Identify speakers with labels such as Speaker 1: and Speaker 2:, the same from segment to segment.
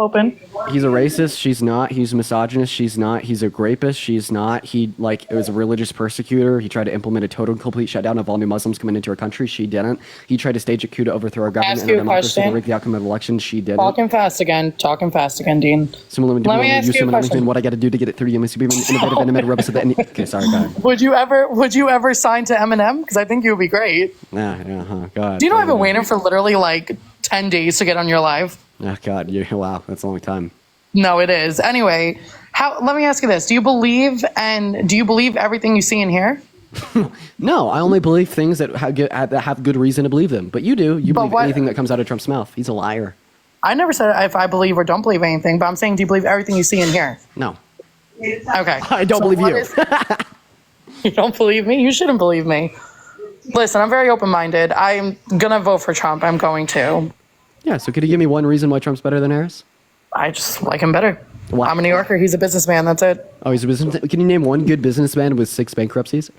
Speaker 1: all open.
Speaker 2: He's a racist. She's not. He's a misogynist. She's not. He's a rapist. She's not. He was a religious persecutor. He tried to implement a total and complete shutdown of all new Muslims coming into our country. She didn't. He tried to stage a coup to overthrow our government
Speaker 1: Ask
Speaker 2: and our
Speaker 1: you a
Speaker 2: democracy and
Speaker 1: question.
Speaker 2: rig the outcome of elections. She didn't.
Speaker 1: Talking fast again, Dean.
Speaker 2: Similarly,
Speaker 1: Let me ask you a question.
Speaker 2: what I got to do to get it through you. Must be innovative and innovative robots at the end. Okay, sorry, go ahead.
Speaker 1: Would you ever sign to Eminem? Because I think you would be great.
Speaker 2: God.
Speaker 1: Do you know I've been waiting for literally like 10 days to get on your live?
Speaker 2: Oh, God. Wow, that's a long time.
Speaker 1: No, it is. Anyway, let me ask you this. Do you believe everything you see and hear?
Speaker 2: No, I only believe things that have good reason to believe them. But you do. You believe anything that comes out of Trump's mouth. He's a liar.
Speaker 1: I never said if I believe or don't believe anything, but I'm saying, do you believe everything you see and hear?
Speaker 2: No.
Speaker 1: Okay.
Speaker 2: I don't believe you.
Speaker 1: You don't believe me? You shouldn't believe me. Listen, I'm very open-minded. I'm going to vote for Trump. I'm going to.
Speaker 2: Yeah, so could you give me one reason why Trump's better than Harris?
Speaker 1: I just like him better.
Speaker 2: Wow.
Speaker 1: I'm a New Yorker. He's a businessman. That's it.
Speaker 2: Oh, he's a businessman. Can you name one good businessman with 6 bankruptcies?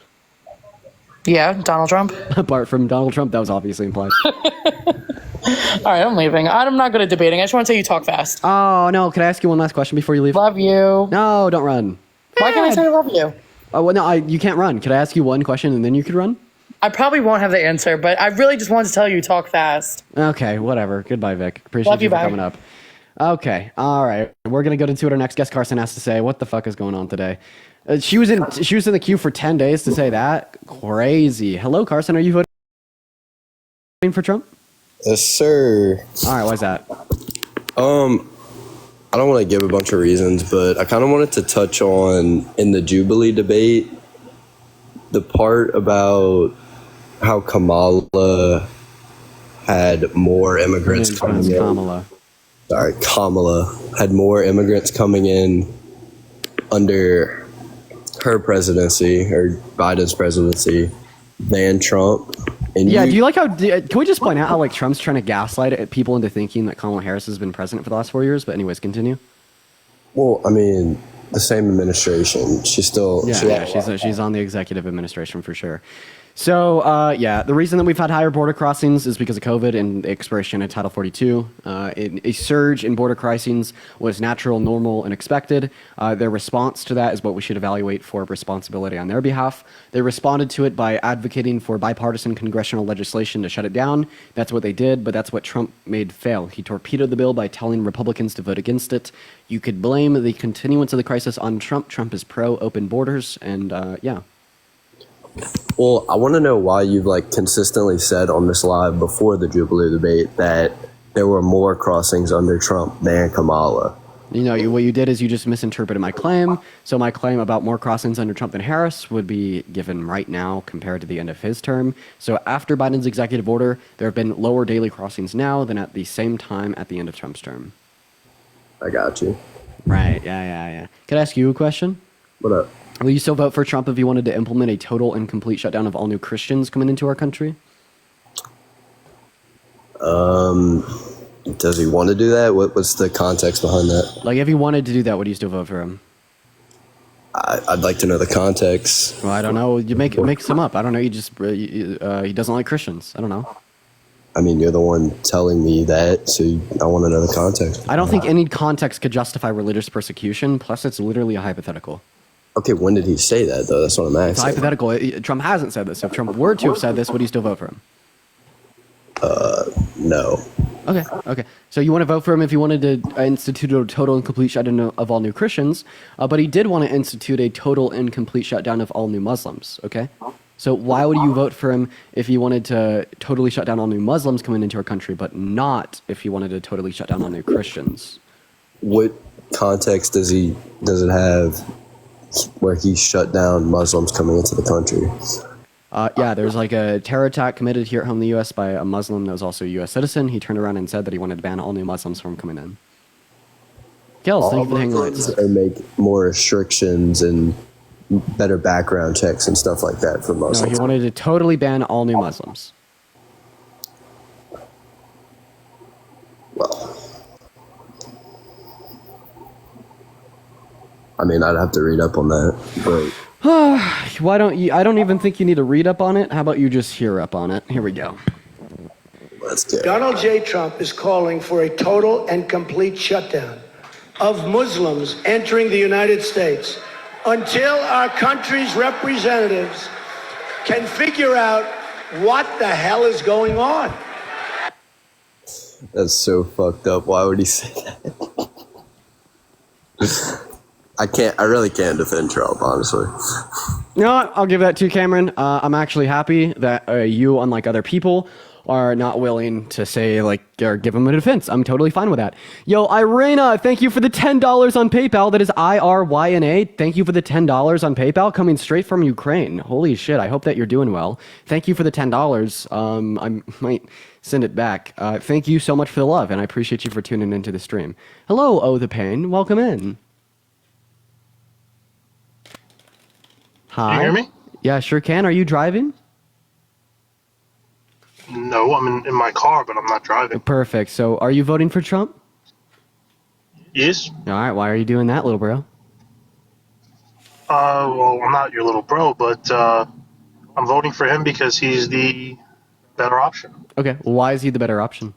Speaker 1: Yeah, Donald Trump.
Speaker 2: Apart from Donald Trump, that was obviously implied.
Speaker 1: All right, I'm leaving. I'm not good at debating. I just want to say you talk fast.
Speaker 2: Oh, no. Can I ask you one last question before you leave?
Speaker 1: Love you.
Speaker 2: No, don't run.
Speaker 1: Why can't I say I love you?
Speaker 2: Oh, well, no, you can't run. Could I ask you one question and then you could run?
Speaker 1: I probably won't have the answer, but I really just wanted to tell you talk fast.
Speaker 2: Okay, whatever. Goodbye, Vic. Appreciate
Speaker 1: Love you,
Speaker 2: for
Speaker 1: bye.
Speaker 2: coming up. Okay, all right. We're going to go into what our next guest, Carson, has to say. What the fuck is going on today? She was in the queue for 10 days to say that. Crazy. Hello, Carson. Are you voting for Trump?
Speaker 3: Yes, sir.
Speaker 2: All right, why's that?
Speaker 3: I don't want to give a bunch of reasons, but I kind of wanted to touch on, in the Jubilee debate, the part about how Kamala had more immigrants coming in. Kamala had more immigrants coming in under her presidency, or Biden's presidency, than Trump. And
Speaker 2: yeah, do you like how, can we just point out how like Trump's trying to gaslight people into thinking that Kamala Harris has been president for the last 4 years? But anyways, continue.
Speaker 3: Well, I mean, the same administration. She's still...
Speaker 2: she's on the executive administration for sure. So, the reason that we've had higher border crossings is because of COVID and the expiration of Title 42. A surge in border crossings was natural, normal, and expected. Their response to that is what we should evaluate for responsibility on their behalf. They responded to it by advocating for bipartisan congressional legislation to shut it down. That's what they did, but that's what Trump made fail. He torpedoed the bill by telling Republicans to vote against it. You could blame the continuance of the crisis on Trump. Trump is pro-open borders, and
Speaker 3: Well, I want to know why you've consistently said on this live before the Jubilee debate that there were more crossings under Trump than Kamala.
Speaker 2: You know, what you did is you just misinterpreted my claim. So my claim about more crossings under Trump than Harris would be given right now compared to the end of his term. So after Biden's executive order, there have been lower daily crossings now than at the same time at the end of Trump's term.
Speaker 3: I got you.
Speaker 2: Right, yeah. Could I ask you a question?
Speaker 3: What up?
Speaker 2: Will you still vote for Trump if he wanted to implement a total and complete shutdown of all new Christians coming into our country?
Speaker 3: Does he want to do that? What's the context behind that?
Speaker 2: Like, if he wanted to do that, would you still vote for him?
Speaker 3: I'd like to know the context.
Speaker 2: Well, I don't know. You make some up. I don't know. You just he doesn't like Christians. I don't know.
Speaker 3: I mean, you're the one telling me that, so I want to know the context.
Speaker 2: I don't think any context could justify religious persecution. Plus, it's literally a hypothetical.
Speaker 3: Okay, when did he say that, though? That's what I'm asking.
Speaker 2: It's hypothetical. Trump hasn't said this. So if Trump were to have said this, would you still vote for him?
Speaker 3: No.
Speaker 2: Okay. So you want to vote for him if he wanted to institute a total and complete shutdown of all new Christians, but he did want to institute a total and complete shutdown of all new Muslims, okay? So why would you vote for him if he wanted to totally shut down all new Muslims coming into our country, but not if he wanted to totally shut down all new Christians?
Speaker 3: What context does it have where he shut down Muslims coming into the country?
Speaker 2: There's like a terror attack committed here at home in the U.S. by a Muslim that was also a U.S. citizen. He turned around and said that he wanted to ban all new Muslims from coming in. Gills, thank you for the hanging lights.
Speaker 3: Or make more restrictions and better background checks and stuff like that for Muslims.
Speaker 2: No, he wanted to totally ban all new Muslims.
Speaker 3: Well, I mean, I'd have to read up on that, but...
Speaker 2: Why don't you? I don't even think you need to read up on it. How about you just hear up on it? Here we go.
Speaker 3: That's good.
Speaker 4: Donald J. Trump is calling for a total and complete shutdown of Muslims entering the United States until our country's representatives can figure out what the hell is going on.
Speaker 3: That's so fucked up. Why would he say that? I really can't defend Trump, honestly.
Speaker 2: You know what? I'll give that to you, Cameron. I'm actually happy that you, unlike other people, are not willing to say, like, or give him a defense. I'm totally fine with that. Yo, Irena, thank you for the $10 on PayPal. That is IRYNA. Thank you for the $10 on PayPal coming straight from Ukraine. Holy shit. I hope that you're doing well. Thank you for the $10. I might send it back. Thank you so much for the love, and I appreciate you for tuning into the stream. Hello, Oh the Pain. Welcome in. Hi.
Speaker 5: Can you hear me?
Speaker 2: Yeah, sure can. Are you driving?
Speaker 5: No, I'm in my car, but I'm not driving.
Speaker 2: Perfect. So are you voting for Trump?
Speaker 5: Yes?
Speaker 2: All right. Why are you doing that, little bro?
Speaker 5: Well, I'm not your little bro, but I'm voting for him because he's the better option.
Speaker 2: Okay. Well, why is he the better option?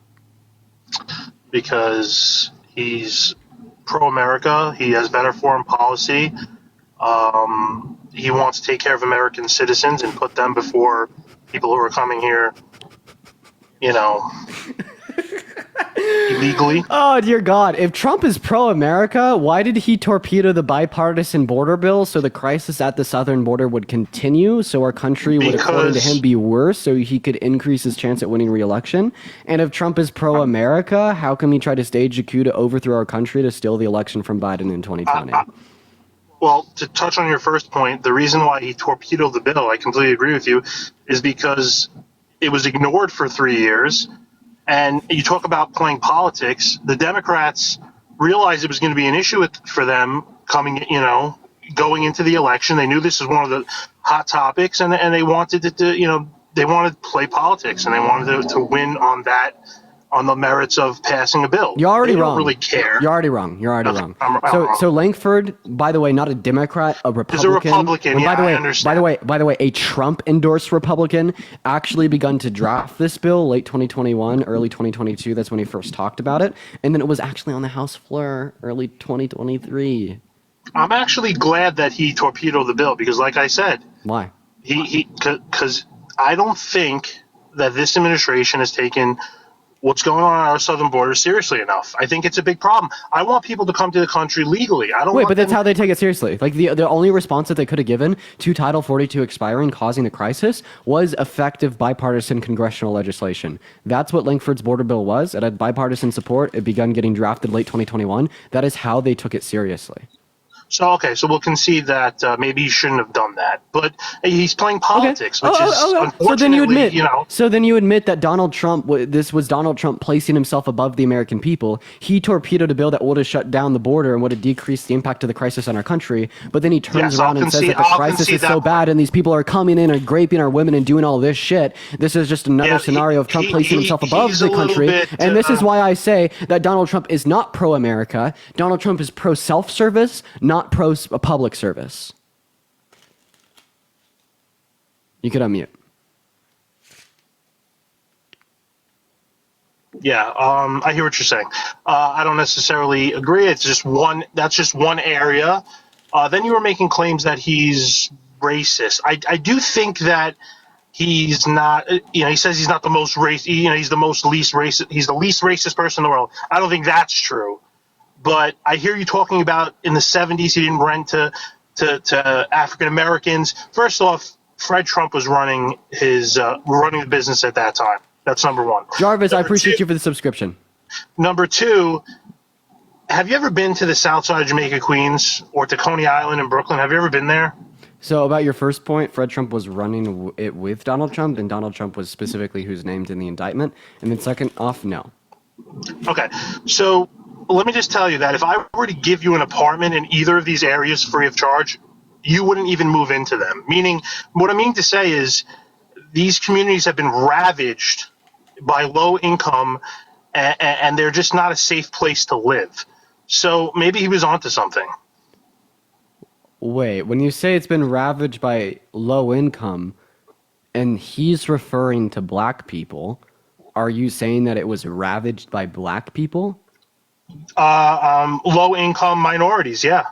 Speaker 5: Because he's pro-America. He has better foreign policy. He wants to take care of American citizens and put them before people who are coming here, you know, illegally.
Speaker 2: Oh, dear God. If Trump is pro-America, why did he torpedo the bipartisan border bill so the crisis at the southern border would continue, so our country would, according to him, be worse, so he could increase his chance at winning re-election? And if Trump is pro-America, how come he tried to stage a coup to overthrow our country to steal the election from Biden in 2020?
Speaker 5: Well, to touch on your first point, the reason why he torpedoed the bill, I completely agree with you, is because it was ignored for 3 years. And you talk about playing politics. The Democrats realized it was going to be an issue for them going into the election. They knew this was one of the hot topics, and they wanted it to, they wanted to play politics, and they wanted to win on that, on the merits of passing a bill.
Speaker 2: You're already
Speaker 5: they
Speaker 2: wrong.
Speaker 5: Don't really care.
Speaker 2: You're already wrong.
Speaker 5: I'm wrong.
Speaker 2: So Langford, by the way, not a Democrat, a Republican.
Speaker 5: He's a Republican.
Speaker 2: And
Speaker 5: Yeah, I understand.
Speaker 2: By the way, a Trump-endorsed Republican actually begun to draft this bill late 2021, early 2022. That's when he first talked about it, and then it was actually on the House floor early 2023.
Speaker 5: I'm actually glad that he torpedoed the bill because, like I said,
Speaker 2: Why?
Speaker 5: because I don't think that this administration has taken what's going on our southern border seriously enough. I think it's a big problem. I want people to come to the country legally. I don't
Speaker 2: Wait,
Speaker 5: want
Speaker 2: but that's
Speaker 5: them-
Speaker 2: how they take it seriously. Like the only response that they could have given to Title 42 expiring, causing the crisis, was effective bipartisan congressional legislation. That's what Langford's border bill was. It had bipartisan support. It began getting drafted late 2021. That is how they took it seriously.
Speaker 5: So we'll concede that maybe he shouldn't have done that. But he's playing politics, which is unfortunately,
Speaker 2: So then you admit,
Speaker 5: you know.
Speaker 2: So then you admit that Donald Trump, this was Donald Trump placing himself above the American people. He torpedoed a bill that would have shut down the border and would have decreased the impact of the crisis on our country. But then he turns
Speaker 5: Yes,
Speaker 2: around and says that the crisis is so bad and these people are coming in and raping our women and doing all this shit. This is just another scenario of Trump placing himself above the country. And this is why I say that Donald Trump is not pro-America. Donald Trump is pro-self-service, not pro-public service. You could unmute.
Speaker 5: Yeah, I hear what you're saying. I don't necessarily agree. It's just that's just one area. Then you were making claims that he's racist. I do think that he's not, he says he's not the most racist, he's the least racist, he's the least racist person in the world. I don't think that's true. But I hear you talking about in the 70s he didn't rent to African Americans. First off, Fred Trump was running the business at that time. That's number one.
Speaker 2: Jarvis, I appreciate you for the subscription.
Speaker 5: Number two, have you ever been to the south side of Jamaica, Queens, or to Coney Island in Brooklyn? Have you ever been there?
Speaker 2: So about your first point, Fred Trump was running it with Donald Trump, and Donald Trump was specifically who's named in the indictment. And then second off, no.
Speaker 5: Okay, so let me just tell you that if I were to give you an apartment in either of these areas free of charge, you wouldn't even move into them. Meaning, what I mean to say is these communities have been ravaged by low income, and they're just not a safe place to live. So maybe he was onto something.
Speaker 2: Wait, when you say it's been ravaged by low income, and he's referring to black people, are you saying that it was ravaged by black people?
Speaker 5: Low income minorities. Yeah.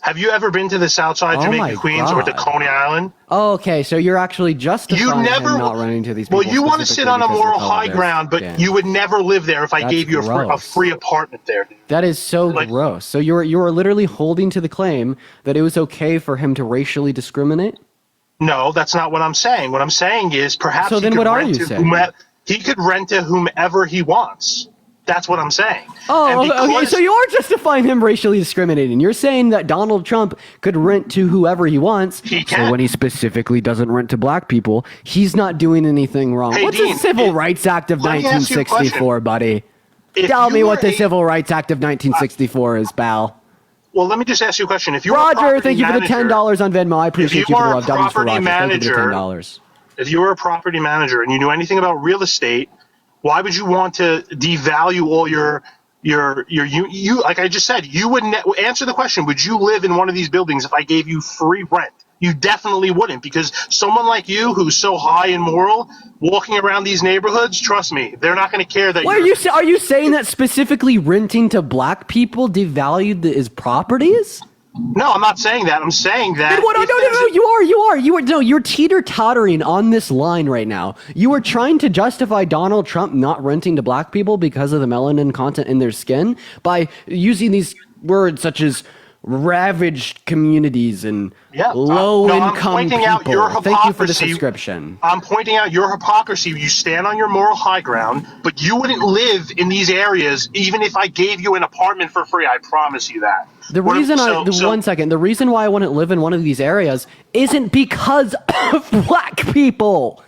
Speaker 5: Have you ever been to the South Side,
Speaker 2: Oh my
Speaker 5: Jamaica, Queens, or to
Speaker 2: God.
Speaker 5: Coney Island?
Speaker 2: Oh, okay, so you're actually justifying him not running into these people.
Speaker 5: Well, you want to sit on a
Speaker 2: specifically because
Speaker 5: moral
Speaker 2: of the
Speaker 5: high
Speaker 2: color
Speaker 5: ground, but
Speaker 2: skin.
Speaker 5: you would never live there if I
Speaker 2: That's
Speaker 5: gave you a
Speaker 2: gross.
Speaker 5: free apartment there. Dude.
Speaker 2: That is so
Speaker 5: Like-
Speaker 2: gross. So you are literally holding to the claim that it was okay for him to racially discriminate?
Speaker 5: No, that's not what I'm saying. What I'm saying is perhaps
Speaker 2: So
Speaker 5: he
Speaker 2: then
Speaker 5: could
Speaker 2: what are
Speaker 5: rent
Speaker 2: you
Speaker 5: to
Speaker 2: saying?
Speaker 5: he could rent to whomever he wants. That's what I'm saying.
Speaker 2: Oh,
Speaker 5: And
Speaker 2: okay.
Speaker 5: because-
Speaker 2: So you are justifying him racially discriminating. You're saying that Donald Trump could rent to whoever he wants.
Speaker 5: He
Speaker 2: So
Speaker 5: can.
Speaker 2: when he specifically doesn't rent to black people, he's not doing anything wrong.
Speaker 5: Hey,
Speaker 2: What's
Speaker 5: Dean,
Speaker 2: the Civil
Speaker 5: it-
Speaker 2: Rights Act of
Speaker 5: let me ask you a
Speaker 2: 1964, buddy?
Speaker 5: If
Speaker 2: Tell me
Speaker 5: you
Speaker 2: what
Speaker 5: were
Speaker 2: the
Speaker 5: a-
Speaker 2: Civil Rights Act of 1964 is, pal.
Speaker 5: Well, let me just ask you a question. If you were a
Speaker 2: Roger,
Speaker 5: property
Speaker 2: thank you for the
Speaker 5: manager-
Speaker 2: $10 on Venmo. I appreciate you for
Speaker 5: were
Speaker 2: the
Speaker 5: a
Speaker 2: love. W's for
Speaker 5: property
Speaker 2: Roger. Thank you for the
Speaker 5: manager-
Speaker 2: $10.
Speaker 5: If you were a property manager and you knew anything about real estate, why would you want to devalue all your like I just said, you would answer the question, would you live in one of these buildings if I gave you free rent? You definitely wouldn't, because someone like you who's so high and moral walking around these neighborhoods, trust me, they're not going to care that
Speaker 2: What are you saying that specifically renting to black people devalued his properties?
Speaker 5: No, I'm not saying that. I'm saying that
Speaker 2: Then what?
Speaker 5: if
Speaker 2: No,
Speaker 5: there's
Speaker 2: you're teeter-tottering on this line right now. You are trying to justify Donald Trump not renting to black people because of the melanin content in their skin by using these words such as ravaged communities and low-income
Speaker 5: I'm pointing
Speaker 2: people.
Speaker 5: out your
Speaker 2: Thank you for the
Speaker 5: hypocrisy.
Speaker 2: subscription.
Speaker 5: I'm pointing out your hypocrisy. You stand on your moral high ground, but you wouldn't live in these areas even if I gave you an apartment for free. I promise you that.
Speaker 2: The reason the reason why I wouldn't live in one of these areas isn't because of black people.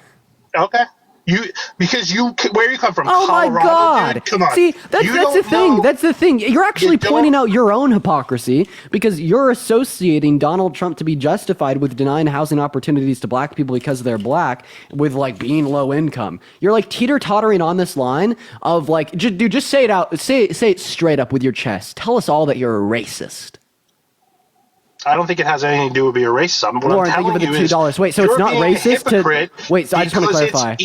Speaker 5: Okay. Where you come from?
Speaker 2: Oh my
Speaker 5: Colorado,
Speaker 2: God!
Speaker 5: dude? Come on.
Speaker 2: See, that's
Speaker 5: You
Speaker 2: the
Speaker 5: don't
Speaker 2: thing.
Speaker 5: know-
Speaker 2: That's the thing. You're actually
Speaker 5: You don't-
Speaker 2: pointing out your own hypocrisy because you're associating Donald Trump to be justified with denying housing opportunities to black people because they're black with like being low income. You're like teeter-tottering on this line of like, dude, just say it out. Say it straight up with your chest. Tell us all that you're a racist.
Speaker 5: I don't think it has anything to do with being a racist. What
Speaker 2: Lauren,
Speaker 5: I'm
Speaker 2: thank you
Speaker 5: telling
Speaker 2: for the
Speaker 5: you is
Speaker 2: $2. Wait, so it's
Speaker 5: you're
Speaker 2: not
Speaker 5: being a
Speaker 2: racist to
Speaker 5: hypocrite
Speaker 2: wait? So I just want to
Speaker 5: because
Speaker 2: clarify.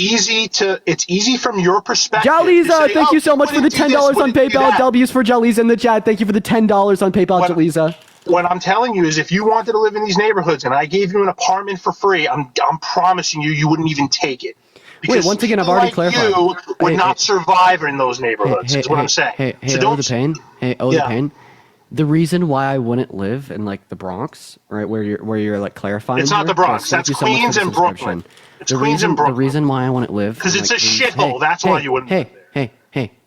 Speaker 5: It's easy from your perspective. to
Speaker 2: Jaliza,
Speaker 5: say,
Speaker 2: thank
Speaker 5: oh,
Speaker 2: you so much for the
Speaker 5: wouldn't do this,
Speaker 2: $10 on
Speaker 5: wouldn't do
Speaker 2: PayPal.
Speaker 5: that.
Speaker 2: W's for Jaliza in the chat. Thank you for the $10 on PayPal,
Speaker 5: What-
Speaker 2: Jaliza.
Speaker 5: What I'm telling you is, if you wanted to live in these neighborhoods and I gave you an apartment for free, I'm promising you wouldn't even take it. Because
Speaker 2: once again, I've
Speaker 5: people
Speaker 2: already
Speaker 5: like
Speaker 2: clarified.
Speaker 5: You would
Speaker 2: Hey,
Speaker 5: not survive in those neighborhoods. Is what I'm saying.
Speaker 2: Hey,
Speaker 5: so
Speaker 2: oh,
Speaker 5: don't.
Speaker 2: the pain. Hey, oh,
Speaker 5: Yeah.
Speaker 2: the pain. The reason why I wouldn't live in like the Bronx, right, where you're like clarifying.
Speaker 5: It's not
Speaker 2: here,
Speaker 5: the Bronx.
Speaker 2: yes, thank
Speaker 5: That's
Speaker 2: you so much for
Speaker 5: Queens
Speaker 2: the
Speaker 5: and
Speaker 2: subscription.
Speaker 5: Brooklyn. It's Queens and Brooklyn.
Speaker 2: The reason why I wouldn't live
Speaker 5: 'Cause
Speaker 2: in,
Speaker 5: it's
Speaker 2: like,
Speaker 5: a
Speaker 2: Queens-
Speaker 5: shithole. That's why you wouldn't live there.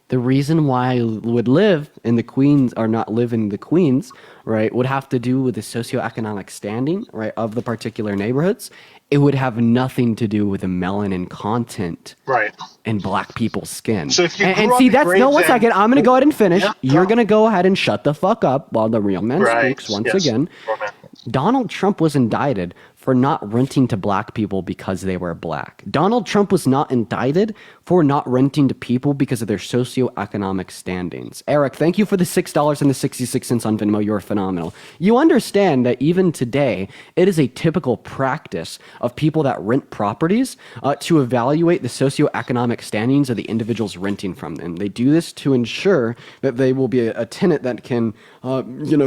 Speaker 2: The reason why I would live in the Queens or not live in the Queens, right, would have to do with the socioeconomic standing, right, of the particular neighborhoods. It would have nothing to do with the melanin content
Speaker 5: Right.
Speaker 2: in black people's skin.
Speaker 5: So if you
Speaker 2: and
Speaker 5: grew up
Speaker 2: see,
Speaker 5: in
Speaker 2: that's no. One
Speaker 5: Gravesend-
Speaker 2: second, I'm gonna go ahead and finish.
Speaker 5: Yeah,
Speaker 2: You're
Speaker 5: go.
Speaker 2: gonna go ahead and shut the fuck up while the real man
Speaker 5: Right.
Speaker 2: speaks once
Speaker 5: Yes.
Speaker 2: again.
Speaker 5: Poor man.
Speaker 2: Donald Trump was indicted for not renting to black people because they were black. Donald Trump was not indicted for not renting to people because of their socioeconomic standings. Eric, thank you for the $6 and the 66 cents on Venmo. You're phenomenal. You understand that even today, it is a typical practice of people that rent properties to evaluate the socioeconomic standings of the individuals renting from them. They do this to ensure that they will be a tenant that can,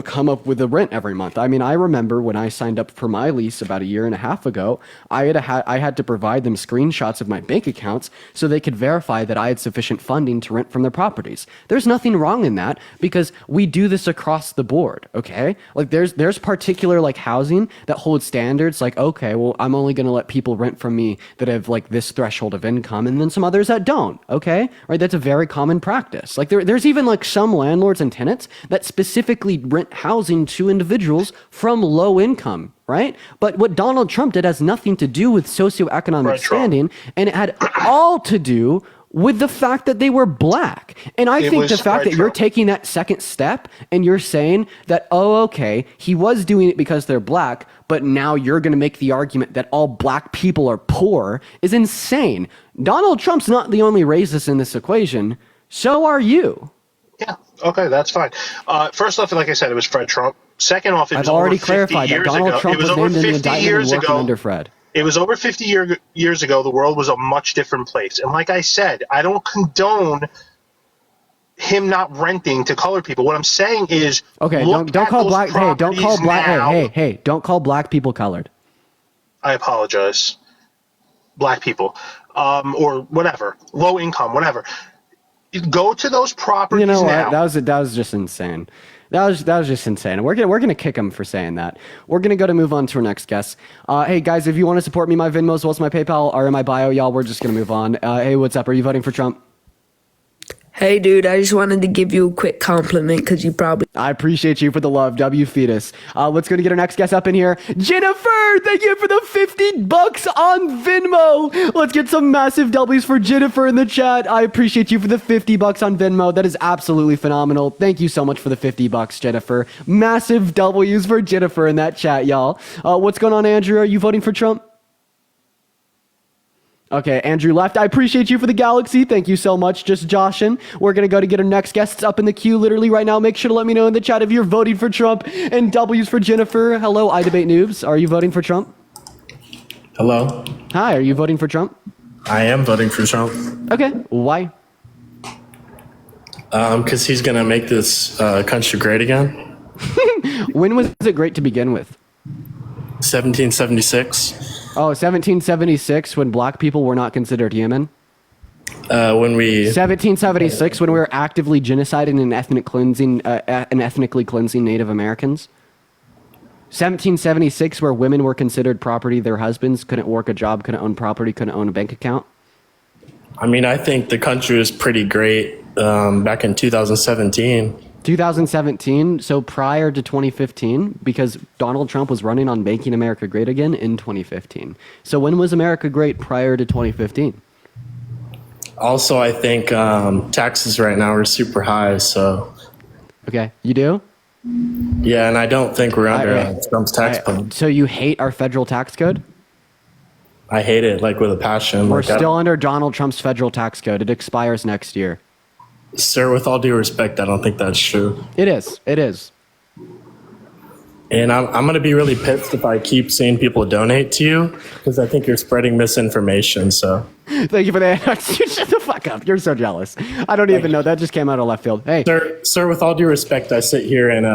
Speaker 2: come up with a rent every month. I mean, I remember when I signed up for my lease about a year and a half ago, I had to provide them screenshots of my bank accounts so they could verify that I had sufficient funding to rent from their properties. There's nothing wrong in that because we do this across the board, okay? Like there's particular like housing that holds standards like, okay, well, I'm only going to let people rent from me that have like this threshold of income and then some others that don't, okay? Right? That's a very common practice. Like there's even like some landlords and tenants that specifically rent housing to individuals from low income, right? But what Donald Trump did has nothing to do with socioeconomic
Speaker 5: Right, Trump.
Speaker 2: standing, and it had all to do with the fact that they were black. And I
Speaker 5: It
Speaker 2: think
Speaker 5: was
Speaker 2: the fact
Speaker 5: right,
Speaker 2: that you're
Speaker 5: Trump.
Speaker 2: taking that second step and you're saying that, oh, okay, he was doing it because they're black, but now you're going to make the argument that all black people are poor is insane. Donald Trump's not the only racist in this equation. So are you.
Speaker 5: Yeah. Okay, that's fine. First off, like I said, it was Fred Trump. Second off, it
Speaker 2: I've
Speaker 5: was
Speaker 2: already
Speaker 5: over 50
Speaker 2: clarified that
Speaker 5: years
Speaker 2: Donald
Speaker 5: ago.
Speaker 2: Trump
Speaker 5: it was
Speaker 2: was
Speaker 5: over
Speaker 2: named in the
Speaker 5: 50
Speaker 2: indictment
Speaker 5: years
Speaker 2: and working
Speaker 5: ago.
Speaker 2: under Fred.
Speaker 5: It was over 50 years ago. The world was a much different place. And like I said, I don't condone him not renting to colored people. What I'm saying is,
Speaker 2: Okay,
Speaker 5: look
Speaker 2: don't
Speaker 5: at
Speaker 2: call
Speaker 5: those
Speaker 2: black. Hey, don't call
Speaker 5: properties
Speaker 2: black.
Speaker 5: now.
Speaker 2: Hey, don't call black people colored.
Speaker 5: I apologize. Black people, or whatever, low income, whatever. Go to those properties
Speaker 2: You know
Speaker 5: now.
Speaker 2: what? That was just insane. That was just insane. We're gonna kick him for saying that. We're gonna move on to our next guest. Hey guys, if you want to support me, my Venmo as well as my PayPal are in my bio, y'all. We're just gonna move on. Hey, what's up? Are you voting for Trump?
Speaker 6: Hey, dude, I just wanted to give you a quick compliment because you probably.
Speaker 2: I appreciate you for the love, W Fetus. Let's go to get our next guest up in here. Jennifer, thank you for the $50 on Venmo. Let's get some massive W's for Jennifer in the chat. I appreciate you for the $50 on Venmo. That is absolutely phenomenal. Thank you so much for the $50, Jennifer. Massive W's for Jennifer in that chat, y'all. What's going on, Andrew? Are you voting for Trump? Okay, Andrew left. I appreciate you for the galaxy. Thank you so much. Just joshin'. We're going to go to get our next guests up in the queue literally right now. Make sure to let me know in the chat if you're voting for Trump. And W's for Jennifer. Hello, I Debate Noobs. Are you voting for Trump?
Speaker 7: Hello.
Speaker 2: Hi, are you voting for Trump?
Speaker 7: I am voting for Trump
Speaker 2: Okay, why?
Speaker 7: because he's going to make this country great again.
Speaker 2: When was it great to begin with?
Speaker 7: 1776,
Speaker 2: Oh, 1776, when black people were not considered human.
Speaker 7: when we
Speaker 2: 1776, when we were actively genociding and ethnically cleansing Native Americans. 1776, where women were considered property, their husbands couldn't work a job, couldn't own property, couldn't own a bank account.
Speaker 7: I mean, I think the country was pretty great back in 2017.
Speaker 2: 2017, so prior to 2015, because Donald Trump was running on Making America Great Again in 2015. So when was America great prior to 2015?
Speaker 7: Also, I think taxes right now are super high. So,
Speaker 2: Okay, you do?
Speaker 7: yeah, and I don't think we're under Trump's tax plan.
Speaker 2: So you hate our federal tax code?
Speaker 7: I hate it like with a passion.
Speaker 2: We're
Speaker 7: Like,
Speaker 2: still under Donald Trump's federal tax code. It expires next year.
Speaker 7: sir, with all due respect, I don't think that's true.
Speaker 2: It is. It is.
Speaker 7: And I'm going to be really pissed if I keep seeing people donate to you because I think you're spreading misinformation. So,
Speaker 2: Thank you for that. Shut the fuck up. You're so jealous. I don't even know. That just came out of left field. Hey,
Speaker 7: sir, with all due respect, I sit here and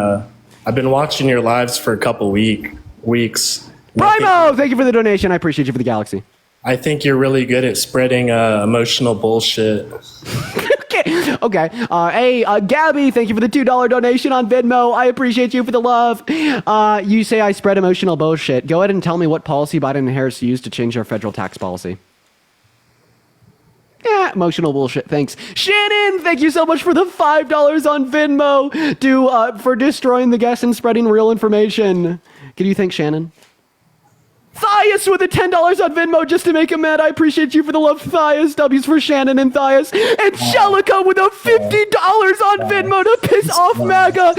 Speaker 7: I've been watching your lives for a couple weeks.
Speaker 2: Primo! Thank you for the donation. I appreciate you for the galaxy.
Speaker 7: I think you're really good at spreading emotional bullshit.
Speaker 2: Okay. Hey, Gabby, thank you for the $2 donation on Venmo. I appreciate you for the love. You say I spread emotional bullshit. Go ahead and tell me what policy Biden and Harris used to change our federal tax policy. Yeah, emotional bullshit. Thanks. Shannon, thank you so much for the $5 on Venmo for destroying the guest and spreading real information. Can you thank Shannon? Thias with the $10 on Venmo just to make him mad. I appreciate you for the love, Thias. W's for Shannon and Thias. Angelica with a $50 on Venmo to piss off MAGA. And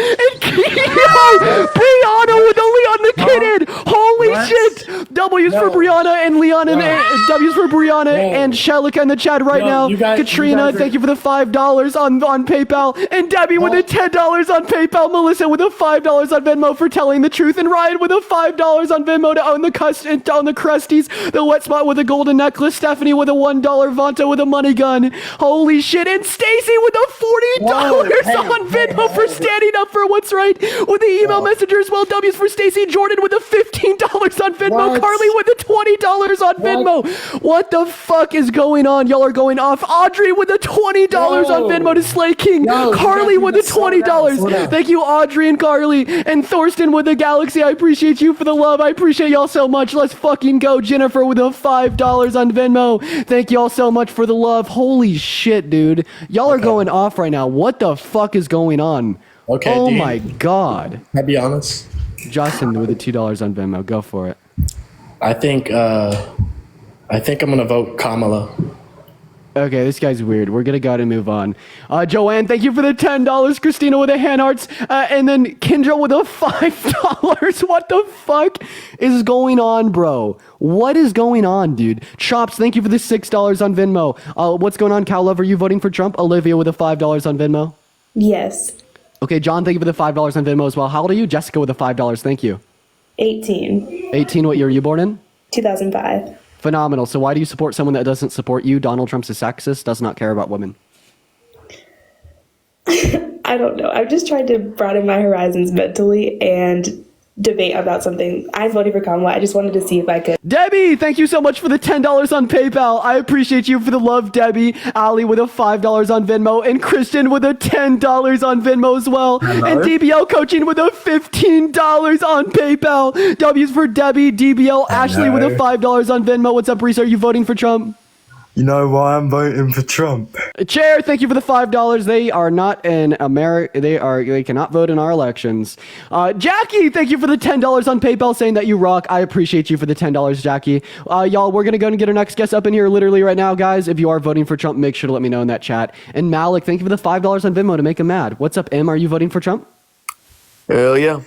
Speaker 2: Brianna with a Leon the Kid. Holy shit. W's for Brianna and Leon and W's for Brianna and Angelica in the chat right now. Katrina, thank you for the $5 on PayPal. And Debbie with the $10 on PayPal. Melissa with the $5 on Venmo for telling the truth. And Ryan with the $5 on Venmo to own the custom. And on the Crusties, the Wet Spot with a golden necklace, Stephanie with a $1, Vanta with a money gun. Holy shit. And Stacy with a $40 on Venmo for standing up for what's right with the email messenger as well. W's for Stacy. Jordan with a $15 on Venmo. Carly with the $20 on Venmo. What the fuck is going on? Y'all are going off. Audrey with the $20 on Venmo to Slay King. Carly with the $20. Thank you, Audrey and Carly. And Thorsten with the Galaxy. I appreciate you for the love. I appreciate y'all so much. Let's fucking go. Jennifer with a $5 on Venmo. Thank y'all so much for the love. Holy shit, dude. Y'all are going off right now. What the fuck is going on?
Speaker 7: Okay.
Speaker 2: Oh my god.
Speaker 7: Can I be honest?
Speaker 2: Justin with the $2 on Venmo. Go for it.
Speaker 7: I think I'm gonna vote Kamala.
Speaker 2: Okay, this guy's weird. We're gonna go ahead and move on. Joanne, thank you for the $10. Christina with the hand hearts. And then Kendra with a $5. What the fuck is going on, bro? What is going on, dude? Chops, thank you for the $6 on Venmo. What's going on, Cow Love? Are you voting for Trump? Olivia with the $5 on Venmo.
Speaker 8: Yes.
Speaker 2: Okay, John, thank you for the $5 on Venmo as well. How old are you? Jessica with the $5. Thank you.
Speaker 8: 18.
Speaker 2: 18, what year were you born in?
Speaker 8: 2005.
Speaker 2: Phenomenal. So why do you support someone that doesn't support you? Donald Trump's a sexist, does not care about women.
Speaker 8: I don't know. I've just tried to broaden my horizons mentally and debate about something. I voted for Kamala. I just wanted to see if I could.
Speaker 2: Debbie, thank you so much for the $10 on PayPal. I appreciate you for the love, Debbie. Ali with a $5 on Venmo, and Christian with a $10 on Venmo as well.
Speaker 9: Hello.
Speaker 2: And DBL Coaching with a $15 on PayPal. W's for Debbie, DBL, Ashley with a $5 on Venmo. What's up, Reese? Are you voting for Trump?
Speaker 9: You know why I'm voting for Trump?
Speaker 2: Chair, thank you for the $5. They are not in America. They cannot vote in our elections. Jackie, thank you for the $10 on PayPal, saying that you rock. I appreciate you for the $10, Jackie. Y'all, we're gonna go and get our next guest up in here literally right now, guys. If you are voting for Trump, make sure to let me know in that chat. And Malik, thank you for the $5 on Venmo to make him mad. What's up, M? Are you voting for Trump?
Speaker 10: Hell yeah.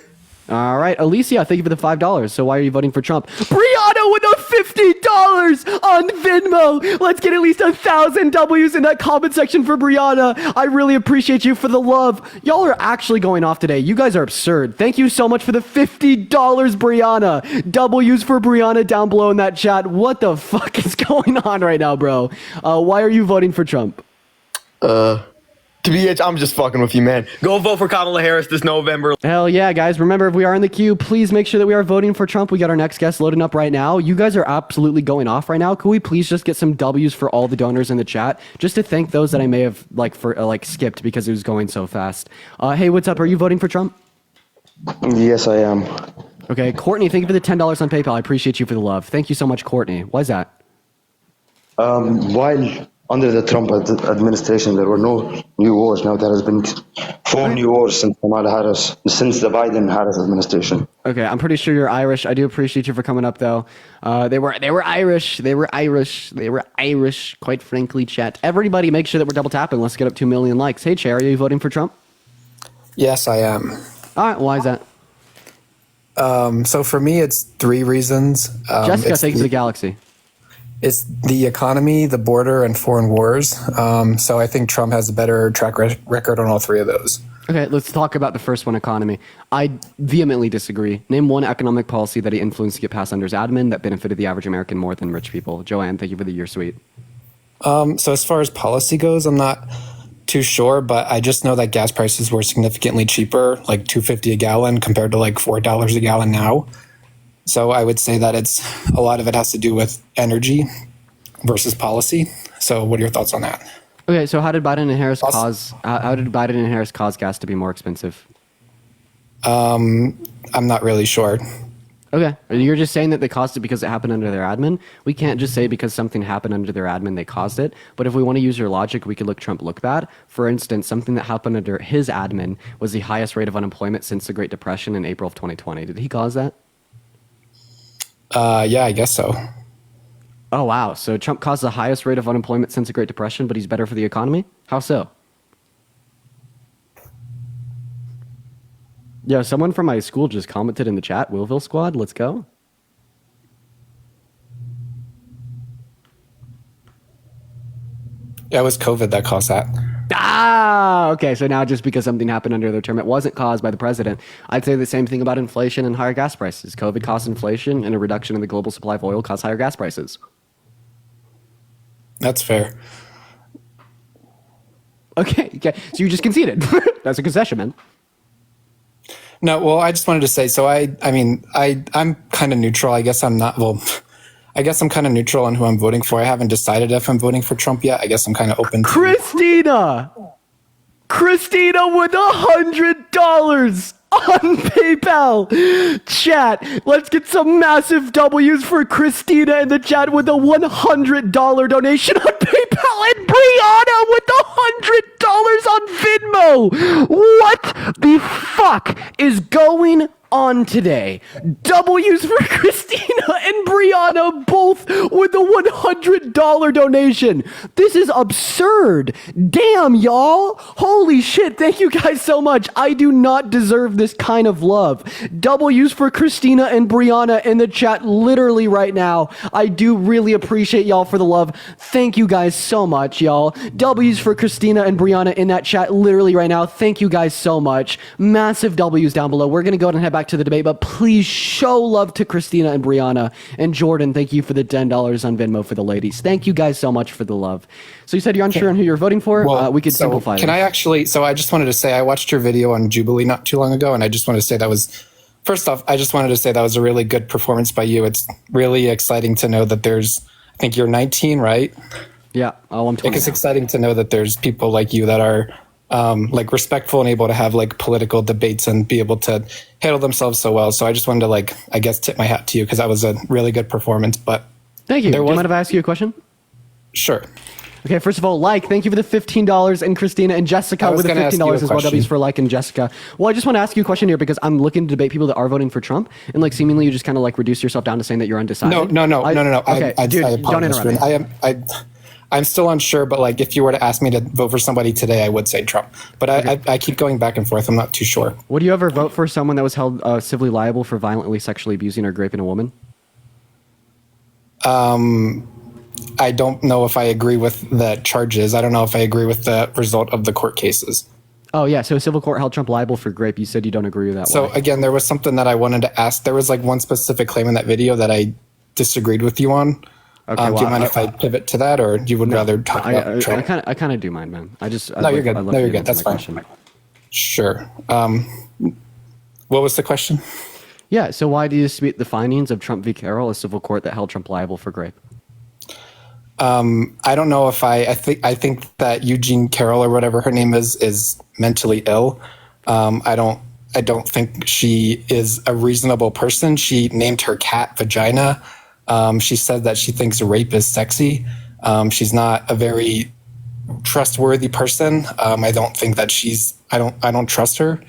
Speaker 2: All right, Alicia, thank you for the $5. So why are you voting for Trump? Brianna with a $50 on Venmo. Let's get at least 1,000 W's in that comment section for Brianna. I really appreciate you for the love. Y'all are actually going off today. You guys are absurd. Thank you so much for the $50, Brianna. W's for Brianna down below in that chat. What the fuck is going on right now, bro? Why are you voting for Trump?
Speaker 10: TBH, I'm just fucking with you, man. Go vote for Kamala Harris this November.
Speaker 2: Hell yeah, guys. Remember, if we are in the queue, please make sure that we are voting for Trump. We got our next guest loading up right now. You guys are absolutely going off right now. Could we please just get some W's for all the donors in the chat? Just to thank those that I may have skipped because it was going so fast. Hey, what's up? Are you voting for Trump?
Speaker 11: Yes, I am.
Speaker 2: Okay, Courtney, thank you for the $10 on PayPal. I appreciate you for the love. Thank you so much, Courtney. Why is that?
Speaker 11: While under the Trump administration, there were no new wars. Now there has been 4 new wars since Kamala Harris, since the Biden-Harris administration.
Speaker 2: Okay, I'm pretty sure you're Irish. I do appreciate you for coming up, though. They were Irish. They were Irish. Quite frankly, chat. Everybody, make sure that we're double tapping. Let's get up 2 million likes. Hey, Cherry, are you voting for Trump?
Speaker 12: Yes, I am.
Speaker 2: All right, why is that?
Speaker 12: So for me, it's 3 reasons.
Speaker 2: Jessica, thank you for the galaxy.
Speaker 12: It's the economy, the border, and foreign wars. So I think Trump has a better track record on all 3 of those.
Speaker 2: Okay, let's talk about the first one, economy. I vehemently disagree. Name one economic policy that he influenced to get passed under his admin that benefited the average American more than rich people. Joanne, thank you for the year sweet.
Speaker 12: So as far as policy goes, I'm not too sure, but I just know that gas prices were significantly cheaper, like $2.50 a gallon compared to like $4 a gallon now. So I would say that a lot of it has to do with energy versus policy. So what are your thoughts on that?
Speaker 2: Okay, so how did Biden and Harris cause gas to be more expensive?
Speaker 12: I'm not really sure.
Speaker 2: Okay, you're just saying that they caused it because it happened under their admin? We can't just say because something happened under their admin they caused it. But if we want to use your logic, we could look Trump look bad. For instance, something that happened under his admin was the highest rate of unemployment since the Great Depression in April of 2020. Did he cause that?
Speaker 12: Yeah, I guess so.
Speaker 2: Oh, wow. So Trump caused the highest rate of unemployment since the Great Depression, but he's better for the economy? How so? Yeah, someone from my school just commented in the chat. Willville Squad, let's go.
Speaker 12: Yeah, it was COVID that caused that.
Speaker 2: Ah, okay. So now just because something happened under their term, it wasn't caused by the president. I'd say the same thing about inflation and higher gas prices. COVID caused inflation, and a reduction in the global supply of oil caused higher gas prices.
Speaker 12: That's fair.
Speaker 2: Okay. So you just conceded. That's a concession, man.
Speaker 12: No, well, I just wanted to say, so I'm kind of neutral. I guess I'm not, well, I guess I'm kind of neutral on who I'm voting for. I haven't decided if I'm voting for Trump yet. I guess I'm kind of open to
Speaker 2: Christina with $100 on PayPal. Chat, let's get some massive W's for Christina in the chat with a $100 donation on PayPal, and Brianna with $100 on Venmo. What the fuck is going on today? W's for Christina and Brianna both with a $100 donation. This is absurd. Damn, y'all. Holy shit. Thank you guys so much. I do not deserve this kind of love. W's for Christina and Brianna in the chat literally right now. I do really appreciate y'all for the love. Thank you guys so much, y'all. W's for Christina and Brianna in that chat literally right now. Thank you guys so much. Massive W's down below. We're going to go ahead and head back back to the debate, but please show love to Christina and Brianna. And Jordan, thank you for the $10 on Venmo for the ladies. Thank you guys so much for the love. So you said you're unsure on who you're voting for?
Speaker 12: Well,
Speaker 2: We could
Speaker 12: so
Speaker 2: simplify
Speaker 12: Can
Speaker 2: this.
Speaker 12: I actually, so I just wanted to say, I watched your video on Jubilee not too long ago, and I just wanted to say that was, first off, I just wanted to say that was a really good performance by you. It's really exciting to know that there's, I think you're 19, right?
Speaker 2: Yeah. Oh, I'm 20
Speaker 12: It's
Speaker 2: now.
Speaker 12: exciting to know that there's people like you that are like respectful and able to have like political debates and be able to handle themselves so well. So I just wanted to like, I guess, tip my hat to you because that was a really good performance. But
Speaker 2: Thank you. Do
Speaker 12: there
Speaker 2: you
Speaker 12: was-
Speaker 2: mind if I ask you a question?
Speaker 12: Sure.
Speaker 2: Okay, first of all, thank you for the $15, and Christina and Jessica
Speaker 12: I was
Speaker 2: with the
Speaker 12: gonna ask you
Speaker 2: $15
Speaker 12: a
Speaker 2: as well.
Speaker 12: question.
Speaker 2: W's for and Jessica. Well, I just want to ask you a question here because I'm looking to debate people that are voting for Trump, and like seemingly you just kind of like reduce yourself down to saying that you're undecided.
Speaker 12: No.
Speaker 2: Okay, dude,
Speaker 12: I
Speaker 2: don't
Speaker 12: apologize,
Speaker 2: interrupt me.
Speaker 12: I'm still unsure, but like if you were to ask me to vote for somebody today, I would say Trump. But I keep going back and forth. I'm not too sure.
Speaker 2: Would you ever vote for someone that was held civilly liable for violently sexually abusing or raping a woman?
Speaker 12: I don't know if I agree with the charges. I don't know if I agree with the result of the court cases.
Speaker 2: Oh yeah, so civil court held Trump liable for rape. You said you don't agree with that.
Speaker 12: So
Speaker 2: Why?
Speaker 12: again, there was something that I wanted to ask. There was like one specific claim in that video that I disagreed with you on.
Speaker 2: Okay,
Speaker 12: do you
Speaker 2: well,
Speaker 12: mind if I pivot to that, or you would rather talk about
Speaker 2: I
Speaker 12: Trump?
Speaker 2: kind of do mind, man.
Speaker 12: No, you're good. No, you're good. That's fine. Sure. What was the question?
Speaker 2: Yeah. So why do you dispute the findings of Trump v. Carroll, a civil court that held Trump liable for rape?
Speaker 12: I don't know if I think that Eugene Carroll or whatever her name is mentally ill. I don't think she is a reasonable person. She named her cat Vagina. She said that she thinks rape is sexy. She's not a very trustworthy person. I don't think that I don't trust her.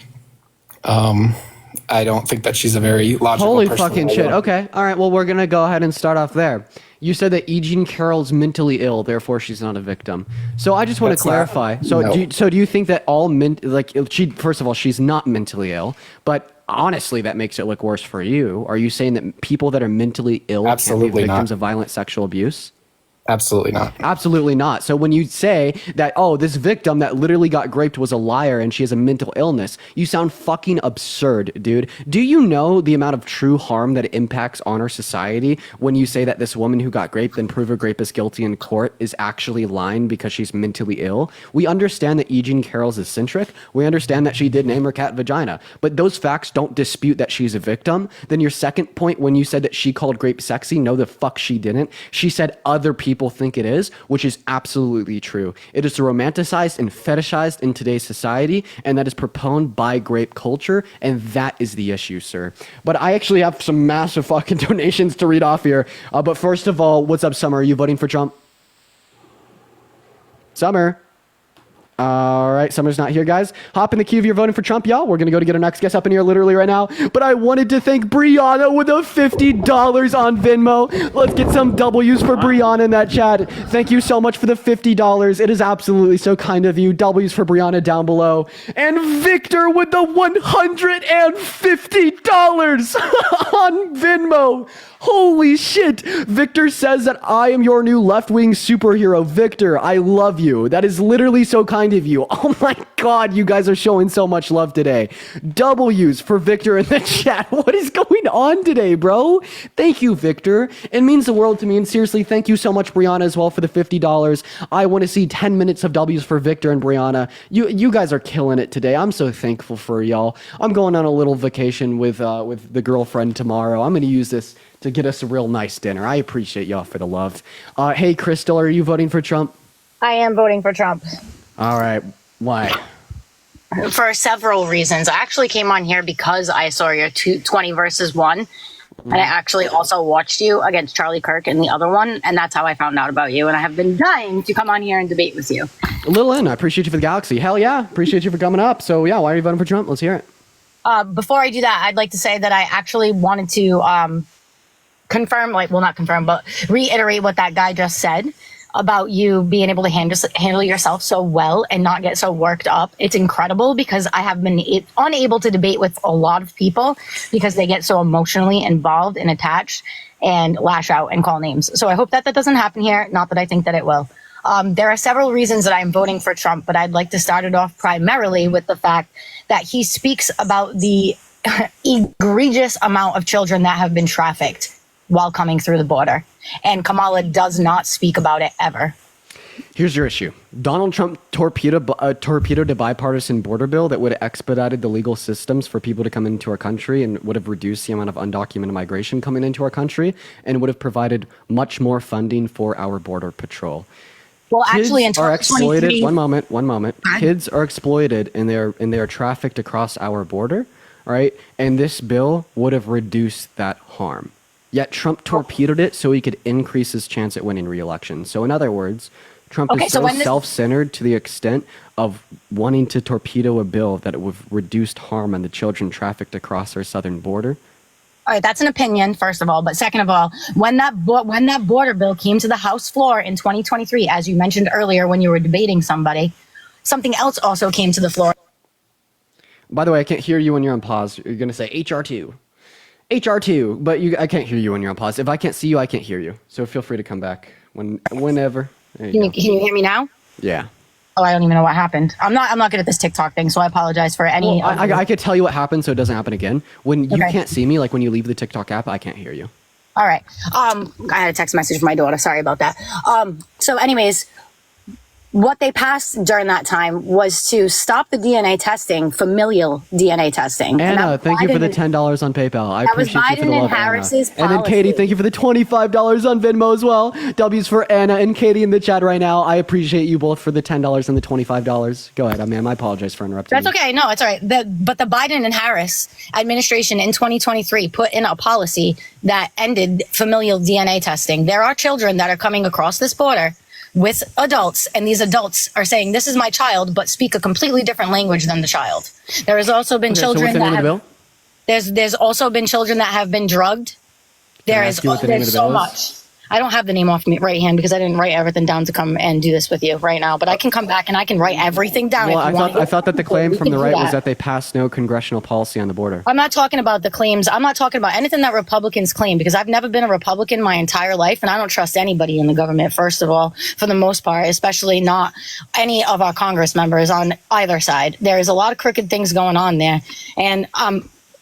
Speaker 12: I don't think that she's a very logical
Speaker 2: Holy
Speaker 12: person.
Speaker 2: fucking shit. Okay. All right. Well, we're going to go ahead and start off there. You said that Eugene Carroll's mentally ill, therefore she's not a victim. So I just want to clarify. Do you think that all first of all, she's not mentally ill, but honestly, that makes it look worse for you. Are you saying that people that are mentally ill can be victims of violent sexual abuse?
Speaker 12: Absolutely not.
Speaker 2: Absolutely not. So when you say that, oh, this victim that literally got raped was a liar and she has a mental illness, you sound fucking absurd, dude. Do you know the amount of true harm that it impacts on our society when you say that this woman who got raped and prove her rapist guilty in court is actually lying because she's mentally ill? We understand that Eugene Carroll's eccentric. We understand that she did name her cat Vagina. But those facts don't dispute that she's a victim. Then your second point, when you said that she called rape sexy, no, the fuck she didn't. She said other people think it is, which is absolutely true. It is romanticized and fetishized in today's society, and that is proponed by rape culture, and that is the issue, sir. But I actually have some massive fucking donations to read off here. But first of all, what's up, Summer? Are you voting for Trump? Summer? All right, Summer's not here, guys. Hop in the queue if you're voting for Trump, y'all. We're going to go to get our next guest up in here literally right now. But I wanted to thank Brianna with a $50 on Venmo. Let's get some W's for Brianna in that chat. Thank you so much for the $50. It is absolutely so kind of you. W's for Brianna down below. And Victor with the $150 on Venmo. Holy shit. Victor says that I am your new left-wing superhero. Victor, I love you. That is literally so kind of you. Oh my God, you guys are showing so much love today. W's for Victor in the chat. What is going on today, bro? Thank you, Victor. It means the world to me. And seriously, thank you so much, Brianna, as well for the $50. I want to see 10 minutes of W's for Victor and Brianna. You guys are killing it today. I'm so thankful for y'all. I'm going on a little vacation with the girlfriend tomorrow. I'm going to use this to get us a real nice dinner. I appreciate y'all for the love. Hey, Crystal, are you voting for Trump?
Speaker 13: I am voting for Trump.
Speaker 2: All right. Why?
Speaker 13: For several reasons. I actually came on here because I saw your 20 versus 1. And I actually also watched you against Charlie Kirk in the other one. And that's how I found out about you. And I have been dying to come on here and debate with you.
Speaker 2: Lil N, I appreciate you for the galaxy. Hell yeah. Appreciate you for coming up. So yeah, why are you voting for Trump? Let's hear it.
Speaker 13: Before I do that, I'd like to say that I actually wanted to confirm, not confirm, but reiterate what that guy just said about you being able to handle yourself so well and not get so worked up. It's incredible because I have been unable to debate with a lot of people because they get so emotionally involved and attached and lash out and call names. So I hope that doesn't happen here. Not that I think that it will. There are several reasons that I'm voting for Trump, but I'd like to start it off primarily with the fact that he speaks about the egregious amount of children that have been trafficked while coming through the border. And Kamala does not speak about it ever.
Speaker 2: Here's your issue. Donald Trump torpedoed a bipartisan border bill that would have expedited the legal systems for people to come into our country and would have reduced the amount of undocumented migration coming into our country and would have provided much more funding for our border patrol.
Speaker 13: Well,
Speaker 2: Kids
Speaker 13: actually, in
Speaker 2: are
Speaker 13: 2023,
Speaker 2: exploited. One moment. Kids are exploited and they're trafficked across our border, right? And this bill would have reduced that harm. Yet Trump torpedoed it so he could increase his chance at winning re-election. So in other words, Trump is so self-centered to the extent of wanting to torpedo a bill that would have reduced harm on the children trafficked across our southern border.
Speaker 13: All right, that's an opinion, first of all. But second of all, when that border bill came to the House floor in 2023, as you mentioned earlier when you were debating somebody, something else also came to the floor.
Speaker 2: By the way, I can't hear you when you're on pause. You're going to say HR2. HR2, but I can't hear you when you're on pause. If I can't see you, I can't hear you. So feel free to come back whenever.
Speaker 13: Can you hear me now?
Speaker 2: Yeah.
Speaker 13: Oh, I don't even know what happened. I'm not good at this TikTok thing, so I apologize for any.
Speaker 2: Well, I could tell you what happened so it doesn't happen again. When you can't see me, like when you leave the TikTok app, I can't hear you.
Speaker 13: All right. I had a text message from my daughter. Sorry about that. So anyways, what they passed during that time was to stop the DNA testing, familial DNA testing.
Speaker 2: Anna, thank you for the $10 on PayPal. I appreciate you for the love, Anna. And then Katie, thank you for the $25 on Venmo as well. W's for Anna and Katie in the chat right now. I appreciate you both for the $10 and the $25. Go ahead, ma'am. I apologize for interrupting.
Speaker 13: That's okay. No, it's all right. But the Biden and Harris administration in 2023 put in a policy that ended familial DNA testing. There are children that are coming across this border with adults, and these adults are saying, this is my child, but speak a completely different language than the child. There has also been children that have, there's also been children that have been drugged. There's so much. I don't have the name off me right hand because I didn't write everything down to come and do this with you right now, but I can come back and I can write everything down.
Speaker 2: Well, I thought that the claim from the right was that they passed no congressional policy on the border.
Speaker 13: I'm not talking about the claims. I'm not talking about anything that Republicans claim because I've never been a Republican my entire life and I don't trust anybody in the government, first of all, for the most part, especially not any of our Congress members on either side. There is a lot of crooked things going on there. And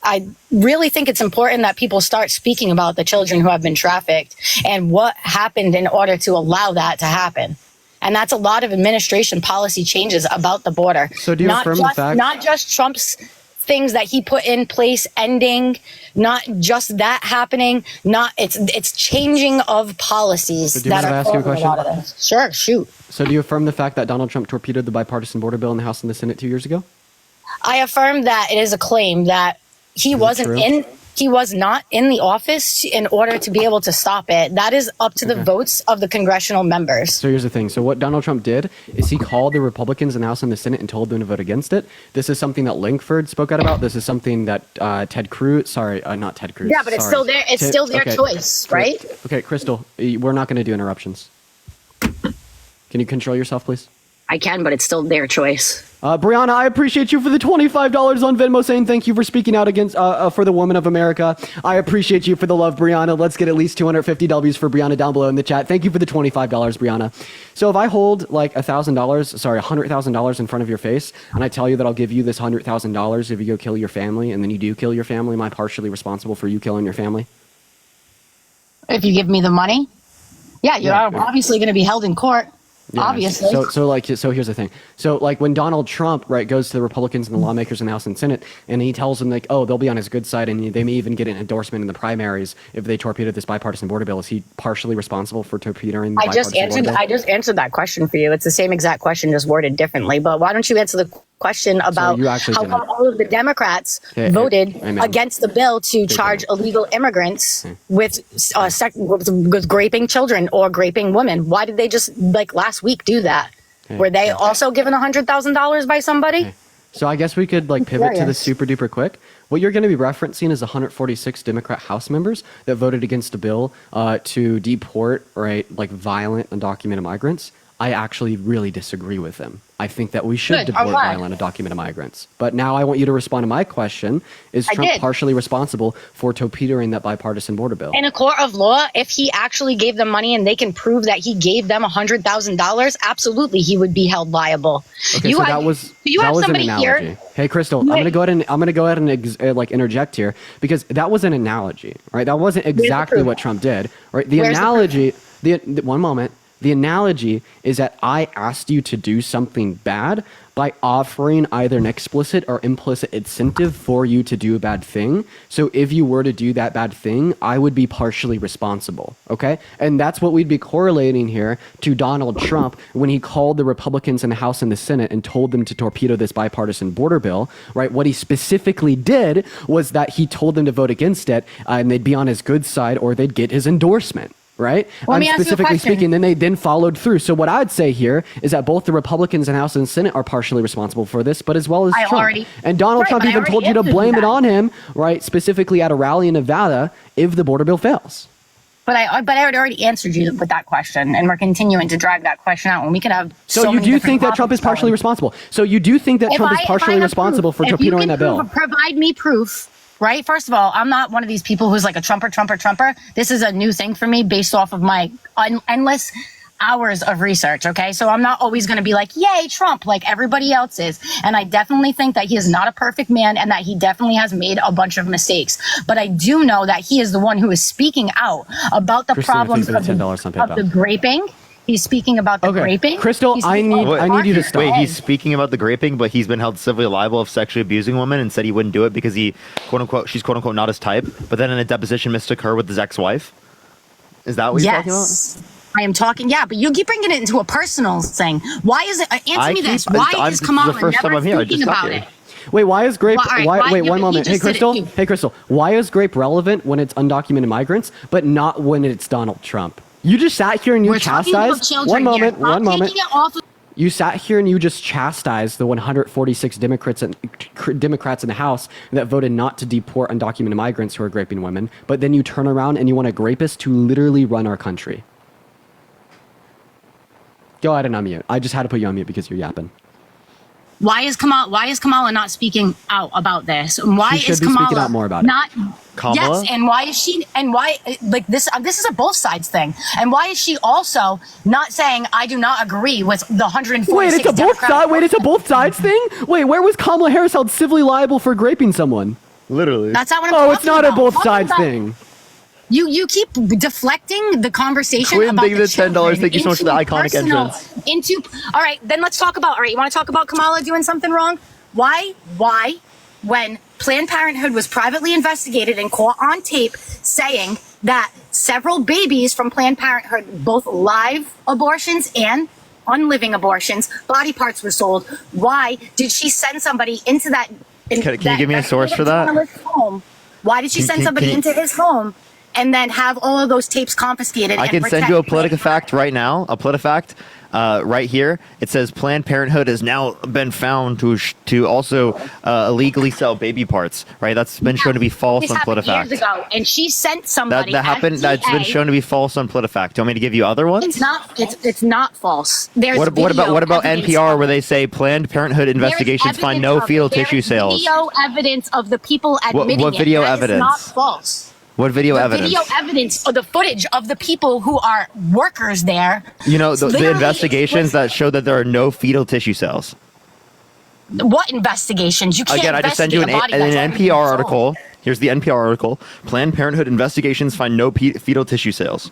Speaker 13: I really think it's important that people start speaking about the children who have been trafficked and what happened in order to allow that to happen. And that's a lot of administration policy changes about the border.
Speaker 2: So do you affirm the fact?
Speaker 13: Not just Trump's things that he put in place ending, not just that happening, it's changing of policies
Speaker 2: so do you
Speaker 13: that
Speaker 2: want
Speaker 13: are
Speaker 2: to ask you a
Speaker 13: causing a lot of
Speaker 2: question?
Speaker 13: this. Sure, shoot.
Speaker 2: So do you affirm the fact that Donald Trump torpedoed the bipartisan border bill in the House and the Senate 2 years ago?
Speaker 13: I affirm that it is a claim that he was not in the office in order to be able to stop it. That is up to the votes of the congressional members.
Speaker 2: So here's the thing. So what Donald Trump did is he called the Republicans in the House and the Senate and told them to vote against it. This is something that Langford spoke out about. This is something that Ted Cruz, not Ted Cruz.
Speaker 13: Yeah, but it's still there. It's still their choice, right?
Speaker 2: Okay, Crystal, we're not going to do interruptions. Can you control yourself, please?
Speaker 13: I can, but it's still their choice.
Speaker 2: Brianna, I appreciate you for the $25 on Venmo saying thank you for speaking out against for the women of America. I appreciate you for the love, Brianna. Let's get at least 250 W's for Brianna down below in the chat. Thank you for the $25, Brianna. So if I hold like $100,000 in front of your face and I tell you that I'll give you this $100,000 if you go kill your family and then you do kill your family, am I partially responsible for you killing your family?
Speaker 13: If you give me the money? Yeah, you're obviously going to be held in court. Yeah, obviously.
Speaker 2: So here's the thing. So like when Donald Trump, right, goes to the Republicans and the lawmakers in the House and Senate, and he tells them like, oh, they'll be on his good side, and they may even get an endorsement in the primaries if they torpedo this bipartisan border bill. Is he partially responsible for torpedoing the bipartisan border bill?
Speaker 13: I just answered that question for you. It's the same exact question, just worded differently. But why don't you answer the question about how come all of the Democrats voted against the bill to charge illegal immigrants with raping children or raping women? Why did they just, like last week, do that? Were they also given $100,000 by somebody?
Speaker 2: So I guess we could like pivot to the super duper quick. What you're going to be referencing is 146 Democrat House members that voted against a bill to deport, right, like violent undocumented migrants. I actually really disagree with them. I think that we should
Speaker 13: Good.
Speaker 2: deport
Speaker 13: Alright.
Speaker 2: violent undocumented migrants. But now I want you to respond to my question. Is
Speaker 13: I
Speaker 2: Trump
Speaker 13: did.
Speaker 2: partially responsible for torpedoing that bipartisan border bill?
Speaker 13: In a court of law, if he actually gave them money and they can prove that he gave them $100,000, absolutely he would be held liable.
Speaker 2: Okay, so that was
Speaker 13: you
Speaker 2: that
Speaker 13: have
Speaker 2: was an
Speaker 13: somebody
Speaker 2: analogy.
Speaker 13: here.
Speaker 2: Hey, Crystal, I'm gonna go ahead and like interject here because that was an analogy, right? That wasn't exactly what Trump did, right? The
Speaker 13: Where's the
Speaker 2: analogy, the 1 moment, the analogy is that I asked you to do something bad by offering either an explicit or implicit incentive for you to do a bad thing. So if you were to do that bad thing, I would be partially responsible, okay? And that's what we'd be correlating here to Donald Trump when he called the Republicans in the House and the Senate and told them to torpedo this bipartisan border bill, right? What he specifically did was that he told them to vote against it and they'd be on his good side or they'd get his endorsement. Right?
Speaker 13: Let me ask you a
Speaker 2: Specifically
Speaker 13: question.
Speaker 2: speaking, then they followed through. So what I'd say here is that both the Republicans in House and Senate are partially responsible for this, but as well as Trump. And Donald
Speaker 13: Right,
Speaker 2: Trump
Speaker 13: but I
Speaker 2: even
Speaker 13: already
Speaker 2: told you to
Speaker 13: answered
Speaker 2: blame it
Speaker 13: that.
Speaker 2: on him, right? Specifically at a rally in Nevada if the border bill fails.
Speaker 13: But I had already answered you with that question, and we're continuing to drag that question out when we could have
Speaker 2: So,
Speaker 13: so
Speaker 2: you
Speaker 13: many
Speaker 2: do
Speaker 13: different
Speaker 2: think that Trump is
Speaker 13: topics
Speaker 2: partially
Speaker 13: going.
Speaker 2: responsible. So you do think that Trump is partially responsible for torpedoing that bill.
Speaker 13: Provide me proof, right? First of all, I'm not one of these people who's like a Trumper. This is a new thing for me based off of my endless hours of research, okay? So I'm not always going to be like, yay, Trump, like everybody else is. And I definitely think that he is not a perfect man and that he definitely has made a bunch of mistakes. But I do know that he is the one who is speaking out about the
Speaker 2: Christina,
Speaker 13: problems
Speaker 2: thanks for the $10 on
Speaker 13: of
Speaker 2: PayPal.
Speaker 13: the graping. He's speaking about the graping.
Speaker 2: Crystal,
Speaker 13: He's
Speaker 2: I
Speaker 13: speaking about
Speaker 2: need you to stop.
Speaker 10: Wait, he's speaking about the graping, but he's been held civilly liable of sexually abusing women and said he wouldn't do it because he, quote unquote, she's quote unquote not his type. But then in a deposition mistook her with his ex-wife. Is that what you're talking about?
Speaker 13: I am talking, yeah, but you keep bringing it into a personal thing. Why is it? Answer me this. Why is Kamala never speaking about it?
Speaker 2: Wait, why is grape?
Speaker 13: Well, all right,
Speaker 2: wait,
Speaker 13: yeah,
Speaker 2: one
Speaker 13: but he
Speaker 2: moment.
Speaker 13: just said it too.
Speaker 2: Hey, Crystal. Why is grape relevant when it's undocumented migrants, but not when it's Donald Trump? You just sat here and you
Speaker 13: We're talking about
Speaker 2: chastised.
Speaker 13: children
Speaker 2: One
Speaker 13: here.
Speaker 2: moment.
Speaker 13: Stop
Speaker 2: One moment.
Speaker 13: taking it off of-
Speaker 2: You sat here and you just chastised the 146 Democrats in the House that voted not to deport undocumented migrants who are graping women, but then you turn around and you want a rapist to literally run our country. Go ahead and unmute. I just had to put you on mute because you're yapping.
Speaker 13: Why is Kamala not speaking out about this? And why
Speaker 2: She should
Speaker 13: is
Speaker 2: be
Speaker 13: Kamala
Speaker 2: speaking out more about it.
Speaker 13: not?
Speaker 10: Kamala?
Speaker 13: Yes, and why is she? And why like this? This is a both sides thing. And why is she also not saying I do not agree with the 146?
Speaker 2: Wait, it's a both sides. Wait, it's a both sides thing. Wait, where was Kamala Harris held civilly liable for graping someone?
Speaker 10: Literally.
Speaker 13: That's not what I'm
Speaker 2: Oh,
Speaker 13: talking
Speaker 2: it's not a
Speaker 13: about.
Speaker 2: both
Speaker 13: I'm talking
Speaker 2: sides
Speaker 13: about-
Speaker 2: thing.
Speaker 13: You keep deflecting the conversation
Speaker 10: Quinn,
Speaker 13: about
Speaker 10: thank you
Speaker 13: the
Speaker 10: for the $10.
Speaker 13: children
Speaker 10: Thank you so much for the
Speaker 13: into
Speaker 10: iconic
Speaker 13: personal-
Speaker 10: entrance.
Speaker 13: Into all right, then let's talk about. All right, you want to talk about Kamala doing something wrong? Why? When Planned Parenthood was privately investigated and caught on tape saying that several babies from Planned Parenthood, both live abortions and unliving abortions, body parts were sold. Why did she send somebody into that?
Speaker 10: Can you give me a source for that?
Speaker 13: journalist's home? Why did she send somebody into his home and then have all of those tapes confiscated?
Speaker 10: I
Speaker 13: and
Speaker 10: can send you a
Speaker 13: protect-
Speaker 10: PolitiFact right now. A PolitiFact right here. It says Planned Parenthood has now been found to also illegally sell baby parts. Right, that's been shown to be false
Speaker 13: This
Speaker 10: on
Speaker 13: happened years
Speaker 10: PolitiFact.
Speaker 13: ago, and she sent somebody.
Speaker 10: That happened. That's been
Speaker 13: FDA.
Speaker 10: shown to be false on PolitiFact. Do you want me to give you other ones?
Speaker 13: It's not. It's not false. There's
Speaker 10: What
Speaker 13: video
Speaker 10: about
Speaker 13: evidence
Speaker 10: NPR
Speaker 13: of
Speaker 10: where
Speaker 13: it.
Speaker 10: they say Planned Parenthood investigations find no fetal tissue sales?
Speaker 13: Video evidence of the people admitting
Speaker 10: what
Speaker 13: it.
Speaker 10: video
Speaker 13: That is
Speaker 10: evidence?
Speaker 13: not false.
Speaker 10: What video
Speaker 13: The
Speaker 10: evidence?
Speaker 13: video evidence or the footage of the people who are workers there.
Speaker 10: You know, the
Speaker 13: literally
Speaker 10: investigations that show that there are no fetal tissue cells.
Speaker 13: What investigations? You can't
Speaker 10: Again, I just send you an
Speaker 13: investigate a body that's
Speaker 10: NPR
Speaker 13: already
Speaker 10: article. Here's the NPR article. Planned Parenthood investigations find no fetal tissue sales.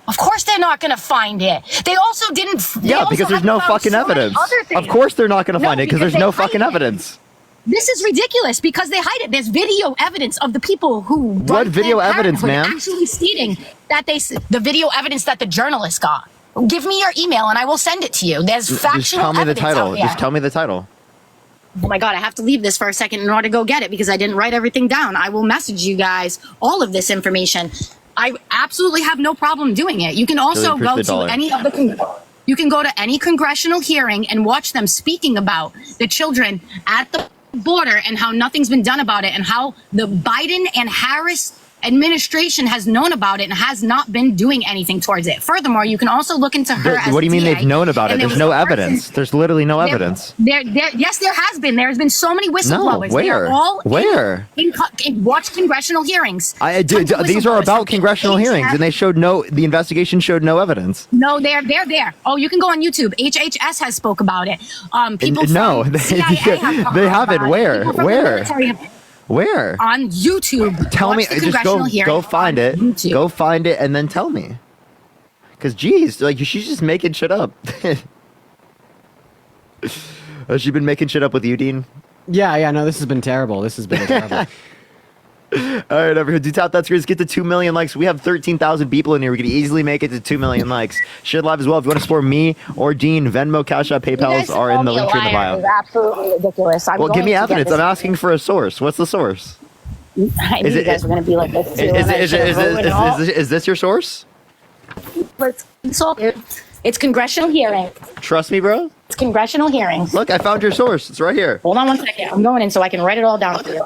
Speaker 13: Of course they're not going to find it. They also didn't. They
Speaker 10: Yeah,
Speaker 13: also
Speaker 10: because there's
Speaker 13: haven't
Speaker 10: no
Speaker 13: found
Speaker 10: fucking
Speaker 13: so many
Speaker 10: evidence.
Speaker 13: other things.
Speaker 10: Of course they're not going to
Speaker 13: No,
Speaker 10: find it because
Speaker 13: because
Speaker 10: there's no
Speaker 13: they hide
Speaker 10: fucking
Speaker 13: it.
Speaker 10: evidence.
Speaker 13: This is ridiculous because they hide it. There's video evidence of the people who.
Speaker 10: What
Speaker 13: run
Speaker 10: video
Speaker 13: Planned
Speaker 10: evidence,
Speaker 13: Parenthood
Speaker 10: ma'am?
Speaker 13: Actually stating that the video evidence that the journalist got. Give me your email and I will send it to you. There's factual
Speaker 10: Just tell me the
Speaker 13: evidence
Speaker 10: title.
Speaker 13: out there.
Speaker 10: Just tell me the title.
Speaker 13: Oh my God, I have to leave this for a second in order to go get it because I didn't write everything down. I will message you guys all of this information. I absolutely have no problem doing it. You can also
Speaker 10: Really
Speaker 13: go
Speaker 10: appreciate the
Speaker 13: to any of the you can go to any congressional hearing and watch them speaking about the children at the border and how nothing's been done about it and how the Biden and Harris administration has known about it and has not been doing anything towards it. Furthermore, you can also look into her as
Speaker 10: What do you mean
Speaker 13: DA,
Speaker 10: they've known about it?
Speaker 13: and there
Speaker 10: There's
Speaker 13: was
Speaker 10: no
Speaker 13: a person-
Speaker 10: evidence. There's literally no evidence.
Speaker 13: Yes, there has been. There has been so many whistleblowers.
Speaker 10: No,
Speaker 13: They are
Speaker 10: where?
Speaker 13: all
Speaker 10: Where?
Speaker 13: watch congressional hearings.
Speaker 10: These are
Speaker 13: whistleblowers
Speaker 10: about
Speaker 13: from
Speaker 10: congressional hearings, and they showed the investigation showed no evidence.
Speaker 13: No, they're there. Oh, you can go on YouTube. HHS has spoke about it. People
Speaker 10: No,
Speaker 13: from
Speaker 10: they-
Speaker 13: CIA have talked
Speaker 10: they haven't.
Speaker 13: about it.
Speaker 10: Where?
Speaker 13: People from the
Speaker 10: Where?
Speaker 13: military have-
Speaker 10: Where?
Speaker 13: On YouTube.
Speaker 10: Tell
Speaker 13: Watch
Speaker 10: me.
Speaker 13: the
Speaker 10: Just
Speaker 13: congressional hearing
Speaker 10: go find
Speaker 13: on
Speaker 10: it.
Speaker 13: YouTube.
Speaker 10: Go find it, and then tell me. Because, geez, like she's just making shit up. Has she been making shit up with you, Dean?
Speaker 2: Yeah, no, this has been terrible. This has been terrible.
Speaker 10: All right, everyone, do tap that screen. Let's get to 2 million likes. We have 13,000 people in here. We can easily make it to 2 million likes. Share live as well. If you want to support me or Dean, Venmo, Cash App, PayPal's are in the link tree in the bio.
Speaker 13: It's absolutely ridiculous.
Speaker 10: Well, give me evidence. I'm asking for a source. What's the source?
Speaker 13: I knew you guys were going to be like this too.
Speaker 10: Is this your source?
Speaker 13: It's congressional hearing.
Speaker 10: Trust me, bro.
Speaker 13: It's congressional hearings.
Speaker 10: Look, I found your source. It's right here.
Speaker 13: Hold on one second. I'm going in so I can write it all down for you.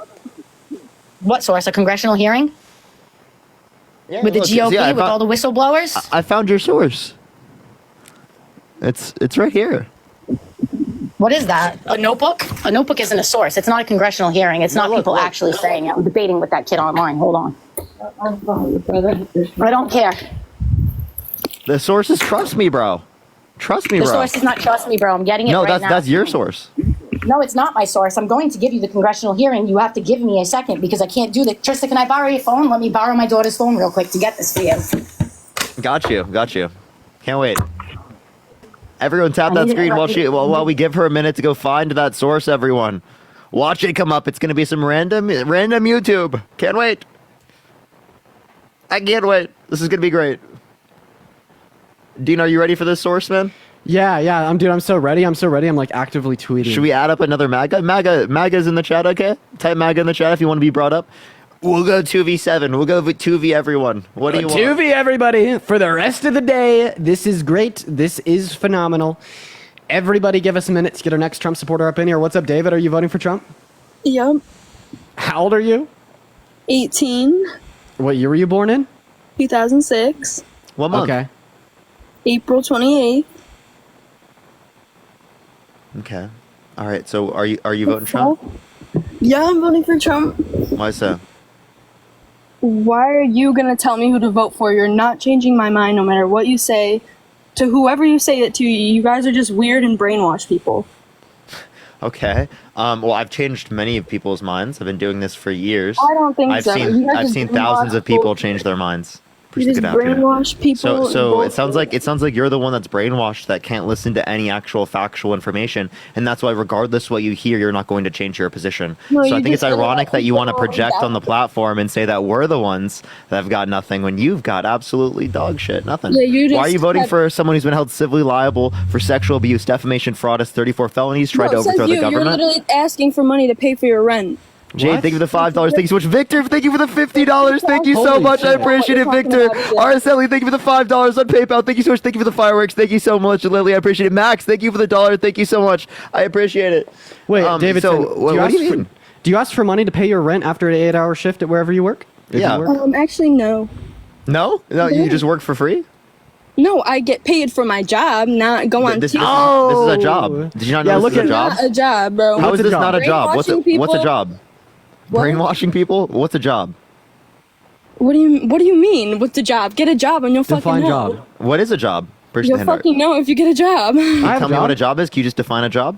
Speaker 13: What source? A congressional hearing? With the
Speaker 10: look,
Speaker 13: GOP,
Speaker 10: yeah,
Speaker 13: with all the whistleblowers?
Speaker 10: I found your source. It's right here.
Speaker 13: What is that? A notebook? A notebook isn't a source. It's not a congressional hearing. It's not people actually saying it. I'm debating with that kid online. Hold on. I don't care.
Speaker 10: The source is trust me, bro. Trust me,
Speaker 13: The
Speaker 10: bro.
Speaker 13: source is not trust me, bro. I'm getting it
Speaker 10: No,
Speaker 13: right now.
Speaker 10: that's your source.
Speaker 13: No, it's not my source. I'm going to give you the congressional hearing. You have to give me a second because I can't do that. Trista, can I borrow your phone? Let me borrow my daughter's phone real quick to get this for you.
Speaker 10: Got you. Can't wait. Everyone tap that screen while we give her a minute to go find that source, everyone. Watch it come up. It's going to be some random YouTube. Can't wait. I can't wait. This is going to be great. Dean, are you ready for this source, man?
Speaker 2: Yeah, I'm so ready. I'm like actively tweeting.
Speaker 10: Should we add up another MAGA? MAGA's in the chat, okay? Type MAGA in the chat if you want to be brought up. We'll go 2v7. We'll go with 2v everyone. What do you want?
Speaker 2: 2v everybody for the rest of the day. This is great. This is phenomenal. Everybody give us a minute to get our next Trump supporter up in here. What's up, David? Are you voting for Trump?
Speaker 14: Yep.
Speaker 2: How old are you?
Speaker 14: 18.
Speaker 2: What year were you born in?
Speaker 14: 2006.
Speaker 10: What month?
Speaker 2: Okay.
Speaker 14: April 28th.
Speaker 10: Okay. All right. So are you voting Trump?
Speaker 14: Yeah, I'm voting for Trump.
Speaker 10: Why so?
Speaker 14: Why are you going to tell me who to vote for? You're not changing my mind no matter what you say. To whoever you say it to, you guys are just weird and brainwash people.
Speaker 10: Okay. Well, I've changed many of people's minds. I've been doing this for years.
Speaker 14: I don't think so. You guys
Speaker 10: I've
Speaker 14: just
Speaker 10: seen thousands of
Speaker 14: brainwash
Speaker 10: people
Speaker 14: people.
Speaker 10: change their minds.
Speaker 14: You just brainwash people.
Speaker 10: So it sounds like you're the one that's brainwashed that can't listen to any actual factual information, and that's why regardless what you hear, you're not going to change your position.
Speaker 14: No,
Speaker 10: So
Speaker 14: you
Speaker 10: I think it's
Speaker 14: just-
Speaker 10: ironic that you want to project on the platform and say that we're the ones that have got nothing when you've got absolutely dog shit, nothing.
Speaker 14: Yeah, you
Speaker 10: Why are
Speaker 14: just
Speaker 10: you voting
Speaker 14: have-
Speaker 10: for someone who's been held civilly liable for sexual abuse, defamation, fraud, 34 felonies, tried to
Speaker 14: No, it says
Speaker 10: overthrow the
Speaker 14: You're
Speaker 10: government?
Speaker 14: literally asking for money to pay for your rent.
Speaker 10: Jade, thank you for the $5. Thank you so much. Victor, thank you for the $50. Thank you so
Speaker 2: Holy
Speaker 10: much. I
Speaker 2: shit.
Speaker 10: appreciate it, Victor. RSLE, thank you for the $5 on PayPal. Thank you so much. Thank you for the fireworks. Thank you so much, Lily. I appreciate it. Max, thank you for the $1. Thank you so much. I appreciate it.
Speaker 2: Wait, David.
Speaker 10: So, what do you mean?
Speaker 2: Do you ask for money to pay your rent after an 8-hour shift at wherever you work? If
Speaker 10: Yeah.
Speaker 2: you work?
Speaker 14: Actually, no.
Speaker 10: No, you just work for free.
Speaker 14: No, I get paid for my job, not go on
Speaker 10: This
Speaker 14: TV.
Speaker 10: is a job. Did you not know this is a job?
Speaker 14: Not a job, bro.
Speaker 10: How is this not a job? What's a
Speaker 14: Brainwashing
Speaker 10: job?
Speaker 14: What?
Speaker 10: Brainwashing people? What's a job?
Speaker 14: What do you mean? What's the job? Get a job and you'll fucking know.
Speaker 10: What is a job? Person
Speaker 14: You'll
Speaker 10: to Hendrick.
Speaker 14: fucking know if you get a job.
Speaker 10: Tell me what a job is. Can you just define a job?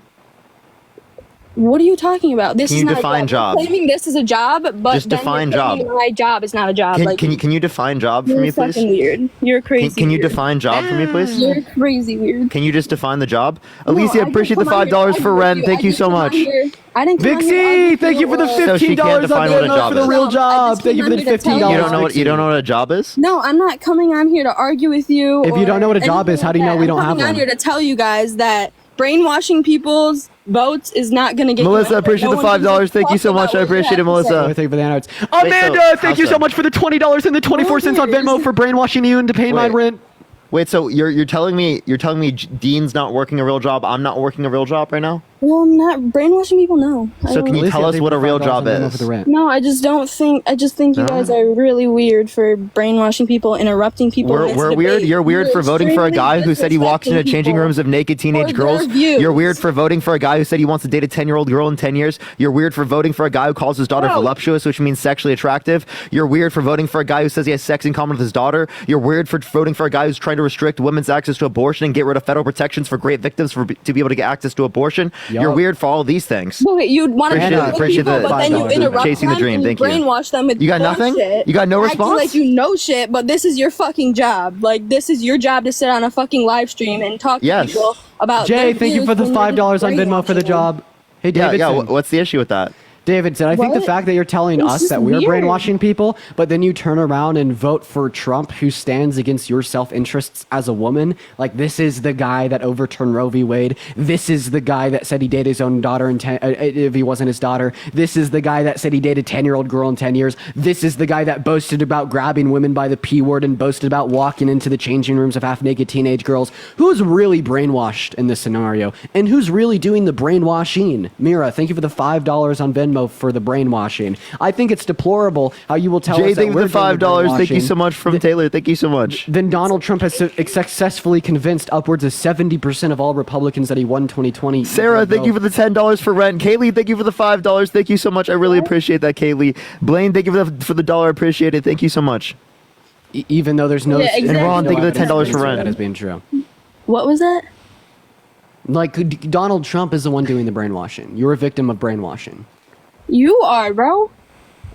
Speaker 14: What are you talking about? This
Speaker 10: Can
Speaker 14: is
Speaker 10: you
Speaker 14: not
Speaker 10: define
Speaker 14: a
Speaker 10: job?
Speaker 14: You're claiming this is a job, but
Speaker 10: Just
Speaker 14: then
Speaker 10: define
Speaker 14: you're claiming
Speaker 10: job.
Speaker 14: my job is not a job.
Speaker 10: Can you define job for
Speaker 14: you're
Speaker 10: me, please?
Speaker 14: fucking weird. You're crazy.
Speaker 10: Can you
Speaker 14: weird.
Speaker 10: define job for me, please?
Speaker 14: You're crazy weird.
Speaker 10: Can you just define the job?
Speaker 14: No,
Speaker 10: Alicia,
Speaker 14: I
Speaker 10: appreciate the
Speaker 14: didn't come on
Speaker 10: $5
Speaker 14: here
Speaker 10: for
Speaker 14: to argue
Speaker 10: rent.
Speaker 14: with
Speaker 10: Thank
Speaker 14: you.
Speaker 10: you so much.
Speaker 14: I didn't come on here to
Speaker 2: Vixie,
Speaker 14: argue
Speaker 2: thank you for the
Speaker 14: with
Speaker 10: So she can't
Speaker 2: $15
Speaker 10: define
Speaker 2: on
Speaker 10: what a
Speaker 2: Venmo
Speaker 10: job
Speaker 2: for the
Speaker 10: is.
Speaker 2: real
Speaker 14: No, I
Speaker 2: job.
Speaker 14: just
Speaker 2: Thank you
Speaker 14: came
Speaker 2: for the
Speaker 14: on here to tell
Speaker 2: $15.
Speaker 14: you.
Speaker 10: You don't know what a job is?
Speaker 14: No, I'm not coming on here to argue with you.
Speaker 2: If you don't know what a job
Speaker 14: or
Speaker 2: is, how do you
Speaker 14: anything
Speaker 2: know we
Speaker 14: like
Speaker 2: don't
Speaker 14: that.
Speaker 2: have
Speaker 14: I'm coming on
Speaker 2: one?
Speaker 14: here to tell you guys that brainwashing people's votes is not going to get
Speaker 10: Melissa,
Speaker 14: you
Speaker 10: appreciate the $5. Thank you so much. I appreciate it, Melissa.
Speaker 2: Thank you for the handouts.
Speaker 10: Wait,
Speaker 2: Amanda,
Speaker 10: so-
Speaker 2: thank you so
Speaker 10: how's
Speaker 2: much for the $20 and the 24 cents on Venmo for brainwashing you into paying my
Speaker 10: Wait.
Speaker 2: rent.
Speaker 10: Wait, so you're telling me Dean's not working a real job? I'm not working a real job right now?
Speaker 14: Well, I'm not brainwashing people. No.
Speaker 10: So can you tell us what a real job is?
Speaker 14: No, I just don't think. I just think you guys are really weird for brainwashing people, interrupting people.
Speaker 10: We're weird. You're weird for voting for a guy who said he walks into changing rooms of naked teenage girls. You're weird for voting for a guy who said he wants to date a 10-year-old girl in 10 years. You're weird for voting for a guy who calls his daughter voluptuous, which means sexually attractive. You're weird for voting for a guy who says he has sex in common with his daughter. You're weird for voting for a guy who's trying to restrict women's access to abortion and get rid of federal protections for great victims to be able to get access to abortion. You're weird for all these things.
Speaker 14: Well, you'd want to
Speaker 10: appreciate
Speaker 14: people, but then you interrupt
Speaker 10: chasing
Speaker 14: them
Speaker 10: the dream.
Speaker 14: and
Speaker 10: Thank you.
Speaker 14: brainwash them with
Speaker 10: You got nothing?
Speaker 14: bullshit,
Speaker 10: You got no
Speaker 14: acting
Speaker 10: response?
Speaker 14: like you know shit, but this is your fucking job. Like, this is your job to sit on a fucking live stream and talk to people about
Speaker 2: Jay,
Speaker 14: their
Speaker 2: thank you
Speaker 14: views
Speaker 2: for the
Speaker 14: when you're
Speaker 2: $5 on Venmo
Speaker 14: brainwashing
Speaker 2: for the
Speaker 14: them.
Speaker 2: job. Hey,
Speaker 10: Yeah,
Speaker 2: Davidson.
Speaker 10: what's the issue with that?
Speaker 2: Davidson, I think the
Speaker 14: What?
Speaker 2: fact that you're telling
Speaker 14: It's
Speaker 2: us
Speaker 14: just
Speaker 2: that we're
Speaker 14: weird.
Speaker 2: brainwashing people, but then you turn around and vote for Trump, who stands against your self-interests as a woman, like this is the guy that overturned Roe v. Wade. This is the guy that said he dated his own daughter if he wasn't his daughter. This is the guy that said he dated a 10-year-old girl in 10 years. This is the guy that boasted about grabbing women by the P word and boasted about walking into the changing rooms of half-naked teenage girls. Who's really brainwashed in this scenario? And who's really doing the brainwashing? Mira, thank you for the $5 on Venmo for the brainwashing. I think it's deplorable how you will tell
Speaker 10: Jay,
Speaker 2: us that
Speaker 10: thank you
Speaker 2: we're
Speaker 10: for the
Speaker 2: doing
Speaker 10: $5. Thank you
Speaker 2: brainwashing.
Speaker 10: so much from Taylor. Thank you so much.
Speaker 2: Then Donald Trump has successfully convinced upwards of 70% of all Republicans that he won 2020.
Speaker 10: Sarah, thank you for the $10 for rent. Kaylee, thank you for the $5. Thank you so much. I really appreciate that, Kaylee. Blaine, thank you for the dollar. Appreciate it. Thank you so much.
Speaker 2: Even though there's no...
Speaker 14: Yeah, exactly.
Speaker 10: And Ron, thank you for the $10 for rent.
Speaker 2: That is being true.
Speaker 14: What was that?
Speaker 2: Like, Donald Trump is the one doing the brainwashing. You're a victim of brainwashing.
Speaker 14: You are, bro.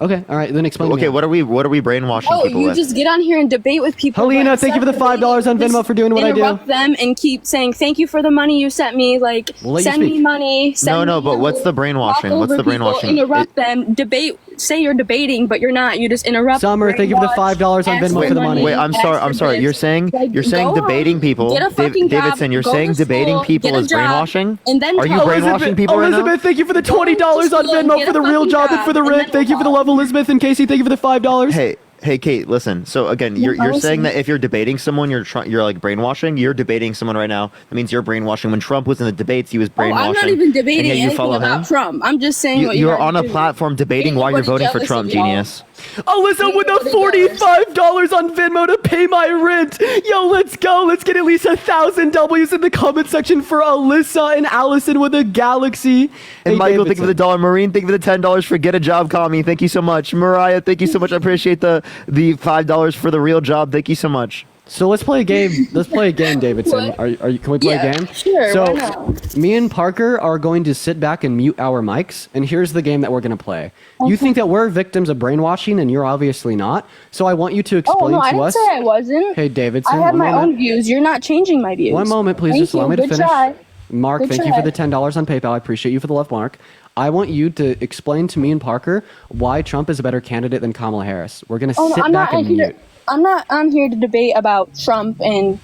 Speaker 2: Okay, all right, then explain to me.
Speaker 10: Okay, what are we brainwashing
Speaker 14: Oh,
Speaker 10: people
Speaker 14: you
Speaker 10: with?
Speaker 14: just get on here and debate with people.
Speaker 2: Helena,
Speaker 14: but
Speaker 2: thank you for the
Speaker 14: instead of
Speaker 2: $5 on
Speaker 14: debating,
Speaker 2: Venmo for doing what I do.
Speaker 14: Interrupt them and keep saying thank you for the money you sent me. Like,
Speaker 2: We'll let you
Speaker 14: send me
Speaker 2: speak.
Speaker 14: money. Send
Speaker 10: No,
Speaker 14: me
Speaker 10: but what's the
Speaker 14: talk
Speaker 10: brainwashing? What's
Speaker 14: over
Speaker 10: the
Speaker 14: people,
Speaker 10: brainwashing?
Speaker 14: Interrupt them. Debate. Say you're debating, but you're not. You just interrupt.
Speaker 2: Summer, thank you for the $5 on Venmo for the money.
Speaker 10: Wait, I'm sorry. You're saying
Speaker 14: go
Speaker 10: debating
Speaker 14: on,
Speaker 10: people.
Speaker 14: get a fucking job,
Speaker 10: Davidson, you're
Speaker 14: go
Speaker 10: saying
Speaker 14: to
Speaker 10: debating
Speaker 14: school,
Speaker 10: people
Speaker 14: get a
Speaker 10: is
Speaker 14: job,
Speaker 10: brainwashing?
Speaker 14: and then
Speaker 10: Are you
Speaker 14: tell-
Speaker 10: brainwashing people right now?
Speaker 2: Elizabeth, thank you for the
Speaker 14: Go to
Speaker 2: $20 on
Speaker 14: school and
Speaker 2: Venmo
Speaker 14: get
Speaker 2: for
Speaker 14: a
Speaker 2: the real
Speaker 14: fucking
Speaker 2: job and
Speaker 14: job,
Speaker 2: for the
Speaker 14: and
Speaker 2: rent.
Speaker 14: then
Speaker 2: Thank you for the love, Elizabeth and Casey. Thank you for the $5.
Speaker 10: Hey, Kate, listen. So again, you're saying
Speaker 14: listen.
Speaker 10: that if you're debating someone, you're like brainwashing. You're debating someone right now. That means you're brainwashing. When Trump was in the debates, he was
Speaker 14: Oh,
Speaker 10: brainwashing.
Speaker 14: I'm not even
Speaker 10: and
Speaker 14: debating
Speaker 10: yet you
Speaker 14: anything
Speaker 10: follow
Speaker 14: about
Speaker 10: him.
Speaker 14: Trump. I'm just saying what you
Speaker 10: You're
Speaker 14: guys
Speaker 10: on a
Speaker 14: do.
Speaker 10: platform debating why you're
Speaker 14: Anybody
Speaker 10: voting for
Speaker 14: jealous
Speaker 10: Trump,
Speaker 14: of y'all?
Speaker 10: genius.
Speaker 2: Alyssa with the $45 on Venmo to pay my rent. Yo, let's go. Let's get at least 1,000 W's in the comment section for Alyssa and Allison with a galaxy.
Speaker 10: And
Speaker 2: Hey,
Speaker 10: Michael, thank you for the
Speaker 2: Davidson.
Speaker 10: $1. Marine, thank you for the $10 for Get a Job, Commie. Thank you so much. Mariah, thank you so much. I appreciate the $5 for the real job. Thank you so much.
Speaker 2: So let's play a game. Let's play a game, Davidson.
Speaker 14: What?
Speaker 2: Are you? Can we play
Speaker 14: Yeah,
Speaker 2: a game?
Speaker 14: sure,
Speaker 2: So
Speaker 14: why not?
Speaker 2: me and Parker are going to sit back and mute our mics, and here's the game that we're going to play. You think that we're victims of brainwashing, and you're obviously not. So I want you to
Speaker 14: Oh
Speaker 2: explain
Speaker 14: no, I
Speaker 2: to
Speaker 14: didn't
Speaker 2: us.
Speaker 14: say I wasn't.
Speaker 2: Hey, Davidson.
Speaker 14: I have
Speaker 2: one
Speaker 14: my
Speaker 2: moment.
Speaker 14: own views. You're not changing my views.
Speaker 2: One moment, please.
Speaker 14: Thank
Speaker 2: Just allow
Speaker 14: you.
Speaker 2: me to
Speaker 14: Good
Speaker 2: finish.
Speaker 14: try.
Speaker 2: Mark,
Speaker 14: Good
Speaker 2: thank you for
Speaker 14: try.
Speaker 2: the $10 on PayPal. I appreciate you for the love, Mark. I want you to explain to me and Parker why Trump is a better candidate than Kamala Harris. We're going to
Speaker 14: Oh, no,
Speaker 2: sit
Speaker 14: I'm
Speaker 2: back
Speaker 14: not
Speaker 2: and
Speaker 14: here.
Speaker 2: mute.
Speaker 14: I'm not on here to debate about Trump and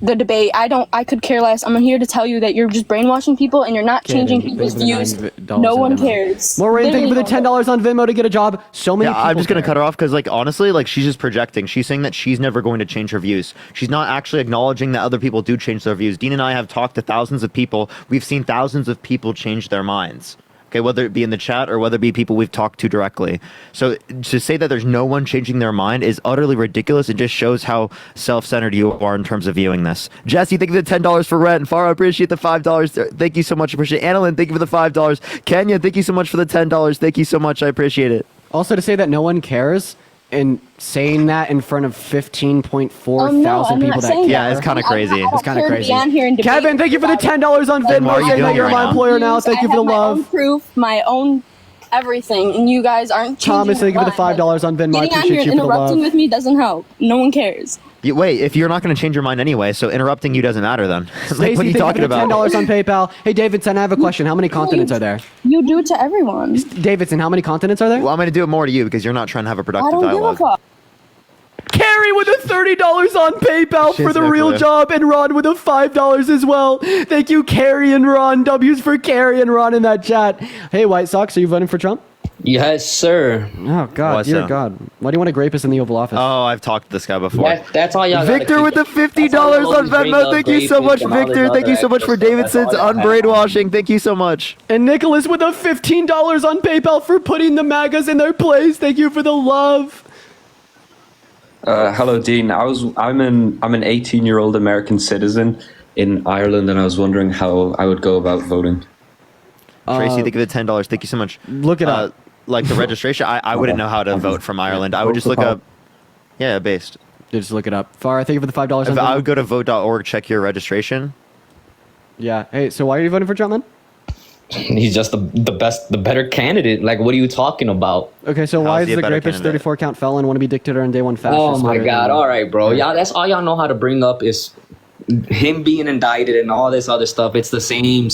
Speaker 14: the debate. I could care less. I'm here to tell you that you're just brainwashing people and you're not
Speaker 2: Okay,
Speaker 14: changing
Speaker 2: then
Speaker 14: people's
Speaker 2: thank you for
Speaker 14: views.
Speaker 2: the $9
Speaker 14: No
Speaker 2: on
Speaker 14: one
Speaker 2: Venmo.
Speaker 14: cares.
Speaker 2: Maureen, thank you for the
Speaker 14: Literally no one.
Speaker 2: $10 on Venmo to get a job. So many
Speaker 10: Yeah,
Speaker 2: people
Speaker 10: I'm just gonna
Speaker 2: care.
Speaker 10: cut her off because, like, honestly, like, she's just projecting. She's saying that she's never going to change her views. She's not actually acknowledging that other people do change their views. Dean and I have talked to thousands of people. We've seen thousands of people change their minds. Okay, whether it be in the chat or whether it be people we've talked to directly. So to say that there's no one changing their mind is utterly ridiculous. It just shows how self-centered you are in terms of viewing this. Jesse, thank you for the $10 for rent. Farah, appreciate the $5. Thank you so much. Appreciate it. Annalyn, thank you for the $5. Kenya, thank you so much for the $10. Thank you so much. I appreciate it.
Speaker 2: Also, to say that no one cares and saying that in front of 15.4
Speaker 14: No,
Speaker 2: thousand
Speaker 14: I'm
Speaker 2: people
Speaker 14: not
Speaker 2: that
Speaker 14: saying
Speaker 2: care.
Speaker 10: Yeah, it's kind of crazy.
Speaker 14: I
Speaker 2: It's kind of
Speaker 14: don't care to
Speaker 2: crazy.
Speaker 14: be on here and debate
Speaker 2: Kevin, thank you for the
Speaker 14: about
Speaker 2: $10 on Venmo.
Speaker 10: what are you
Speaker 2: Saying that
Speaker 10: doing
Speaker 2: you're
Speaker 10: right
Speaker 2: my
Speaker 10: now?
Speaker 2: employer now. Thank you for the
Speaker 14: I have my own
Speaker 2: love.
Speaker 14: proof, my own everything, and you guys aren't changing.
Speaker 2: Thomas, thank you for the
Speaker 14: my mind.
Speaker 2: $5 on Venmo. I
Speaker 14: Getting on here
Speaker 2: appreciate
Speaker 14: and
Speaker 2: you for the
Speaker 14: interrupting
Speaker 2: love.
Speaker 14: with me doesn't help. No one cares.
Speaker 10: Wait, if you're not going to change your mind anyway, so interrupting you doesn't matter then. Like,
Speaker 2: Stacey,
Speaker 10: what are you
Speaker 2: thank
Speaker 10: talking
Speaker 2: for the
Speaker 10: about?
Speaker 2: $10 on PayPal. Hey, Davidson, I have a question. How many continents are there?
Speaker 14: You do it to everyone.
Speaker 2: Davidson, how many continents are there?
Speaker 10: Well, I'm going to do it more to you because you're not trying to have a
Speaker 14: I
Speaker 10: productive
Speaker 14: don't give a
Speaker 10: dialogue.
Speaker 14: fuck.
Speaker 2: Carrie with a $30 on PayPal
Speaker 10: She's
Speaker 2: for the
Speaker 10: no
Speaker 2: real
Speaker 10: clue.
Speaker 2: job, and Ron with a $5 as well. Thank you, Carrie and Ron. W's for Carrie and Ron in that chat. Hey, White Sox, are you voting for Trump?
Speaker 15: Yes, sir.
Speaker 2: Oh God,
Speaker 10: What's
Speaker 2: dear
Speaker 10: up?
Speaker 2: God. Why do you want to grape us in the Oval Office?
Speaker 10: Oh, I've talked to this guy before.
Speaker 15: That's all y'all.
Speaker 10: Victor with the $50 on Venmo. Thank you so much, Victor. Thank you so much for Davidson's unbrainwashing. Thank you so much.
Speaker 2: And Nicholas with a $15 on PayPal for putting the MAGAs in their place. Thank you for the love.
Speaker 16: Hello, Dean. I'm an 18-year-old American citizen in Ireland, and I was wondering how I would go about voting.
Speaker 10: Tracy, thank you for the $10. Thank you so much.
Speaker 2: Look it up.
Speaker 10: Like the registration, I wouldn't know how to vote from Ireland. I would just look up. Yeah, based.
Speaker 2: Just look it up. Farah, thank you for the $5.
Speaker 10: If I would go to vote.org, check your registration.
Speaker 2: Yeah. Hey, so why are you voting for Trump, man?
Speaker 15: He's just the better candidate. Like, what are you talking about?
Speaker 2: Okay, so why is the rapist 34 count felon want to be dictator on day one fascist?
Speaker 15: Oh my
Speaker 2: better
Speaker 15: God!
Speaker 2: than-
Speaker 15: All right, bro. Y'all, that's all y'all know how to bring up is him being indicted and all this other stuff. It's the same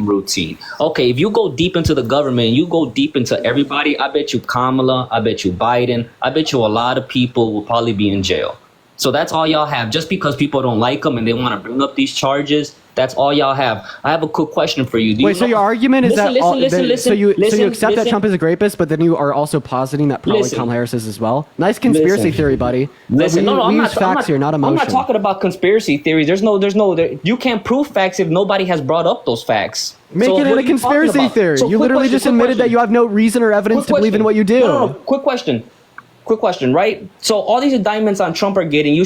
Speaker 15: routine. Okay, if you go deep into the government, you go deep into everybody. I bet you Kamala, I bet you Biden, I bet you a lot of people will probably be in jail. So that's all y'all have. Just because people don't like them and they want to bring up these charges, that's all y'all have. I have a quick question for you. Do
Speaker 2: Wait,
Speaker 15: you
Speaker 2: so
Speaker 15: know-
Speaker 2: your argument is
Speaker 15: Listen,
Speaker 2: so you accept that
Speaker 15: listen.
Speaker 2: Trump is a rapist, but then you are also positing that probably
Speaker 15: Listen.
Speaker 2: Kamala Harris is as well. Nice conspiracy
Speaker 15: Listen.
Speaker 2: theory, buddy. But
Speaker 15: Listen,
Speaker 2: we,
Speaker 15: no,
Speaker 2: we
Speaker 15: I'm
Speaker 2: use
Speaker 15: not.
Speaker 2: facts here, not emotion.
Speaker 15: I'm not talking about conspiracy theories. You can't prove facts if nobody has brought up those facts.
Speaker 2: Make
Speaker 15: So
Speaker 2: it
Speaker 15: what
Speaker 2: in
Speaker 15: are
Speaker 2: a
Speaker 15: you
Speaker 2: conspiracy
Speaker 15: talking about?
Speaker 2: theory.
Speaker 15: So
Speaker 2: You
Speaker 15: quick
Speaker 2: literally
Speaker 15: question,
Speaker 2: just
Speaker 15: quick
Speaker 2: admitted that
Speaker 15: question.
Speaker 2: you have no reason or evidence to believe in what you do.
Speaker 15: No, quick question, right? So all these indictments on Trump are getting, you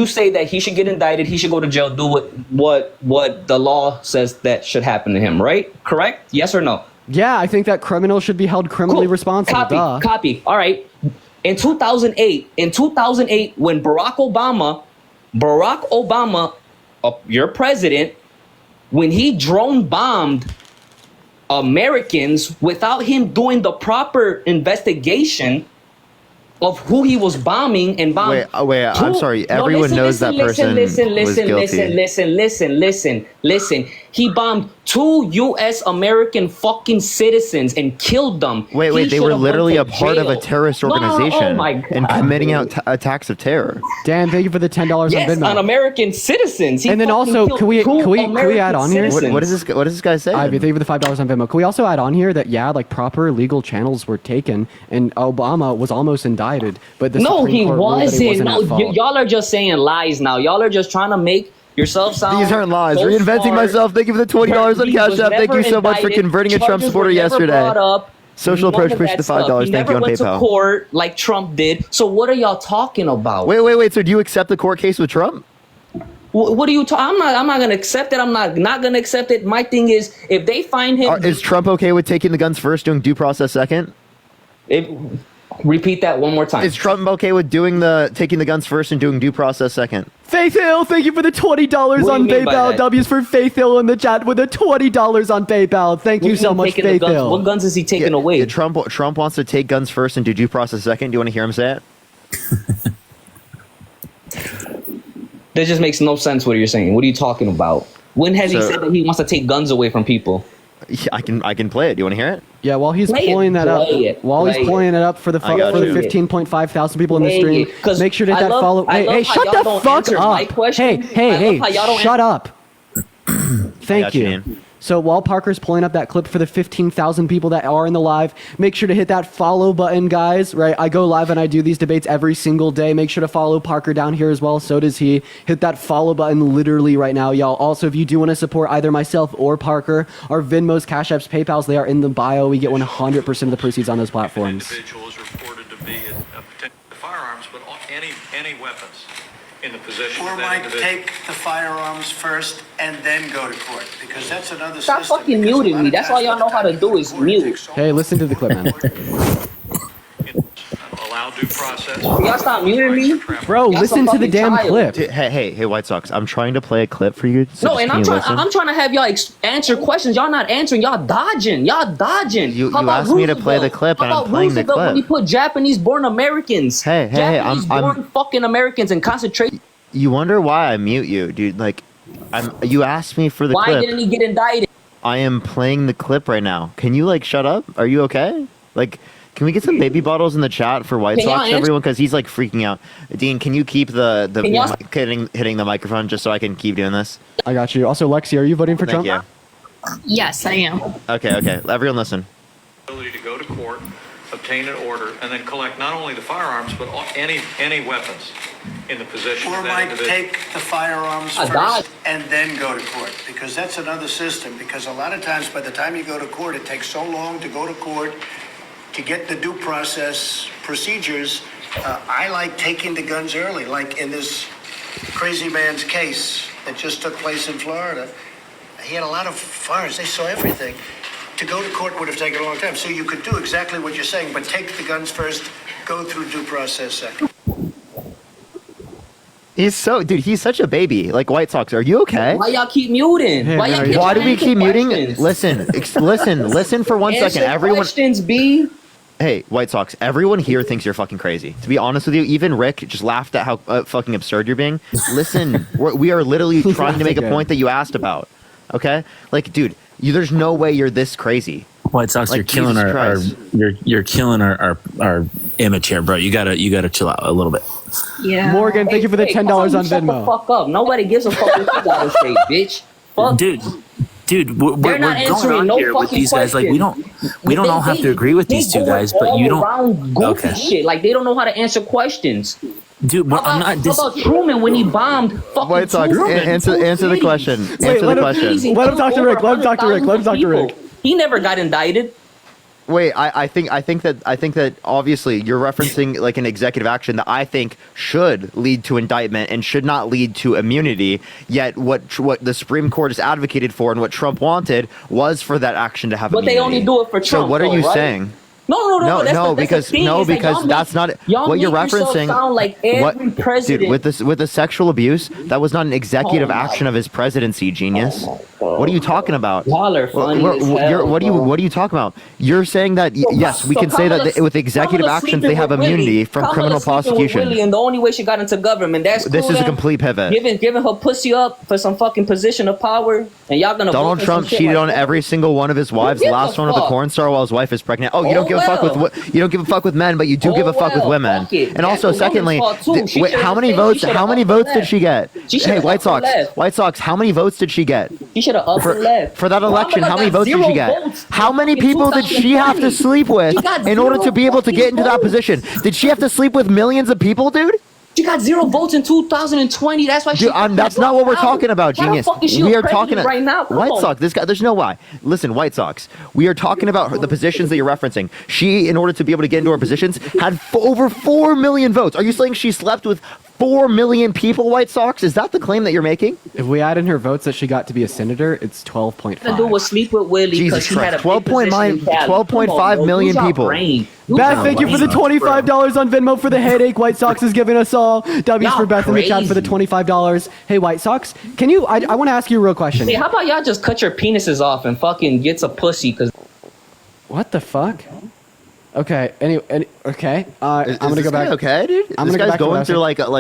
Speaker 15: say that he should get indicted, he should go to jail, do what the law says that should happen to him, right? Correct? Yes or no?
Speaker 2: Yeah, I think that criminals should be held criminally responsible. Duh.
Speaker 15: Copy. All right. In 2008, when Barack Obama, your president, when he drone bombed Americans without him doing the proper investigation of who he was bombing and bombing.
Speaker 10: Wait, I'm sorry. Everyone knows that person was guilty.
Speaker 15: Listen. He bombed 2 U.S. American fucking citizens and killed them.
Speaker 10: Wait, they were literally a part of a terrorist
Speaker 15: No,
Speaker 10: organization
Speaker 15: oh my God,
Speaker 10: and committing attacks of terror.
Speaker 2: Dan, thank you for the $10
Speaker 15: Yes,
Speaker 2: on Venmo.
Speaker 15: on American citizens. He
Speaker 2: And then
Speaker 15: fucking
Speaker 2: also,
Speaker 15: killed
Speaker 2: can we
Speaker 15: 2
Speaker 2: add on here?
Speaker 15: American
Speaker 10: What is this guy saying?
Speaker 2: Ivy, thank you for the $5 on Venmo. Can we also add on here that proper legal channels were taken and Obama was almost indicted, but the
Speaker 15: No,
Speaker 2: Supreme
Speaker 15: he
Speaker 2: Court ruled that he
Speaker 15: wasn't.
Speaker 2: wasn't at fault.
Speaker 15: Y'all are just saying lies now. Y'all are just trying to make yourself sound.
Speaker 10: These aren't lies.
Speaker 15: so
Speaker 10: Reinventing
Speaker 15: smart.
Speaker 10: myself. Thank you for the $20 on
Speaker 15: He
Speaker 10: Cash
Speaker 15: was
Speaker 10: App. Thank you
Speaker 15: never
Speaker 10: so much for
Speaker 15: indicted.
Speaker 10: converting a Trump
Speaker 15: Charges
Speaker 10: supporter
Speaker 15: were never
Speaker 10: yesterday.
Speaker 15: brought up.
Speaker 10: Social
Speaker 15: None
Speaker 10: approach
Speaker 15: of
Speaker 10: push
Speaker 15: that
Speaker 10: the
Speaker 15: stuff.
Speaker 10: $5.
Speaker 15: He
Speaker 10: Thank you
Speaker 15: never
Speaker 10: on
Speaker 15: went
Speaker 10: PayPal.
Speaker 15: to court like Trump did. So what are y'all talking about?
Speaker 10: Wait. So do you accept the court case with Trump?
Speaker 15: What are you talking? I'm not gonna accept it. I'm not gonna accept it. My thing is, if they find him,
Speaker 10: Is Trump okay with taking the guns first, doing due process second?
Speaker 15: Repeat that one more time.
Speaker 10: Is Trump okay with taking the guns first and doing due process second?
Speaker 2: Faith Hill, thank you for the $20
Speaker 15: What do
Speaker 2: on
Speaker 15: you mean by
Speaker 2: PayPal.
Speaker 15: that?
Speaker 2: W's for Faith Hill in the chat with the $20 on PayPal. Thank you so much, Faith Hill.
Speaker 15: What guns is he taking away?
Speaker 10: Trump wants to take guns first and do due process second. Do you want to hear him say it?
Speaker 15: That just makes no sense. What you're saying? What are you talking about? When has he
Speaker 10: So-
Speaker 15: said that he wants to take guns away from people?
Speaker 10: Yeah, I can play it. Do you want to hear it?
Speaker 2: Yeah, while he's
Speaker 15: Play it,
Speaker 2: pulling that up,
Speaker 15: play it,
Speaker 2: while he's
Speaker 15: play
Speaker 2: pulling it up for the
Speaker 10: I got you.
Speaker 2: 15.5 thousand people in the
Speaker 15: Play
Speaker 2: stream,
Speaker 15: it, 'cause
Speaker 2: make sure to hit
Speaker 15: I
Speaker 2: that
Speaker 15: love-
Speaker 2: follow.
Speaker 15: I
Speaker 2: Hey,
Speaker 15: love
Speaker 2: hey,
Speaker 15: how
Speaker 2: shut
Speaker 15: y'all
Speaker 2: the
Speaker 15: don't
Speaker 2: fuck
Speaker 15: answer my
Speaker 2: up!
Speaker 15: question.
Speaker 2: Hey,
Speaker 15: I love how y'all don't
Speaker 2: shut up! Thank
Speaker 10: got you,
Speaker 2: you.
Speaker 10: Dan.
Speaker 2: So while Parker's pulling up that clip for the 15,000 people that are in the live, make sure to hit that follow button, guys. Right, I go live and I do these debates every single day. Make sure to follow Parker down here as well. So does he. Hit that follow button literally right now, y'all. Also, if you do want to support either myself or Parker, our Venmos, Cash Apps, PayPals, they are in the bio. We get 100% of the proceeds on those platforms.
Speaker 17: Individual is reported to be a potential firearms, but any weapons in the possession
Speaker 4: Or
Speaker 17: of that
Speaker 4: might
Speaker 17: individual.
Speaker 4: take the firearms first and then go to court, because that's another
Speaker 15: Stop
Speaker 4: system.
Speaker 15: fucking
Speaker 4: because a
Speaker 15: muting
Speaker 4: lot
Speaker 15: me.
Speaker 4: of
Speaker 15: That's
Speaker 4: times
Speaker 15: all y'all
Speaker 4: by the
Speaker 15: know how to
Speaker 4: time
Speaker 15: do
Speaker 4: you
Speaker 15: is
Speaker 4: go to court, it
Speaker 15: mute.
Speaker 4: takes so
Speaker 2: Hey, listen to the clip, man.
Speaker 17: Allow due process.
Speaker 15: Y'all stop muting me.
Speaker 2: Bro,
Speaker 15: Y'all
Speaker 2: listen
Speaker 15: some
Speaker 2: to the
Speaker 15: fucking
Speaker 2: damn
Speaker 15: child.
Speaker 2: clip.
Speaker 10: Hey, White Sox. I'm trying to play a clip for you. So
Speaker 15: No,
Speaker 10: just
Speaker 15: and
Speaker 10: can
Speaker 15: I'm
Speaker 10: you
Speaker 15: trying.
Speaker 10: listen?
Speaker 15: I'm trying to have y'all answer questions. Y'all not answering. Y'all dodging. You
Speaker 10: You asked me to play the clip, and I'm playing the
Speaker 15: Roosevelt when he
Speaker 10: clip.
Speaker 15: put Japanese-born Americans?
Speaker 10: Hey, I'm
Speaker 15: Japanese-born fucking Americans in concentration.
Speaker 10: You wonder why I mute you, dude? Like, you asked me for the
Speaker 15: Why
Speaker 10: clip.
Speaker 15: didn't he get indicted?
Speaker 10: I am playing the clip right now. Can you shut up? Are you okay? Can we get some baby bottles in the chat for White
Speaker 15: Can y'all
Speaker 10: Sox,
Speaker 15: answer-
Speaker 10: everyone? Because he's freaking out. Dean, can you keep the
Speaker 15: Can y'all-
Speaker 10: hitting the microphone just so I can keep doing this?
Speaker 2: I got you. Also, Lexi, are you voting for
Speaker 10: Thank
Speaker 2: Trump?
Speaker 10: you.
Speaker 13: Yes, I am.
Speaker 10: Okay. Everyone listen.
Speaker 17: ability to go to court, obtain an order, and then collect not only the firearms, but any weapons in the possession
Speaker 4: Or
Speaker 17: of that
Speaker 4: might
Speaker 17: individual.
Speaker 4: take the firearms first and then go to court, because that's another system, because a lot of times by the time you go to court, it takes so long to go to court to get the due process procedures. I like taking the guns early, like in this crazy man's case that just took place in Florida. He had a lot of firearms, they saw everything. To go to court would have taken a long time, so you could do exactly what you're saying, but take the guns first, go through due process second.
Speaker 10: He's such a baby. Like, White Sox, are you okay?
Speaker 15: Why y'all keep muting?
Speaker 10: Hey,
Speaker 15: Why y'all
Speaker 10: why do we
Speaker 15: answer
Speaker 10: keep muting?
Speaker 15: questions?
Speaker 10: Listen for 1 second.
Speaker 15: Answer
Speaker 10: Everyone.
Speaker 15: questions, B.
Speaker 10: Hey, White Sox, everyone here thinks you're fucking crazy. To be honest with you, even Rick just laughed at how fucking absurd you're being. Listen, we are literally trying to make a point that you asked about. Okay? Like, dude, there's no way you're this crazy.
Speaker 18: White Sox,
Speaker 10: Like,
Speaker 18: you're killing
Speaker 10: Jesus
Speaker 18: our
Speaker 10: Christ.
Speaker 18: you're killing our image here, bro. You gotta chill out a little bit.
Speaker 15: Yeah.
Speaker 2: Morgan, thank you for the $10 on
Speaker 15: Shut the
Speaker 2: Venmo.
Speaker 15: fuck up. Nobody gives a fuck what you gotta say, bitch. Fuck.
Speaker 18: Dude, we're
Speaker 15: They're not
Speaker 18: going
Speaker 15: answering
Speaker 18: on
Speaker 15: no
Speaker 18: here with
Speaker 15: fucking
Speaker 18: these guys. Like we don't
Speaker 15: They-
Speaker 18: all have to agree with these two guys, but you don't.
Speaker 15: Around goofy
Speaker 18: Okay.
Speaker 15: shit. Like they don't know how to answer questions.
Speaker 18: Dude, well, I'm not.
Speaker 15: How about Truman when he bombed fucking
Speaker 10: White Sox, answer the question. Answer the question.
Speaker 2: Let him talk to Rick. Let him talk to Rick. Let him talk to Rick.
Speaker 15: He never got indicted.
Speaker 10: Wait, I think that obviously you're referencing like an executive action that I think should lead to indictment and should not lead to immunity. Yet what the Supreme Court has advocated for and what Trump wanted was for that action to have
Speaker 15: But
Speaker 10: immunity.
Speaker 15: they only do it for Trump.
Speaker 10: So what are you
Speaker 15: though, right?
Speaker 10: saying?
Speaker 15: No,
Speaker 10: because that's not
Speaker 15: y'all
Speaker 10: what you're
Speaker 15: make yourself
Speaker 10: referencing.
Speaker 15: Sound like every president.
Speaker 10: Dude, with the sexual abuse, that was not an executive
Speaker 15: Oh my-
Speaker 10: action of his presidency, genius. What are you talking about?
Speaker 15: Y'all are funny as hell,
Speaker 10: what are you talking about? You're saying that yes, we can say that with executive
Speaker 15: Kamala
Speaker 10: actions
Speaker 15: sleeping
Speaker 10: they have
Speaker 15: with
Speaker 10: immunity
Speaker 15: Willie.
Speaker 10: from
Speaker 15: Kamala
Speaker 10: criminal
Speaker 15: sleeping with
Speaker 10: prosecution.
Speaker 15: Willie, and the only way she got into government, that's cool.
Speaker 10: This is a
Speaker 15: then.
Speaker 10: complete pivot.
Speaker 15: Giving her pussy up for some fucking position of power, and y'all gonna
Speaker 10: Donald
Speaker 15: vote for some
Speaker 10: Trump
Speaker 15: shit
Speaker 10: cheated
Speaker 15: like
Speaker 10: on
Speaker 15: that?
Speaker 10: every single one of his wives. The
Speaker 15: gives
Speaker 10: last
Speaker 15: a
Speaker 10: one with a
Speaker 15: fuck?
Speaker 10: porn star while his wife is pregnant. Oh, you
Speaker 15: Oh,
Speaker 10: don't give a fuck
Speaker 15: well.
Speaker 10: with you don't give a fuck with men, but you do give a fuck with
Speaker 15: well,
Speaker 10: women.
Speaker 15: fuck it.
Speaker 10: And
Speaker 15: That's
Speaker 10: also,
Speaker 15: a woman's
Speaker 10: secondly,
Speaker 15: fault, too. She
Speaker 10: wait,
Speaker 15: should've
Speaker 10: how many
Speaker 15: stayed-
Speaker 10: votes?
Speaker 15: she should've
Speaker 10: How many
Speaker 15: up and
Speaker 10: votes did
Speaker 15: left.
Speaker 10: she get?
Speaker 15: She should've
Speaker 10: Hey,
Speaker 15: up
Speaker 10: White
Speaker 15: and
Speaker 10: Sox.
Speaker 15: left.
Speaker 10: White Sox. How many votes did she get?
Speaker 15: She should have up and left.
Speaker 10: For that election,
Speaker 15: Kamala
Speaker 10: how many
Speaker 15: got
Speaker 10: votes did she
Speaker 15: 0
Speaker 10: get?
Speaker 15: votes
Speaker 10: How many
Speaker 15: in
Speaker 10: people did she have to
Speaker 15: 2020?
Speaker 10: sleep with
Speaker 15: She got
Speaker 10: in order to
Speaker 15: 0
Speaker 10: be able to get into that
Speaker 15: fucking
Speaker 10: position? Did she have to sleep with millions of people, dude?
Speaker 15: She got 0 votes in 2020. That's why she.
Speaker 10: Dude, that's not what we're talking about,
Speaker 15: Why the
Speaker 10: genius.
Speaker 15: fuck is she
Speaker 10: We
Speaker 15: a
Speaker 10: are talking
Speaker 15: president right now? Come
Speaker 10: White
Speaker 15: on.
Speaker 10: Sox. This guy, there's no why. Listen, White Sox. We are talking about the positions that you're referencing. She, in order to be able to get into her positions, had over 4 million votes. Are you saying she slept with 4 million people, White Sox? Is that the claim that you're making?
Speaker 2: If we add in her votes that she got to be a senator, it's 12.5.
Speaker 15: To do was sleep with Willie because
Speaker 10: Jesus
Speaker 15: she had a
Speaker 10: Christ.
Speaker 15: big position in Cali.
Speaker 10: 12.5 million
Speaker 15: Use your
Speaker 10: people.
Speaker 15: brain. Use
Speaker 2: Beth,
Speaker 15: your
Speaker 2: thank you for the
Speaker 15: brain.
Speaker 2: $25 on Venmo for the headache White Sox is giving us all. W's
Speaker 15: Y'all
Speaker 2: for Beth in the chat for the
Speaker 15: crazy.
Speaker 2: $25. Hey, White Sox, can you? I want to ask you a real question.
Speaker 15: Hey, how about y'all just cut your penises off and fucking get some pussy? Cause
Speaker 2: What the fuck? Okay. Okay. I'm gonna go back.
Speaker 10: Okay, dude.
Speaker 2: I'm
Speaker 10: This
Speaker 2: gonna go
Speaker 10: guy's
Speaker 2: back to what I
Speaker 10: going
Speaker 2: was
Speaker 10: through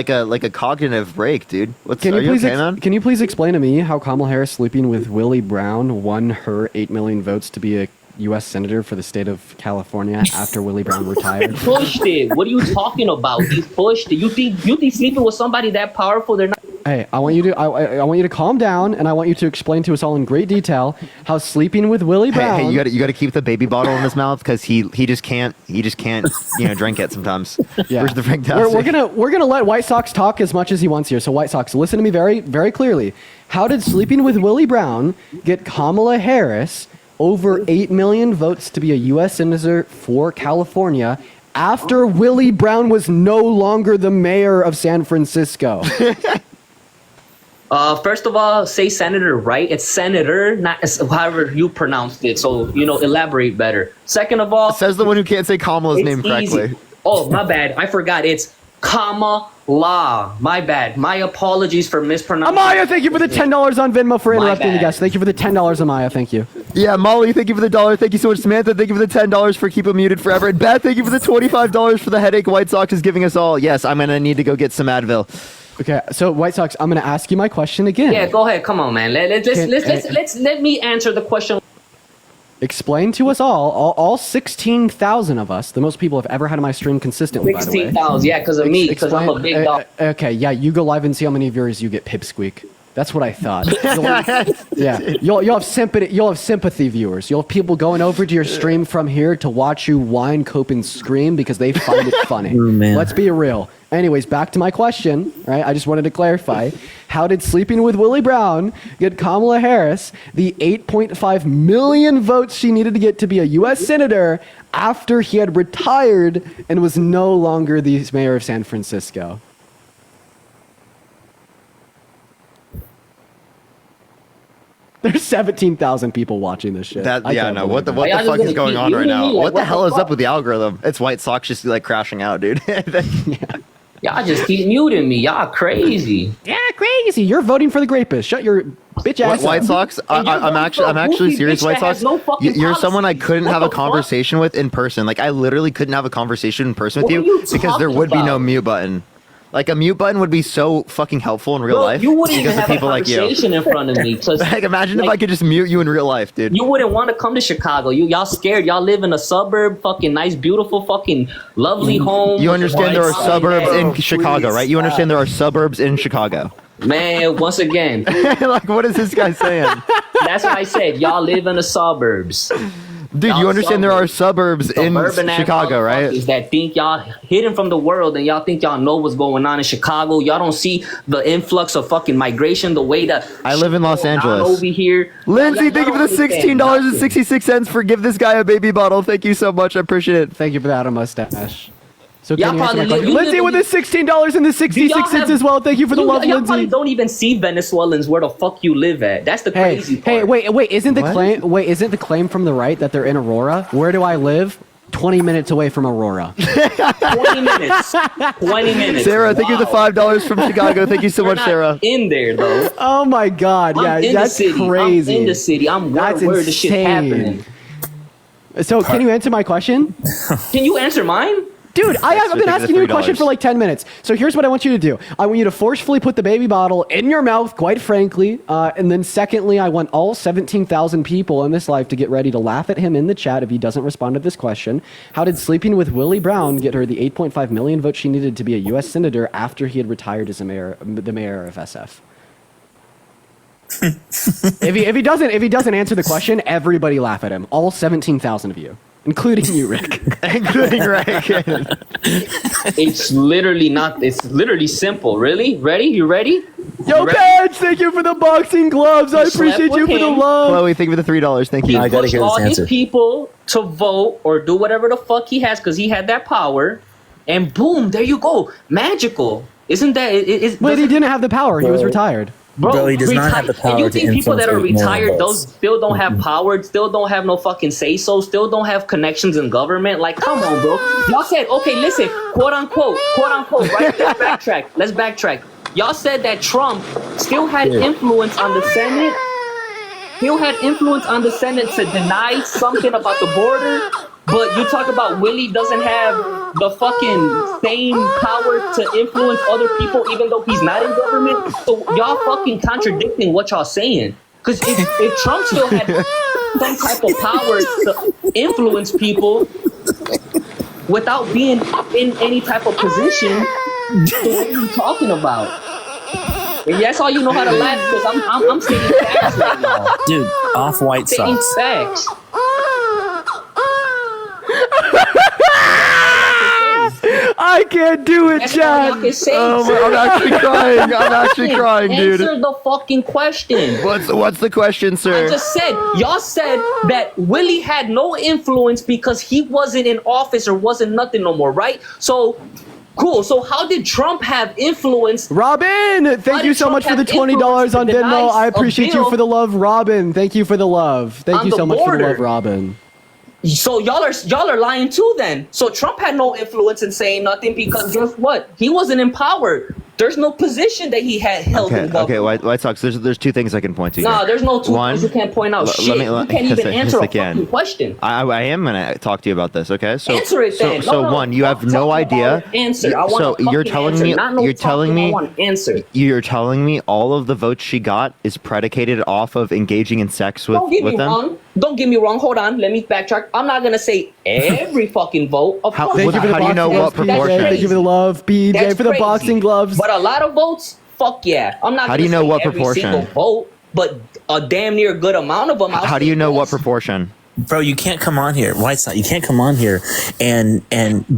Speaker 2: saying.
Speaker 10: like a cognitive break, dude. Are
Speaker 2: Can you
Speaker 10: you
Speaker 2: please
Speaker 10: okay, man?
Speaker 2: can you please explain to me how Kamala Harris sleeping with Willie Brown won her 8 million votes to be a U.S. senator for the state of California after Willie Brown retired?
Speaker 15: he pushed it. What are you talking about? He pushed it. You think sleeping with somebody that powerful? They're not.
Speaker 2: Hey, I want you to calm down, and I want you to explain to us all in great detail how sleeping with Willie Brown.
Speaker 10: Hey, you got to keep the baby bottle in his mouth because he just can't drink it sometimes.
Speaker 2: Yeah.
Speaker 10: Where's the
Speaker 2: We're gonna let White Sox talk as much as he wants here. So White Sox, listen to me very, very clearly. How did sleeping with Willie Brown get Kamala Harris over 8 million votes to be a U.S. senator for California after Willie Brown was no longer the mayor of San Francisco?
Speaker 15: First of all, say senator, right? It's senator, not however you pronounced it. So elaborate better. Second of all,
Speaker 10: says the one who can't say Kamala's
Speaker 15: it's
Speaker 10: name correctly.
Speaker 15: easy. Oh, my bad. I forgot. It's Kamala. My bad. My apologies for mispronouncing.
Speaker 2: Amaya, thank you for the $10 on Venmo for
Speaker 15: My
Speaker 2: interrupting the
Speaker 15: bad.
Speaker 2: guest. Thank you for the $10, Amaya. Thank you.
Speaker 10: Yeah, Molly, thank you for the $1. Thank you so much, Samantha. Thank you for the $10 for Keep It Muted Forever. And Beth, thank you for the $25 for the headache White Sox is giving us all. Yes, I'm gonna need to go get some Advil.
Speaker 2: Okay, so White Sox, I'm gonna ask you my question again.
Speaker 15: Yeah, go ahead. Come on, man. Let me answer the question.
Speaker 2: Explain to us all 16,000 of us, the most people I've ever had on my stream consistently, by the way.
Speaker 15: 16,000. Yeah, because of me. Because I'm a big dog.
Speaker 2: Okay, yeah, you go live and see how many viewers you get, Pipsqueak. That's what I thought. You'll have sympathy. You'll have sympathy viewers. You'll have people going over to your stream from here to watch you whine, cope, and scream because they find it funny.
Speaker 18: man.
Speaker 2: Let's be real. Anyways, back to my question. Right, I just wanted to clarify: how did sleeping with Willie Brown get Kamala Harris the 8.5 million votes she needed to get to be a U.S. senator after he had retired and was no longer the mayor of San Francisco? There's 17,000 people watching this shit.
Speaker 10: What the fuck is going on right now? What the hell is up with the algorithm? It's White Sox just like crashing out, dude.
Speaker 15: Y'all just keep muting me. Y'all crazy.
Speaker 2: Yeah, crazy. You're voting for the Grapist. Shut your bitch ass
Speaker 10: White
Speaker 2: up.
Speaker 10: Sox? I'm actually serious. White Sox. You're someone I couldn't have a conversation with in person. Like I literally couldn't have a conversation in person with you because there would be no mute button. Like a mute button would be so fucking helpful in real life.
Speaker 15: You wouldn't even
Speaker 10: because
Speaker 15: have
Speaker 10: of people
Speaker 15: a
Speaker 10: like you.
Speaker 15: conversation in front of me.
Speaker 10: Like imagine if I could just mute you in real life, dude.
Speaker 15: You wouldn't want to come to Chicago. Y'all scared. Y'all live in a suburb, fucking nice, beautiful, fucking lovely home.
Speaker 10: You understand there are suburbs in Chicago, right? You understand there are suburbs in Chicago.
Speaker 15: Man, once again.
Speaker 10: Like what is this guy saying?
Speaker 15: That's what I said. Y'all live in the suburbs.
Speaker 10: Dude, you understand there are suburbs in Chicago, right?
Speaker 15: That think y'all hidden from the world and y'all think y'all know what's going on in Chicago. Y'all don't see the influx of fucking migration, the way that
Speaker 10: I live in Los Angeles.
Speaker 15: Over here.
Speaker 10: Lindsay, thank you for the $16.66 for give this guy a baby bottle. Thank you so much. I appreciate it.
Speaker 2: Thank you for that, a mustache. So
Speaker 15: Y'all
Speaker 2: can you answer my
Speaker 15: probably
Speaker 2: question? Lindsay with the $16.66 as well. Thank you for the love,
Speaker 15: y'all
Speaker 2: Lindsay.
Speaker 15: probably don't even see Venezuelans where the fuck you live at. That's the crazy part.
Speaker 2: Hey, wait, isn't the claim from the right that they're in Aurora? Where do I live? 20 minutes away from Aurora.
Speaker 15: 20 minutes. 20 minutes.
Speaker 10: Sarah, thank you for the $5 from Chicago. Thank you so much, Sarah.
Speaker 15: In there though.
Speaker 2: Oh my God,
Speaker 15: I'm in
Speaker 2: that's
Speaker 15: the city.
Speaker 2: crazy.
Speaker 15: I'm in the city. I'm where the shit happening.
Speaker 2: So can you answer my question?
Speaker 15: Can you answer mine?
Speaker 2: Dude, I've been asking you a question for like 10 minutes. So here's what I want you to do. I want you to forcefully put the baby bottle in your mouth, quite frankly. And then secondly, I want all 17,000 people in this live to get ready to laugh at him in the chat if he doesn't respond to this question. How did sleeping with Willie Brown get her the 8.5 million votes she needed to be a U.S. senator after he had retired as the mayor of SF? if he doesn't answer the question, everybody laugh at him. All 17,000 of you. Including you, Rick.
Speaker 10: Including Rick.
Speaker 15: It's literally simple. Really? Ready? You ready?
Speaker 2: Yo, Paige, thank you for the boxing gloves. I appreciate you for the love.
Speaker 10: Chloe, thank you for the $3. Thank you.
Speaker 15: He pushed all his people to vote or do whatever the fuck he has because he had that power. And boom, there you go. Magical. Isn't that...
Speaker 2: But he didn't have the power. He was retired.
Speaker 18: Bro, he does not have the power
Speaker 15: and you
Speaker 18: to
Speaker 15: think people that are
Speaker 18: influence
Speaker 15: retired,
Speaker 18: votes.
Speaker 15: those still don't have power, still don't have no fucking say-so, still don't have connections in government? Like, come on, bro. Y'all said, okay, listen, quote unquote, right? Let's backtrack. Y'all said that Trump still had influence on the Senate. Still had influence on the Senate to deny something about the border. But you talk about Willie doesn't have the fucking same power to influence other people even though he's not in government. So y'all fucking contradicting what y'all saying. Because if Trump still had some type of power to influence people without being in any type of position, so what are you talking about? And that's all you know how to laugh because I'm stating facts right now.
Speaker 18: Dude, Off-White
Speaker 15: Stating
Speaker 18: Sox.
Speaker 15: facts.
Speaker 2: I can't do it, Chad.
Speaker 10: I'm actually crying, dude.
Speaker 15: Answer the fucking question.
Speaker 10: What's the question, sir?
Speaker 15: I just said, y'all said that Willie had no influence because he wasn't in office or wasn't nothing no more, right? So, cool. So how did Trump have influence?
Speaker 2: Robin, thank you so much for the $20 on Venmo. I appreciate you for the love, Robin. Thank you for the love. Thank you so much for the love, Robin.
Speaker 15: So y'all are lying too then. So Trump had no influence in saying nothing because guess what? He wasn't in power. There's no position that he had held in government.
Speaker 10: Okay, White Sox, there's two things I can point to.
Speaker 15: Nah,
Speaker 10: here.
Speaker 15: there's no two things you can't point out. Shit, you can't even answer a fucking question.
Speaker 10: I am going to talk to you about this, okay? So,
Speaker 15: answer it then.
Speaker 10: So one, you have no idea.
Speaker 15: Answer. I want
Speaker 10: So you're telling me,
Speaker 15: I want an answer.
Speaker 10: You're telling me all of the votes she got is predicated off of engaging in sex with them?
Speaker 15: Don't get me wrong. Hold on. Let me backtrack. I'm not going to say every fucking vote.
Speaker 10: How do you know what proportion?
Speaker 2: Thank you for the love, BJ, for the boxing gloves.
Speaker 15: But a lot of votes, Fuck yeah. I'm not
Speaker 10: How do you
Speaker 15: gonna
Speaker 10: know
Speaker 15: say
Speaker 10: what
Speaker 15: every
Speaker 10: proportion?
Speaker 15: single vote, but a damn near good amount of them.
Speaker 10: How do you know what proportion?
Speaker 18: Bro, you can't come on here, Whiteside. You can't come on here and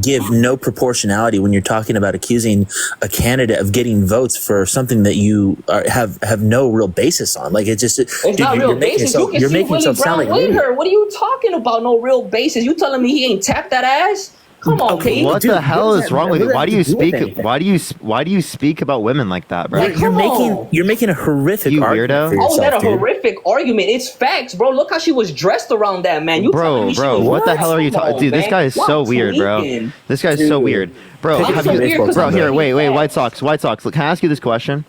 Speaker 18: give no proportionality when you're talking about accusing a candidate of getting votes for something that you have no real basis on. Like it's just,
Speaker 15: It's not real basis. You can see Willie Brown win her. What are you talking about? No real basis. You telling me he ain't tapped that ass? Come on, Pete.
Speaker 10: What the hell is wrong with you? Why do you speak? Why do you speak about women like that, bro?
Speaker 18: You're making a horrific
Speaker 10: You
Speaker 18: argument
Speaker 10: weirdo.
Speaker 18: for yourself,
Speaker 15: How is that a
Speaker 18: dude.
Speaker 15: horrific argument? It's facts, bro. Look how she was dressed around that man. You telling me she was
Speaker 10: What the
Speaker 15: dressed?
Speaker 10: hell are you
Speaker 15: Come
Speaker 10: talking?
Speaker 15: on,
Speaker 10: Dude, this
Speaker 15: man.
Speaker 10: guy is
Speaker 15: Wow,
Speaker 10: so weird, bro.
Speaker 15: tweaking.
Speaker 10: This guy's so weird, bro.
Speaker 15: I'm
Speaker 10: Have
Speaker 15: so
Speaker 10: you,
Speaker 15: weird 'cause
Speaker 10: bro?
Speaker 15: I'm
Speaker 10: Here, wait.
Speaker 15: very
Speaker 10: White Sox. Can I ask you this question?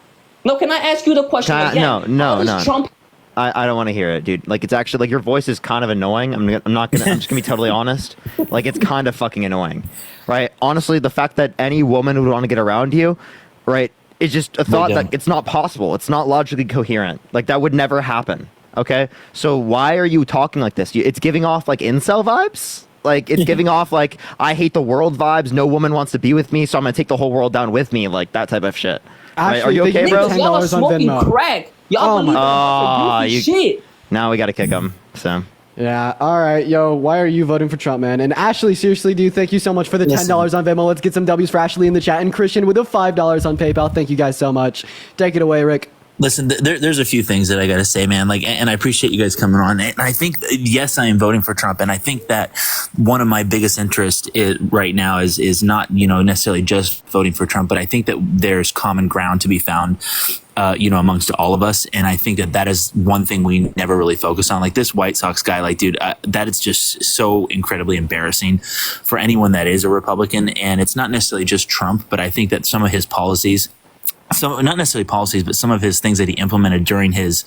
Speaker 15: No, can I ask you the question again? How does Trump
Speaker 10: I don't want to hear it, dude. Like, it's actually like your voice is kind of annoying. I'm just gonna be totally honest. Like, it's kind of fucking annoying, right? Honestly, the fact that any woman would want to get around you, right, is just a thought that it's not possible. It's not logically coherent. Like, that would never happen. Okay, so why are you talking like this? It's giving off like incel vibes. Like, it's giving off like I hate the world vibes. No woman wants to be with me, so I'm gonna take the whole world down with me. Like that type of shit. Right? Are you okay, bro?
Speaker 15: Y'all are smoking crack. Y'all believe in goofy shit.
Speaker 10: Now we gotta kick him. So.
Speaker 2: Yeah, all right, yo, why are you voting for Trump, man? And Ashley, seriously, dude, thank you so much for the $10 on Venmo. Let's get some W's for Ashley in the chat. And Christian with the $5 on PayPal. Thank you guys so much. Take it away, Rick.
Speaker 18: Listen, there's a few things that I got to say, man. Like, and I appreciate you guys coming on. And I think, yes, I am voting for Trump. And I think that one of my biggest interests right now is not, necessarily just voting for Trump, but I think that there's common ground to be found, amongst all of us. And I think that is one thing we never really focus on. Like this White Sox guy, like, dude, that is just so incredibly embarrassing for anyone that is a Republican. And it's not necessarily just Trump, but I think that some of his policies, not necessarily policies, but some of his things that he implemented during his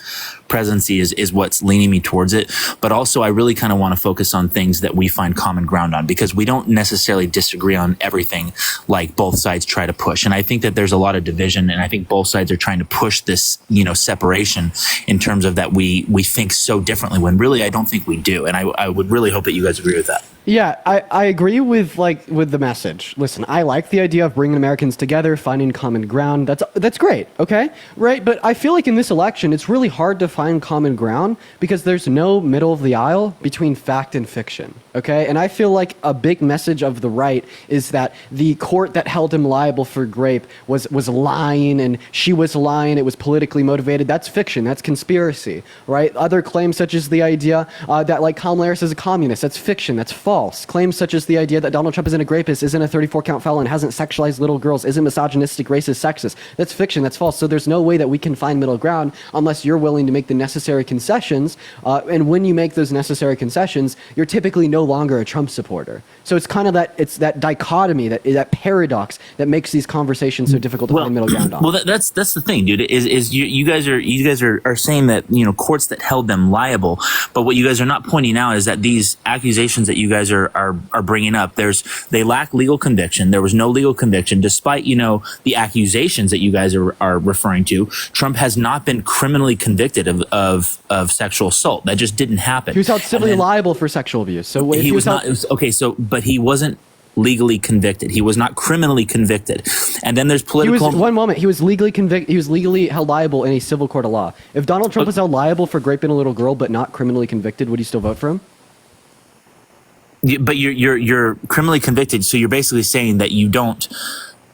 Speaker 18: presidency is what's leaning me towards it. But also I really kind of want to focus on things that we find common ground on, because we don't necessarily disagree on everything like both sides try to push. And I think that there's a lot of division, and I think both sides are trying to push this, separation in terms of that we think so differently, when really I don't think we do. And I would really hope that you guys agree with that.
Speaker 2: Yeah, I agree with the message. Listen, I like the idea of bringing Americans together, finding common ground. That's great, okay? Right? But I feel like in this election, it's really hard to find common ground because there's no middle of the aisle between fact and fiction, okay? And I feel like a big message of the right is that the court that held him liable for rape was lying, and she was lying, it was politically motivated. That's fiction, that's conspiracy, right? Other claims such as the idea that like Kamala Harris is a communist, that's fiction, that's false. Claims such as the idea that Donald Trump isn't a rapist, isn't a 34-count felon, hasn't sexualized little girls, isn't misogynistic, racist, sexist. That's fiction, that's false. So there's no way that we can find middle ground unless you're willing to make the necessary concessions. And when you make those necessary concessions, you're typically no longer a Trump supporter. So it's kind of that dichotomy, that paradox that makes these conversations so difficult to find middle ground on.
Speaker 18: Well, that's the thing, dude. Is you guys are saying that courts that held them liable, but what you guys are not pointing out is that these accusations that you guys are bringing up, they lack legal conviction. There was no legal conviction, despite the accusations that you guys are referring to. Trump has not been criminally convicted of sexual assault. That just didn't happen.
Speaker 2: He was held civilly liable for sexual abuse. So
Speaker 18: he was not okay. But he wasn't legally convicted. He was not criminally convicted. And then there's political.
Speaker 2: He was legally convicted. He was legally held liable in a civil court of law. If Donald Trump was held liable for raping a little girl but not criminally convicted, would you still vote for him?
Speaker 18: But you're criminally convicted, so you're basically saying that you don't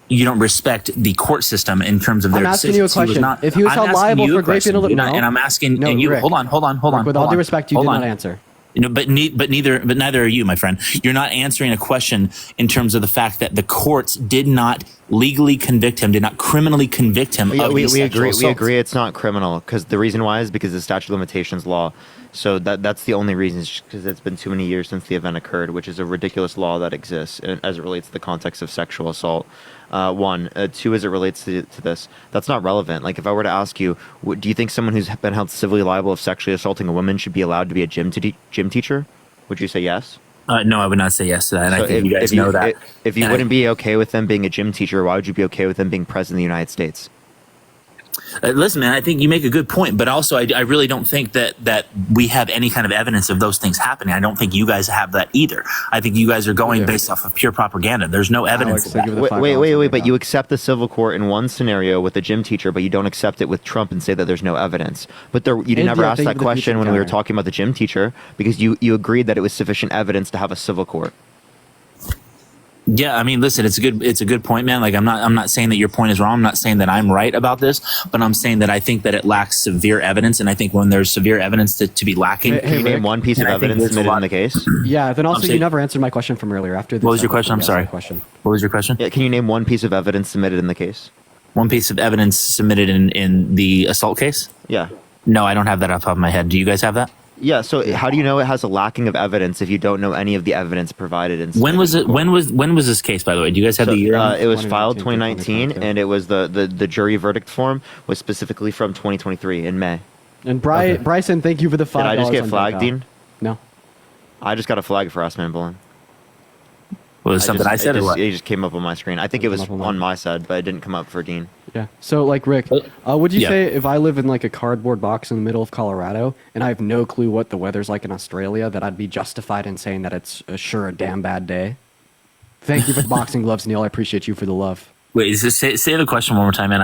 Speaker 18: respect the court system in terms of their decisions.
Speaker 2: I'm asking you a question. If he was held liable for raping a little girl,
Speaker 18: and I'm asking,
Speaker 2: no,
Speaker 18: and you
Speaker 2: Rick,
Speaker 18: hold on.
Speaker 2: With all due respect, you did not answer.
Speaker 18: But neither are you, my friend. You're not answering a question in terms of the fact that the courts did not legally convict him, did not criminally convict him.
Speaker 10: We agree it's not criminal, because the reason why is because of the statute of limitations law. So that's the only reason, because it's been too many years since the event occurred, which is a ridiculous law that exists as it relates to the context of sexual assault. One. Two, as it relates to this, that's not relevant. Like, if I were to ask you, do you think someone who's been held civilly liable of sexually assaulting a woman should be allowed to be a gym teacher? Would you say yes?
Speaker 18: No, I would not say yes to that. And
Speaker 10: So
Speaker 18: I think you guys know that.
Speaker 10: If you wouldn't be okay with them being a gym teacher, why would you be okay with them being president of the United States?
Speaker 18: Listen, man, I think you make a good point, but also I really don't think that we have any kind of evidence of those things happening. I don't think you guys have that either. I think you guys are going based off of pure propaganda. There's no evidence of that.
Speaker 10: Wait, but you accept the civil court in one scenario with a gym teacher, but you don't accept it with Trump and say that there's no evidence. But you never asked that question when we were talking about the gym teacher, because you agreed that it was sufficient evidence to have a civil court.
Speaker 18: Yeah, I mean, listen, it's a good point, man. Like, I'm not saying that your point is wrong. I'm not saying that I'm right about this, but I'm saying that I think that it lacks severe evidence, and I think when there's severe evidence to be lacking,
Speaker 10: can you name one piece of evidence submitted in the case?
Speaker 2: Yeah. Then also, you never answered my question from earlier. After this,
Speaker 18: what was your question? I'm sorry. What was your question?
Speaker 10: Yeah, can you name one piece of evidence submitted in the case?
Speaker 18: One piece of evidence submitted in the assault case?
Speaker 10: Yeah.
Speaker 18: No, I don't have that off the top of my head. Do you guys have that?
Speaker 10: Yeah, so how do you know it has a lacking of evidence if you don't know any of the evidence provided in?
Speaker 18: When was it? When was this case? By the way, do you guys have the year?
Speaker 10: It was filed 2019, and it was the jury verdict form was specifically from 2023 in May.
Speaker 2: And Bryson, thank you for the $5.
Speaker 10: Did I just get flagged, Dean?
Speaker 2: No,
Speaker 10: I just got a flag for us, man, bullying.
Speaker 18: Was it something I said or what?
Speaker 10: It just came up on my screen. I think it was on my side, but it didn't come up for Dean.
Speaker 2: Yeah. So, like, Rick, would you say if I live in, like, a cardboard box in the middle of Colorado and I have no clue what the weather's like in Australia, that I'd be justified in saying that it's sure a damn bad day? Thank you for the boxing gloves, Neil. I appreciate you for the love.
Speaker 18: Wait, say the question one more time, man.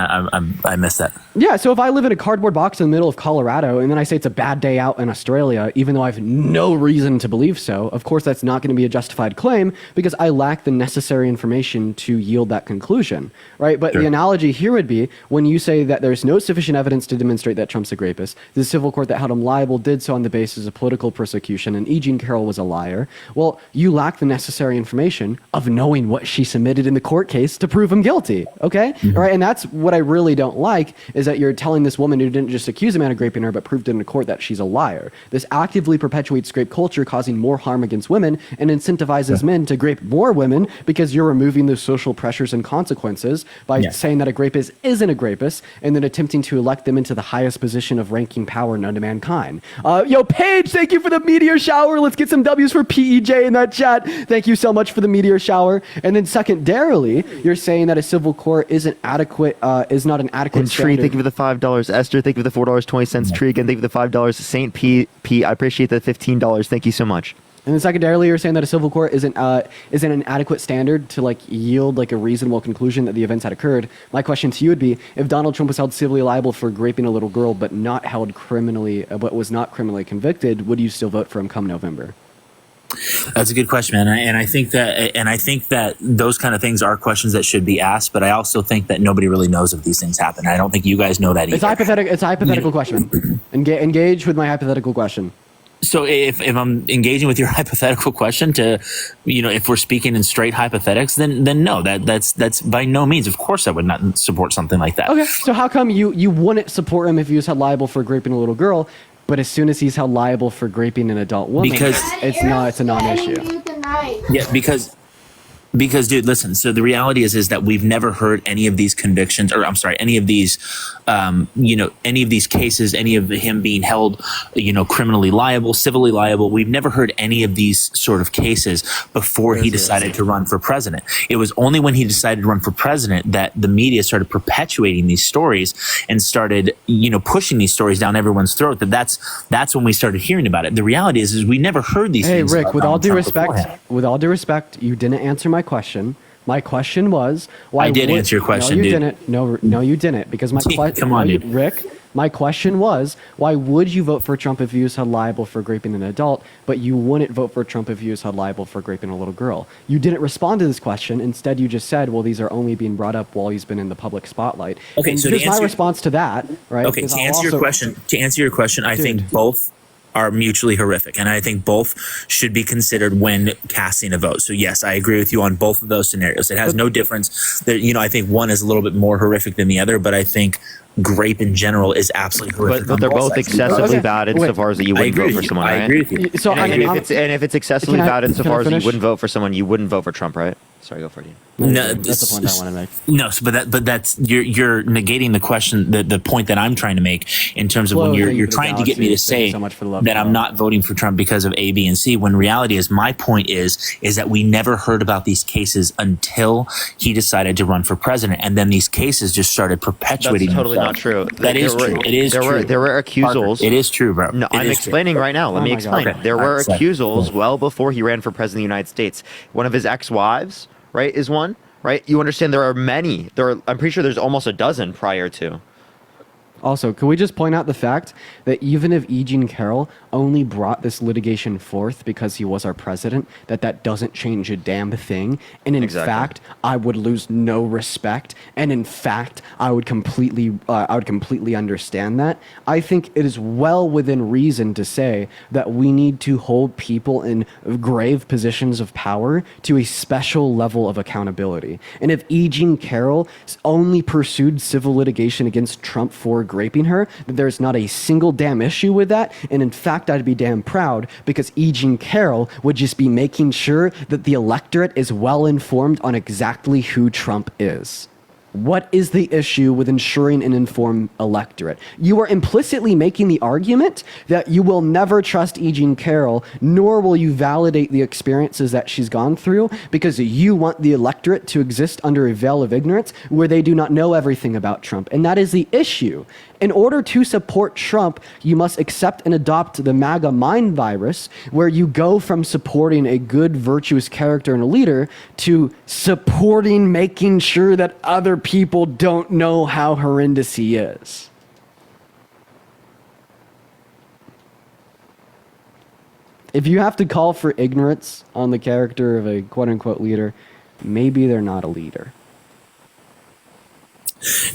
Speaker 18: I missed that.
Speaker 2: Yeah, so if I live in a cardboard box in the middle of Colorado and then I say it's a bad day out in Australia, even though I have no reason to believe so, of course that's not going to be a justified claim because I lack the necessary information to yield that conclusion, right? But the analogy here would be when you say that there's no sufficient evidence to demonstrate that Trump's a rapist, the civil court that held him liable did so on the basis of political persecution, and E. Jean Carroll was a liar. Well, you lack the necessary information of knowing what she submitted in the court case to prove him guilty. Okay? All right. And that's what I really don't like is that you're telling this woman who didn't just accuse a man of raping her, but proved it in a court that she's a liar. This actively perpetuates grape culture, causing more harm against women and incentivizes men to grape more women because you're removing those social pressures and consequences by saying that a rapist isn't a rapist and then attempting to elect them into the highest position of ranking power known to mankind. Yo, Paige, thank you for the meteor shower. Let's get some W's for PEJ in that chat. Thank you so much for the meteor shower. And then secondarily, you're saying that a civil court isn't adequate, is not an adequate
Speaker 10: and Tree, thank you for the $5. Esther, thank you for the $4.20. Tree, again, thank you for the $5. Saint P, I appreciate the $15. Thank you so much.
Speaker 2: And then secondarily, you're saying that a civil court isn't an adequate standard to like yield like a reasonable conclusion that the events had occurred. My question to you would be: if Donald Trump was held civilly liable for raping a little girl, but not held criminally, but was not criminally convicted, would you still vote for him come November?
Speaker 18: That's a good question, man. And I think that those kind of things are questions that should be asked. But I also think that nobody really knows if these things happen. I don't think you guys know that either.
Speaker 2: It's a hypothetical question. Engage with my hypothetical question.
Speaker 18: So if I'm engaging with your hypothetical question to, if we're speaking in straight hypothetics, then no, that's by no means. Of course, I would not support something like that.
Speaker 2: Okay. So how come you wouldn't support him if he was held liable for raping a little girl? But as soon as he's held liable for raping an adult woman,
Speaker 18: because
Speaker 2: it's a non-issue.
Speaker 18: Yeah, because dude, listen, so the reality is that we've never heard any of these convictions, or I'm sorry, any of these, any of these cases, any of him being held, criminally liable, civilly liable. We've never heard any of these sort of cases before he decided to run for president. It was only when he decided to run for president that the media started perpetuating these stories and started, pushing these stories down everyone's throat. That's when we started hearing about it. The reality is we never heard these things.
Speaker 2: Hey, Rick, with all due respect, you didn't answer my question. My question was why.
Speaker 18: I did answer your question,
Speaker 2: dude.
Speaker 18: Didn't.
Speaker 2: No, you didn't. Because my question.
Speaker 18: Come on, dude.
Speaker 2: Rick. My question was, why would you vote for Trump if he was held liable for raping an adult, but you wouldn't vote for Trump if he was held liable for raping a little girl? You didn't respond to this question. Instead, you just said, well, these are only being brought up while he's been in the public spotlight.
Speaker 18: Okay,
Speaker 2: and
Speaker 18: so
Speaker 2: here's my response to that, right?
Speaker 18: Okay, to answer your question, I think both are mutually horrific, and I think both should be considered when casting a vote. So yes, I agree with you on both of those scenarios. It has no difference. That I think one is a little bit more horrific than the other, but I think grape in general is absolutely horrific.
Speaker 10: But they're both excessively bad insofar as that you wouldn't vote for someone, right?
Speaker 18: I agree with you.
Speaker 2: So
Speaker 10: if it's excessively bad insofar as you wouldn't vote for someone, you wouldn't vote for Trump, right? Sorry, go for it.
Speaker 18: No,
Speaker 2: that's the point I want to make.
Speaker 18: No, but that's you're negating the question, the point that I'm trying to make in terms of when you're trying to get me to say that I'm not voting for Trump because of A, B, and C. When reality is, my point is that we never heard about these cases until he decided to run for president, and then these cases just started perpetuating themselves.
Speaker 10: not true.
Speaker 18: That is true. It is true.
Speaker 10: There were accusals.
Speaker 18: Parker, it is true, bro.
Speaker 10: No, I'm explaining right now. Let me explain.
Speaker 18: Okay.
Speaker 10: There were
Speaker 18: Sorry.
Speaker 10: accusals well before he ran for president of the United States. One of his ex-wives, right, is one, right? You understand there are many. I'm pretty sure there's almost a dozen prior to.
Speaker 2: Also, could we just point out the fact that even if E. Jean Carroll only brought this litigation forth because he was our president, that doesn't change a damn thing. And in fact, I would lose no respect. And in fact, I would completely understand that. I think it is well within reason to say that we need to hold people in grave positions of power to a special level of accountability. And if E. Jean Carroll only pursued civil litigation against Trump for raping her, that there's not a single damn issue with that. And in fact, I'd be damn proud because E. Jean Carroll would just be making sure that the electorate is well informed on exactly who Trump is. What is the issue with ensuring an informed electorate? You are implicitly making the argument that you will never trust E. Jean Carroll, nor will you validate the experiences that she's gone through because you want the electorate to exist under a veil of ignorance where they do not know everything about Trump. And that is the issue. In order to support Trump, you must accept and adopt the MAGA mind virus, where you go from supporting a good, virtuous character and a leader to supporting making sure that other people don't know how horrendous he is. If you have to call for ignorance on the character of a quote-unquote leader, maybe they're not a leader.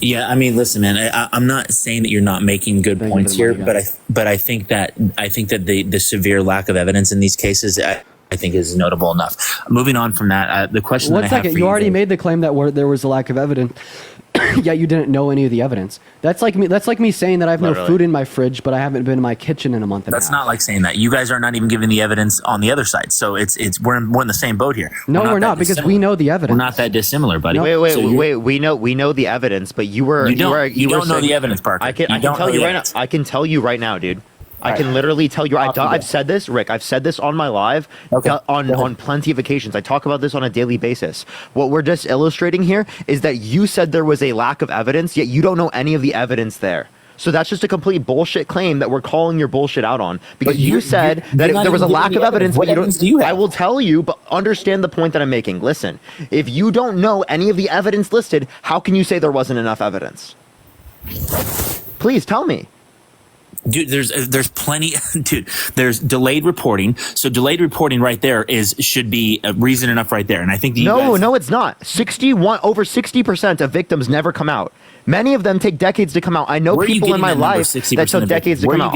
Speaker 18: Yeah, I mean, listen, man. I'm not saying that you're not making good points here, but I think that the severe lack of evidence in these cases, I think, is notable enough. Moving on from that, the question.
Speaker 2: One
Speaker 18: that I have
Speaker 2: second,
Speaker 18: for
Speaker 2: you already made the claim that there was a lack of evidence. Yet you didn't know any of the evidence. That's like me saying that I have no food in my fridge, but I haven't been in my kitchen in a month and a half.
Speaker 18: That's not like saying that. You guys are not even giving the evidence on the other side. So we're in the same boat here.
Speaker 2: No, we're not because we know the evidence.
Speaker 18: We're not that dissimilar, buddy.
Speaker 10: Wait. We know the evidence, but you don't
Speaker 18: know the evidence, Parker.
Speaker 10: I can tell you right now. I can tell you right now, dude. I can literally tell you. I've said this, Rick. I've said this on my live on plenty of occasions. I talk about this on a daily basis. What we're just illustrating here is that you said there was a lack of evidence, yet you don't know any of the evidence there. So that's just a complete bullshit claim that we're calling your bullshit out on because you said that there was a lack of evidence.
Speaker 18: What evidence do you have?
Speaker 10: I will tell you, but understand the point that I'm making. Listen, if you don't know any of the evidence listed, how can you say there wasn't enough evidence? Please tell me.
Speaker 18: Dude, there's plenty. Dude, there's delayed reporting. So delayed reporting right there should be reason enough right there. And I think
Speaker 10: no, it's not. Over 60% of victims never come out. Many of them take decades to come out. I know people in my life that took decades to come out.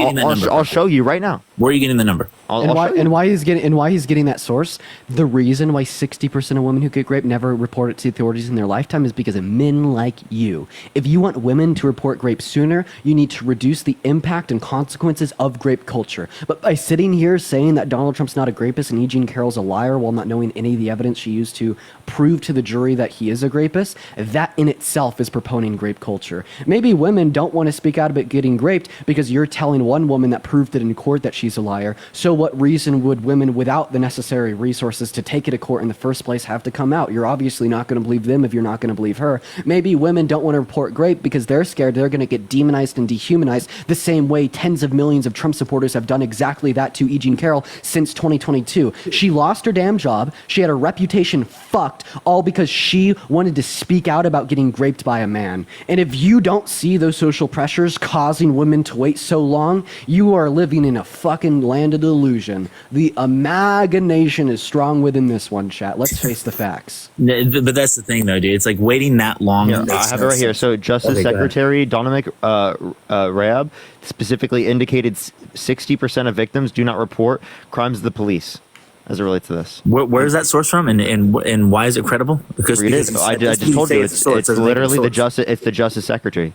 Speaker 10: I'll show you right now.
Speaker 18: Where are you getting the number?
Speaker 2: And why he's getting that source? The reason why 60% of women who get raped never report it to authorities in their lifetime is because of men like you. If you want women to report rape sooner, you need to reduce the impact and consequences of rape culture. But by sitting here saying that Donald Trump's not a rapist and E. Jean Carroll's a liar while not knowing any of the evidence she used to prove to the jury that he is a rapist, that in itself is proponing rape culture. Maybe women don't want to speak out about getting raped because you're telling one woman that proved it in court that she's a liar. So what reason would women without the necessary resources to take it to court in the first place have to come out? You're obviously not going to believe them if you're not going to believe her. Maybe women don't want to report rape because they're scared they're going to get demonized and dehumanized the same way tens of millions of Trump supporters have done exactly that to E. Jean Carroll since 2022. She lost her damn job. She had her reputation fucked all because she wanted to speak out about getting raped by a man. And if you don't see those social pressures causing women to wait so long, you are living in a fucking land of delusion. The imagination is strong within this one, chat. Let's face the facts.
Speaker 18: But that's the thing, though, dude. It's like waiting that long.
Speaker 10: Yeah, I have it right here. So Justice Secretary Dominic Raab specifically indicated 60% of victims do not report crimes to the police as it relates to this.
Speaker 18: Where is that source from, and why is it credible? Because
Speaker 10: I just told you it's literally the Justice Secretary.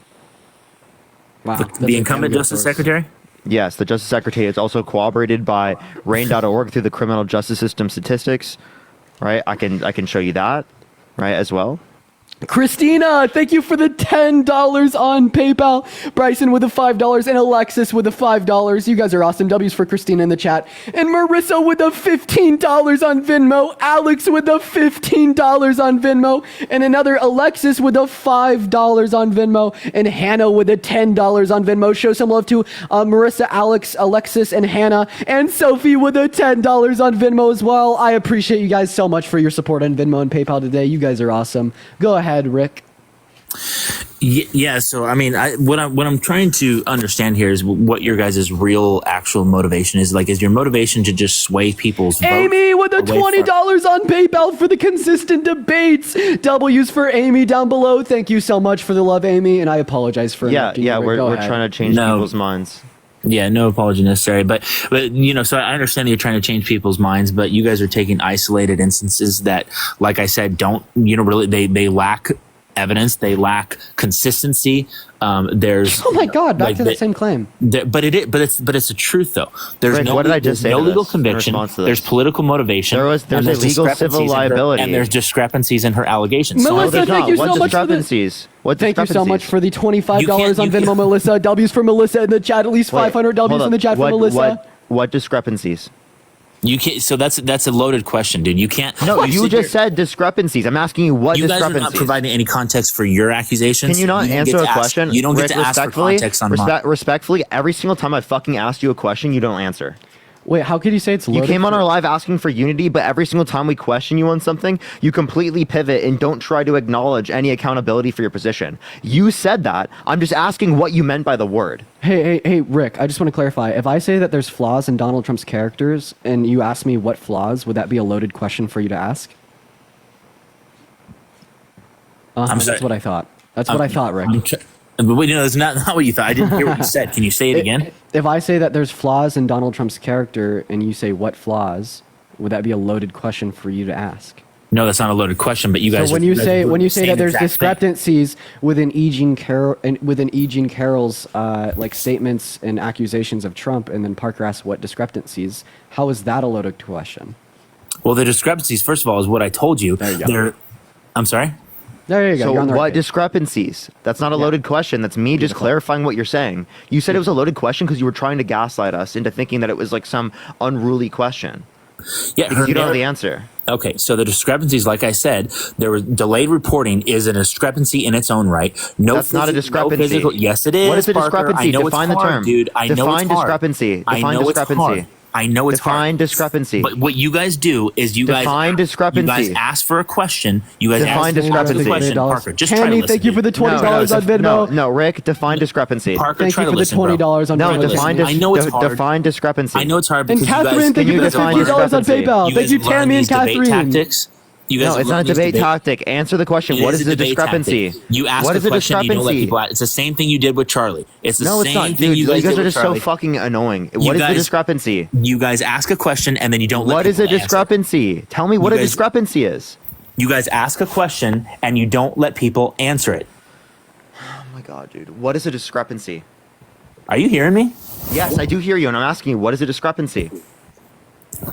Speaker 2: Wow,
Speaker 18: the incumbent Justice Secretary.
Speaker 10: Yes, the Justice Secretary. It's also corroborated by RAIN.org through the criminal justice system statistics. Right, I can show you that, right, as well.
Speaker 2: Christina, thank you for the $10 on PayPal. Bryson with the $5 and Alexis with the $5. You guys are awesome. W's for Christina in the chat. And Marissa with the $15 on Venmo. Alex with the $15 on Venmo. And another Alexis with the $5 on Venmo. And Hannah with the $10 on Venmo. Show some love to Marissa, Alex, Alexis, and Hannah. And Sophie with the $10 on Venmo as well. I appreciate you guys so much for your support on Venmo and PayPal today. You guys are awesome. Go ahead, Rick.
Speaker 18: Yeah, so I mean, what I'm trying to understand here is what your guys' real actual motivation is. Like, is your motivation to just sway people's vote?
Speaker 2: Amy with the $20 on PayPal for the consistent debates. W's for Amy down below. Thank you so much for the love, Amy, and I apologize for interrupting you, Rick.
Speaker 10: We're trying to change people's minds.
Speaker 18: Yeah, no apology necessary. But you know, so I understand that you're trying to change people's minds, but you guys are taking isolated instances that, like I said, don't, you know, really they lack evidence, they lack consistency. There's
Speaker 2: oh my god, back to the same claim.
Speaker 18: But it's the truth though. There's
Speaker 10: Rick,
Speaker 18: no
Speaker 10: what did I just say
Speaker 18: no
Speaker 10: to
Speaker 18: legal
Speaker 10: this
Speaker 18: conviction.
Speaker 10: in response to this?
Speaker 18: There's political motivation.
Speaker 10: There's
Speaker 18: and
Speaker 10: a legal
Speaker 18: discrepancies
Speaker 10: civil
Speaker 18: in her-
Speaker 10: liability.
Speaker 18: and there's discrepancies in her allegations.
Speaker 2: Melissa, thank you so much for
Speaker 10: discrepancies?
Speaker 2: Thank you so much for the $25
Speaker 18: You
Speaker 2: on
Speaker 18: can't-
Speaker 2: Venmo, Melissa. W's for Melissa in the chat. At least 500 W's in the chat for Melissa.
Speaker 10: What discrepancies?
Speaker 18: You can't. So that's a loaded question, dude. You can't.
Speaker 10: No, you just said discrepancies. I'm asking you what
Speaker 18: you guys
Speaker 10: discrepancies.
Speaker 18: are not providing any context for your accusations.
Speaker 10: Can you not
Speaker 18: don't
Speaker 10: answer
Speaker 18: get
Speaker 10: a
Speaker 18: to ask-
Speaker 10: question?
Speaker 18: You don't get
Speaker 10: Rick,
Speaker 18: to ask for context on mine.
Speaker 10: Respectfully, every single time I fucking asked you a question, you don't answer.
Speaker 2: Wait, how could you say it's loaded?
Speaker 10: You came on our live asking for unity, but every single time we question you on something, you completely pivot and don't try to acknowledge any accountability for your position. You said that. I'm just asking what you meant by the word.
Speaker 2: Hey, Rick, I just want to clarify. If I say that there's flaws in Donald Trump's characters and you ask me what flaws, would that be a loaded question for you to ask?
Speaker 18: I'm sorry.
Speaker 2: That's what I thought. That's what I thought, Rick.
Speaker 18: But wait, no, that's not what you thought. I didn't hear what you said. Can you say it again?
Speaker 2: If I say that there's flaws in Donald Trump's character and you say what flaws, would that be a loaded question for you to ask?
Speaker 18: No, that's not a loaded question. But you guys.
Speaker 2: So when you say that there's
Speaker 18: exact thing.
Speaker 2: discrepancies within E. Jean Carroll's like statements and accusations of Trump, and then Parker asks what discrepancies, how is that a loaded question?
Speaker 18: Well, the discrepancies, first of all, is what I told you.
Speaker 2: There you go.
Speaker 18: I'm sorry.
Speaker 2: There you go.
Speaker 10: So
Speaker 2: You're on the
Speaker 10: what
Speaker 2: right page.
Speaker 10: discrepancies? That's not a loaded question. That's me just clarifying what you're saying. You said it was a loaded question because you were trying to gaslight us into thinking that it was like some unruly question.
Speaker 18: Yeah,
Speaker 10: Because you don't know the answer.
Speaker 18: Okay, so the discrepancies, like I said, there was delayed reporting is a discrepancy in its own right. No,
Speaker 10: That's not a discrepancy.
Speaker 18: Yes, it is.
Speaker 10: What is a
Speaker 18: Parker.
Speaker 10: discrepancy?
Speaker 18: I know
Speaker 10: Define
Speaker 18: it's
Speaker 10: the
Speaker 18: hard,
Speaker 10: term.
Speaker 18: dude. I know
Speaker 10: Define
Speaker 18: it's hard.
Speaker 10: discrepancy.
Speaker 18: I
Speaker 10: Define
Speaker 18: know it's
Speaker 10: discrepancy.
Speaker 18: hard. I know it's
Speaker 10: Define
Speaker 18: hard.
Speaker 10: discrepancy.
Speaker 18: But what you guys do is you
Speaker 10: Define
Speaker 18: guys
Speaker 10: discrepancy.
Speaker 18: You guys ask for a question. You guys
Speaker 10: Define
Speaker 18: ask for a
Speaker 10: discrepancy.
Speaker 18: question. Parker, just try to
Speaker 2: Tammy,
Speaker 18: listen.
Speaker 2: thank you for the $20 on Venmo.
Speaker 10: No, Rick, define discrepancy.
Speaker 18: Parker,
Speaker 2: Thank
Speaker 18: try
Speaker 2: you
Speaker 18: to
Speaker 2: for the
Speaker 18: listen, bro.
Speaker 2: $20 on
Speaker 10: No,
Speaker 2: Venmo.
Speaker 18: I know it's hard.
Speaker 10: Define discrepancy.
Speaker 18: I know it's hard
Speaker 2: And
Speaker 18: because you
Speaker 2: Catherine,
Speaker 18: guys,
Speaker 2: thank you for the
Speaker 10: define
Speaker 2: $50 on
Speaker 10: discrepancy?
Speaker 2: PayPal.
Speaker 18: you
Speaker 2: Thank
Speaker 18: guys
Speaker 2: you,
Speaker 18: have learned
Speaker 2: Tammy and
Speaker 18: these debate
Speaker 2: Catherine.
Speaker 18: tactics. You guys
Speaker 10: No,
Speaker 18: have
Speaker 10: it's not a
Speaker 18: learned these
Speaker 10: debate tactic. Answer the question.
Speaker 18: It
Speaker 10: What
Speaker 18: is
Speaker 10: is
Speaker 18: a
Speaker 10: the
Speaker 18: debate
Speaker 10: discrepancy?
Speaker 18: tactic. You ask
Speaker 10: What
Speaker 18: a
Speaker 10: is the
Speaker 18: question, you don't let
Speaker 10: discrepancy?
Speaker 18: people. It's the same thing you did with Charlie. It's the
Speaker 10: No, it's
Speaker 18: same
Speaker 10: not,
Speaker 18: thing
Speaker 10: dude.
Speaker 18: you
Speaker 10: You
Speaker 18: guys
Speaker 10: guys
Speaker 18: did
Speaker 10: are
Speaker 18: with
Speaker 10: just so
Speaker 18: Charlie.
Speaker 10: fucking annoying.
Speaker 18: You
Speaker 10: What is the
Speaker 18: guys-
Speaker 10: discrepancy?
Speaker 18: You guys ask a question and then you don't let
Speaker 10: What is
Speaker 18: people
Speaker 10: a
Speaker 18: answer.
Speaker 10: discrepancy? Tell me what
Speaker 18: You
Speaker 10: a
Speaker 18: guys-
Speaker 10: discrepancy is.
Speaker 18: You guys ask a question and you don't let people answer it.
Speaker 10: Oh my god, dude. What is a discrepancy?
Speaker 18: Are you hearing me?
Speaker 10: Yes, I do hear you, and I'm asking you, what is a discrepancy?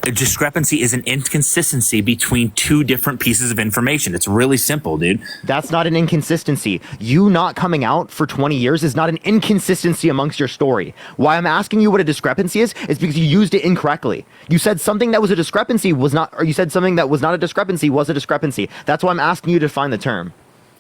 Speaker 18: A discrepancy is an inconsistency between two different pieces of information. It's really simple, dude.
Speaker 10: That's not an inconsistency. You not coming out for 20 years is not an inconsistency amongst your story. Why I'm asking you what a discrepancy is because you used it incorrectly. You said something that was a discrepancy was not, or you said something that was not a discrepancy was a discrepancy. That's why I'm asking you to define the term.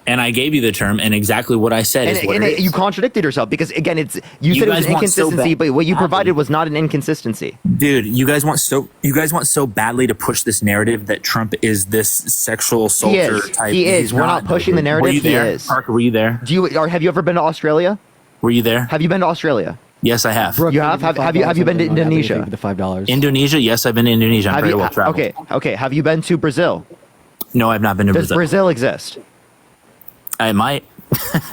Speaker 18: And I gave you the term, and exactly what I said is what it is.
Speaker 10: You contradicted yourself because again, you said it was
Speaker 18: guys
Speaker 10: an
Speaker 18: want so
Speaker 10: inconsistency,
Speaker 18: bad-
Speaker 10: but what you provided was not an inconsistency.
Speaker 18: Dude, you guys want so badly to push this narrative that Trump is this sexual assaulter type.
Speaker 10: He is.
Speaker 18: He's
Speaker 10: We're not pushing the narrative.
Speaker 18: Were you
Speaker 10: He
Speaker 18: there?
Speaker 10: is.
Speaker 18: Parker, were you there?
Speaker 10: Have you ever been to Australia?
Speaker 18: Were you there?
Speaker 10: Have you been to Australia?
Speaker 18: Yes, I have.
Speaker 10: You have? Have you been to Indonesia?
Speaker 2: The $5.
Speaker 18: Indonesia? Yes, I've been to Indonesia. I'm very well traveled.
Speaker 10: Okay. Have you been to Brazil?
Speaker 18: No, I've not been to
Speaker 10: Does
Speaker 18: Brazil.
Speaker 10: Brazil exist?
Speaker 18: I might.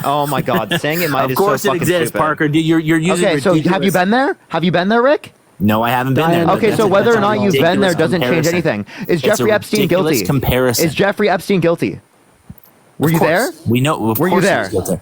Speaker 10: Oh my God! Saying it might
Speaker 18: Of
Speaker 10: is
Speaker 18: course
Speaker 10: so
Speaker 18: it
Speaker 10: fucking
Speaker 18: exists,
Speaker 10: stupid.
Speaker 18: Parker. You're using
Speaker 10: Okay, so have you been there? Have you been there, Rick?
Speaker 18: No, I haven't been there.
Speaker 10: Okay, so whether or not you've been there doesn't change anything. Is Jeffrey Epstein guilty?
Speaker 18: Comparison.
Speaker 10: Is Jeffrey Epstein guilty? Were you there?
Speaker 18: We know. Of
Speaker 10: Were you
Speaker 18: course he
Speaker 10: there?
Speaker 18: was guilty.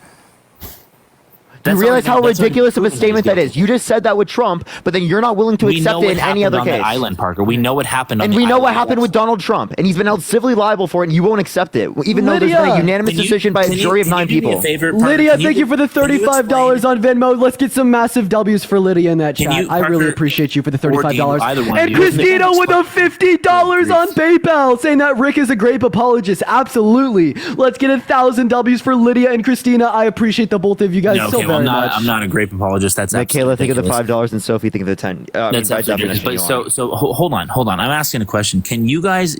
Speaker 10: You realize how ridiculous of a statement that is? You just said that with Trump, but then you're not willing to accept it in any other case.
Speaker 18: Island, Parker. We know what happened on
Speaker 10: and
Speaker 18: the
Speaker 10: we know
Speaker 18: island.
Speaker 10: what happened with Donald Trump, and he's been held civilly liable for it, and you won't accept it, even though there's been a unanimous decision by a jury of 9 people.
Speaker 2: Lydia, thank you for the $35 on Venmo. Let's get some massive W's for Lydia in that chat. I really appreciate you for the $35. And Christina with a $50 on PayPal, saying that Rick is a grape apologist. Absolutely. Let's get 1,000 W's for Lydia and Christina. I appreciate the both of you guys so very much.
Speaker 18: I'm not a grape apologist. That's
Speaker 10: Michaela, think of the $5, and Sophie, think of the 10.
Speaker 18: That's
Speaker 10: by
Speaker 18: absolutely
Speaker 10: definition,
Speaker 18: ridiculous. But hold on. I'm asking a question. Can you guys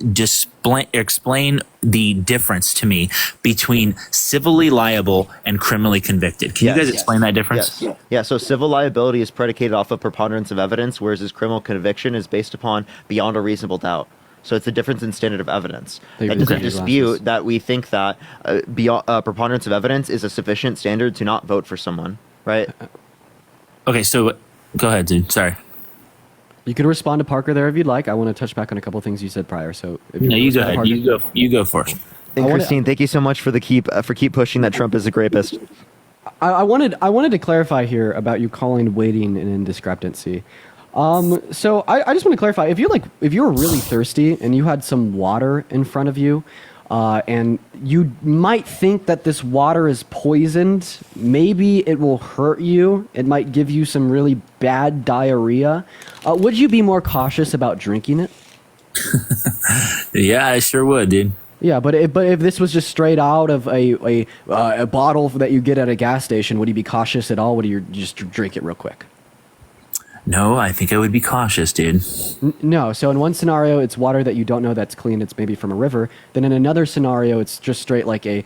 Speaker 18: explain the difference to me between civilly liable and criminally convicted? Can you guys explain that difference?
Speaker 10: Yes. Yeah, so civil liability is predicated off of preponderance of evidence, whereas this criminal conviction is based upon beyond a reasonable doubt. So it's a difference in standard of evidence. That doesn't dispute that we think that beyond preponderance of evidence is a sufficient standard to not vote for someone, right?
Speaker 18: Okay, so go ahead, dude. Sorry.
Speaker 2: You can respond to Parker there if you'd like. I want to touch back on a couple of things you said prior. So if
Speaker 18: you go ahead. Parker. You go first.
Speaker 10: And Christine, thank you so much for keep pushing that Trump is a rapist.
Speaker 2: I wanted to clarify here about you calling waiting an indiscrepancy. So I just want to clarify, if you were really thirsty and you had some water in front of you, and you might think that this water is poisoned, maybe it will hurt you, it might give you some really bad diarrhea, would you be more cautious about drinking it?
Speaker 18: Yeah, I sure would, dude.
Speaker 2: Yeah, but if this was just straight out of a bottle that you get at a gas station, would you be cautious at all? Would you just drink it real quick?
Speaker 18: No, I think I would be cautious, dude.
Speaker 2: No. So in one scenario, it's water that you don't know that's clean. It's maybe from a river. Then in another scenario, it's just straight like a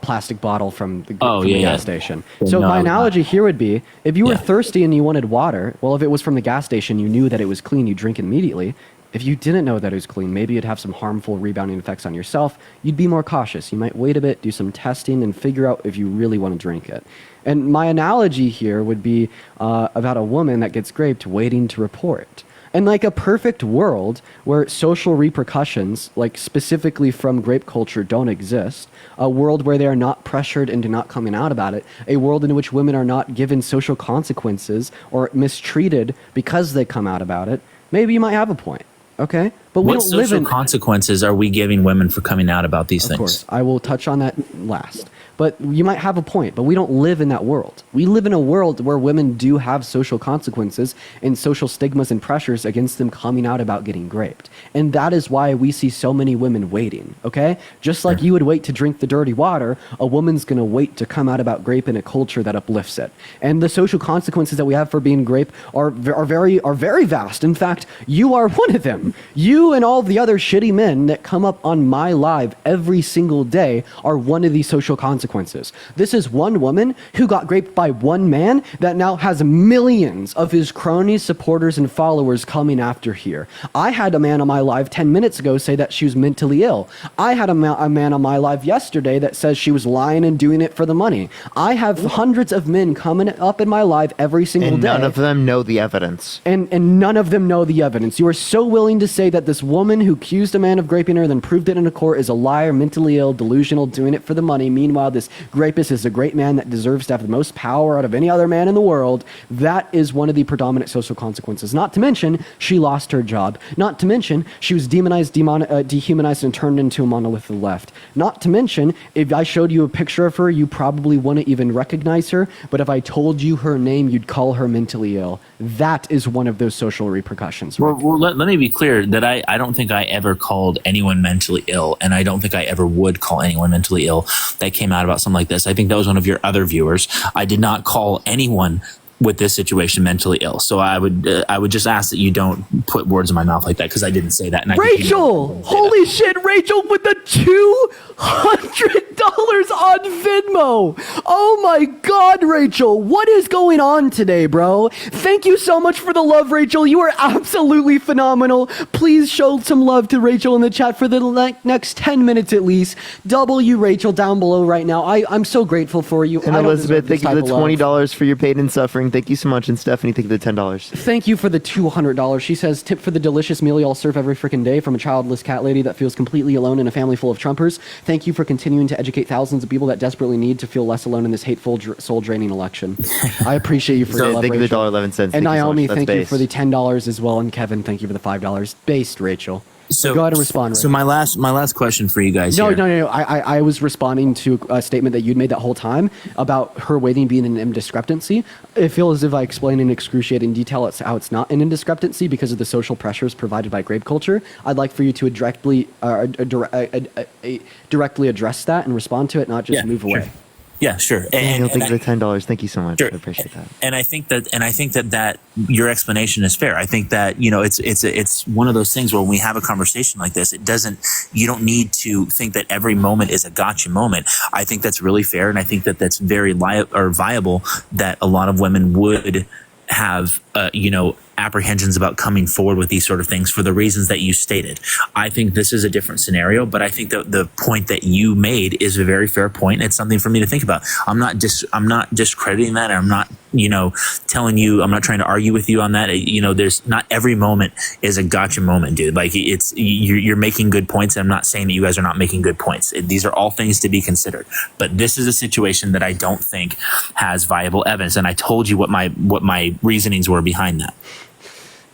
Speaker 2: plastic bottle from the gas station. So my analogy here would be, if you were thirsty and you wanted water, well, if it was from the gas station, you knew that it was clean, you drink it immediately. If you didn't know that it was clean, maybe it'd have some harmful rebounding effects on yourself. You'd be more cautious. You might wait a bit, do some testing, and figure out if you really want to drink it. And my analogy here would be about a woman that gets raped waiting to report. And like a perfect world where social repercussions, like specifically from rape culture, don't exist, a world where they are not pressured into not coming out about it, a world in which women are not given social consequences or mistreated because they come out about it, maybe you might have a point. Okay, but we
Speaker 18: what
Speaker 2: don't live in
Speaker 18: social consequences are we giving women for coming out about these things?
Speaker 2: Of course, I will touch on that last. But you might have a point, but we don't live in that world. We live in a world where women do have social consequences and social stigmas and pressures against them coming out about getting raped. And that is why we see so many women waiting, okay? Just like you would wait to drink the dirty water, a woman's gonna wait to come out about rape in a culture that uplifts it. And the social consequences that we have for being raped are very vast. In fact, you are one of them. You and all the other shitty men that come up on my live every single day are one of these social consequences. This is one woman who got raped by one man that now has millions of his cronies, supporters, and followers coming after here. I had a man on my live 10 minutes ago say that she was mentally ill. I had a man on my live yesterday that says she was lying and doing it for the money. I have hundreds of men coming up in my live every single day.
Speaker 10: And none of them know the evidence.
Speaker 2: And none of them know the evidence. You are so willing to say that this woman who accused a man of raping her, then proved it in a court, is a liar, mentally ill, delusional, doing it for the money. Meanwhile, this rapist is a great man that deserves to have the most power out of any other man in the world. That is one of the predominant social consequences. Not to mention, she lost her job. Not to mention, she was demonized, dehumanized, and turned into a monolith of the left. Not to mention, if I showed you a picture of her, you probably wouldn't even recognize her. But if I told you her name, you'd call her mentally ill. That is one of those social repercussions.
Speaker 18: Well, let me be clear that I don't think I ever called anyone mentally ill, and I don't think I ever would call anyone mentally ill that came out about something like this. I think that was one of your other viewers. I did not call anyone with this situation mentally ill. So I would just ask that you don't put words in my mouth like that, because I didn't say that. And
Speaker 2: Rachel! Holy shit, Rachel with the $200 on Venmo! Oh my god, Rachel! What is going on today, bro? Thank you so much for the love, Rachel. You are absolutely phenomenal. Please show some love to Rachel in the chat for the next 10 minutes at least. W Rachel down below right now. I'm so grateful for you.
Speaker 10: And Elizabeth, thank you for the $20 for your pain and suffering sharing. Thank you so much. And Stephanie, thank you for the $10.
Speaker 2: Thank you for the $200. She says, tip for the delicious meal y'all serve every freaking day from a childless cat lady that feels completely alone in a family full of Trumpers. Thank you for continuing to educate thousands of people that desperately need to feel less alone in this hateful, soul-draining election. I appreciate you for your love,
Speaker 10: thank you for the
Speaker 2: Rachel.
Speaker 10: $1.11. Thank
Speaker 2: And
Speaker 10: you so
Speaker 2: Naomi,
Speaker 10: much. That's
Speaker 2: thank you
Speaker 10: base.
Speaker 2: for the $10 as well. And Kevin, thank you for the $5. Based, Rachel.
Speaker 18: So
Speaker 2: go ahead and respond.
Speaker 18: So my last question for you guys.
Speaker 2: No,
Speaker 18: here.
Speaker 2: no. I was responding to a statement that you'd made that whole time about her waiting being an indiscrepancy. I feel as if I explained in excruciating detail how it's not an indiscrepancy because of the social pressures provided by grape culture. I'd like for you to directly address that and respond to it, not just move away.
Speaker 18: Yeah, sure.
Speaker 10: Daniel, thank you for the $10. Thank you so much.
Speaker 18: Sure.
Speaker 10: I appreciate that.
Speaker 18: And I think that your explanation is fair. I think that, it's one of those things where when we have a conversation like this, you don't need to think that every moment is a gotcha moment. I think that's really fair. And I think that that's very viable that a lot of women would have, apprehensions about coming forward with these sort of things for the reasons that you stated. I think this is a different scenario, but I think that the point that you made is a very fair point. It's something for me to think about. I'm not discrediting that. I'm not, telling you, I'm not trying to argue with you on that. There's not every moment is a gotcha moment, dude. Like you're making good points. And I'm not saying that you guys are not making good points. These are all things to be considered, but this is a situation that I don't think has viable evidence. And I told you what my reasonings were behind that.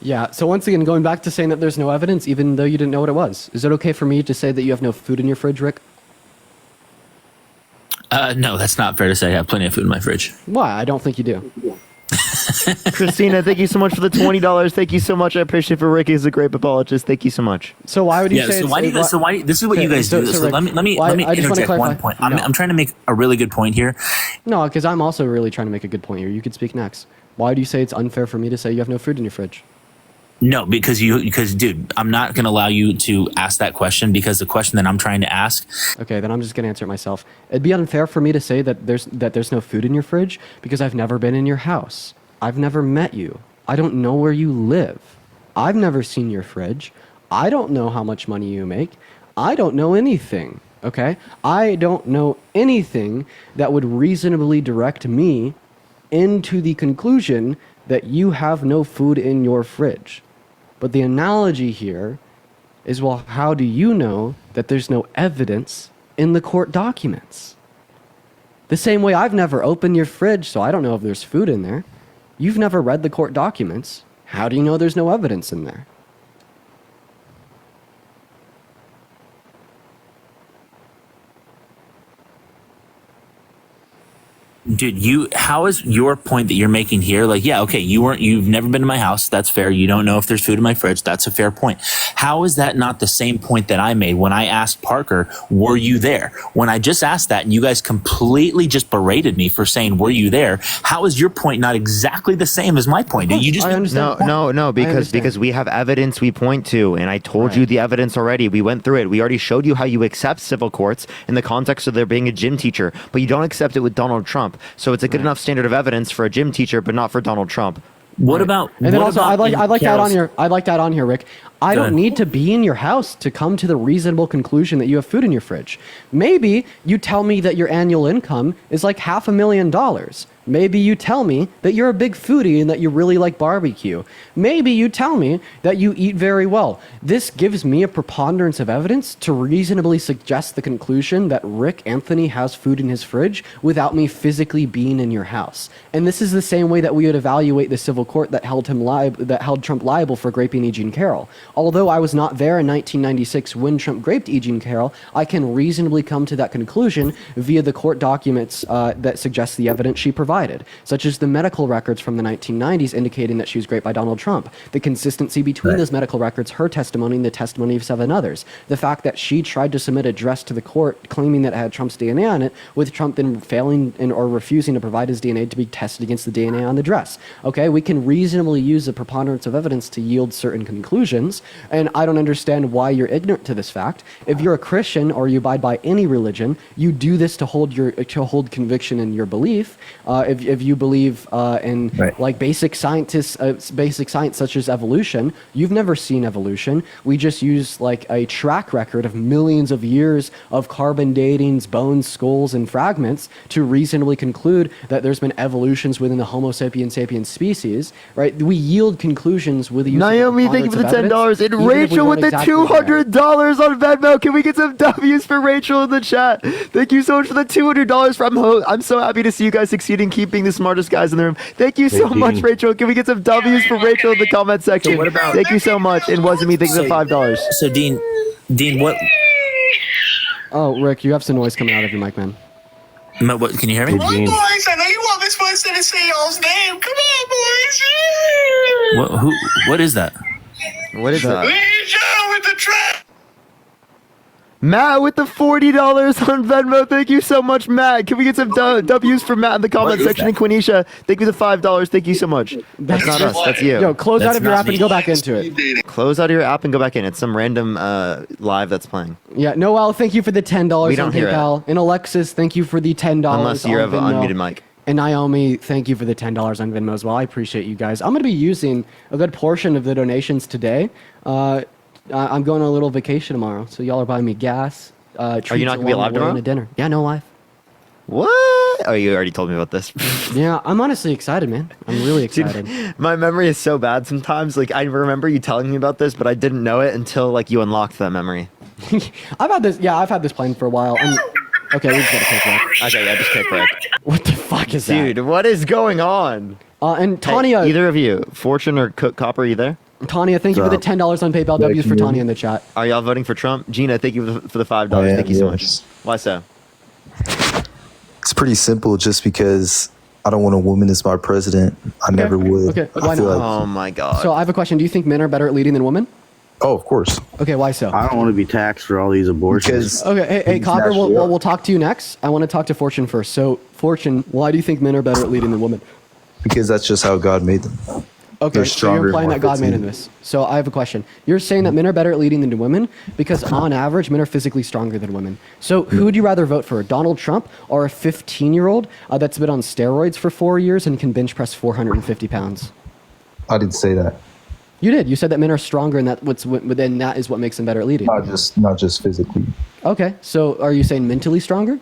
Speaker 2: Yeah, so once again, going back to saying that there's no evidence, even though you didn't know what it was. Is it okay for me to say that you have no food in your fridge, Rick?
Speaker 18: No, that's not fair to say. I have plenty of food in my fridge.
Speaker 2: Why? I don't think you do.
Speaker 10: Christina, thank you so much for the $20. Thank you so much. I appreciate it. For Rick is a great apologist. Thank you so much.
Speaker 2: So why would you say?
Speaker 18: So why this is what you guys do. So
Speaker 2: Rick,
Speaker 18: let me interject one point. I'm trying to make a really good point here.
Speaker 2: No, because I'm also really trying to make a good point here. You could speak next. Why do you say it's unfair for me to say you have no food in your fridge?
Speaker 18: No, because dude, I'm not going to allow you to ask that question because the question that I'm trying to ask.
Speaker 2: Okay, then I'm just going to answer it myself. It'd be unfair for me to say that there's no food in your fridge because I've never been in your house. I've never met you. I don't know where you live. I've never seen your fridge. I don't know how much money you make. I don't know anything, okay? I don't know anything that would reasonably direct me into the conclusion that you have no food in your fridge. But the analogy here is, well, how do you know that there's no evidence in the court documents? The same way I've never opened your fridge, so I don't know if there's food in there. You've never read the court documents. How do you know there's no evidence in there?
Speaker 18: Dude, how is your point that you're making here? Like, yeah, okay, you've never been to my house. That's fair. You don't know if there's food in my fridge. That's a fair point. How is that not the same point that I made when I asked Parker, were you there? When I just asked that and you guys completely just berated me for saying, were you there? How is your point not exactly the same as my point? You just
Speaker 10: No, because we have evidence we point to, and I told you the evidence already. We went through it. We already showed you how you accept civil courts in the context of there being a gym teacher, but you don't accept it with Donald Trump. So it's a good enough standard of evidence for a gym teacher, but not for Donald Trump.
Speaker 18: What about?
Speaker 2: And then also, I'd like that on here. I'd like that on here, Rick. I don't need to be in your house to come to the reasonable conclusion that you have food in your fridge. Maybe you tell me that your annual income is like $500,000. Maybe you tell me that you're a big foodie and that you really like barbecue. Maybe you tell me that you eat very well. This gives me a preponderance of evidence to reasonably suggest the conclusion that Rick Anthony has food in his fridge without me physically being in your house. And this is the same way that we would evaluate the civil court that held Trump liable for graping E. Jean Carroll. Although I was not there in 1996 when Trump graped E. Jean Carroll, I can reasonably come to that conclusion via the court documents that suggest the evidence she provided, such as the medical records from the 1990s indicating that she was graped by Donald Trump, the consistency between those medical records, her testimony, and the testimony of 7 others, the fact that she tried to submit a dress to the court claiming that it had Trump's DNA on it, with Trump then failing or refusing to provide his DNA to be tested against the DNA on the dress. Okay, we can reasonably use a preponderance of evidence to yield certain conclusions, years, and I don't understand why you're ignorant to this fact. If you're a Christian or you abide by any religion, you do this to hold conviction in your belief. If you believe in like basic science such as evolution, you've never seen evolution. We just use like a track record of millions of years of carbon datings, bones, skulls, and fragments to reasonably conclude that there's been evolutions within the Homo sapiens sapiens species, right? We yield conclusions with the use
Speaker 10: Naomi,
Speaker 2: of
Speaker 10: thank you for the
Speaker 2: evidence,
Speaker 10: $10. And
Speaker 2: even if we
Speaker 10: Rachel
Speaker 2: weren't
Speaker 10: with the
Speaker 2: exactly
Speaker 10: $200 on Venmo. Can we get some W's for Rachel in the chat? Thank you so much for the $200 from Ho. I'm so happy to see you guys succeeding keeping the smartest guys in the room. Thank you so much, Rachel. Can we get some W's for Rachel in the comment section?
Speaker 18: what about-
Speaker 10: Thank you so much. And wasn't me, thank you for $5.
Speaker 18: So Dean, what?
Speaker 2: Oh, Rick, you have some noise coming out of your mic, man.
Speaker 18: What? Can you hear me?
Speaker 19: Boys, I know you want Miss Winston to say y'all's name. Come on, boys.
Speaker 18: What is that?
Speaker 10: What is that?
Speaker 19: Lead Joe with the trap.
Speaker 10: Matt with the $40 on Venmo. Thank you so much, Matt. Can we get some W's for Matt in the comment section? And Quenisha, thank you for the $5. Thank you so much. That's not us. That's you.
Speaker 2: Yo, close out of your app and go back into it.
Speaker 10: Close out of your app and go back in. It's some random live that's playing.
Speaker 2: Yeah, Noel, thank you for the $10
Speaker 10: We
Speaker 2: on
Speaker 10: don't hear it.
Speaker 2: PayPal. And Alexis, thank you for the $10
Speaker 10: Unless you
Speaker 2: on
Speaker 10: have an
Speaker 2: Venmo.
Speaker 10: unmuted mic.
Speaker 2: And Naomi, thank you for the $10 on Venmo as well. I appreciate you guys. I'm going to be using a good portion of the donations today. I'm going on a little vacation tomorrow, so y'all are buying me gas.
Speaker 10: Are you not going to be alive tomorrow?
Speaker 2: And a dinner. Yeah, no live.
Speaker 10: What? Oh, you already told me about this.
Speaker 2: Yeah, I'm honestly excited, man. I'm really excited.
Speaker 10: Dude, my memory is so bad sometimes. Like, I remember you telling me about this, but I didn't know it until, like, you unlocked that memory.
Speaker 2: I've had this planned for a while. Okay, we just got to kick Rick.
Speaker 10: Okay, yeah, just kick Rick.
Speaker 2: What the fuck is that?
Speaker 10: Dude, what is going on?
Speaker 2: And Tanya...
Speaker 10: Hey, either of you, Fortune or Copper, are you there?
Speaker 2: Tanya, thank you for the $10 on PayPal. W's for Tanya in the chat.
Speaker 10: Are y'all voting for Trump? Gina, thank you for the $5. Thank you so much. Why so?
Speaker 9: It's pretty simple. Just because I don't want a woman as my president, I never would.
Speaker 2: Okay, why not?
Speaker 10: Oh my god.
Speaker 2: So I have a question. Do you think men are better at leading than women?
Speaker 9: Oh, of course.
Speaker 2: Okay, why so?
Speaker 20: I don't want to be taxed for all these abortions.
Speaker 2: Okay, hey, Copper, we'll talk to you next. I want to talk to Fortune first. So, Fortune, why do you think men are better at leading than women?
Speaker 9: Because that's just how God made them.
Speaker 2: Okay,
Speaker 9: They're
Speaker 2: so
Speaker 9: stronger,
Speaker 2: you're implying
Speaker 9: more
Speaker 2: that God made in this. So I have a question. You're saying that men are better at leading than women because, on average, men are physically stronger than women. So who would you rather vote for, Donald Trump or a 15-year-old that's been on steroids for 4 years and can bench press 450 pounds?
Speaker 9: I didn't say that.
Speaker 2: You did. You said that men are stronger, and that is what makes them better at leading.
Speaker 9: Not just physically
Speaker 2: Okay, so are you saying mentally stronger?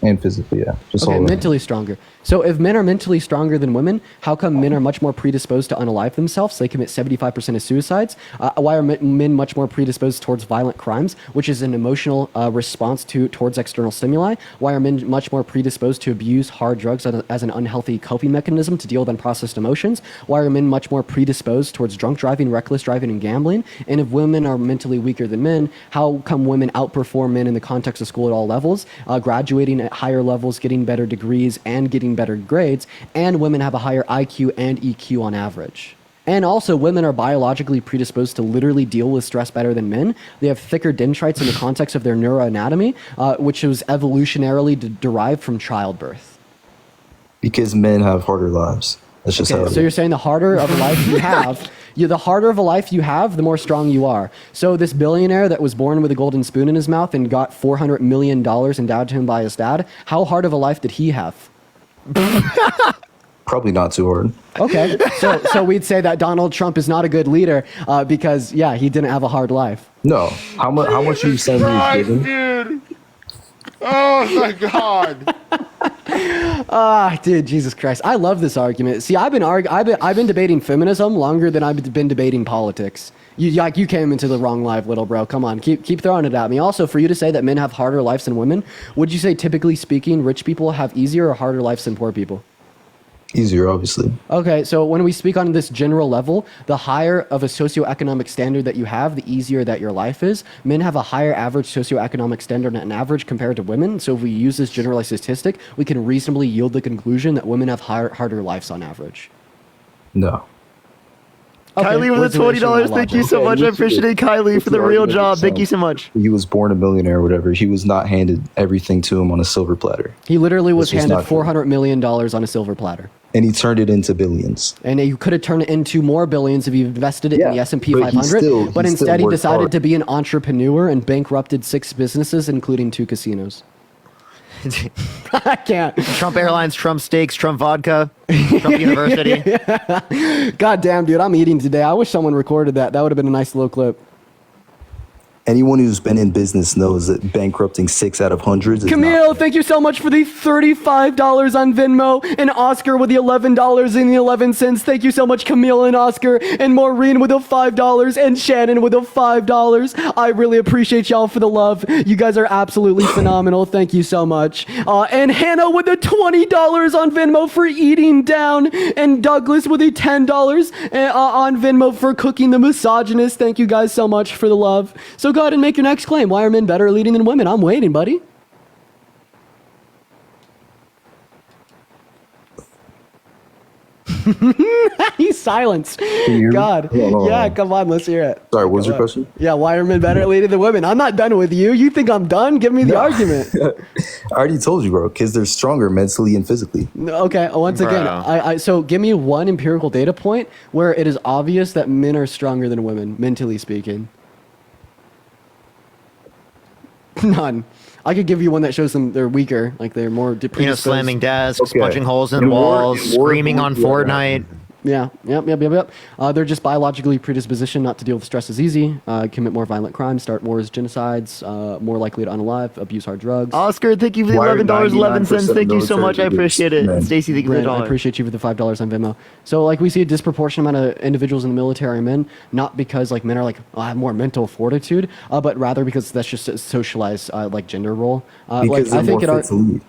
Speaker 9: and physically, yeah. Just
Speaker 2: Okay,
Speaker 9: all around.
Speaker 2: mentally stronger. So if men are mentally stronger than women, how come men are much more predisposed to unalive themselves? They commit 75% of suicides. Why are men much more predisposed towards violent crimes, which is an emotional response towards external stimuli? Why are men much more predisposed to abuse hard drugs as an unhealthy coping mechanism to deal with unprocessed emotions? Why are men much more predisposed towards drunk driving, reckless driving, and gambling? And if women are mentally weaker than men, how come women outperform men in the context of school at all levels, graduating at higher levels, getting better degrees, and getting better grades, and women have a higher IQ and EQ on average? And also, women are biologically predisposed to literally deal with stress better than men. They have thicker dendrites in the context of their neuroanatomy, which was evolutionarily derived from childbirth.
Speaker 9: Because men have harder lives. That's just how it
Speaker 2: So
Speaker 9: is.
Speaker 2: you're saying the harder of a life you have, the harder of a life you have, the more strong you are. So this billionaire that was born with a golden spoon in his mouth and got $400 million endowed to him by his dad, how hard of a life did he have?
Speaker 9: Probably not too hard.
Speaker 2: Okay, so we'd say that Donald Trump is not a good leader because, yeah, he didn't have a hard life.
Speaker 9: No. How much are you saying he was given?
Speaker 19: Dude. Oh my God.
Speaker 2: Dude, Jesus Christ. I love this argument. See, I've been debating feminism longer than I've been debating politics. You came into the wrong live, little bro. Come on, keep throwing it at me. Also, for you to say that men have harder lives than women, would you say, typically speaking, rich people have easier or harder lives than poor people?
Speaker 9: Easier, obviously.
Speaker 2: Okay, so when we speak on this general level, the higher of a socioeconomic standard that you have, the easier that your life is. Men have a higher average socioeconomic standard on average compared to women. So if we use this generalized statistic, we can reasonably yield the conclusion that women have harder lives on average.
Speaker 9: No.
Speaker 2: Okay,
Speaker 10: Kylie with the $20. Thank you so much. I appreciate Kylie for the real job. Thank you so much.
Speaker 9: He was born a millionaire or whatever. He was not handed everything to him on a silver platter.
Speaker 2: He literally was
Speaker 9: That's just
Speaker 2: handed
Speaker 9: not true.
Speaker 2: $400 million on a silver platter.
Speaker 9: And he turned it into billions.
Speaker 2: And you could have turned it into more billions if you invested it in the S&P
Speaker 9: but he
Speaker 2: 500.
Speaker 9: still-
Speaker 2: but
Speaker 9: he
Speaker 2: instead,
Speaker 9: still
Speaker 2: he
Speaker 9: worked
Speaker 2: decided
Speaker 9: hard.
Speaker 2: to be an entrepreneur and bankrupted 6 businesses, including 2 casinos. I can't.
Speaker 10: Trump Airlines, Trump Steaks, Trump Vodka, Trump University.
Speaker 2: God damn, dude, I'm eating today. I wish someone recorded that. That would have been a nice little clip.
Speaker 9: Anyone who's been in business knows that bankrupting 6 out of hundreds is not.
Speaker 2: Camille, thank you so much for the $35 on Venmo, and Oscar with the $11.11. Thank you so much, Camille and Oscar, and Maureen with the $5, and Shannon with the $5. I really appreciate y'all for the love. You guys are absolutely phenomenal. Thank you so much. And Hannah with the $20 on Venmo for eating down, and Douglas with the $10 on Venmo for cooking the misogynist. Thank you guys so much for the love. So go ahead and make your next claim. Why are men better at leading than women? I'm waiting, buddy. He's silenced. God.
Speaker 9: Hold on.
Speaker 2: Yeah, come on, let's hear it.
Speaker 9: Sorry, what was your
Speaker 2: Come on.
Speaker 9: question?
Speaker 2: Yeah, why are men better at leading than women? I'm not done with you. You think I'm done? Give me the argument.
Speaker 9: I already told you, bro, because they're stronger mentally and physically.
Speaker 2: Okay, once again,
Speaker 9: Bro.
Speaker 2: so give me one empirical data point where it is obvious that men are stronger than women, mentally speaking. None. I could give you one that shows them they're weaker, like they're more predisposed.
Speaker 10: Slamming desks, punching holes in walls, screaming on Fortnite.
Speaker 2: Yeah, yep. They're just biologically predispositioned not to deal with stress as easy, commit more violent crimes, start wars, genocides, more likely to unalive, abuse hard drugs.
Speaker 10: Oscar, thank you for the $11.11. Thank you so much. I appreciate it. Stacy, thank you for the
Speaker 2: Brandon, I
Speaker 10: dollar.
Speaker 2: appreciate you for the $5 on Venmo. So, like, we see a disproportionate amount of individuals in the military are men, not because like men are like, oh, I have more mental fortitude, but rather because that's just a socialized like gender role.
Speaker 9: Because they're more fit to lead.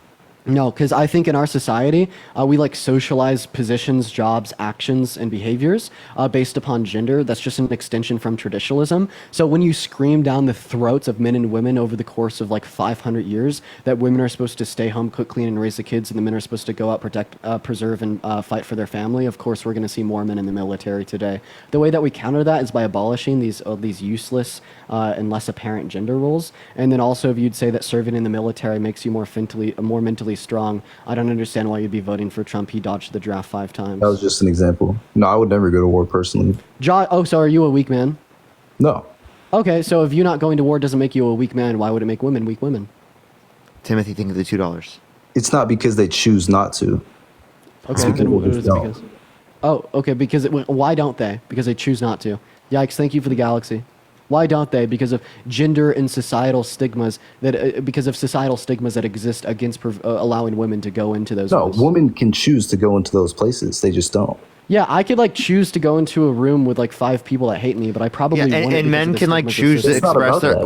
Speaker 2: No, because I think in our society, we like socialize positions, jobs, actions, and behaviors based upon gender. That's just an extension from traditionalism. So when you scream down the throats of men and women over the course of like 500 years that women are supposed to stay home, cook, clean, and raise the kids, and the men are supposed to go out, protect, preserve, and fight for their family, of course we're going to see more men in the military today. The way that we counter that is by abolishing these useless and less apparent gender roles. And then also, if you'd say that serving in the military makes you more mentally strong, I don't understand why you'd be voting for Trump. He dodged the draft 5 times.
Speaker 9: That was just an example. No, I would never go to war personally.
Speaker 2: So are you a weak man?
Speaker 9: No.
Speaker 2: Okay, so if you not going to war doesn't make you a weak man, why would it make women weak women?
Speaker 10: Timothy, think of the $2.
Speaker 9: It's not because they choose not to. It's
Speaker 2: Okay,
Speaker 9: because
Speaker 2: then what
Speaker 9: they
Speaker 2: is
Speaker 9: just
Speaker 2: it
Speaker 9: don't.
Speaker 2: because? Oh, okay, why don't they? Because they choose not to. Yikes, thank you for the galaxy. Why don't they? Because of gender and societal stigmas that exist against allowing women to go into those.
Speaker 9: No,
Speaker 2: roles.
Speaker 9: women can choose to go into those places. They just don't.
Speaker 2: Yeah, I could like choose to go into a room with like 5 people that hate me, but I probably
Speaker 10: Yeah,
Speaker 2: wouldn't
Speaker 10: and
Speaker 2: because
Speaker 10: men
Speaker 2: of the
Speaker 10: can like
Speaker 2: stigmas that
Speaker 10: choose to
Speaker 2: exist.
Speaker 10: express their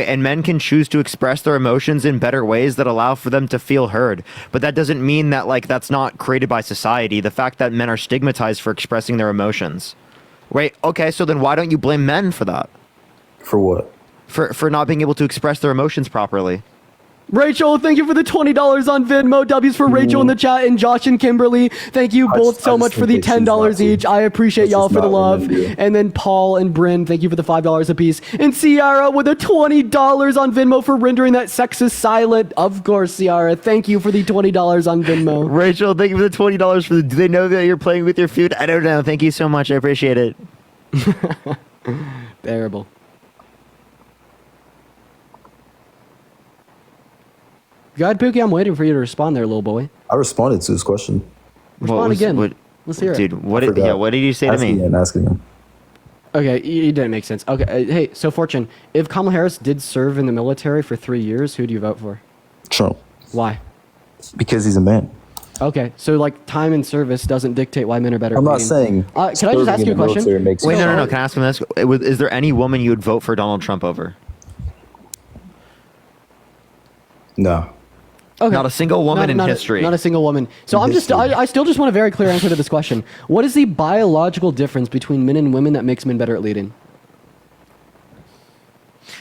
Speaker 10: and men can choose to express their emotions in better ways that allow for them to feel heard. But that doesn't mean that like that's not created by society. The fact that men are stigmatized for expressing their emotions. Wait, okay, so then why don't you blame men for that?
Speaker 9: For what?
Speaker 10: For not being able to express their emotions properly.
Speaker 2: Rachel, thank you for the $20 on Venmo. W's for Rachel in the chat, and Josh and Kimberly. Thank you both so much for the $10 each. I appreciate y'all for the love. And then Paul and Bryn, thank you for the $5 apiece. And Ciara with the $20 on Venmo for rendering that sexist silent. Of course, Ciara, thank you for the $20 on Venmo.
Speaker 10: Rachel, thank you for the $20 for the. Do they know that you're playing with your food? I don't know. Thank you so much. I appreciate it.
Speaker 2: Terrible. Go ahead, Pookie. I'm waiting for you to respond there, little boy.
Speaker 9: I responded to his question.
Speaker 2: Respond again. Let's hear it.
Speaker 10: Dude, what did you say to me?
Speaker 9: Asking him.
Speaker 2: Okay, it didn't make sense. Okay, hey, so Fortune, if Kamala Harris did serve in the military for 3 years, who do you vote for?
Speaker 9: Trump.
Speaker 2: Why?
Speaker 9: Because he's a man.
Speaker 2: Okay, so like time in service doesn't dictate why men are better.
Speaker 9: I'm
Speaker 2: at
Speaker 9: not
Speaker 2: leading.
Speaker 9: saying.
Speaker 2: Can I just ask you a question?
Speaker 10: Wait, no. Can I ask him this? Is there any woman you would vote for Donald Trump over?
Speaker 9: No.
Speaker 2: Okay.
Speaker 10: Not a single woman in history.
Speaker 2: Not a single woman. So I still just want a very clear answer to this question. What is the biological difference between men and women that makes men better at leading?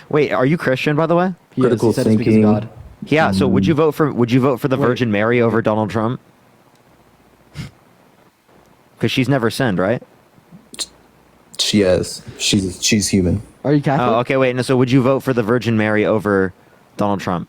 Speaker 10: Wait, are you Christian, by the way?
Speaker 2: Critical thinking. Because of God.
Speaker 10: Yeah. So would you vote for the Virgin Mary over Donald Trump? Because she's never sinned, right?
Speaker 9: She has. She's human.
Speaker 2: Are you Catholic?
Speaker 10: Oh, okay. Wait. No. So would you vote for the Virgin Mary over Donald Trump?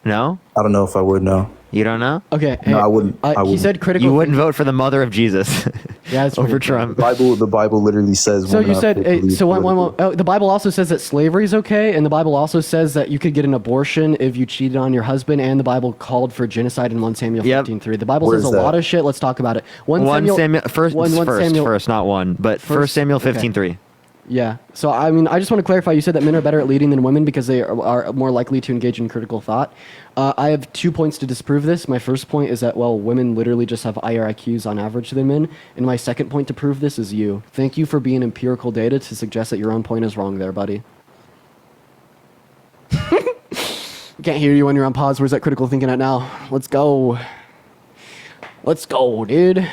Speaker 10: No?
Speaker 9: I don't know if I would know.
Speaker 10: You don't know?
Speaker 2: Okay.
Speaker 9: No, I wouldn't. I
Speaker 2: He
Speaker 9: wouldn't.
Speaker 2: said critical.
Speaker 10: You wouldn't vote for the mother of Jesus
Speaker 2: Yeah, that's
Speaker 10: over
Speaker 2: pretty true.
Speaker 10: Trump.
Speaker 9: The Bible literally says.
Speaker 2: So
Speaker 9: women
Speaker 2: you
Speaker 9: are
Speaker 2: said
Speaker 9: free to believe
Speaker 2: so.
Speaker 9: politically.
Speaker 2: The Bible also says that slavery is okay, and the Bible also says that you could get an abortion if you cheated on your husband, and the Bible called for genocide in 1 Samuel 15:3. The Bible
Speaker 9: Where
Speaker 2: says
Speaker 9: is
Speaker 2: a
Speaker 9: that?
Speaker 2: lot of shit. Let's talk about it.
Speaker 10: 1 Samuel first,
Speaker 2: one Samuel-
Speaker 10: first, not one, but First Samuel
Speaker 2: okay.
Speaker 10: 15:3.
Speaker 2: Yeah. So I mean, I just want to clarify. You said that men are better at leading than women because they are more likely to engage in critical thought. I have 2 points to disprove this. My first point is that women literally just have higher IQs on average than men, and my second point to prove this is you. Thank you for being empirical data to suggest that your own point is wrong, there, buddy. Can't hear you when you're on pause. Where's that critical thinking at now? Let's go. Let's go, dude.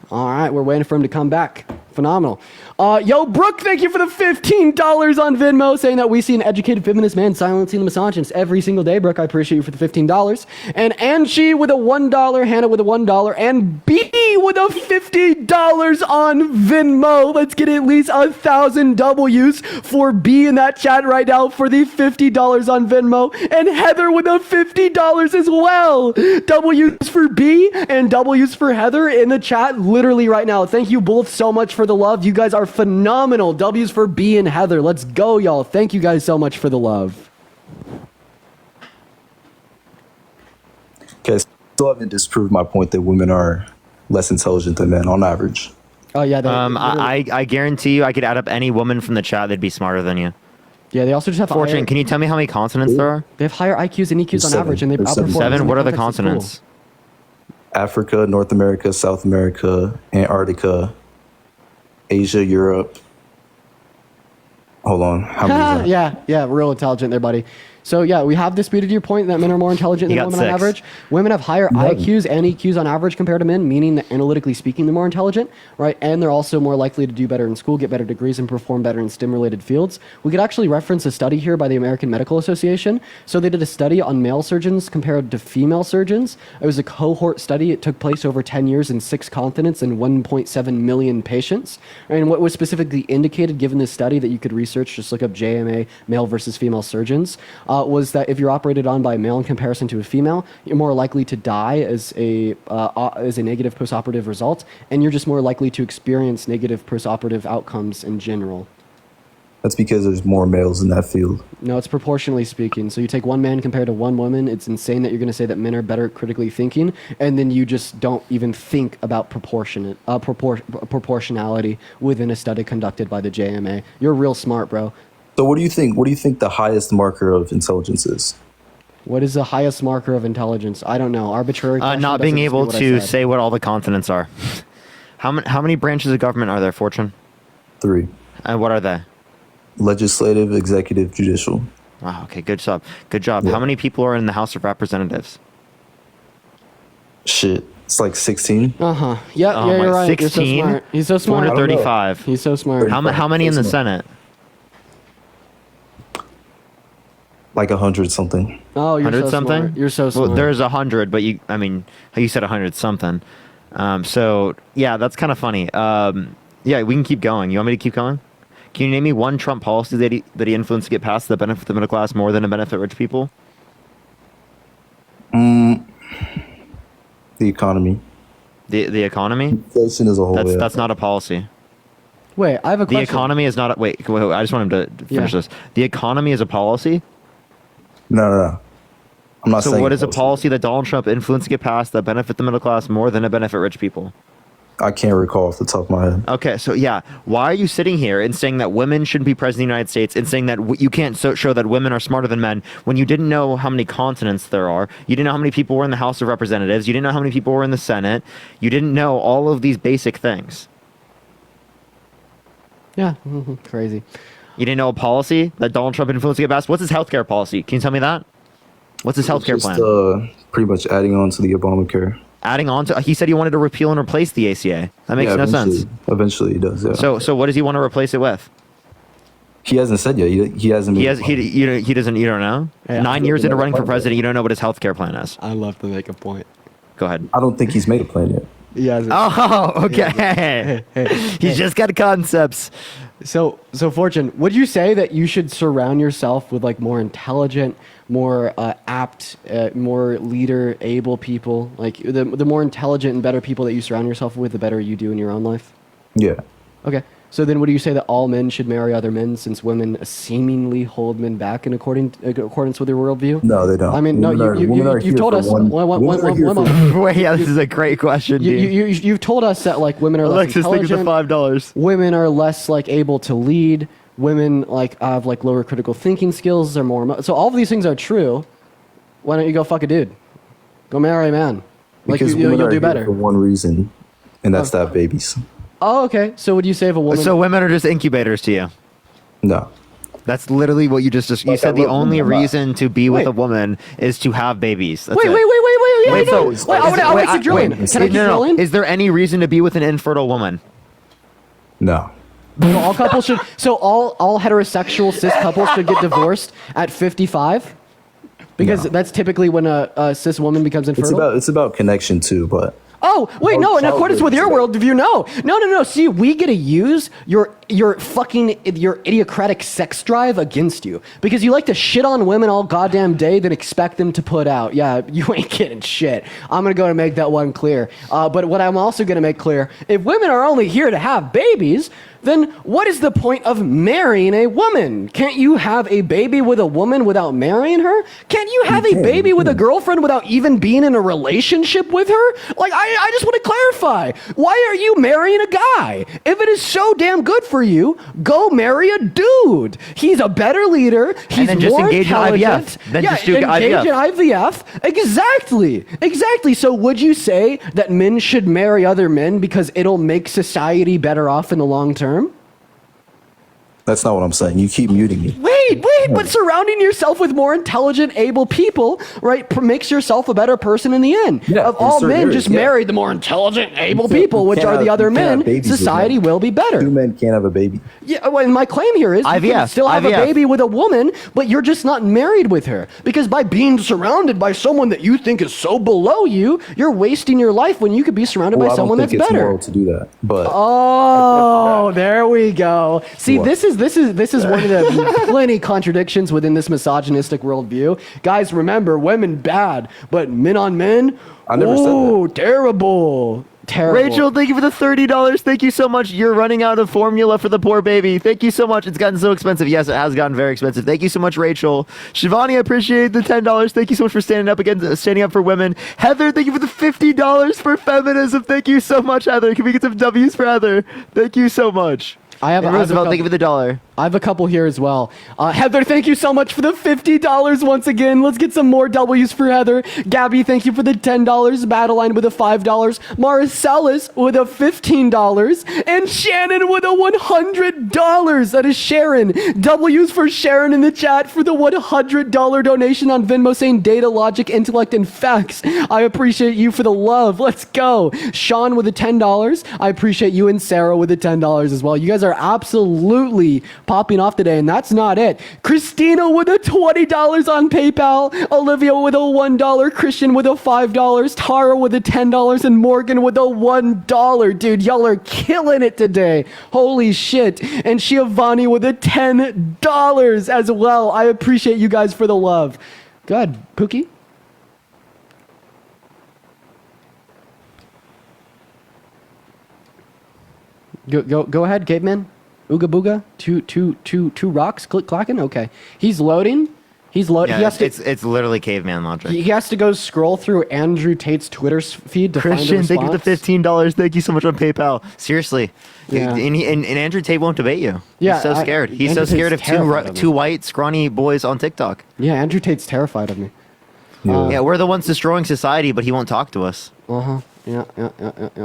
Speaker 2: All right, we're waiting for him to come back. Phenomenal. Yo, Brooke, thank you for the $15 on Venmo, saying that we see an educated feminist man silencing the misogynist every single day. Brooke, I appreciate you for the $15. And Angie with a $1, Hannah with a $1, and B with a $50 on Venmo. Let's get at least 1,000 W's for B in that chat right now for the $50 on Venmo. And Heather with a $50 as well. W's for B and W's for Heather in the chat literally right now. Thank you both so much for the love. You guys are phenomenal. W's for B and Heather. Let's go, y'all. Thank you guys so much for the love.
Speaker 9: Okay, still haven't disproved my point that women are less intelligent than men on average.
Speaker 2: Oh yeah.
Speaker 10: I guarantee you, I could add up any woman from the chat. They'd be smarter than you.
Speaker 2: Yeah, they also just have
Speaker 10: Fortune,
Speaker 2: higher,
Speaker 10: can you tell me how many consonants there are?
Speaker 2: they have higher IQs and EQs on
Speaker 9: Seven.
Speaker 2: average, and they
Speaker 9: There's
Speaker 2: outperform.
Speaker 10: Seven. What are the
Speaker 2: context of school.
Speaker 10: consonants?
Speaker 9: Africa, North America, South America, Antarctica, Asia, Europe. Hold on. How many is that?
Speaker 2: yeah, real intelligent there, buddy. So yeah, we have disputed your point that men are more intelligent
Speaker 10: You
Speaker 2: than
Speaker 10: got
Speaker 2: women on
Speaker 10: 6.
Speaker 2: average. Women have higher IQs and EQs on average compared to men, meaning that analytically speaking, they're more intelligent, right? And they're also more likely to do better in school, get better degrees, and perform better in STEM-related fields. We could actually reference a study here by the American Medical Association. So they did a study on male surgeons compared to female surgeons. It was a cohort study. It took place over 10 years in 6 continents and 1.7 million patients. And what was specifically indicated, given this study that you could research, just look up JMA, male versus female surgeons, was that if you're operated on by a male in comparison to a female, you're more likely to die as a negative postoperative result, and you're just more likely to experience negative postoperative outcomes in general.
Speaker 9: That's because there's more males in that field.
Speaker 2: No, it's proportionally speaking. So you take one man compared to one woman, it's insane that you're going to say that men are better at critically thinking, and then you just don't even think about proportionality within a study conducted by the JMA. You're real smart, bro.
Speaker 9: So what do you think? What do you think the highest marker of intelligence is?
Speaker 2: What is the highest marker of intelligence? I don't know. Arbitrary. question
Speaker 10: Not being
Speaker 2: doesn't
Speaker 10: able
Speaker 2: dispute what I
Speaker 10: to
Speaker 2: said.
Speaker 10: say what all the consonants are. How many branches of government are there, Fortune?
Speaker 9: 3.
Speaker 10: And what are they?
Speaker 9: Legislative, executive, judicial.
Speaker 10: Wow. Okay. Good job. Good job.
Speaker 9: Yeah.
Speaker 10: How many people are in the House of Representatives?
Speaker 9: Shit. It's like 16.
Speaker 2: Uh-huh. Yeah,
Speaker 10: Oh
Speaker 2: yeah,
Speaker 10: my-
Speaker 2: you're right.
Speaker 10: 16?
Speaker 2: You're so smart. He's so smart.
Speaker 10: 435.
Speaker 2: He's so smart.
Speaker 10: How many in the Senate?
Speaker 9: Like 100 something.
Speaker 2: Oh, you're
Speaker 10: 100
Speaker 2: so
Speaker 10: something?
Speaker 2: smart. You're so smart.
Speaker 10: Well, there's 100, but you said 100 something. So yeah, that's kind of funny. Yeah, we can keep going. You want me to keep going? Can you name me one Trump policy that he influenced to get passed that benefit the middle class more than to benefit rich people?
Speaker 9: The economy.
Speaker 10: The economy?
Speaker 9: Inflation as a whole. yeah.
Speaker 10: That's not a policy.
Speaker 2: Wait, I have a
Speaker 10: The
Speaker 2: question.
Speaker 10: economy is not. Wait. I just want him to finish
Speaker 2: Yeah.
Speaker 10: this. The economy is a policy.
Speaker 9: No. I'm not
Speaker 10: So
Speaker 9: saying
Speaker 10: what is a
Speaker 9: policy.
Speaker 10: policy that Donald Trump influenced to get passed that benefit the middle class more than to benefit rich people?
Speaker 9: I can't recall off the top of my head.
Speaker 10: Okay, so yeah, why are you sitting here and saying that women shouldn't be president of the United States and saying that you can't show that women are smarter than men when you didn't know how many continents there are, you didn't know how many people were in the House of Representatives, you didn't know how many people were in the Senate, you didn't know all of these basic things.
Speaker 2: Yeah, crazy.
Speaker 10: You didn't know a policy that Donald Trump influenced to get passed? What's his healthcare policy? Can you tell me that? What's his healthcare
Speaker 9: Just,
Speaker 10: plan?
Speaker 9: pretty much adding on to the Obamacare.
Speaker 10: Adding on to, he said he wanted to repeal and replace the ACA. That makes no sense.
Speaker 9: Eventually he does, yeah.
Speaker 10: So what does he want to replace it with?
Speaker 9: He hasn't said yet. He hasn't.
Speaker 10: He doesn't. You don't know.
Speaker 2: Hey,
Speaker 10: 9 years into running for president, you don't know what his healthcare plan is.
Speaker 2: I love to make a point.
Speaker 10: Go ahead.
Speaker 9: I don't think he's made a plan yet.
Speaker 2: He hasn't.
Speaker 10: Oh, okay. He's just got concepts.
Speaker 2: So Fortune, would you say that you should surround yourself with like more intelligent, more apt, more leader able people? Like the more intelligent and better people that you surround yourself with, the better you do in your own life?
Speaker 9: Yeah.
Speaker 2: Okay. So then would you say that all men should marry other men since women seemingly hold men back in accordance with your worldview?
Speaker 9: No, they don't.
Speaker 2: I mean, you've told us.
Speaker 10: Wait, yeah, this is a great question, dude.
Speaker 2: You've told us that like women are less
Speaker 10: Alexis, think of the
Speaker 2: intelligent.
Speaker 10: $5.
Speaker 2: Women are less like able to lead. Women like have like lower critical thinking skills. They're more. So all of these things are true. Why don't you go fuck a dude? Go marry a man. Like
Speaker 9: Because
Speaker 2: you'll
Speaker 9: women are
Speaker 2: do
Speaker 9: here
Speaker 2: better.
Speaker 9: for one reason, and that's to have babies.
Speaker 2: Oh, okay. So would you say if a woman?
Speaker 10: So women are just incubators to you?
Speaker 9: No.
Speaker 10: That's literally what you just you
Speaker 9: Like,
Speaker 10: said.
Speaker 9: I
Speaker 10: The
Speaker 9: love
Speaker 10: only
Speaker 9: women a lot.
Speaker 10: reason to be with
Speaker 2: Wait.
Speaker 10: a woman is to have babies. That's
Speaker 2: Wait.
Speaker 10: it.
Speaker 2: Yeah,
Speaker 10: Wait,
Speaker 2: no.
Speaker 10: so
Speaker 2: Wait, I want to keep drilling. Can I keep drilling?
Speaker 10: Is there any reason to be with an infertile woman?
Speaker 9: No.
Speaker 2: So all couples should. So all heterosexual cis couples should get divorced at 55, because that's typically when a cis woman becomes infertile.
Speaker 9: It's about connection too, but.
Speaker 2: Oh wait, no. In accordance with your worldview, no. See, we get to use your idiocratic sex drive against you because you like to shit on women all goddamn day, then expect them to put out. Yeah, you ain't getting shit. I'm gonna go and make that one clear. But what I'm also gonna make clear: if women are only here to have babies, then what is the point of marrying a woman? Can't you have a baby with a woman without marrying her? Can't you have a baby with a girlfriend without even being in a relationship with her? Like, I just want to clarify. Why are you marrying a guy? If it is so damn good for you, go marry a dude. He's a better leader. He's
Speaker 10: then just
Speaker 2: more
Speaker 10: engage in
Speaker 2: intelligent.
Speaker 10: IVF. Then
Speaker 2: yeah,
Speaker 10: just do
Speaker 2: engage
Speaker 10: IVF.
Speaker 2: in IVF. Exactly. So would you say that men should marry other men because it'll make society better off in the long term?
Speaker 9: That's not what I'm saying. You keep muting me.
Speaker 2: Wait, but surrounding yourself with more intelligent, able people, right, makes yourself a better person in the end.
Speaker 9: Yeah,
Speaker 2: of all
Speaker 9: in certain
Speaker 2: men,
Speaker 9: areas,
Speaker 2: just
Speaker 9: yeah.
Speaker 2: marry the more intelligent, able
Speaker 9: can't-
Speaker 2: people,
Speaker 9: you
Speaker 2: which
Speaker 9: can't
Speaker 2: are the
Speaker 9: have-
Speaker 2: other
Speaker 9: you can't have
Speaker 2: men.
Speaker 9: babies with
Speaker 2: Society
Speaker 9: men.
Speaker 2: will be better.
Speaker 9: Two men can't have a baby.
Speaker 2: Yeah, well, and my claim here is you can
Speaker 10: IVF,
Speaker 2: still have
Speaker 10: IVF.
Speaker 2: a baby with a woman, but you're just not married with her. Because by being surrounded by someone that you think is so below you, you're wasting your life when you could be surrounded
Speaker 9: Well,
Speaker 2: by
Speaker 9: I don't
Speaker 2: someone
Speaker 9: think
Speaker 2: that's
Speaker 9: it's
Speaker 2: better.
Speaker 9: moral to do that, but
Speaker 2: Oh, there we go. See,
Speaker 9: What?
Speaker 2: this is one of the plenty contradictions within this misogynistic worldview. Guys, remember, women bad, but men on men,
Speaker 9: I never said that.
Speaker 2: terrible.
Speaker 10: Rachel, thank you for the $30. Thank you so much. You're running out of formula for the poor baby. Thank you so much. It's gotten so expensive. Yes, it has gotten very expensive. Thank you so much, Rachel. Shivani, I appreciate the $10. Thank you so much for standing up for women. Heather, thank you for the $50 for feminism. Thank you so much, Heather. Can we get some W's for Heather? Thank you so much. And Roosevelt, thank you for the $1.
Speaker 2: I have a couple here as well. Heather, thank you so much for the $50 once again. Let's get some more W's for Heather. Gabby, thank you for the $10. Madeline with a $5. Marcellus with a $15. And Shannon with a $100. That is Sharon. W's for Sharon in the chat for the $100 donation on Venmo saying data, logic, intellect, and facts. I appreciate you for the love. Let's go. Sean with the $10. I appreciate you and Sarah with the $10 as well. You guys are absolutely popping off today, and that's not it. Christina with a $20 on PayPal, Olivia with a $1, Christian with a $5, Tara with a $10, and Morgan with a $1. Dude, y'all are killing it today. Holy shit. And Giovanni with a $10 as well. I appreciate you guys for the love. Good. Pookie? Go ahead, caveman. Ooga booga. Two rocks clacking. Okay. He's loading.
Speaker 10: Yeah,
Speaker 2: He has to.
Speaker 10: it's literally caveman logic.
Speaker 2: He has to go scroll through Andrew Tate's Twitter feed to
Speaker 10: Christian,
Speaker 2: find a
Speaker 10: thank you for the $15. Thank you so much on PayPal. Seriously.
Speaker 2: Yeah.
Speaker 10: And Andrew Tate won't debate you.
Speaker 2: Yeah,
Speaker 10: He's so scared. He's
Speaker 2: Andrew
Speaker 10: so scared
Speaker 2: Tate's
Speaker 10: of
Speaker 2: terrified of me.
Speaker 10: two white, scrawny boys on TikTok.
Speaker 2: Yeah, Andrew Tate's terrified of me.
Speaker 10: Yeah, we're the ones destroying society, but he won't talk to us.
Speaker 2: Uh-huh. Yeah.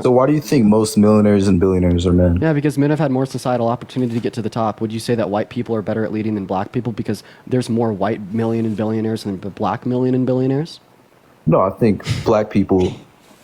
Speaker 9: So why do you think most millionaires and billionaires are men?
Speaker 2: Yeah, because men have had more societal opportunity to get to the top. Would you say that white people are better at leading than black people because there's more white million and billionaires than black million and billionaires?
Speaker 9: No, I think black people,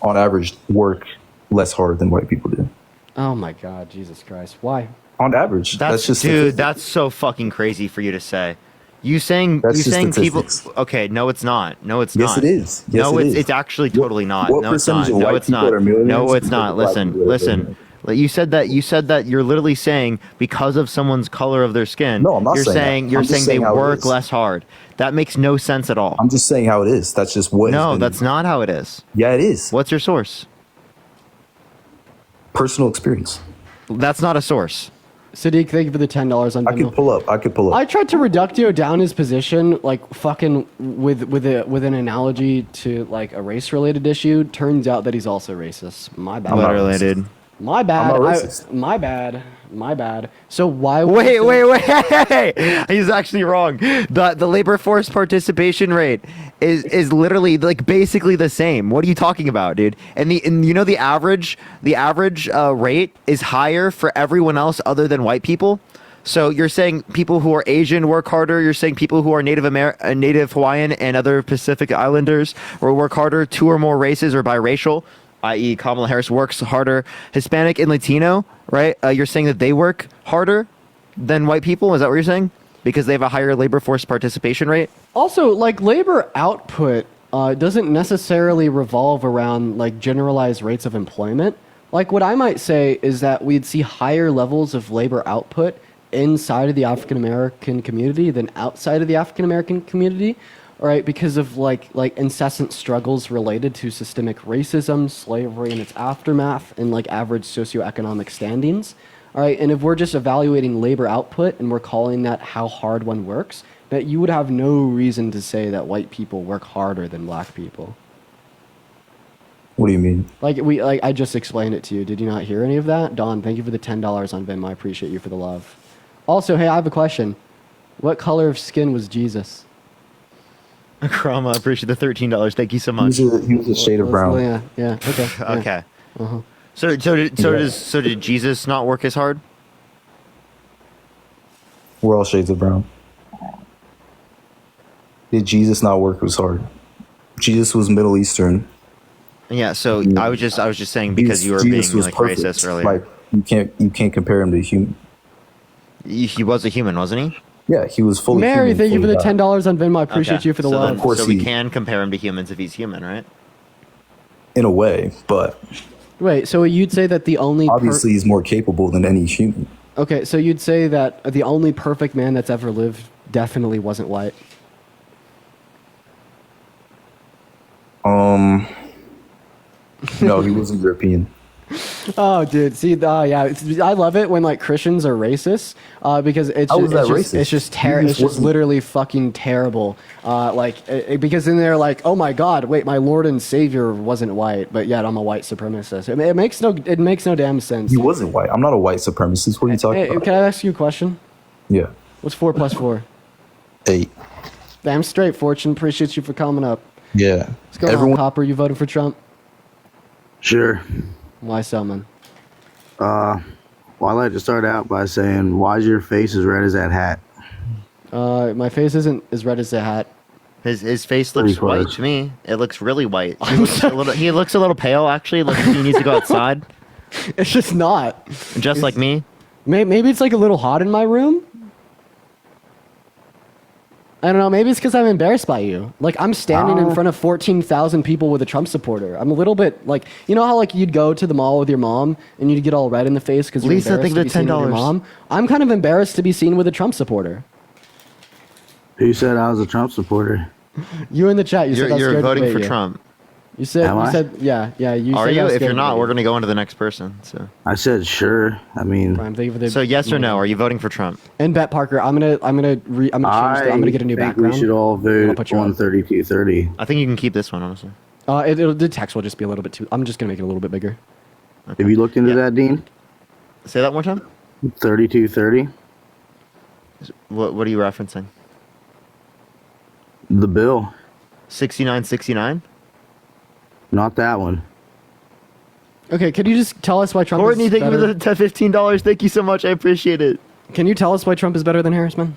Speaker 9: on average, work less hard than white people do.
Speaker 2: Oh my God, Jesus Christ. Why?
Speaker 9: On average. That's just
Speaker 10: dude,
Speaker 9: statistics.
Speaker 10: that's so fucking crazy for you to say. You saying
Speaker 9: That's
Speaker 10: you
Speaker 9: just
Speaker 10: saying people
Speaker 9: statistics.
Speaker 10: okay, no it's not. No it's
Speaker 9: Yes,
Speaker 10: not.
Speaker 9: it is. Yes,
Speaker 10: no,
Speaker 9: it
Speaker 10: it's
Speaker 9: is.
Speaker 10: it's actually totally not.
Speaker 9: What
Speaker 10: No it's not.
Speaker 9: percentage of
Speaker 10: No
Speaker 9: white
Speaker 10: it's
Speaker 9: people
Speaker 10: not.
Speaker 9: are millionaires
Speaker 10: No it's
Speaker 9: compared to
Speaker 10: not.
Speaker 9: black
Speaker 10: Listen,
Speaker 9: people that are
Speaker 10: listen.
Speaker 9: millionaires?
Speaker 10: Like you said that you're literally saying because of someone's color of their skin.
Speaker 9: No, I'm not
Speaker 10: you're
Speaker 9: saying that.
Speaker 10: You're
Speaker 9: I'm just
Speaker 10: saying they
Speaker 9: saying how it
Speaker 10: work
Speaker 9: is.
Speaker 10: less hard. That makes no sense at all.
Speaker 9: I'm just saying how it is. That's just what.
Speaker 10: No, that's not how it is.
Speaker 9: Yeah, it is.
Speaker 10: What's your source?
Speaker 9: Personal experience.
Speaker 10: That's not a source.
Speaker 2: Sadiq, thank you for the $10 on
Speaker 9: I could pull up.
Speaker 2: I tried to reductio down his position, like fucking with an analogy to like a race related issue. Turns out that he's also racist. My bad.
Speaker 10: I'm not related.
Speaker 2: My bad.
Speaker 9: I'm not racist.
Speaker 2: My bad. My bad. So why?
Speaker 10: Wait. He's actually wrong. The labor force participation rate is literally like basically the same. What are you talking about, dude? And you know the average rate is higher for everyone else other than white people. So you're saying people who are Asian work harder. You're saying people who are Native Hawaiian and other Pacific Islanders will work harder. 2 or more races or biracial, i.e. Kamala Harris works harder. Hispanic and Latino, right? You're saying that they work harder than white people? Is that what you're saying? Because they have a higher labor force participation rate?
Speaker 2: Also, like labor output doesn't necessarily revolve around like generalized rates of employment. Like what I might say is that we'd see higher levels of labor output inside of the African American community than outside of the African American community. All right, because of like incessant struggles related to systemic racism, slavery, and its aftermath, and like average socioeconomic standings. All right, and if we're just evaluating labor output and we're calling that how hard one works, that you would have no reason to say that white people work harder than black people.
Speaker 9: What do you mean?
Speaker 2: Like I just explained it to you. Did you not hear any of that? Don, thank you for the $10 on Venmo. I appreciate you for the love. Also, hey, I have a question. What color of skin was Jesus?
Speaker 10: Chroma, I appreciate the $13. Thank you so much.
Speaker 9: He was a shade of brown.
Speaker 2: Yeah. Okay. Yeah.
Speaker 10: Okay.
Speaker 2: Uh-huh.
Speaker 10: So did Jesus not work as hard?
Speaker 9: We're all shades of brown. Did Jesus not work as hard? Jesus was Middle Eastern.
Speaker 10: Yeah. So I was just saying because you were
Speaker 9: Jesus
Speaker 10: being
Speaker 9: was
Speaker 10: like
Speaker 9: perfect.
Speaker 10: racist earlier.
Speaker 9: Like you can't compare him to a human.
Speaker 10: He was a human, wasn't he?
Speaker 9: Yeah, he was fully
Speaker 2: Mary,
Speaker 9: human.
Speaker 2: thank you for the
Speaker 9: fully God.
Speaker 2: $10 on Venmo. I appreciate you for the love.
Speaker 9: Of course
Speaker 10: so we
Speaker 9: he-
Speaker 10: can compare him to humans if he's human, right?
Speaker 9: In a way, but
Speaker 2: Wait, so you'd say that the only
Speaker 9: obviously he's more capable than any human.
Speaker 2: Okay, so you'd say that the only perfect man that's ever lived definitely wasn't white.
Speaker 9: No, he wasn't European.
Speaker 2: Oh, dude. See, yeah, I love it when like Christians are racist because it's
Speaker 9: How is that
Speaker 2: just,
Speaker 9: racist?
Speaker 2: it's just
Speaker 9: Jesus
Speaker 2: terrible. It's just
Speaker 9: wasn't-
Speaker 2: literally fucking terrible. Because then they're like, oh my God, wait, my Lord and Savior wasn't white, but yet I'm a white supremacist. It makes no damn sense.
Speaker 9: He wasn't white. I'm not a white supremacist. What are you talking
Speaker 2: Hey,
Speaker 9: about?
Speaker 2: can I ask you a question?
Speaker 9: Yeah.
Speaker 2: What's 4 plus 4?
Speaker 9: 8.
Speaker 2: Damn straight, Fortune. Appreciate you for coming up.
Speaker 9: Yeah.
Speaker 2: What's going on, Copper? You voted for Trump?
Speaker 20: Sure.
Speaker 2: Why so, man?
Speaker 20: Well, I'd like to start out by saying, why is your face as red as that hat?
Speaker 2: My face isn't as red as the hat.
Speaker 10: His face looks
Speaker 20: Pretty close.
Speaker 10: white to me. It looks really white. He looks a little pale, actually. Like he needs to go outside.
Speaker 2: It's just not.
Speaker 10: Just like me.
Speaker 2: Maybe it's like a little hot in my room. I don't know. Maybe it's because I'm embarrassed by you. Like I'm standing in front of 14,000 people with a Trump supporter. I'm a little bit like, you know how like you'd go to the mall with your mom and you'd get all red in the face because you're
Speaker 10: Lisa,
Speaker 2: embarrassed
Speaker 10: think
Speaker 2: to
Speaker 10: of
Speaker 2: be
Speaker 10: the
Speaker 2: seen with your
Speaker 10: $10.
Speaker 2: mom. I'm kind of embarrassed to be seen with a Trump supporter.
Speaker 20: Who said I was a Trump supporter?
Speaker 2: You in the chat. You said I was
Speaker 10: You're
Speaker 2: scared to
Speaker 10: voting
Speaker 2: debate
Speaker 10: for
Speaker 2: you.
Speaker 10: Trump.
Speaker 2: You said.
Speaker 20: Am
Speaker 2: You
Speaker 20: I?
Speaker 2: said. Yeah. You.
Speaker 10: Are
Speaker 2: said I
Speaker 10: you?
Speaker 2: was
Speaker 10: If
Speaker 2: scared
Speaker 10: you're
Speaker 2: to
Speaker 10: not,
Speaker 2: debate
Speaker 10: we're
Speaker 2: you.
Speaker 10: going to go on to the next person. So.
Speaker 20: I said sure. I mean,
Speaker 2: Prime, thank you for the-
Speaker 10: So yes or no? Are you voting for Trump?
Speaker 2: And Bet Parker, I'm gonna change. I'm gonna get a new
Speaker 20: think
Speaker 2: background.
Speaker 20: we should all
Speaker 2: and I'll
Speaker 20: vote
Speaker 2: put you
Speaker 20: on 3230.
Speaker 10: I think you can keep this one, honestly.
Speaker 2: The text will just be a little bit too. I'm just gonna make it a little bit bigger.
Speaker 20: Have you looked into that, Dean?
Speaker 10: Say that one more time.
Speaker 20: 3230.
Speaker 10: What are you referencing?
Speaker 20: The bill.
Speaker 10: 6969.
Speaker 20: Not that one.
Speaker 2: Okay, can you just tell us why Trump
Speaker 10: Courtney,
Speaker 2: is
Speaker 10: thank you
Speaker 2: better?
Speaker 10: for the $15. Thank you so much. I appreciate it.
Speaker 2: Can you tell us why Trump is better than Harris, man?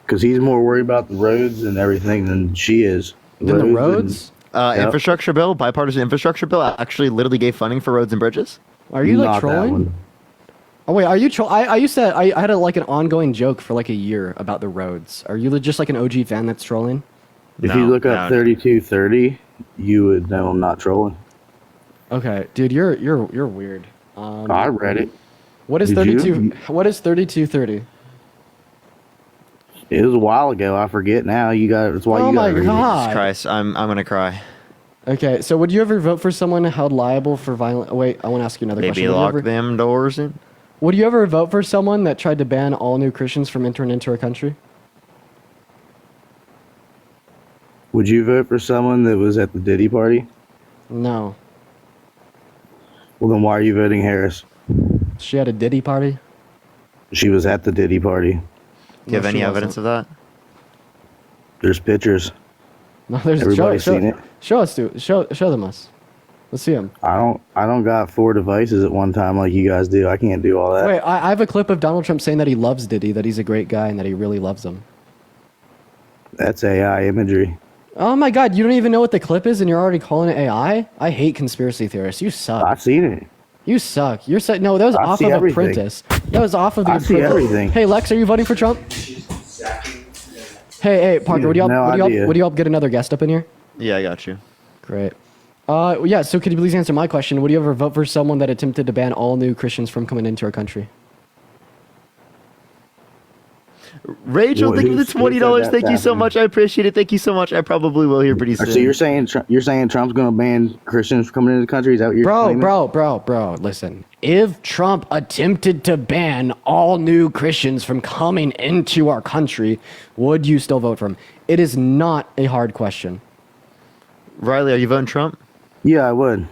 Speaker 20: Because he's more worried about the roads and everything than she is.
Speaker 2: Than the roads?
Speaker 20: Yep.
Speaker 10: Infrastructure bill, bipartisan infrastructure bill, actually literally gave funding for roads and bridges.
Speaker 2: Are you like
Speaker 20: Not that
Speaker 2: trolling?
Speaker 20: one.
Speaker 2: Oh wait, are you troll? I used to. I had like an ongoing joke for like a year about the roads. Are you just like an OG fan that's trolling?
Speaker 20: If you look up 3230, you would know I'm not trolling.
Speaker 2: Okay, dude, you're weird.
Speaker 20: I read it.
Speaker 2: What is
Speaker 20: Did
Speaker 2: 32?
Speaker 20: you?
Speaker 2: What is 3230?
Speaker 20: It was a while ago. I forget now. You got. That's why
Speaker 2: Oh
Speaker 20: you got.
Speaker 2: my
Speaker 20: to read it.
Speaker 2: God.
Speaker 10: Jesus Christ, I'm gonna cry.
Speaker 2: Okay, so would you ever vote for someone held liable for violent? Wait, I want to ask you another
Speaker 10: Maybe
Speaker 2: question.
Speaker 10: lock them doors in.
Speaker 2: Would you ever vote for someone that tried to ban all new Christians from entering into our country?
Speaker 20: Would you vote for someone that was at the Diddy party?
Speaker 2: No.
Speaker 20: Well, then why are you voting Harris?
Speaker 2: She had a Diddy party.
Speaker 20: She was at the Diddy party.
Speaker 10: Do you have any evidence of that?
Speaker 20: There's pictures.
Speaker 2: No, there's
Speaker 20: Everybody's
Speaker 2: show,
Speaker 20: seen it.
Speaker 2: Show us, dude. Show them us. Let's see them.
Speaker 20: I don't got 4 devices at one time like you guys do. I can't do all that.
Speaker 2: Wait, I have a clip of Donald Trump saying that he loves Diddy, that he's a great guy, and that he really loves him.
Speaker 20: That's AI imagery.
Speaker 2: Oh my God, you don't even know what the clip is, and you're already calling it AI? I hate conspiracy theorists. You suck.
Speaker 20: I've seen it.
Speaker 2: You suck. You're no, that was
Speaker 20: I
Speaker 2: off
Speaker 20: see
Speaker 2: of
Speaker 20: everything.
Speaker 2: Apprentice. That was off of the
Speaker 20: I see
Speaker 2: Apprentice.
Speaker 20: everything.
Speaker 2: Hey Lex, are you voting for Trump? Hey Parker, would you help get another guest up in here?
Speaker 10: Yeah, I got you.
Speaker 2: Great. Yeah, so could you please answer my question? Would you ever vote for someone that attempted to ban all new Christians from coming into our country?
Speaker 10: Rachel, thank you for the $20. Thank you so
Speaker 20: happened?
Speaker 10: much. I appreciate it. Thank you so much. I probably will here pretty soon.
Speaker 20: So you're saying Trump's going to ban Christians from coming into the country? Is that what you're saying?
Speaker 2: Bro, listen. If Trump attempted to ban all new Christians from coming into our country, would you still vote for him? It is not a hard question.
Speaker 10: Riley, are you voting Trump?
Speaker 20: Yeah, I would.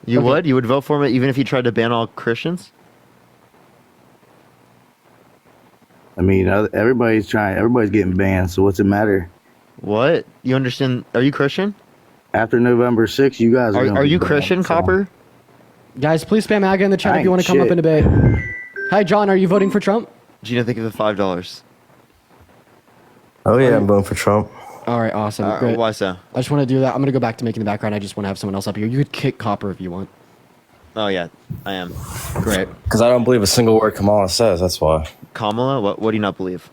Speaker 10: You would? You would vote for him even if he tried to ban all Christians?
Speaker 20: I mean, everybody's getting banned, so what's it matter?
Speaker 10: What? You understand? Are you Christian?
Speaker 20: After November 6th, you guys
Speaker 10: are you Christian, Copper?
Speaker 2: Guys, please spam AGA in the chat
Speaker 20: I
Speaker 2: if you want to
Speaker 20: ain't
Speaker 2: come up
Speaker 20: shit.
Speaker 2: and debate. Hi, John, are you voting for Trump?
Speaker 10: Gina, think of the $5.
Speaker 3: Oh yeah, I'm voting for Trump.
Speaker 2: All right, awesome. Great.
Speaker 10: Why so?
Speaker 2: I just want to do that. I'm going to go back to making the background. I just want to have someone else up here. You could kick Copper if you want.
Speaker 10: Oh, yeah, I am.
Speaker 2: Great.
Speaker 3: Because I don't believe a single word Kamala says. That's why.
Speaker 10: Kamala? What do you not believe?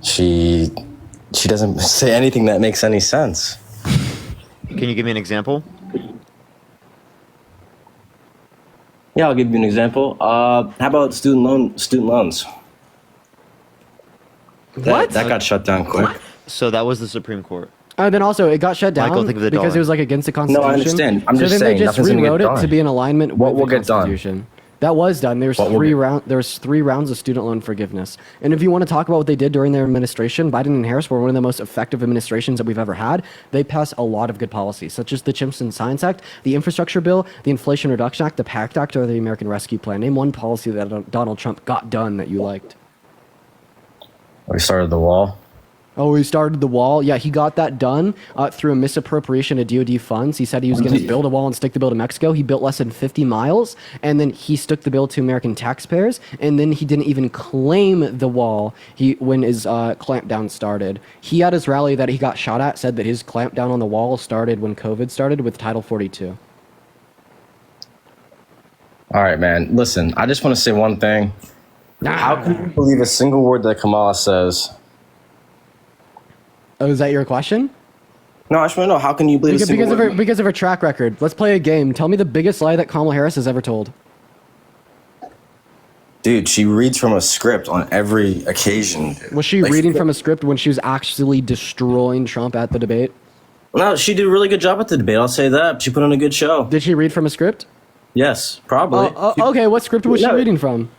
Speaker 3: She doesn't say anything that makes any sense.
Speaker 10: Can you give me an example?
Speaker 3: Yeah, I'll give you an example. How about student loans?
Speaker 2: What?
Speaker 3: That got shut down quick.
Speaker 10: So that was the Supreme Court.
Speaker 2: Then also, it got shut down
Speaker 10: Michael, think of the
Speaker 2: because
Speaker 10: dollar.
Speaker 2: it was like against the Constitution.
Speaker 3: No, I understand. I'm
Speaker 2: so
Speaker 3: just
Speaker 2: then
Speaker 3: saying,
Speaker 2: they just
Speaker 3: nothing's gonna get
Speaker 2: rewrote it
Speaker 3: done.
Speaker 2: to be in alignment
Speaker 3: What
Speaker 2: with
Speaker 3: will
Speaker 2: the
Speaker 3: get done?
Speaker 2: Constitution. That was done. There was three rounds of student loan forgiveness. And if you want to talk about what they did during their administration, Biden and Harris were one of the most effective administrations that we've ever had. They passed a lot of good policies, such as the Chimps and Science Act, the Infrastructure Bill, the Inflation Reduction Act, the PACT Act, or the American Rescue Plan. Name one policy that Donald Trump got done that you liked.
Speaker 3: We started the wall.
Speaker 2: Oh, he started the wall. Yeah, he got that done through a misappropriation of DoD funds. He said he was going to build a wall and stick the bill to Mexico. He built less than 50 miles, and then he stuck the bill to American taxpayers. And then he didn't even claim the wall when his clampdown started. He had his rally that he got shot at said that his clampdown on the wall started when COVID started with Title 42.
Speaker 3: All right, man. Listen, I just want to say one thing. How can you believe a single word that Kamala says?
Speaker 2: Oh, is that your question?
Speaker 3: No, I just want to know, how can you believe a single word?
Speaker 2: Because of her track record. Let's play a game. Tell me the biggest lie that Kamala Harris has ever told.
Speaker 3: Dude, she reads from a script on every occasion.
Speaker 2: Was she reading from a script when she was actually destroying Trump at the debate?
Speaker 3: No, she did a really good job at the debate. I'll say that. She put on a good show.
Speaker 2: Did she read from a script?
Speaker 3: Yes, probably.
Speaker 2: Okay, what script was she reading from?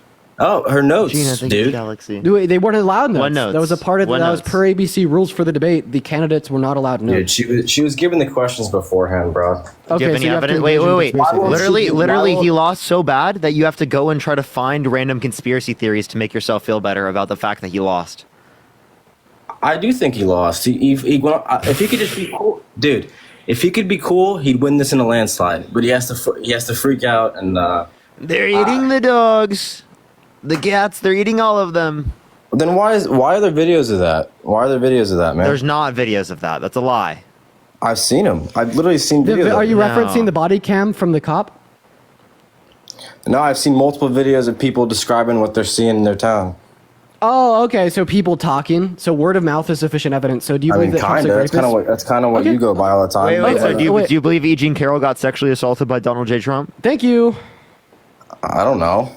Speaker 3: Oh, her notes,
Speaker 10: Gina, think of
Speaker 3: dude.
Speaker 10: Galaxy.
Speaker 2: They weren't allowed notes.
Speaker 10: What notes?
Speaker 2: That was a part of
Speaker 10: What
Speaker 2: that was
Speaker 10: notes?
Speaker 2: per ABC rules for the debate. The candidates were not allowed notes.
Speaker 3: Dude, she was given the questions beforehand, bro.
Speaker 2: Okay,
Speaker 10: Do you have any
Speaker 2: so you have to
Speaker 10: evidence? Wait.
Speaker 2: engage in conspiracy.
Speaker 10: Literally, he lost so bad that you have to go and try to find random conspiracy theories to make yourself feel better about the fact that he lost.
Speaker 3: I do think he lost. He if he could just be cool, dude. If he could be cool, he'd win this in a landslide. But he has to freak out and.
Speaker 10: They're eating the dogs, the cats. They're eating all of them.
Speaker 3: Then why are there videos of that? Why are there videos of that, man?
Speaker 10: There's not videos of that. That's a lie.
Speaker 3: I've seen them. I've literally seen videos.
Speaker 2: Are you
Speaker 10: No.
Speaker 2: referencing the body cam from the cop?
Speaker 3: No, I've seen multiple videos of people describing what they're seeing in their town.
Speaker 2: Oh, okay. So people talking. So word of mouth is sufficient evidence. So do you believe that Trump's a
Speaker 21: That's kind of
Speaker 2: rapist?
Speaker 21: what
Speaker 2: Okay.
Speaker 21: you go by all the time.
Speaker 10: Wait,
Speaker 21: but,
Speaker 10: so
Speaker 21: like,
Speaker 10: do you believe E. Jean Carroll got sexually assaulted by Donald J. Trump?
Speaker 2: Thank you.
Speaker 21: I don't know.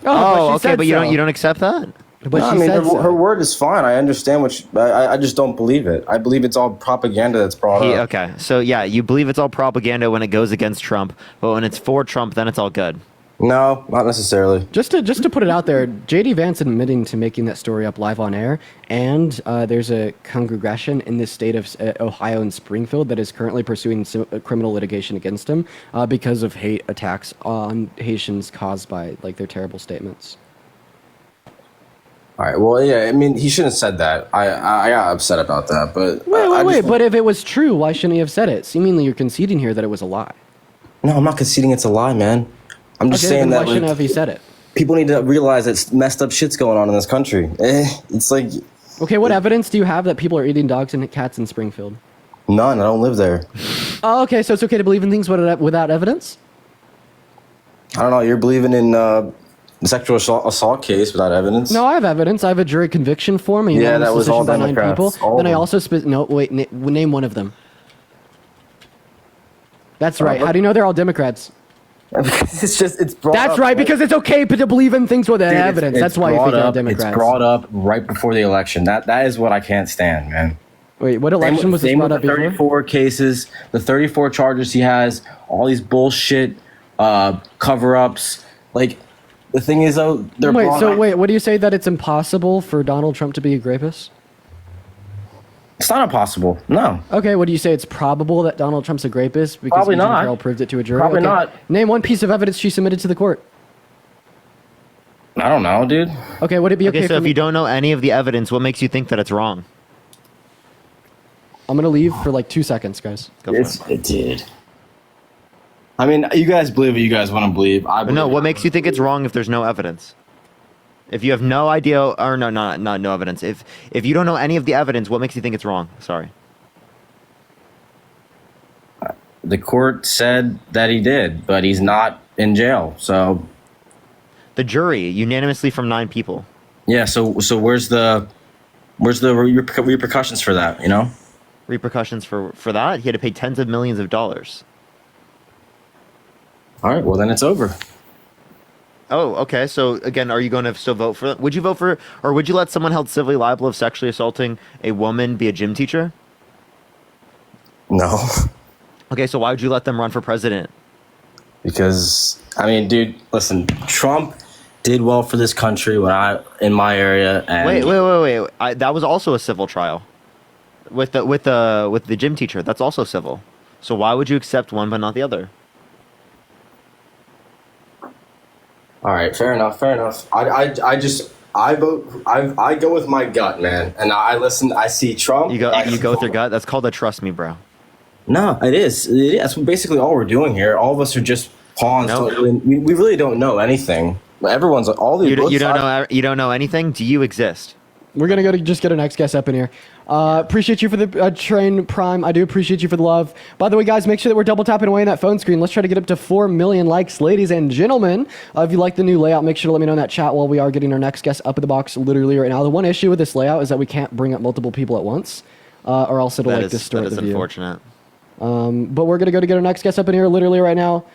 Speaker 10: Oh,
Speaker 2: she
Speaker 10: okay,
Speaker 2: said
Speaker 10: but
Speaker 2: so.
Speaker 10: you don't accept that?
Speaker 2: But
Speaker 21: No,
Speaker 2: she
Speaker 21: I mean,
Speaker 2: said so.
Speaker 21: her word is fine. I understand I just don't believe it. I believe it's all propaganda that's brought up.
Speaker 10: Okay, so yeah, you believe it's all propaganda when it goes against Trump, but when it's for Trump, then it's all good.
Speaker 21: No, not necessarily.
Speaker 2: Just to put it out there, JD Vance admitting to making that story up live on air, and there's a congregation in the state of Ohio in Springfield that is currently pursuing criminal litigation against him because of hate attacks on Haitians caused by like their terrible statements.
Speaker 21: All right. Well, yeah. I mean, he shouldn't have said that. I got upset about that. But
Speaker 2: Wait. But if it was true, why shouldn't he have said it? Seemingly, you're conceding here that it was a lie.
Speaker 21: No, I'm not conceding it's a lie, man. I'm just
Speaker 2: Okay,
Speaker 21: saying
Speaker 2: then
Speaker 21: that
Speaker 2: why shouldn't have he said it?
Speaker 21: people need to realize that messed up shit's going on in this country. It's like
Speaker 2: Okay, what evidence do you have that people are eating dogs and cats in Springfield?
Speaker 21: none. I don't live there.
Speaker 2: Oh, okay, so it's okay to believe in things without evidence?
Speaker 21: I don't know. You're believing in the sexual assault case without evidence.
Speaker 2: No, I have evidence. I have a jury conviction form.
Speaker 21: Yeah, that was all
Speaker 2: by 9
Speaker 21: Democrats.
Speaker 2: people.
Speaker 21: All
Speaker 2: Then
Speaker 21: of
Speaker 2: I
Speaker 21: them.
Speaker 2: also name one of them. That's right.
Speaker 21: but-
Speaker 2: How do you know they're all Democrats?
Speaker 21: it's brought
Speaker 2: That's
Speaker 21: up,
Speaker 2: right, because it's okay to believe in things without
Speaker 21: Dude,
Speaker 2: evidence.
Speaker 21: it's
Speaker 2: That's why you
Speaker 21: brought
Speaker 2: think they're all
Speaker 21: up-
Speaker 2: Democrats.
Speaker 21: It's brought up right before the election. That is what I can't stand, man.
Speaker 2: Wait, what election was this
Speaker 21: same
Speaker 2: brought
Speaker 21: with
Speaker 2: up
Speaker 21: the
Speaker 2: before?
Speaker 21: 34 cases, the 34 charges he has, all these bullshit cover-ups. Like, the thing is, though, they're brought up.
Speaker 2: Wait, what do you say that it's impossible for Donald Trump to be a rapist?
Speaker 21: It's not impossible. No.
Speaker 2: Okay, what do you say? It's probable that Donald Trump's a rapist because
Speaker 21: Probably
Speaker 2: Agent
Speaker 21: not.
Speaker 2: Carroll proved it to a jury?
Speaker 21: Probably
Speaker 2: Okay.
Speaker 21: not.
Speaker 2: Name one piece of evidence she submitted to the court.
Speaker 21: I don't know, dude.
Speaker 2: Okay, would it be okay,
Speaker 10: so
Speaker 2: for
Speaker 10: if
Speaker 2: me?
Speaker 10: you don't know any of the evidence, what makes you think that it's wrong?
Speaker 2: I'm gonna leave for like 2 seconds, guys.
Speaker 21: It did. I mean, you guys believe what you guys want to believe. I believe
Speaker 10: No, what makes you think it's wrong if there's no evidence? If you have no idea, or not no evidence. If you don't know any of the evidence, what makes you think it's wrong? Sorry.
Speaker 21: The court said that he did, but he's not in jail. So
Speaker 10: the jury unanimously from 9 people.
Speaker 21: Yeah. So where's the repercussions for that? You know.
Speaker 10: Repercussions for that? He had to pay tens of millions of dollars.
Speaker 21: All right. Well, then it's over.
Speaker 10: Oh, okay. So again, are you going to still vote for that? Would you vote for, or would you let someone held civilly liable of sexually assaulting a woman be a gym teacher?
Speaker 21: No.
Speaker 10: Okay, so why would you let them run for president?
Speaker 21: Because I mean, dude, listen, Trump did well for this country in my area. And
Speaker 10: Wait. That was also a civil trial with the gym teacher. That's also civil. So why would you accept one but not the other?
Speaker 21: All right, fair enough. I vote. I go with my gut, man, and I listen. I see Trump.
Speaker 10: You go with your gut. That's called a trust me, bro.
Speaker 21: No, it is. That's basically all we're doing here. All of us are just pawns. We really don't know anything. Everyone's all the.
Speaker 10: You don't know anything. Do you exist?
Speaker 2: We're gonna just get our next guest up in here. Appreciate you for the train prime. I do appreciate you for the love. By the way, guys, make sure that we're double tapping away on that phone screen. Let's try to get up to 4 million likes, ladies and gentlemen. If you like the new layout, make sure to let me know in that chat while we are getting our next guest up in the box literally right now. The one issue with this layout is that we can't bring up multiple people at once, or else it'll distort the view.
Speaker 10: That is unfortunate.
Speaker 2: But we're gonna go to get our next guest up in here literally right now.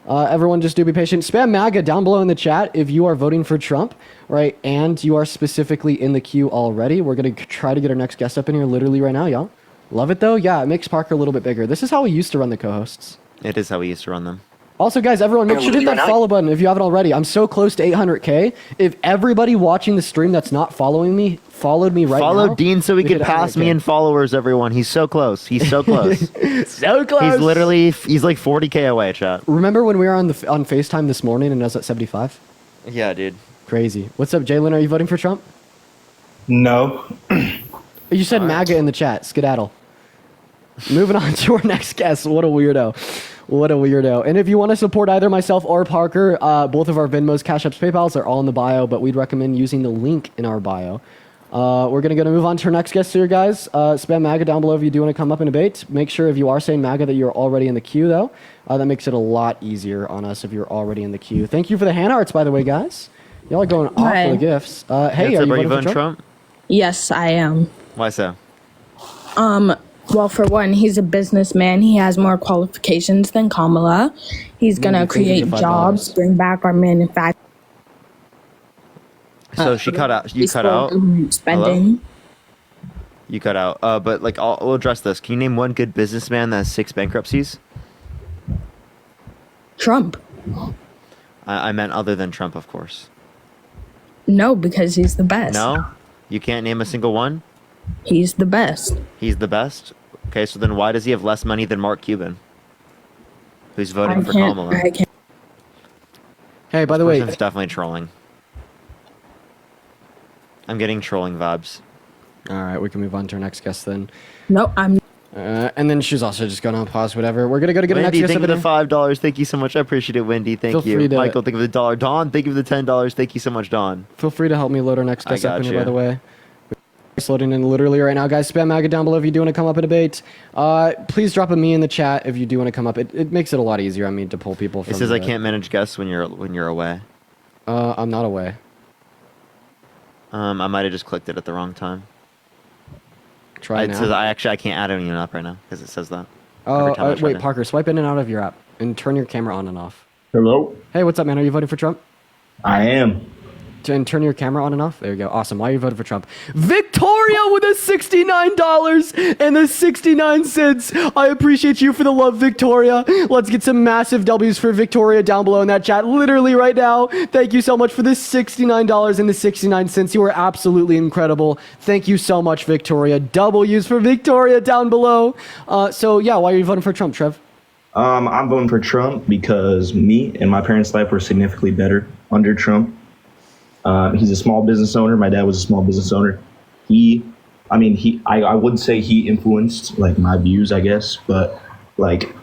Speaker 2: Everyone just do be patient. Spam MAGA down below in the chat if you are voting for Trump, right? And you are specifically in the queue already. We're going to try to get our next guest up in here literally right now, y'all. Love it, though? Yeah, it makes Parker a little bit bigger. This is how we used to run the co-hosts.
Speaker 10: It is how we used to run them.
Speaker 2: Also, guys, everyone, make sure to hit that follow button if you haven't already. I'm so close to 800K. If everybody watching the stream that's not following me followed me right now.
Speaker 10: Follow Dean so he
Speaker 2: we
Speaker 10: could
Speaker 2: hit
Speaker 10: pass
Speaker 2: 800K.
Speaker 10: me in followers, everyone. He's so close. He's so close.
Speaker 2: So close.
Speaker 10: He's like 40K away, chat.
Speaker 2: Remember when we were on FaceTime this morning and I was at 75?
Speaker 10: Yeah, dude.
Speaker 2: Crazy. What's up, Jalen? Are you voting for Trump?
Speaker 22: No.
Speaker 2: You said MAGA in the chat. Skedaddle. Moving on to our next guest. What a weirdo. What a weirdo. And if you want to support either myself or Parker, both of our Venmos, Cash Apps, PayPals are all in the bio, but we'd recommend using the link in our bio. We're going to move on to our next guest here, guys. Spam MAGA down below if you do want to come up and debate. Make sure if you are saying MAGA that you're already in the queue, though. That makes it a lot easier on us if you're already in the queue. Thank you for the hand hearts, by the way, guys. Y'all are going off
Speaker 1: Hi.
Speaker 2: for the gifts. Hey,
Speaker 10: What's
Speaker 2: are
Speaker 10: up,
Speaker 2: you voting for
Speaker 10: Trump?
Speaker 1: Yes, I am.
Speaker 10: Why so?
Speaker 1: Well, for one, he's a businessman. He has more qualifications than Kamala. He's gonna
Speaker 2: Maybe
Speaker 1: create
Speaker 2: $5.
Speaker 1: jobs, bring back our manufacturing.
Speaker 10: So she cut out. You cut out.
Speaker 1: Spending.
Speaker 10: Hello? You cut out. But like, we'll address this. Can you name one good businessman that has 6 bankruptcies?
Speaker 1: Trump.
Speaker 10: I meant other than Trump, of course.
Speaker 1: No, because he's the best.
Speaker 10: No, you can't name a single one.
Speaker 1: He's the best.
Speaker 10: He's the best. Okay, so then why does he have less money than Mark Cuban, who's voting for Kamala?
Speaker 1: I can't.
Speaker 2: Hey, by the way,
Speaker 10: It's definitely trolling. I'm getting trolling vibes.
Speaker 2: all right, we can move on to our next guest then.
Speaker 1: No, I'm.
Speaker 2: And then she's also just going to pause, whatever. We're going to go to get a next
Speaker 10: Wendy,
Speaker 2: guest
Speaker 10: think
Speaker 2: over
Speaker 10: of the
Speaker 2: there.
Speaker 10: $5. Thank you so much. I appreciate it, Wendy. Thank
Speaker 2: Feel
Speaker 10: you.
Speaker 2: free to-
Speaker 10: Michael, think of the $1. Don, thank you for the $10. Thank you so much, Don.
Speaker 2: Feel free to help me load our next
Speaker 10: I
Speaker 2: guest up
Speaker 10: got
Speaker 2: in here,
Speaker 10: you.
Speaker 2: by the way. It's loading in literally right now, guys. Spam MAGA down below if you do want to come up and debate. Please drop a me in the chat if you do want to come up. It makes it a lot easier on me to pull people from
Speaker 10: It says I
Speaker 2: the-
Speaker 10: can't manage guests when you're away.
Speaker 2: I'm not away.
Speaker 10: I might have just clicked it at the wrong time.
Speaker 2: Try
Speaker 10: It
Speaker 2: now.
Speaker 10: says I can't add anyone up right now because it says that.
Speaker 2: Oh,
Speaker 10: every time I try
Speaker 2: wait,
Speaker 10: to-
Speaker 2: Parker, swipe in and out of your app and turn your camera on and off.
Speaker 22: Hello?
Speaker 2: Hey, what's up, man? Are you voting for Trump?
Speaker 22: I am.
Speaker 2: And turn your camera on and off. There you go. Awesome. Why are you voting for Trump? Victoria with a $69 and the 69 cents. I appreciate you for the love, Victoria. Let's get some massive W's for Victoria down below in that chat. Literally right now. Thank you so much for the $69 and the 69 cents. You are absolutely incredible. Thank you so much, Victoria. W's for Victoria down below. So yeah, why are you voting for Trump, Trev?
Speaker 22: I'm voting for Trump because me and my parents' life were significantly better under Trump. He's a small business owner. My dad was a small business owner. I would say he influenced like my views, I guess, but like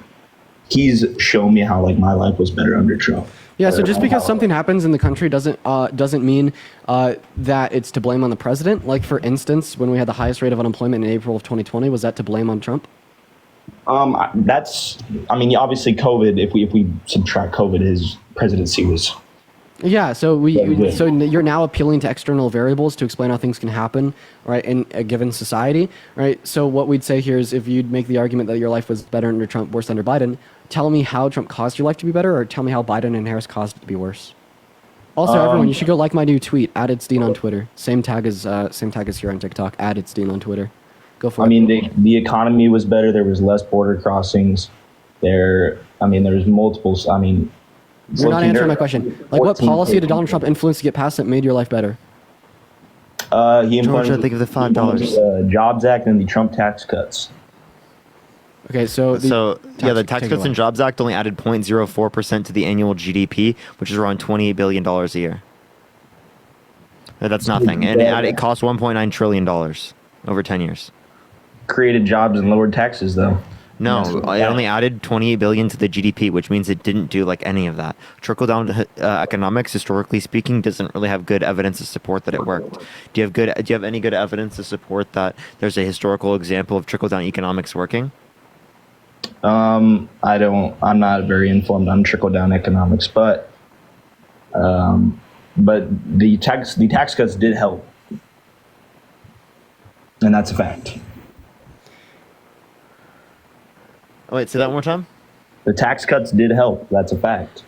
Speaker 22: he's shown me how like my life was better under Trump.
Speaker 2: Yeah, so just because something happens in the country doesn't mean that it's to blame on the president. Like for instance, when we had the highest rate of unemployment in April of 2020, was that to blame on Trump?
Speaker 22: Obviously COVID, if we subtract COVID, his presidency was.
Speaker 2: Yeah, so
Speaker 22: good.
Speaker 2: you're now appealing to external variables to explain how things can happen, right, in a given society, right? So what we'd say here is if you'd make the argument that your life was better under Trump, worse under Biden, tell me how Trump caused your life to be better, or tell me how Biden and Harris caused it to be worse. Also, everyone, you should go like my new tweet, @It'sDean on Twitter. Same tag as here on TikTok, @It'sDean on Twitter. Go for it.
Speaker 22: The economy was better. There was less border crossings. There was multiple.
Speaker 2: You're not answering my question. Like, what policy did Donald Trump influence to get passed that made your life better?
Speaker 22: He influenced
Speaker 10: Georgia, think of the $5.
Speaker 22: the Jobs Act and the Trump tax cuts.
Speaker 2: Okay, so
Speaker 10: the Tax Cuts and Jobs Act only added 0.04% to the annual GDP, which is around $28 billion a year. That's nothing, and it cost $1.9 trillion over 10 years.
Speaker 22: Created jobs and lowered taxes, though.
Speaker 10: No, it only added 28 billion to the GDP, which means it didn't do like any of that. Trickle down economics, historically speaking, doesn't really have good evidence to support that it worked. Do you have any good evidence to support that there's a historical example of trickle down economics working?
Speaker 22: I'm not very informed on trickle down economics, but the tax cuts did help, and that's a fact.
Speaker 10: Oh, wait, say that one more time.
Speaker 22: The tax cuts did help. That's a fact.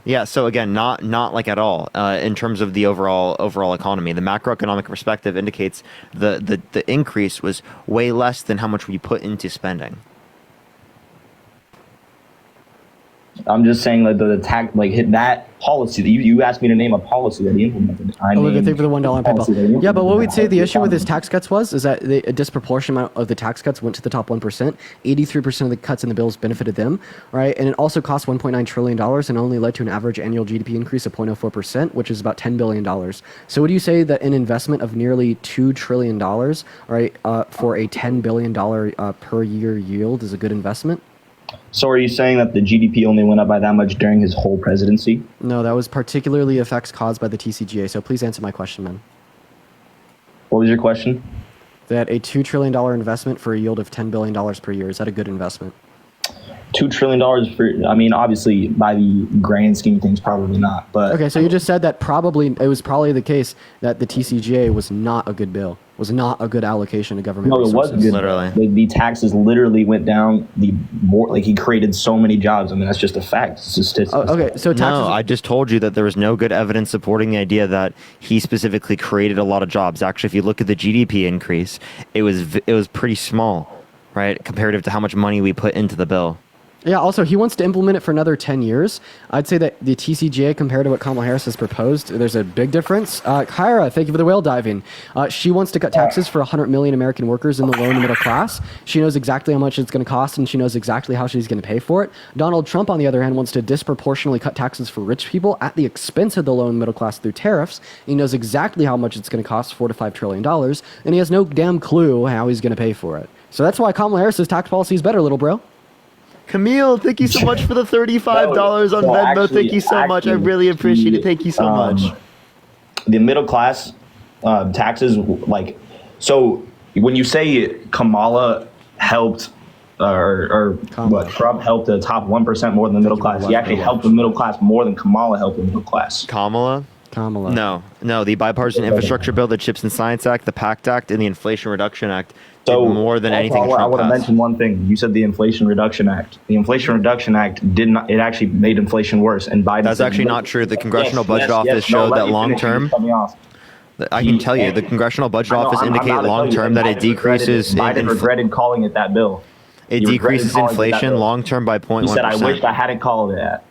Speaker 10: Yeah. So again, not like at all in terms of the overall economy. The macroeconomic perspective indicates the increase was way less than how much we put into spending.
Speaker 22: I'm just saying that the tax, hit that policy. You asked me to name a policy that he implemented.
Speaker 2: Olivia, thank you for the $1 PayPal. Yeah, but what we'd say the issue with his tax cuts is that a disproportionate amount of the tax cuts went to the top 1%. 83% of the cuts in the bills benefited them, right? And it also cost $1.9 trillion and only led to an average annual GDP increase of 0.04%, which is about $10 billion. So would you say that an investment of nearly $2 trillion, right, for a $10 billion per year yield is a good investment?
Speaker 22: So are you saying that the GDP only went up by that much during his whole presidency?
Speaker 2: No, that was particularly effects caused by the TCGA. So please answer my question, man.
Speaker 22: What was your question?
Speaker 2: That a $2 trillion investment for a yield of $10 billion per year, is that a good investment?
Speaker 22: $2 trillion for, I mean, obviously by the grand scheme of things, probably not. But
Speaker 2: Okay, so you just said that it was probably the case that the TCJA was not a good bill, was not a good allocation of government
Speaker 22: no, it
Speaker 2: resources.
Speaker 22: wasn't good. Literally, the taxes literally went down. He created so many jobs. I mean, that's just a fact. It's a statistic.
Speaker 2: Okay, so taxes.
Speaker 10: No, I just told you that there was no good evidence supporting the idea that he specifically created a lot of jobs. Actually, if you look at the GDP increase, it was pretty small, right, comparative to how much money we put into the bill.
Speaker 2: Yeah, also, he wants to implement it for another 10 years. I'd say that the TCJA, compared to what Kamala Harris has proposed, there's a big difference. Kyra, thank you for the whale diving. She wants to cut taxes for 100 million American workers in the low and middle class. She knows exactly how much it's going to cost, and she knows exactly how she's going to pay for it. Donald Trump, on the other hand, wants to disproportionately cut taxes for rich people at the expense of the low and middle class through tariffs. He knows exactly how much it's going to cost, $4 to $5 trillion, and he has no damn clue how he's going to pay for it. So that's why Kamala Harris's tax policy is better, little bro.
Speaker 10: Camille, thank you so much for the $35 on Venmo. Thank you so much. I really appreciate it. Thank you so much.
Speaker 22: The middle class taxes, like, so when you say Kamala helped, Trump helped the top 1% more than the middle class, he actually helped the middle class more than Kamala helped the middle class.
Speaker 10: Kamala? No, the Bipartisan Infrastructure Bill, the CHIPS and Science Act, the PACT Act, and the Inflation Reduction Act did more than anything Trump
Speaker 22: I want to
Speaker 10: passed.
Speaker 22: mention one thing. You said the Inflation Reduction Act. The Inflation Reduction Act did not. It actually made inflation worse. And Biden.
Speaker 10: That's actually not true. The Congressional Budget Office showed that long term. I can tell you, the Congressional Budget Office indicate long term that it decreases.
Speaker 22: Biden regretted calling it that bill.
Speaker 10: It decreases inflation long term by 0.1%.
Speaker 22: He said, "I wished I hadn't called it that."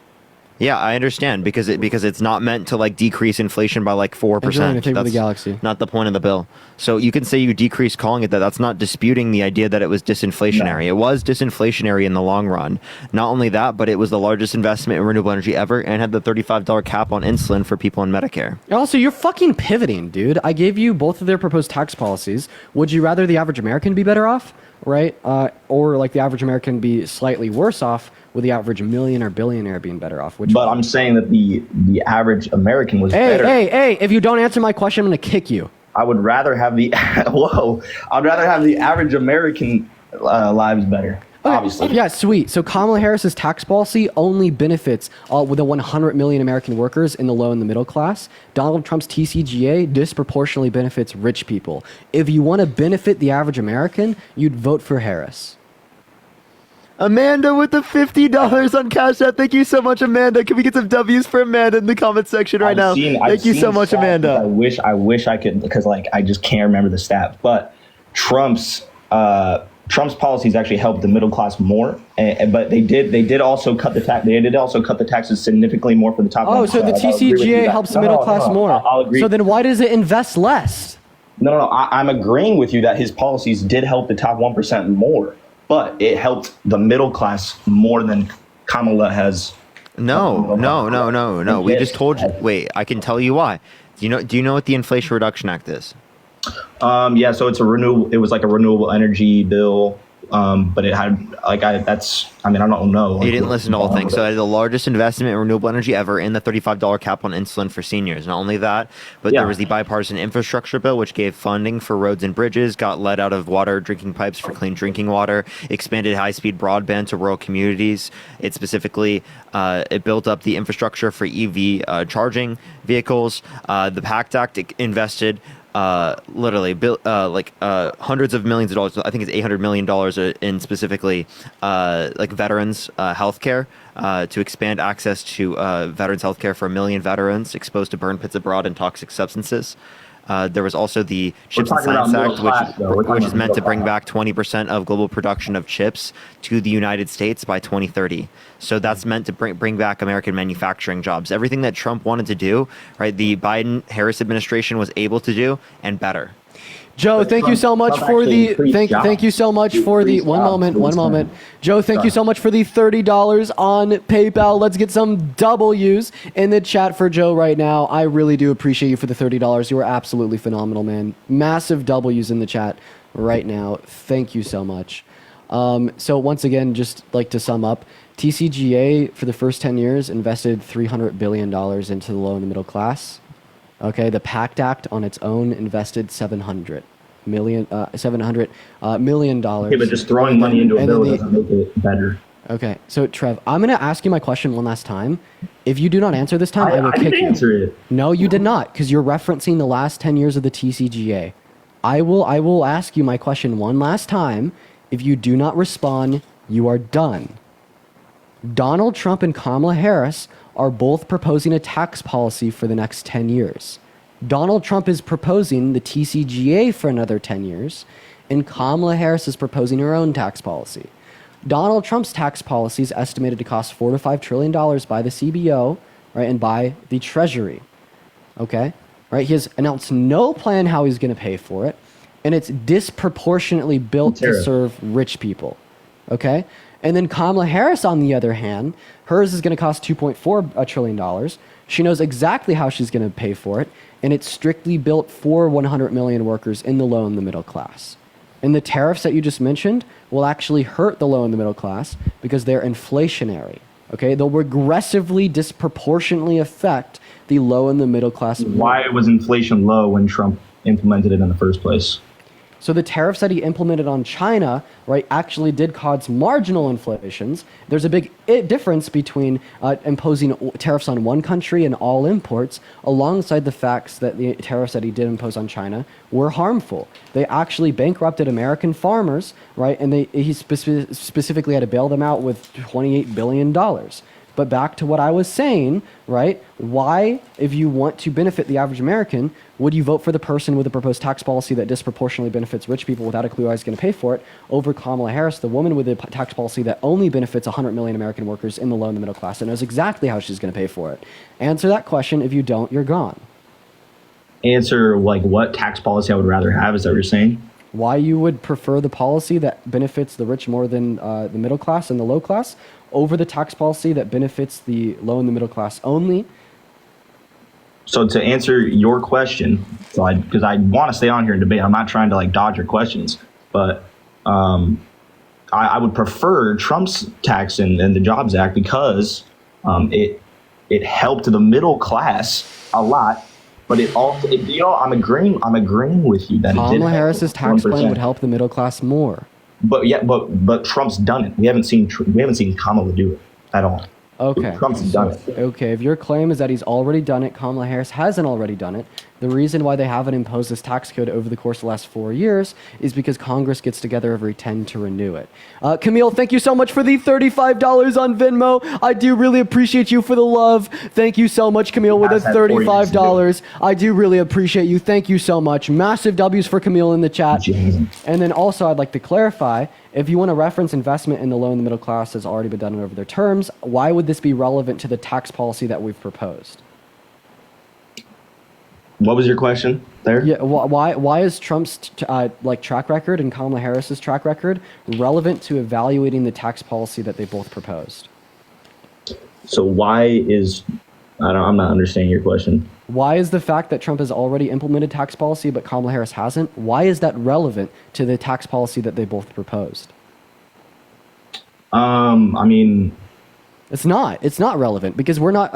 Speaker 10: Yeah, I understand because it's not meant to like decrease inflation by like 4%.
Speaker 2: Take the galaxy.
Speaker 10: Not the point of the bill. So you can say you decrease calling it that. That's not disputing the idea that it was disinflationary. No. It was disinflationary in the long run. Not only that, but it was the largest investment in renewable energy ever and had the $35 cap on insulin for people in Medicare.
Speaker 2: Also, you're fucking pivoting, dude. I gave you both of their proposed tax policies. Would you rather the average American be better off, right? Or like the average American be slightly worse off with the average millionaire billionaire being better off?
Speaker 22: But I'm saying that the average American was better.
Speaker 2: Hey, if you don't answer my question, I'm going to kick you.
Speaker 22: I would rather have the I'd rather have the average American lives better.
Speaker 2: Okay.
Speaker 22: Obviously.
Speaker 2: Yeah, sweet. So Kamala Harris's tax policy only benefits with the 100 million American workers in the low and the middle class. Donald Trump's TCJA disproportionately benefits rich people. If you want to benefit the average American, you'd vote for Harris.
Speaker 10: Amanda with the $50 on Cash App. Thank you so much, Amanda. Can we get some W's for Amanda in the comment section right now? Thank you so much, Amanda.
Speaker 22: I wish I could, because like I just can't remember the stat. But Trump's policies actually helped the middle class more, but they did also cut the tax. They did also cut the taxes significantly more for the top.
Speaker 2: Oh, so the TCJA helps the middle class more.
Speaker 22: I'll agree.
Speaker 2: So then why does it invest less?
Speaker 22: No. I'm agreeing with you that his policies did help the top 1% more. But it helped the middle class more than Kamala has.
Speaker 10: No. We just told you. Wait, I can tell you why. Do you know what the Inflation Reduction Act is?
Speaker 22: Yeah, so it's it was like a renewable energy bill. But it had I don't know.
Speaker 10: You didn't listen to the whole thing. So it had the largest investment in renewable energy ever and the $35 cap on insulin for seniors. Not only that, but there was the bipartisan infrastructure bill, which gave funding for roads and bridges, got lead out of water drinking pipes for clean drinking water, expanded high-speed broadband to rural communities. It specifically it built up the infrastructure for EV charging vehicles. The PACT Act invested hundreds of millions of dollars. I think it's $800 million in specifically like veterans healthcare to expand access to veterans healthcare for 1 million veterans exposed to burn pits abroad and toxic substances. There was also the Chips and Science Act, which is meant to bring back 20% of global production of chips to the United States by 2030. So that's meant to bring back American manufacturing jobs. Everything that Trump wanted to do, right, the Biden-Harris administration was able to do, and better.
Speaker 2: Joe, thank you so much for the thank you so much for the one moment. Joe, thank you so much for the $30 on PayPal. Let's get some W's in the chat for Joe right now. I really do appreciate you for the $30. You are absolutely phenomenal, man. Massive W's in the chat right now. Thank you so much. So once again, just like to sum up, TCJA for the first 10 years invested $300 billion into the low and the middle class. Okay, the PACT Act on its own invested $700 million.
Speaker 22: Okay, but just throwing money into a bill doesn't make it better.
Speaker 2: Okay, so Trev, I'm gonna ask you my question one last time. If you do not answer this time, I will
Speaker 22: I
Speaker 2: kick
Speaker 22: did
Speaker 2: you.
Speaker 22: answer it.
Speaker 2: No, you did not, because you're referencing the last 10 years of the TCGA. I will ask you my question one last time. If you do not respond, you are done. Donald Trump and Kamala Harris are both proposing a tax policy for the next 10 years. Donald Trump is proposing the TCGA for another 10 years, and Kamala Harris is proposing her own tax policy. Donald Trump's tax policy is estimated to cost $4 to $5 trillion by the CBO, right, and by the Treasury. Okay, right? He has announced no plan how he's going to pay for it, and it's disproportionately built to serve rich people. Okay, and then Kamala Harris, on the other hand, hers is going to cost $2.4 trillion. She knows exactly how she's going to pay for it, and it's strictly built for 100 million workers in the low and the middle class. And the tariffs that you just mentioned will actually hurt the low and the middle class because they're inflationary. Okay, they'll regressively, disproportionately affect the low and the middle class.
Speaker 22: Why was inflation low when Trump implemented it in the first place?
Speaker 2: So the tariffs that he implemented on China, right, actually did cause marginal inflations. There's a big difference between imposing tariffs on one country and all imports, alongside the facts that the tariffs that he did impose on China were harmful. They actually bankrupted American farmers, right, and he specifically had to bail them out with $28 billion. But back to what I was saying, right? Why, if you want to benefit the average American, would you vote for the person with a proposed tax policy that disproportionately benefits rich people without a clue how he's going to pay for it, over Kamala Harris, the woman with a tax policy that only benefits 100 million American workers in the low and the middle class and knows exactly how she's going to pay for it? Answer that question. If you don't, you're gone.
Speaker 22: Answer like what tax policy I would rather have, is that what you're saying?
Speaker 2: Why you would prefer the policy that benefits the rich more than the middle class and the low class over the tax policy that benefits the low and the middle class only?
Speaker 22: So to answer your question, because I want to stay on here and debate, I'm not trying to like dodge your questions, but I would prefer Trump's tax and the Jobs Act because it helped the middle class a lot. But it also, I'm agreeing with you that
Speaker 2: Kamala Harris's tax plan would help the middle class more.
Speaker 22: But yeah, but Trump's done it. We haven't seen Kamala do it at all.
Speaker 2: Okay.
Speaker 22: Trump's done it.
Speaker 2: Okay, if your claim is that he's already done it, Kamala Harris hasn't already done it. The reason why they haven't imposed this tax code over the course of the last 4 years is because Congress gets together every 10 to renew it. Camille, thank you so much for the $35 on Venmo. I do really appreciate you for the love. Thank you so much, Camille, with the $35. I do really appreciate you. Thank you so much. Massive W's for Camille in the chat. And then also, I'd like to clarify, if you want to reference investment in the low and the middle class has already been done over their terms, why would this be relevant to the tax policy that we've proposed?
Speaker 22: What was your question there?
Speaker 2: Yeah, why is Trump's track record and Kamala Harris's track record relevant to evaluating the tax policy that they both proposed?
Speaker 22: So I'm not understanding your question.
Speaker 2: Why is the fact that Trump has already implemented tax policy but Kamala Harris hasn't? Why is that relevant to the tax policy that they both proposed? It's not relevant because we're not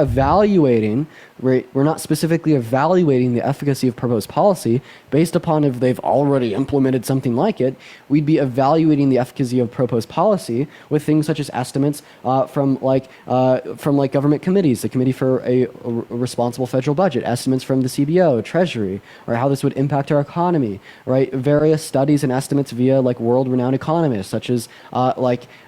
Speaker 2: specifically evaluating the efficacy of proposed policy based upon if they've already implemented something like it. We'd be evaluating the efficacy of proposed policy with things such as estimates from government committees, the Committee for a Responsible Federal Budget, estimates from the CBO, Treasury, or how this would impact our economy, right? Various studies and estimates via world-renowned economists such as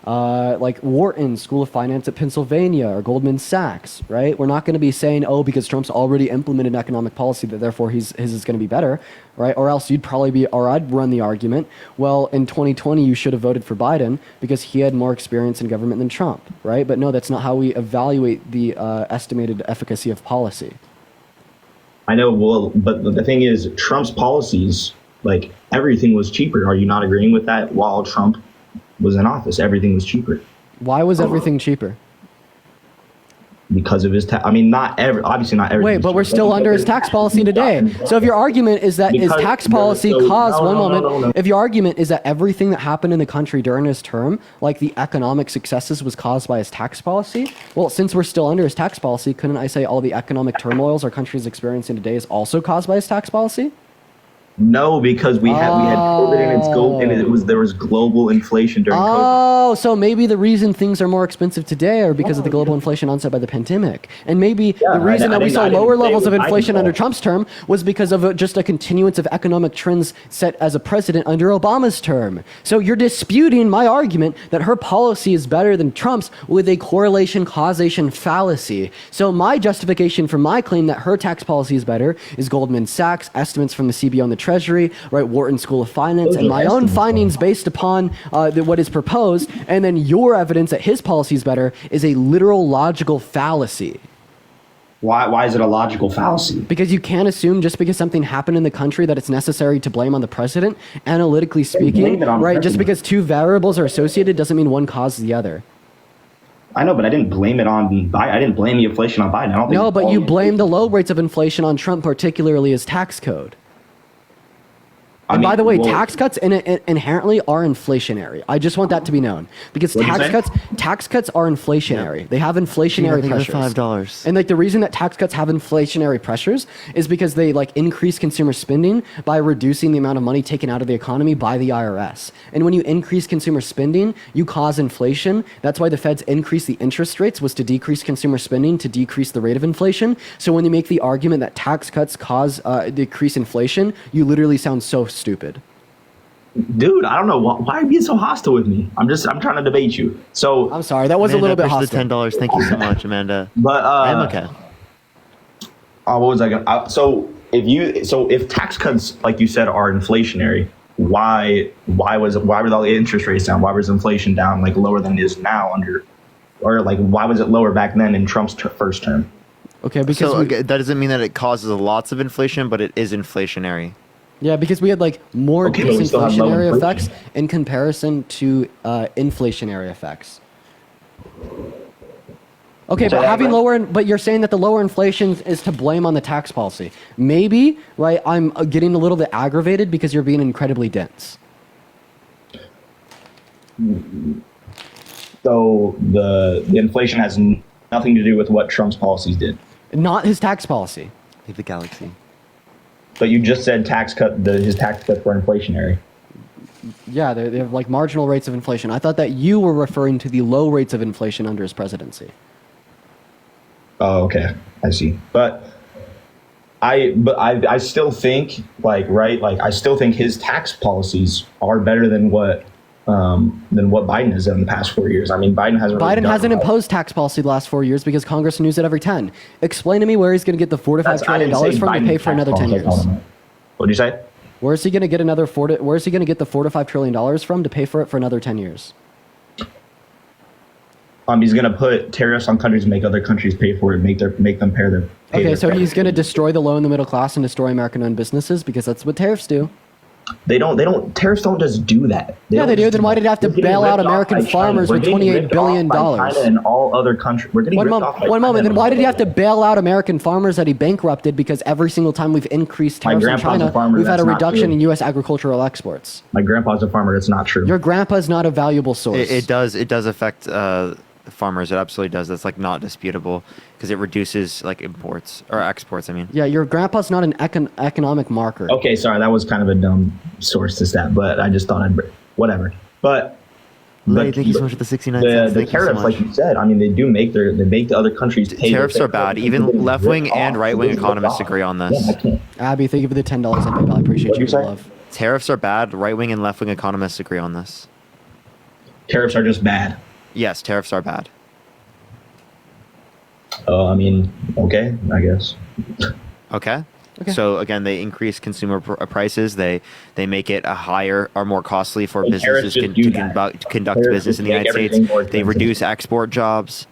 Speaker 2: Wharton School of Finance at Pennsylvania or Goldman Sachs, right? We're not going to be saying, because Trump's already implemented economic policy that therefore his is going to be better, right? Or else I'd run the argument, well, in 2020 you should have voted for Biden because he had more experience in government than Trump, right? But no, that's not how we evaluate the estimated efficacy of policy.
Speaker 22: I know, but the thing is, Trump's policies, everything was cheaper. Are you not agreeing with that? While Trump was in office, everything was cheaper.
Speaker 2: Why was everything cheaper?
Speaker 22: Because of his obviously not everything.
Speaker 2: Wait, but we're still under his tax policy today. So if your argument is that his tax policy caused if your argument is that everything that happened in the country during his term, like the economic successes, was caused by his tax policy, well, since we're still under his tax policy, couldn't I say all the economic turmoils our country is experiencing today is also caused by his tax policy?
Speaker 22: No, because we had COVID and there was global inflation during COVID.
Speaker 2: Oh, so maybe the reason things are more expensive today are because of the global inflation onset by the pandemic. And maybe the reason that we saw lower levels of inflation under Trump's term was because of just a continuance of economic trends set as a president under Obama's term. So you're disputing my argument that her policy is better than Trump's with a correlation causation fallacy. So my justification for my claim that her tax policy is better is Goldman Sachs, estimates from the CBO and the Treasury, right, Wharton School of Finance, and my own findings based upon what is proposed, and then your evidence that his policy is better is a literal logical fallacy.
Speaker 22: Why is it a logical fallacy?
Speaker 2: Because you can't assume just because something happened in the country that it's necessary to blame on the president. Analytically speaking, right, just because two variables are associated doesn't mean one causes the other.
Speaker 22: I know, but I didn't blame it on Biden. I didn't blame the inflation on Biden. I don't think
Speaker 2: No, but you blame the low rates of inflation on Trump, particularly his tax code. And by the way, tax cuts inherently are inflationary. I just want that to be known because tax cuts are inflationary. They have inflationary pressures.
Speaker 10: $5.
Speaker 2: And like the reason that tax cuts have inflationary pressures is because they like increase consumer spending by reducing the amount of money taken out of the economy by the IRS. And when you increase consumer spending, you cause inflation. That's why the Feds increased the interest rates, was to decrease consumer spending to decrease the rate of inflation. So when you make the argument that tax cuts cause decrease inflation, you literally sound so stupid.
Speaker 22: Dude, I don't know why are you being so hostile with me. I'm trying to debate you. So
Speaker 2: I'm sorry, that was
Speaker 10: Amanda,
Speaker 2: a little bit
Speaker 10: push
Speaker 2: hostile.
Speaker 10: the $10. Thank you so much, Amanda.
Speaker 22: But
Speaker 10: I'm okay.
Speaker 22: What was I gonna? So if tax cuts, like you said, are inflationary, why were all the interest rates down? Why was inflation down like lower than it is now or like why was it lower back then in Trump's first term?
Speaker 2: Okay, because
Speaker 10: so that doesn't mean that it causes lots of inflation, but it is inflationary.
Speaker 2: Yeah, because we had like more
Speaker 22: Okay, but we still have low
Speaker 2: disinflationary
Speaker 22: inflation.
Speaker 2: effects in comparison to inflationary effects. Okay, but but you're saying that the lower inflation is to blame on the tax policy. Maybe, right? I'm getting a little bit aggravated because you're being incredibly dense.
Speaker 22: So the inflation has nothing to do with what Trump's policies did.
Speaker 2: Not his tax policy.
Speaker 10: Leave the galaxy.
Speaker 22: But you just said his tax cuts were inflationary.
Speaker 2: Yeah, they have like marginal rates of inflation. I thought that you were referring to the low rates of inflation under his presidency.
Speaker 22: Oh, okay, I see. But I still think I still think his tax policies are better than what Biden has done in the past 4 years. I mean, Biden hasn't
Speaker 2: imposed tax policy the last 4 years because Congress renews it every 10. Explain to me where he's going to get the $4 to $5 trillion from to pay for another 10 years.
Speaker 22: What did you say?
Speaker 2: Where is he going to get the $4 to $5 trillion from to pay for it for another 10 years?
Speaker 22: He's going to put tariffs on countries and make other countries pay for it, make them pay their.
Speaker 2: Okay, so he's going to destroy the low and the middle class and destroy American-owned businesses because that's what tariffs do.
Speaker 22: Tariffs don't just do that.
Speaker 2: Yeah, they do. Then why did he have to bail out American farmers with $28 billion?
Speaker 22: China and all other countries. We're getting ripped off by
Speaker 2: One moment.
Speaker 22: China.
Speaker 2: Then why did he have to bail out American farmers that he bankrupted? Because every single time we've increased tariffs in China, we've had a reduction in U.S. agricultural exports.
Speaker 22: My grandpa's a farmer. That's not true.
Speaker 2: Your grandpa's not a valuable source.
Speaker 10: It does affect farmers. It absolutely does. That's like not disputable because it reduces like imports or exports. I mean.
Speaker 2: Yeah, your grandpa's not an economic marker.
Speaker 22: Okay, sorry, that was kind of a dumb source to stat, but I just thought whatever. But
Speaker 10: thank you so much for the 69 cents.
Speaker 22: The tariffs, like you said, I mean, they make the other countries pay.
Speaker 10: Tariffs are bad. Even left wing and right wing economists agree on this.
Speaker 2: Abby, thank you for the $10 on PayPal. I appreciate your love.
Speaker 10: Tariffs are bad. Right wing and left wing economists agree on this.
Speaker 22: Tariffs are just bad.
Speaker 10: Yes, tariffs are bad.
Speaker 22: I mean, okay, I guess.
Speaker 10: Okay. So again, they increase consumer prices. They make it a higher or more costly for businesses to conduct business in the United States. They reduce export jobs.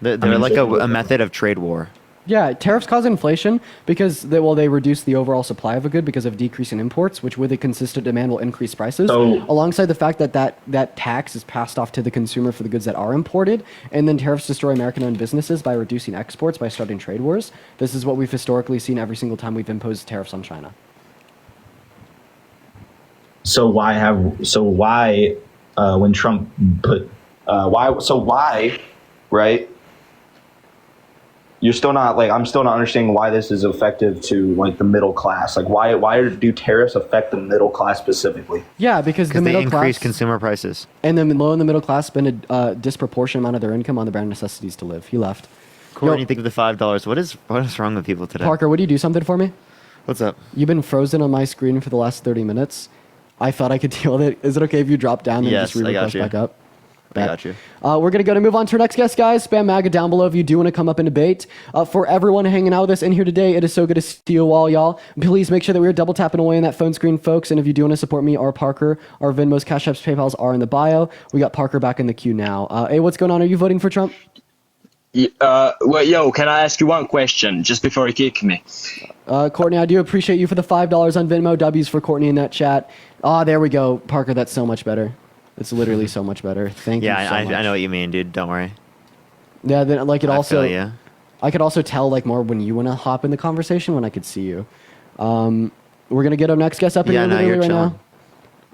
Speaker 10: They're like a method of trade war.
Speaker 2: Yeah, tariffs cause inflation because they reduce the overall supply of a good because of decrease in imports, which with a consistent demand will increase prices. Alongside the fact that tax is passed off to the consumer for the goods that are imported, and then tariffs destroy American-owned businesses by reducing exports by starting trade wars. This is what we've historically seen every single time we've imposed tariffs on China.
Speaker 22: So why when Trump put why right? you're still not like, I'm still not understanding why this is effective to like the middle class. Like why do tariffs affect the middle class specifically?
Speaker 2: Yeah, because the
Speaker 10: Because they
Speaker 2: middle
Speaker 10: increase
Speaker 2: class
Speaker 10: consumer prices.
Speaker 2: and the low and the middle class spend a disproportionate amount of their income on the bare necessities to live. He left.
Speaker 10: Courtney,
Speaker 2: Yo,
Speaker 10: think of the $5. What is wrong with people today?
Speaker 2: Parker, would you do something for me?
Speaker 10: What's up?
Speaker 2: You've been frozen on my screen for the last 30 minutes. I thought I could deal with it. Is it okay if you drop down and
Speaker 10: Yes,
Speaker 2: just
Speaker 10: I got
Speaker 2: re-request
Speaker 10: you.
Speaker 2: back up?
Speaker 10: I got you.
Speaker 2: We're going to move on to our next guest, guys. Spam MAGA down below if you do want to come up and debate. For everyone hanging out with us in here today, it is so good to see you all, y'all. Please make sure that we're double tapping away on that phone screen, folks. And if you do want to support me or Parker, our Venmos, Cash Apps, PayPals are in the bio. We got Parker back in the queue now. Hey, what's going on? Are you voting for Trump?
Speaker 5: Well, yo, can I ask you one question just before you kick me?
Speaker 2: Courtney, I do appreciate you for the $5 on Venmo. W's for Courtney in that chat. There we go. Parker, that's so much better. It's literally so much better. Thank you so much.
Speaker 10: I know what you mean, dude. Don't worry.
Speaker 2: Yeah, then like it also.
Speaker 10: I feel ya.
Speaker 2: I could also tell like more when you want to hop in the conversation when I could see you. We're gonna get our next guest up in
Speaker 10: Yeah, no,
Speaker 2: literally
Speaker 10: you're
Speaker 2: right
Speaker 10: chilling.
Speaker 2: now.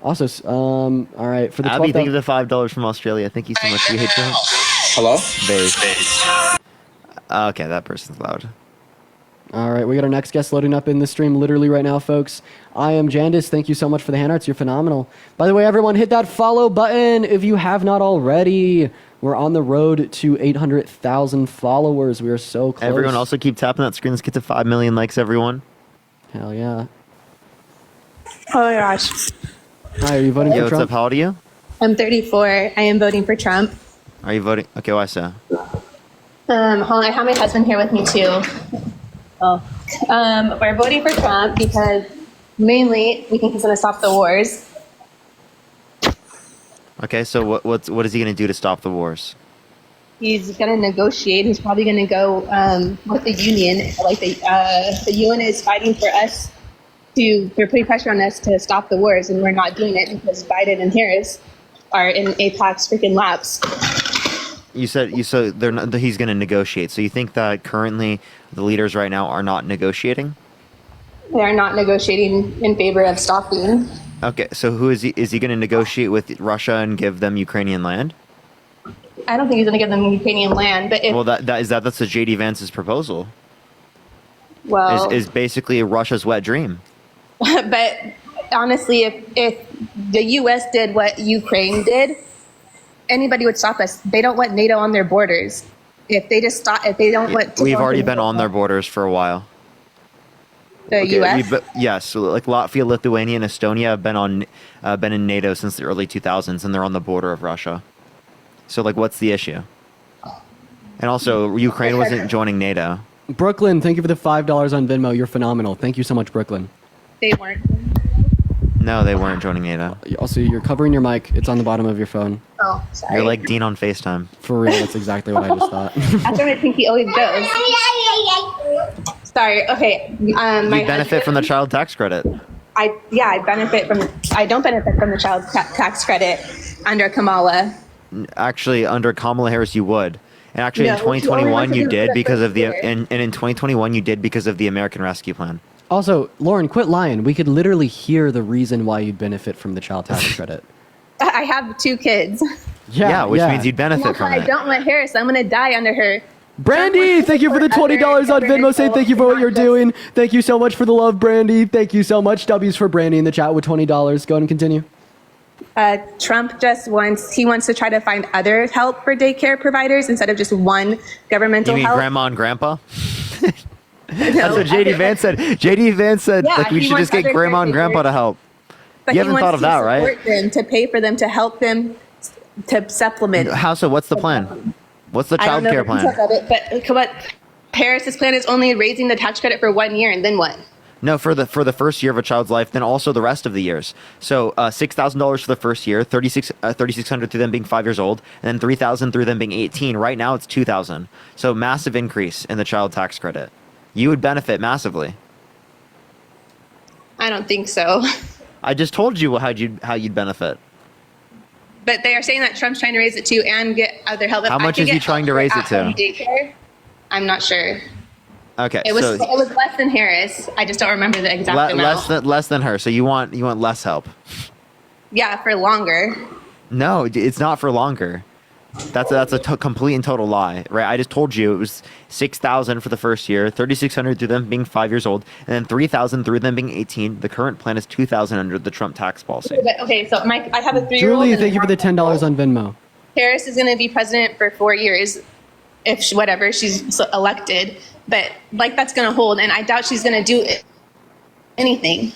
Speaker 2: Also, all right for the
Speaker 10: Abby,
Speaker 2: 12th.
Speaker 10: think of the $5 from Australia. Thank you so much. You hate Trump.
Speaker 5: Hello?
Speaker 10: Base. Okay, that person's loud.
Speaker 2: All right, we got our next guest loading up in the stream literally right now, folks. I am Jandis. Thank you so much for the hand arts. You're phenomenal. By the way, everyone, hit that follow button if you have not already. We're on the road to 800,000 followers. We are so close.
Speaker 10: Everyone also keep tapping that screen. Let's get to 5 million likes, everyone.
Speaker 2: Hell yeah.
Speaker 6: Oh my gosh.
Speaker 2: Hi, are you voting
Speaker 10: Yo,
Speaker 2: for
Speaker 10: what's
Speaker 2: Trump?
Speaker 10: up? How old are you?
Speaker 6: I'm 34. I am voting for Trump.
Speaker 10: Are you voting? Okay, why so?
Speaker 6: Hold on, I have my husband here with me too. We're voting for Trump because mainly we think he's going to stop the wars.
Speaker 10: Okay, so what is he going to do to stop the wars?
Speaker 6: He's going to negotiate. He's probably going to go with the union. Like the UN is fighting for us they're putting pressure on us to stop the wars, and we're not doing it because Biden and Harris are in AIPAC's freaking laps.
Speaker 10: You said they're not, he's going to negotiate. So you think that currently the leaders right now are not negotiating?
Speaker 6: They are not negotiating in favor of stopping.
Speaker 10: Okay, so who is he? Is he going to negotiate with Russia and give them Ukrainian land?
Speaker 6: I don't think he's going to give them Ukrainian land, but if
Speaker 10: Well, that's JD Vance's proposal.
Speaker 6: well,
Speaker 10: Is basically Russia's wet dream.
Speaker 6: but honestly, if the U.S. did what Ukraine did, anybody would stop us. They don't want NATO on their borders. If they just stop, if they don't want, to
Speaker 10: We've
Speaker 6: go
Speaker 10: already
Speaker 6: into
Speaker 10: been on their borders for a while.
Speaker 6: the U.S.
Speaker 10: Yes, so like Latvia, Lithuania, and Estonia have been in NATO since the early 2000s, and they're on the border of Russia. So like, what's the issue? And also, Ukraine wasn't joining NATO.
Speaker 2: Brooklyn, thank you for the $5 on Venmo. You're phenomenal. Thank you so much, Brooklyn.
Speaker 6: They weren't.
Speaker 10: No, they weren't joining NATO.
Speaker 2: Also, you're covering your mic. It's on the bottom of your phone.
Speaker 6: Oh, sorry.
Speaker 10: You're like Dean on FaceTime.
Speaker 2: For real, that's exactly what I just thought.
Speaker 6: That's where my pinky always goes. Sorry. Okay.
Speaker 10: You benefit from the child tax credit.
Speaker 6: I benefit from. I don't benefit from the child tax credit under Kamala.
Speaker 10: Actually, under Kamala Harris, you would. And actually,
Speaker 6: No,
Speaker 10: in
Speaker 6: she only
Speaker 10: 2021,
Speaker 6: wants to
Speaker 10: you
Speaker 6: do
Speaker 10: did
Speaker 6: the
Speaker 10: because of the
Speaker 6: first year.
Speaker 10: and in 2021 you did because of the American Rescue Plan.
Speaker 2: Also, Lauren, quit lying. We could literally hear the reason why you'd benefit from the child tax credit.
Speaker 6: I have 2 kids.
Speaker 10: Yeah, which means you'd benefit from
Speaker 6: I
Speaker 10: it.
Speaker 6: don't want Harris. I'm gonna die under her.
Speaker 2: Brandy, thank you for the $20 on Venmo. Say thank you for what you're doing. Thank you so much for the love, Brandy. Thank you so much. W's for Brandy in the chat with $20. Go ahead and continue.
Speaker 6: Trump just wants to try to find other help for daycare providers instead of just one governmental
Speaker 10: You mean
Speaker 6: help.
Speaker 10: grandma and grandpa? That's what JD Vance said. JD Vance said
Speaker 6: Yeah,
Speaker 10: like we
Speaker 6: he
Speaker 10: should just
Speaker 6: wants
Speaker 10: get
Speaker 6: other
Speaker 10: grandma and grandpa to help.
Speaker 6: But
Speaker 10: You
Speaker 6: he
Speaker 10: haven't
Speaker 6: wants
Speaker 10: thought of
Speaker 6: to
Speaker 10: that, right?
Speaker 6: support them, to pay for them, to help them, to supplement.
Speaker 10: How so? What's the plan? What's the
Speaker 6: I don't
Speaker 10: child
Speaker 6: know
Speaker 10: care
Speaker 6: the details
Speaker 10: plan?
Speaker 6: of it, but Harris's plan is only raising the tax credit for 1 year, and then what?
Speaker 10: No, for the first year of a child's life, then also the rest of the years. So $6,000 for the first year, $3,600 through them being 5 years old, and then $3,000 through them being 18. Right now it's $2,000. So massive increase in the child tax credit. You would benefit massively.
Speaker 6: I don't think so.
Speaker 10: I just told you how you'd benefit.
Speaker 6: But they are saying that Trump's trying to raise it too and get other help. If
Speaker 10: How
Speaker 6: I
Speaker 10: much
Speaker 6: could
Speaker 10: is he
Speaker 6: get
Speaker 10: trying to
Speaker 6: help
Speaker 10: raise
Speaker 6: for
Speaker 10: it to?
Speaker 6: at-home daycare, I'm not sure.
Speaker 10: Okay,
Speaker 6: It was
Speaker 10: so
Speaker 6: less than Harris. I just don't remember the exact amount.
Speaker 10: less than her. So you want less help.
Speaker 6: Yeah, for longer.
Speaker 10: No, it's not for longer. That's a complete and total lie, right? I just told you it was 6,000 for the first year, 3,600 through them being 5 years old, and then 3,000 through them being 18. The current plan is 2,000 under the Trump tax policy.
Speaker 6: Okay, so I have a 3-year-old.
Speaker 2: Julie, thank you for the $10 on Venmo.
Speaker 6: Harris is going to be president for 4 years, if she's elected. But like that's going to hold, and I doubt she's going to do anything.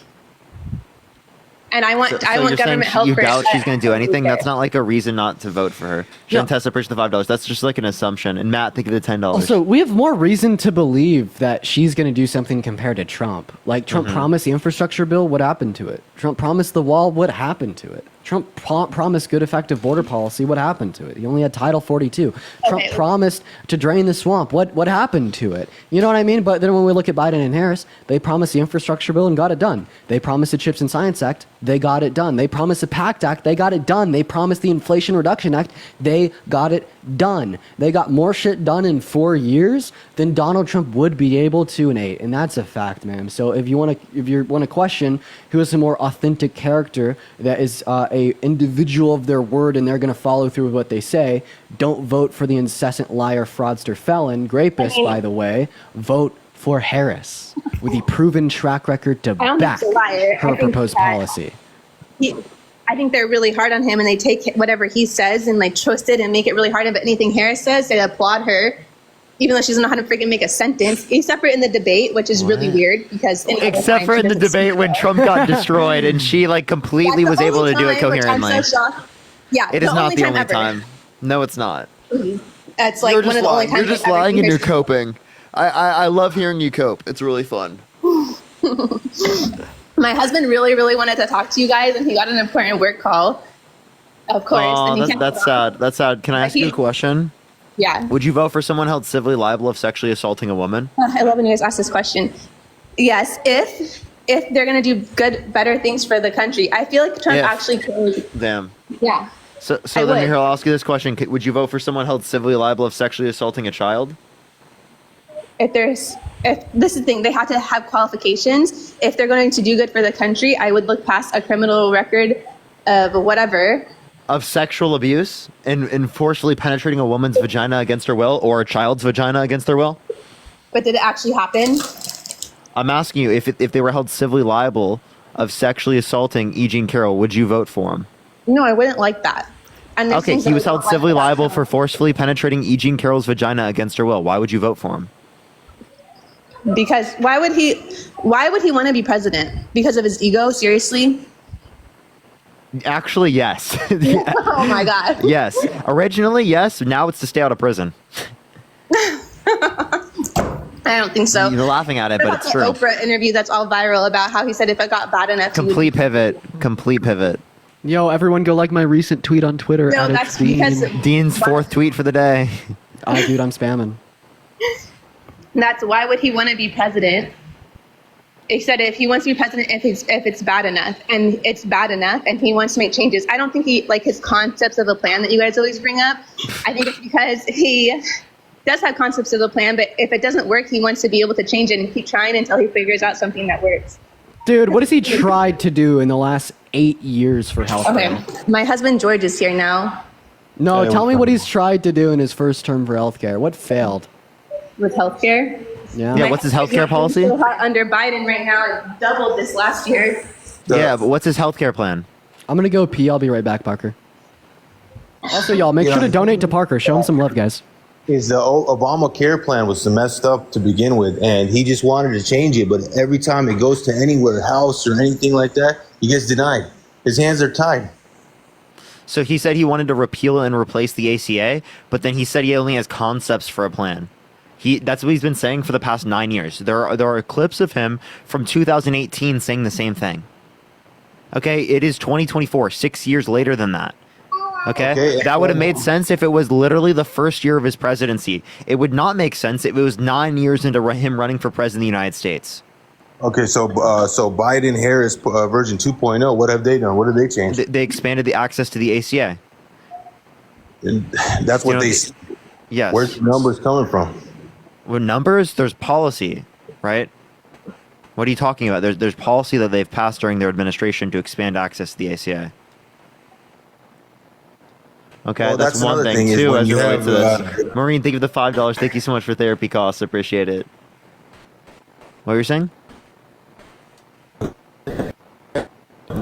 Speaker 6: And I want
Speaker 10: So
Speaker 6: government
Speaker 10: you're saying
Speaker 6: help.
Speaker 10: you
Speaker 6: for
Speaker 10: doubt she's going to do anything?
Speaker 6: there.
Speaker 10: That's not like a reason not to vote for her. She doesn't test the person the $5. That's just like an assumption. And Matt, think of the $10.
Speaker 2: Also, we have more reason to believe that she's going to do something compared to Trump. Like, Trump promised the infrastructure bill. What happened to it? Trump promised the wall. What happened to it? Trump promised good, effective border policy. What happened to it? He only had Title 42. Trump promised to drain the swamp. What happened to it? You know what I mean? But then when we look at Biden and Harris, they promised the infrastructure bill and got it done. They promised the CHIPS and Science Act. They got it done. They promised the PACT Act. They got it done. They promised the Inflation Reduction Act. They got it done. They got more shit done in 4 years than Donald Trump would be able to in 8, and that's a fact, man. So if you want to question who is a more authentic character that is a individual of their word and they're going to follow through with what they say, don't vote for the incessant liar, fraudster, felon, rapist. By the way, vote for Harris with a proven track record to
Speaker 6: I don't think
Speaker 2: back
Speaker 6: he's a liar.
Speaker 2: her
Speaker 6: I think
Speaker 2: proposed
Speaker 6: that
Speaker 2: policy.
Speaker 6: I think they're really hard on him, and they take whatever he says and like twist it and make it really hard. But anything Harris says, they applaud her, even though she doesn't know how to freaking make a sentence. Except for in the debate, which is really weird because
Speaker 10: Except for in the debate when Trump got destroyed and she like completely was able to do it coherently.
Speaker 6: I'm so shocked. Yeah,
Speaker 10: It is not the only
Speaker 6: ever.
Speaker 10: time. No, it's not.
Speaker 6: That's like
Speaker 10: You're
Speaker 6: one
Speaker 10: just
Speaker 6: of the only
Speaker 10: lying.
Speaker 6: times.
Speaker 10: You're just
Speaker 6: I've ever
Speaker 10: lying and you're
Speaker 6: seen
Speaker 10: coping. I love hearing you cope. It's really fun.
Speaker 6: My husband really wanted to talk to you guys, and he got an important work call. Of course.
Speaker 10: Oh,
Speaker 6: and he can't
Speaker 10: that's
Speaker 6: go.
Speaker 10: sad. That's sad. Can I ask you a question?
Speaker 6: Yeah.
Speaker 10: Would you vote for someone held civilly liable of sexually assaulting a woman?
Speaker 6: I love when you guys ask this question. Yes, if they're gonna do better things for the country. I feel like Trump
Speaker 10: If.
Speaker 6: actually could.
Speaker 10: Damn.
Speaker 6: Yeah.
Speaker 10: So
Speaker 6: I
Speaker 10: then
Speaker 6: would.
Speaker 10: here, I'll ask you this question. Would you vote for someone held civilly liable of sexually assaulting a child?
Speaker 6: If this is the thing, they have to have qualifications. If they're going to do good for the country, I would look past a criminal record of whatever.
Speaker 10: Of sexual abuse and forcefully penetrating a woman's vagina against her will or a child's vagina against their will?
Speaker 6: But did it actually happen?
Speaker 10: I'm asking you, if they were held civilly liable of sexually assaulting E. Jean Carroll, would you vote for him?
Speaker 6: No, I wouldn't like that. And there's
Speaker 10: Okay,
Speaker 6: things
Speaker 10: he
Speaker 6: that
Speaker 10: was
Speaker 6: I
Speaker 10: held
Speaker 6: don't like
Speaker 10: civilly
Speaker 6: about
Speaker 10: liable
Speaker 6: him.
Speaker 10: for forcefully penetrating E. Jean Carroll's vagina against her will. Why would you vote for him?
Speaker 6: Because why would he want to be president? Because of his ego? Seriously?
Speaker 10: Actually, yes.
Speaker 6: Oh my God.
Speaker 10: Yes. Originally, yes. Now it's to stay out of prison.
Speaker 6: I don't think so.
Speaker 10: You're laughing at it, but
Speaker 6: What
Speaker 10: it's
Speaker 6: about
Speaker 10: true.
Speaker 6: the Oprah interview that's all viral about how he said if it got bad enough, he would.
Speaker 10: Complete pivot. Complete pivot.
Speaker 2: Yo, everyone go like my recent tweet on Twitter.
Speaker 6: No,
Speaker 2: at
Speaker 6: that's
Speaker 2: It's Dean.
Speaker 6: because-
Speaker 10: Dean's fourth tweet for the day.
Speaker 2: Dude, I'm spamming.
Speaker 6: That's why would he want to be president? He said if he wants to be president, if it's bad enough, and it's bad enough, and he wants to make changes. I don't think he like his concepts of a plan that you guys always bring up. I think it's because he does have concepts of a plan, but if it doesn't work, he wants to be able to change it and keep trying until he figures out something that works.
Speaker 2: Dude, what has he tried to do in the last 8 years for healthcare?
Speaker 6: Okay, my husband George is here now
Speaker 2: No,
Speaker 3: Hey,
Speaker 2: tell me
Speaker 3: what's
Speaker 2: what
Speaker 3: up?
Speaker 2: he's tried to do in his first term for healthcare. What failed?
Speaker 6: with healthcare.
Speaker 2: Yeah.
Speaker 10: Yeah, what's his healthcare policy?
Speaker 6: Under Biden right now, it doubled this last year.
Speaker 10: Yeah, but what's his healthcare plan?
Speaker 2: I'm gonna go pee. I'll be right back, Parker. Also, y'all, make sure to donate to Parker. Show him some love, guys.
Speaker 7: Is the Obamacare plan was messed up to begin with, and he just wanted to change it. But every time it goes to anywhere, house or anything like that, he gets denied. His hands are tied.
Speaker 10: So he said he wanted to repeal and replace the ACA, but then he said he only has concepts for a plan. That's what he's been saying for the past 9 years. There are clips of him from 2018 saying the same thing. Okay, it is 2024, 6 years later than that. Okay, that would have made sense if it was literally the first year of his presidency. It would not make sense if it was 9 years into him running for president of the United States.
Speaker 7: Okay, so Biden Harris version 2.0. What have they done? What have they changed?
Speaker 10: They expanded the access to the ACA.
Speaker 7: And that's what they.
Speaker 10: Yes.
Speaker 7: Where's the numbers coming from?
Speaker 10: With numbers, there's policy, right? What are you talking about? There's policy that they've passed during their administration to expand access to the ACA. Okay,
Speaker 7: Well,
Speaker 10: that's
Speaker 7: that's
Speaker 10: one
Speaker 7: another
Speaker 10: thing
Speaker 7: thing is
Speaker 10: too.
Speaker 7: when
Speaker 10: As
Speaker 7: you
Speaker 10: it relates to
Speaker 7: have,
Speaker 10: this, Maureen, thank you for the $5. Thank you so much for therapy costs. Appreciate it. What were you saying?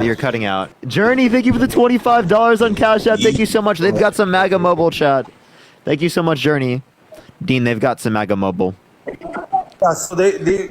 Speaker 10: You're cutting out. Journey, thank you for the $25 on Cash App. Thank you so much. They've got some MAGA Mobile chat. Thank you so much, Journey. Dean, they've got some MAGA Mobile.
Speaker 7: Yeah, so they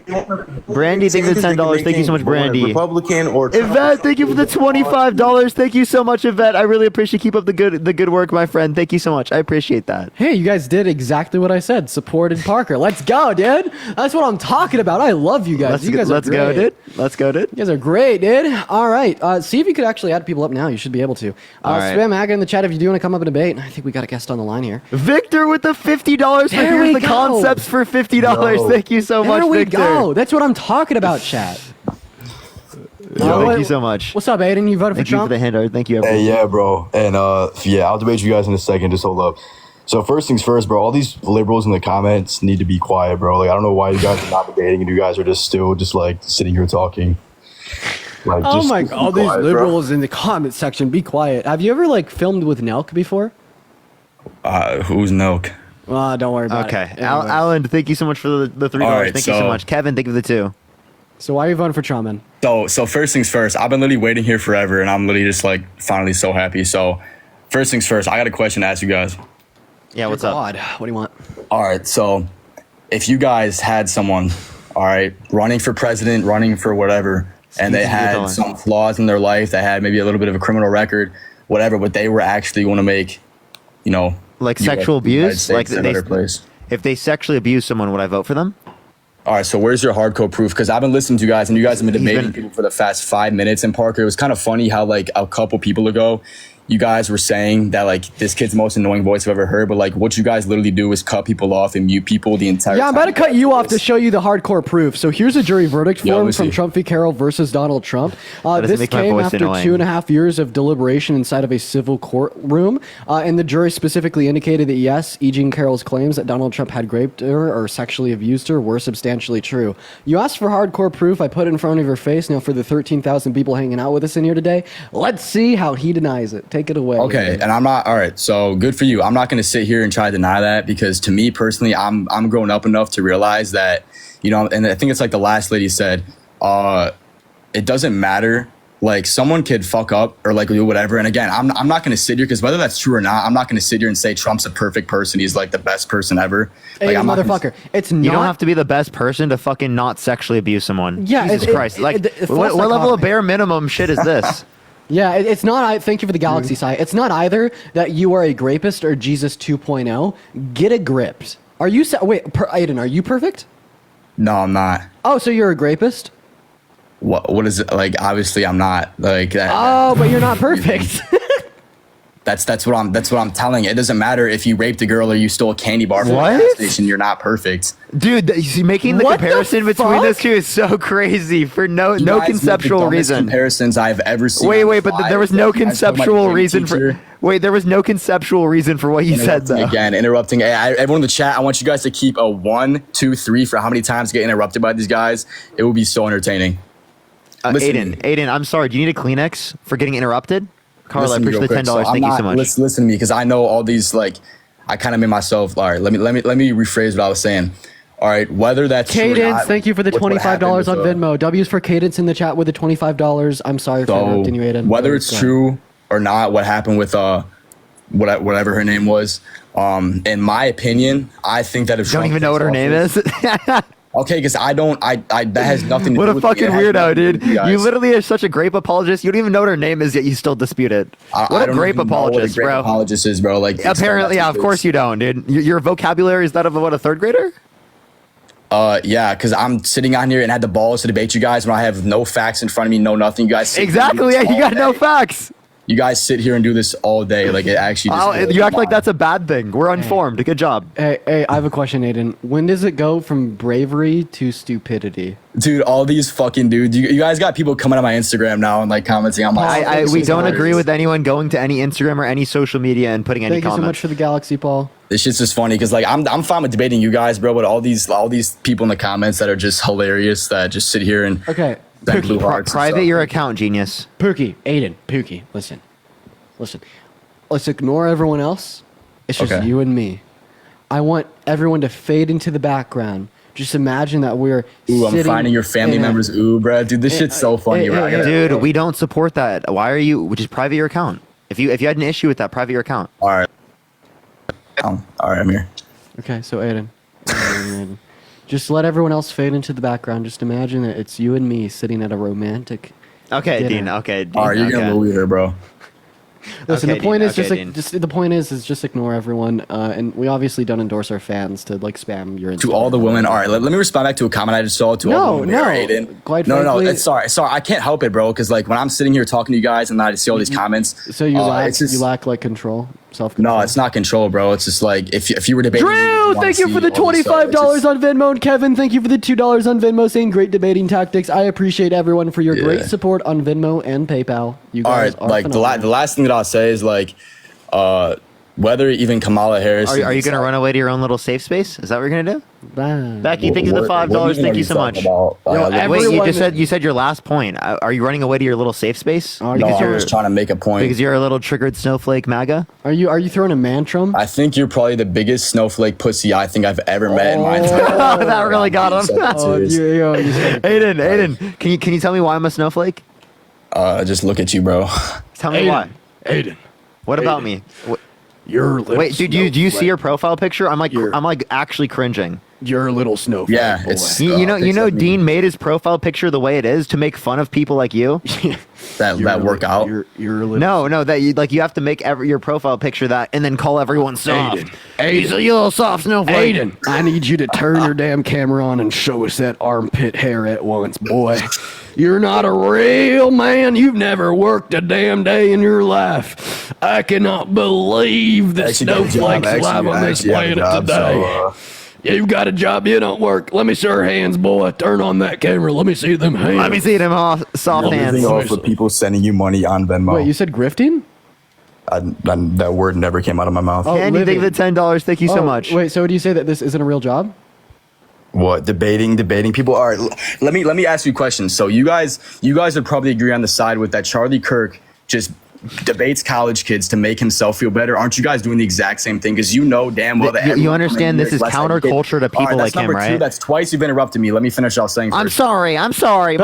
Speaker 10: Brandy, thank you for the $10. Thank you so much, Brandy.
Speaker 7: Republican or Trump.
Speaker 10: Yvette, thank you for the $25. Thank you so much, Yvette. I really appreciate. Keep up the good work, my friend. Thank you so much. I appreciate that.
Speaker 2: Hey, you guys did exactly what I said. Supported Parker. Let's go, dude. That's what I'm talking about. I love you guys. You guys are
Speaker 10: Let's go,
Speaker 2: great.
Speaker 10: dude. Let's go, dude.
Speaker 2: You guys are great, dude. All right. See if you could actually add people up now. You should be able to.
Speaker 10: All right.
Speaker 2: Spam MAGA in the chat if you do want to come up and debate. I think we got a guest on the line here.
Speaker 10: Victor with the $50 for
Speaker 2: There
Speaker 10: here's
Speaker 2: we
Speaker 10: the
Speaker 2: go.
Speaker 10: concepts for $50.
Speaker 2: Yo.
Speaker 10: Thank you so much,
Speaker 2: There we
Speaker 10: Victor.
Speaker 2: go. That's what I'm talking about, chat.
Speaker 10: Thank you so much.
Speaker 2: What's up, Aiden? You voted
Speaker 10: Thank
Speaker 2: for
Speaker 10: you
Speaker 2: Trump?
Speaker 10: for the handout. Thank you, everyone.
Speaker 8: Hey, yeah, bro. And yeah, I'll debate you guys in a second. Just hold up. So first things first, bro. All these liberals in the comments need to be quiet, bro. Like I don't know why you guys are not debating and you guys are just still just like sitting here talking. Like,
Speaker 2: Oh
Speaker 8: just
Speaker 2: my
Speaker 8: be
Speaker 2: god, all these
Speaker 8: quiet, bro.
Speaker 2: liberals in the comment section, be quiet. Have you ever like filmed with Nelk before?
Speaker 8: Who's Nelk?
Speaker 2: Don't worry about
Speaker 10: Okay.
Speaker 2: it.
Speaker 10: Alan, thank you so much for the $3.
Speaker 8: All right,
Speaker 10: thank you so
Speaker 8: so-
Speaker 10: much. Kevin, thank you for the $2.
Speaker 2: So why are you voting for Trump, man?
Speaker 8: So first things first, I've been literally waiting here forever and I'm literally just like finally so happy. So first things first, I got a question to ask you guys.
Speaker 10: Yeah, what's
Speaker 2: up? What do you want?
Speaker 8: All right, so if you guys had someone, all right, running for president, running for whatever, and they
Speaker 10: Easy to
Speaker 8: had
Speaker 10: go on.
Speaker 8: some flaws in their life, they had maybe a little bit of a criminal record, whatever, but they were actually going to make, you know,
Speaker 10: Like
Speaker 8: US
Speaker 10: sexual
Speaker 8: the United
Speaker 10: abuse?
Speaker 8: States a better place.
Speaker 10: If they sexually abuse someone, would I vote for them?
Speaker 8: All right, so where's your hardcore proof? Because I've been listening to you guys, and you guys have been debating people for the past 5 minutes. And Parker, it was kind of funny how like a couple people ago, you guys were saying that like this kid's the most annoying voice I've ever heard. But like what you guys literally do is cut people off and mute people the entire
Speaker 2: Yeah, I'm
Speaker 8: time.
Speaker 2: about to cut you off to show you the hardcore proof. So here's a jury verdict
Speaker 8: Yo, let
Speaker 2: form
Speaker 8: me
Speaker 2: from
Speaker 8: see.
Speaker 2: Trump v. Carroll versus Donald Trump.
Speaker 10: doesn't
Speaker 2: This
Speaker 10: make my
Speaker 2: came
Speaker 10: voice
Speaker 2: after
Speaker 10: annoying.
Speaker 2: 2.5 years of deliberation inside of a civil courtroom. And the jury specifically indicated that yes, E. Jean Carroll's claims that Donald Trump had raped her or sexually abused her were substantially true. You asked for hardcore proof. I put it in front of your face. Now for the 13,000 people hanging out with us in here today, let's see how he denies it. Take it away.
Speaker 8: Okay, and I'm not all right. So good for you. I'm not going to sit here and try to deny that because to me personally, I'm grown up enough to realize that, you know, and I think it's like the last lady said, it doesn't matter. Like someone could fuck up or like do whatever. And again, I'm not going to sit here because whether that's true or not, I'm not going to sit here and say Trump's a perfect person. He's like the best person ever.
Speaker 2: Hey,
Speaker 8: Like I'm not gonna-
Speaker 2: motherfucker. It's not.
Speaker 10: You don't have to be the best person to fucking not sexually abuse someone.
Speaker 2: Yeah,
Speaker 10: Jesus Christ. What level of bare minimum shit is this?
Speaker 2: Yeah, it's not. Thank you for the galaxy side. It's not either that you are a grapist or Jesus 2.0. Get a grip. Are you? Aiden, are you perfect?
Speaker 8: No, I'm not.
Speaker 2: Oh, so you're a grapist?
Speaker 8: What is it like? Obviously, I'm not like that.
Speaker 2: Oh, but you're not perfect.
Speaker 8: That's what I'm telling you. It doesn't matter if you raped a girl or you stole a candy bar from a
Speaker 10: What?
Speaker 8: gas station. You're not perfect.
Speaker 10: Dude, making the
Speaker 8: What the
Speaker 10: comparison between
Speaker 8: fuck?
Speaker 10: those two is so crazy for no
Speaker 8: You guys make the
Speaker 10: conceptual
Speaker 8: dumbest
Speaker 10: reason.
Speaker 8: Comparisons I've ever seen.
Speaker 10: Wait, but there was no conceptual reason for. Wait, there was no conceptual reason for what you said, though.
Speaker 8: Again, interrupting. Everyone in the chat, I want you guys to keep a 1, 2, 3 for how many times get interrupted by these guys. It will be so entertaining. Listen-
Speaker 10: Aiden, I'm sorry. Do you need a Kleenex for getting interrupted? Carl, I
Speaker 8: Listen
Speaker 10: appreciate
Speaker 8: real
Speaker 10: the
Speaker 8: quick.
Speaker 10: $10.
Speaker 8: So
Speaker 10: Thank
Speaker 8: I'm
Speaker 10: you so
Speaker 8: not-
Speaker 10: much.
Speaker 8: Listen to me, because I know all these. Like, I kind of made myself. All right, let me rephrase what I was saying. All right, whether that's true or
Speaker 2: Cadence,
Speaker 8: not,
Speaker 2: thank you for the
Speaker 8: with what
Speaker 2: $25 on
Speaker 8: happened with,
Speaker 2: Venmo. W's for Cadence in the chat with the $25. I'm sorry for
Speaker 8: So
Speaker 2: interrupting you, Aiden.
Speaker 8: whether it's true or not, what happened with whatever her name was, in my opinion, I think that if
Speaker 10: Don't
Speaker 8: Trump
Speaker 10: even know what her name is.
Speaker 8: Okay, because I that has nothing to
Speaker 10: What
Speaker 8: do
Speaker 10: a
Speaker 8: with
Speaker 10: fucking
Speaker 8: me. It has
Speaker 10: weirdo,
Speaker 8: nothing to do
Speaker 10: dude.
Speaker 8: with you guys.
Speaker 10: You literally are such a grape apologist. You don't even know what her name is, yet you still dispute it.
Speaker 8: I
Speaker 10: What a
Speaker 8: don't
Speaker 10: grape
Speaker 8: even know what a
Speaker 10: apologist,
Speaker 8: grape
Speaker 10: bro.
Speaker 8: apologist is, bro. Like
Speaker 10: Apparently, yeah, of course you don't, dude. Your vocabulary is that of what, a third grader?
Speaker 8: Yeah, because I'm sitting on here and had the balls to debate you guys when I have no facts in front of me, no nothing. You guys sit here and do
Speaker 10: Exactly.
Speaker 8: this
Speaker 10: Yeah, you
Speaker 8: all
Speaker 10: got no
Speaker 8: day.
Speaker 10: facts.
Speaker 8: You guys sit here and do this all day. Like it actually. Just
Speaker 10: You act like that's a bad thing. We're informed. Good job.
Speaker 2: Hey, I have a question, Aiden. When does it go from bravery to stupidity?
Speaker 8: Dude, all these fucking dudes. You guys got people coming on my Instagram now and like commenting on my.
Speaker 10: We don't agree with anyone going to any Instagram or any social media and putting any
Speaker 2: Thank you so much
Speaker 10: comments.
Speaker 2: for the galaxy, Paul.
Speaker 8: This shit's just funny because like I'm fine with debating you guys, bro. But all these people in the comments that are just hilarious that just sit here and
Speaker 2: Okay.
Speaker 8: send blue hearts and
Speaker 10: Private
Speaker 8: stuff.
Speaker 10: your account, genius.
Speaker 2: Pookie, Aiden, Pookie, listen. let's ignore everyone else. It's just
Speaker 8: Okay.
Speaker 2: you and me. I want everyone to fade into the background. Just imagine that we're
Speaker 8: Ooh, I'm
Speaker 2: sitting
Speaker 8: finding your family
Speaker 2: in a-
Speaker 8: members. Ooh, bro, dude, this shit's so funny, right?
Speaker 10: Dude, we don't support that. Why are you? Just private your account. If you had an issue with that, private your account.
Speaker 8: All right. All right, I'm here.
Speaker 2: Okay, so Aiden. Aiden. Just let everyone else fade into the background. Just imagine that it's you and me sitting at a romantic.
Speaker 10: Okay,
Speaker 2: dinner.
Speaker 10: Dean. Okay, Dean.
Speaker 8: All right, you're getting a little weird, bro.
Speaker 2: Listen,
Speaker 10: Okay,
Speaker 2: the point
Speaker 10: Dean.
Speaker 2: is just
Speaker 10: Okay,
Speaker 2: like
Speaker 10: Dean.
Speaker 2: the point is just ignore everyone, and we obviously don't endorse our fans to like spam your.
Speaker 8: To all the women, all right. Let me respond back to a comment I just saw. To all the women,
Speaker 2: no.
Speaker 8: Aiden.
Speaker 2: Quite
Speaker 8: no,
Speaker 2: frankly-
Speaker 8: it's sorry. I can't help it, bro. Because like when I'm sitting here talking to you guys and I see all these comments,
Speaker 2: So you lack
Speaker 8: it's just,
Speaker 2: you lack like control, self control.
Speaker 8: no, it's not control, bro. It's just like if you were debating.
Speaker 2: Drew, thank you for the $25 on Venmo, and Kevin, thank you for the $2 on Venmo. Saying great debating tactics. I appreciate everyone for your great support on Venmo and PayPal. You
Speaker 8: All
Speaker 2: guys
Speaker 8: right,
Speaker 2: are
Speaker 8: like
Speaker 2: phenomenal.
Speaker 8: the last thing that I'll say is like, whether even Kamala Harris.
Speaker 10: Are you gonna run away to your own little safe space? Is that what you're gonna do? Becky, thank you for the
Speaker 8: What
Speaker 10: $5.
Speaker 8: even
Speaker 10: Thank
Speaker 8: are
Speaker 10: you so much.
Speaker 8: talking about?
Speaker 10: Wait, you
Speaker 2: everyone-
Speaker 10: just said your last point. Are you running away to your little safe space?
Speaker 8: No, I was trying to make a point.
Speaker 10: Because you're a little triggered snowflake MAGA.
Speaker 2: Are you throwing a mantrum?
Speaker 8: I think you're probably the biggest snowflake pussy I think I've ever met in my entire life.
Speaker 10: That really got him. Aiden, can you tell me why I'm a snowflake?
Speaker 8: Just look at you, bro.
Speaker 10: Tell me why.
Speaker 2: Aiden.
Speaker 10: What about me?
Speaker 2: You're a little
Speaker 10: Wait, dude, do you see your profile picture? I'm like actually cringing.
Speaker 2: You're a little snowflake.
Speaker 8: Yeah,
Speaker 2: boy.
Speaker 8: it's
Speaker 10: You know, Dean made his profile picture the way it is to make fun of people like you.
Speaker 8: that workout.
Speaker 2: You're a little.
Speaker 10: No, that you have to make your profile picture that and then call everyone soft. He's a little soft snowflake.
Speaker 2: Aiden, I need you to turn your damn camera on and show us that armpit hair at once, boy. You're not a real man. You've never worked a damn day in your life. I cannot believe that snowflakes live on this planet today. You've got a job, you don't work. Let me see your hands, boy. Turn on that camera. Let me see them hands.
Speaker 10: Let me see them soft hands.
Speaker 8: Living off of people sending you money on Venmo.
Speaker 2: Wait, you said grifting?
Speaker 8: That word never came out of my mouth.
Speaker 10: Candy, thank you for the $10. Thank you so much.
Speaker 2: Wait, so do you say that this isn't a real job?
Speaker 8: What debating people? All right, let me ask you a question. So you guys would probably agree on the side with that Charlie Kirk just debates college kids to make himself feel better. Aren't you guys doing the exact same thing? Because you know damn well that
Speaker 10: You
Speaker 8: everyone
Speaker 10: understand
Speaker 8: coming
Speaker 10: this
Speaker 8: here
Speaker 10: is
Speaker 8: less
Speaker 10: counterculture to
Speaker 8: educated. All
Speaker 10: people
Speaker 8: that's
Speaker 10: like him,
Speaker 8: number two.
Speaker 10: right?
Speaker 8: That's twice you've interrupted me. Let me finish what I was saying.
Speaker 10: I'm
Speaker 8: first.
Speaker 10: sorry. My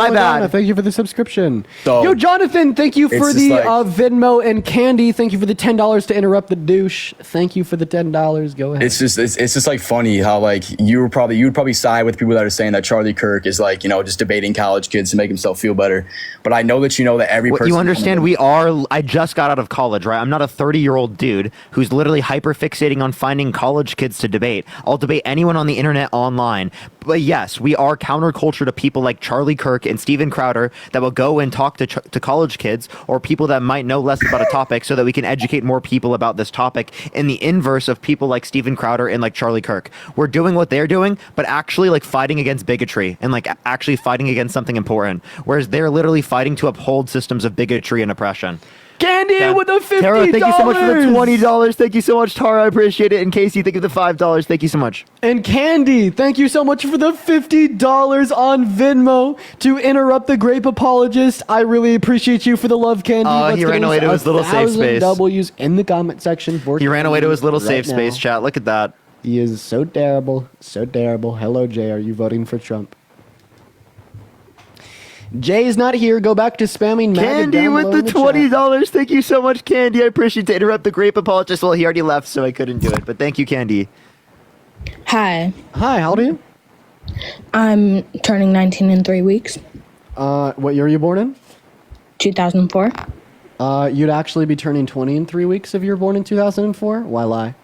Speaker 2: Belladonna,
Speaker 10: bad.
Speaker 2: thank you for the subscription.
Speaker 8: So,
Speaker 2: Yo, Jonathan, thank you for
Speaker 8: it's
Speaker 2: the
Speaker 8: just like-
Speaker 2: Venmo, and Candy, thank you for the $10 to interrupt the douche. Thank you for the $10. Go ahead.
Speaker 8: It's just like funny how like you would probably side with people that are saying that Charlie Kirk is like, you know, just debating college kids to make himself feel better. But I know that you know that every person
Speaker 10: You understand? I just got out of college, right? I'm not a 30-year-old dude who's literally hyper fixating on finding college kids to debate. I'll debate anyone on the internet online. But yes, we are counterculture to people like Charlie Kirk and Steven Crowder that will go and talk to college kids or people that might know less about a topic so that we can educate more people about this topic in the inverse of people like Steven Crowder and like Charlie Kirk. We're doing what they're doing, but actually like fighting against bigotry and like actually fighting against something important. Whereas they're literally fighting to uphold systems of bigotry and oppression.
Speaker 2: Candy with the $50.
Speaker 10: Tara, thank you so much for the $20. Thank you so much, Tara. I appreciate it. And Casey, thank you for the $5. Thank you so much.
Speaker 2: And Candy, thank you so much for the $50 on Venmo to interrupt the grape apologist. I really appreciate you for the love, Candy.
Speaker 10: Oh,
Speaker 2: Let's
Speaker 10: he
Speaker 2: get
Speaker 10: ran
Speaker 2: us
Speaker 10: away to his little safe
Speaker 2: 1,000
Speaker 10: space.
Speaker 2: W's in the comment section.
Speaker 10: He ran away to his little
Speaker 2: right
Speaker 10: safe
Speaker 2: now.
Speaker 10: space, chat. Look at that.
Speaker 2: He is so terrible, so terrible. Hello, Jay. Are you voting for Trump? Jay is not here. Go back to spamming MAGA
Speaker 10: Candy
Speaker 2: down
Speaker 10: with
Speaker 2: below in
Speaker 10: the
Speaker 2: chat.
Speaker 10: $20. Thank you so much, Candy. I appreciate to interrupt the grape apologist. Well, he already left, so I couldn't do it. But thank you, Candy.
Speaker 1: Hi.
Speaker 2: Hi, how old are you?
Speaker 1: I'm turning 19 in 3 weeks.
Speaker 2: What year are you born in?
Speaker 1: 2004.
Speaker 2: You'd actually be turning 20 in 3 weeks if you were born in 2004. Why lie?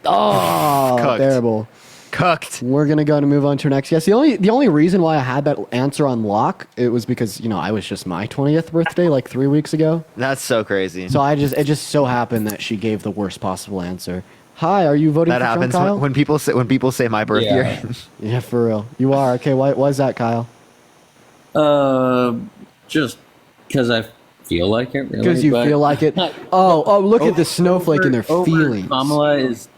Speaker 2: Oh,
Speaker 10: Cooked.
Speaker 2: terrible.
Speaker 10: Cooked.
Speaker 2: We're gonna go and move on to our next. Yes, the only reason why I had that answer on lock, it was because I was just my 20th birthday like 3 weeks ago.
Speaker 10: That's so crazy.
Speaker 2: So it just so happened that she gave the worst possible answer. Hi, are you voting
Speaker 10: That
Speaker 2: for
Speaker 10: happens
Speaker 2: Trump, Kyle?
Speaker 10: when people say my birth year.
Speaker 2: Yeah, for real. You are okay. Why is that, Kyle?
Speaker 11: Just because I feel like it. Really,
Speaker 2: Because you
Speaker 11: but-
Speaker 2: feel like it. Oh, look at the snowflake in their feelings.
Speaker 11: Kamala is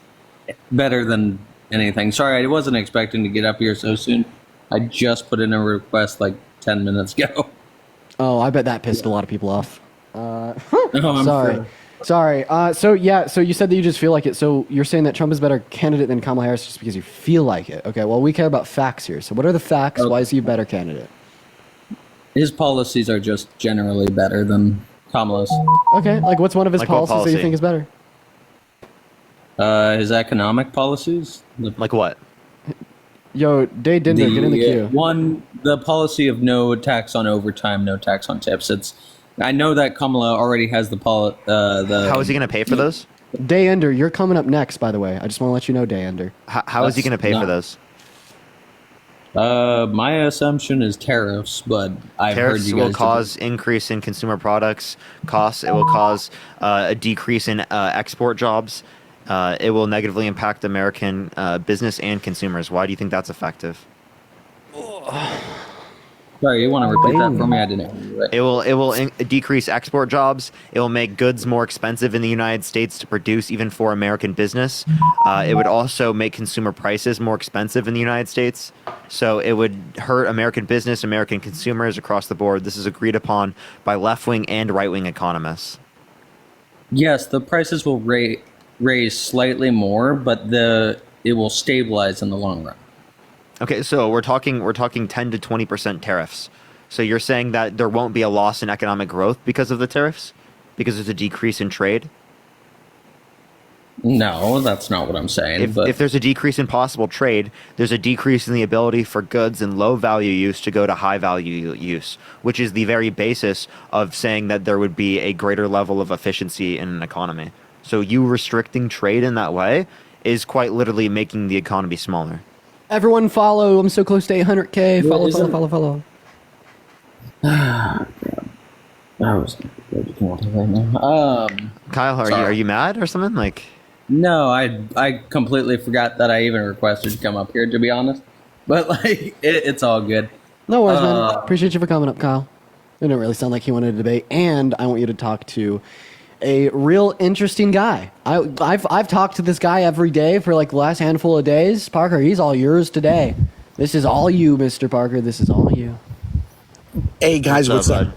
Speaker 11: better than anything. Sorry, I wasn't expecting to get up here so soon. I just put in a request like 10 minutes ago.
Speaker 2: Oh, I bet that pissed a lot of people off. Sorry. So you said that you just feel like it. So you're saying that Trump is a better candidate than Kamala Harris just because you feel like it. Okay, well, we care about facts here. So what are the facts?
Speaker 11: Okay.
Speaker 2: Why is he a better candidate?
Speaker 11: His policies are just generally better than Kamala's.
Speaker 2: Okay, like what's one of his
Speaker 10: Like what
Speaker 2: policies that you
Speaker 10: policy?
Speaker 2: think is better?
Speaker 11: His economic policies.
Speaker 10: Like what?
Speaker 2: Yo, Day Dinder, get in the queue.
Speaker 11: The policy of no tax on overtime, no tax on tips. I know that Kamala already has the
Speaker 10: How is he going to pay for those?
Speaker 2: Day Ender, you're coming up next, by the way. I just want to let you know, Day Ender.
Speaker 10: How is he going to pay for those?
Speaker 11: My assumption is tariffs, but I've heard
Speaker 10: Tariffs
Speaker 11: you guys
Speaker 10: will cause increase in consumer products costs. It will cause a decrease in export jobs. It will negatively impact American business and consumers. Why do you think that's effective?
Speaker 11: Sorry, you want to repeat that for me? I didn't hear you right.
Speaker 10: It will decrease export jobs. It will make goods more expensive in the United States to produce, even for American business. It would also make consumer prices more expensive in the United States. So it would hurt American business, American consumers across the board. This is agreed upon by left-wing and right-wing economists.
Speaker 11: Yes, the prices will raise slightly more, but it will stabilize in the long run.
Speaker 10: Okay, so we're talking 10 to 20% tariffs. So you're saying that there won't be a loss in economic growth because of the tariffs? Because there's a decrease in trade?
Speaker 11: No, that's not what I'm saying.
Speaker 10: If there's a decrease in possible trade, there's a decrease in the ability for goods in low value use to go to high value use, which is the very basis of saying that there would be a greater level of efficiency in an economy. So you restricting trade in that way is quite literally making the economy smaller.
Speaker 2: Everyone follow. I'm so close to 800K. Follow.
Speaker 11: I was right now.
Speaker 10: Kyle, are you mad or something? Like,
Speaker 11: no, I completely forgot that I even requested to come up here, to be honest. But like, it's all good.
Speaker 2: No worries, man. Appreciate you for coming up, Kyle. It didn't really sound like he wanted to debate, and I want you to talk to a real interesting guy. I've talked to this guy every day for like the last handful of days. Parker, he's all yours today. This is all you, Mr. Parker. This is all you.
Speaker 12: Hey guys, what's up?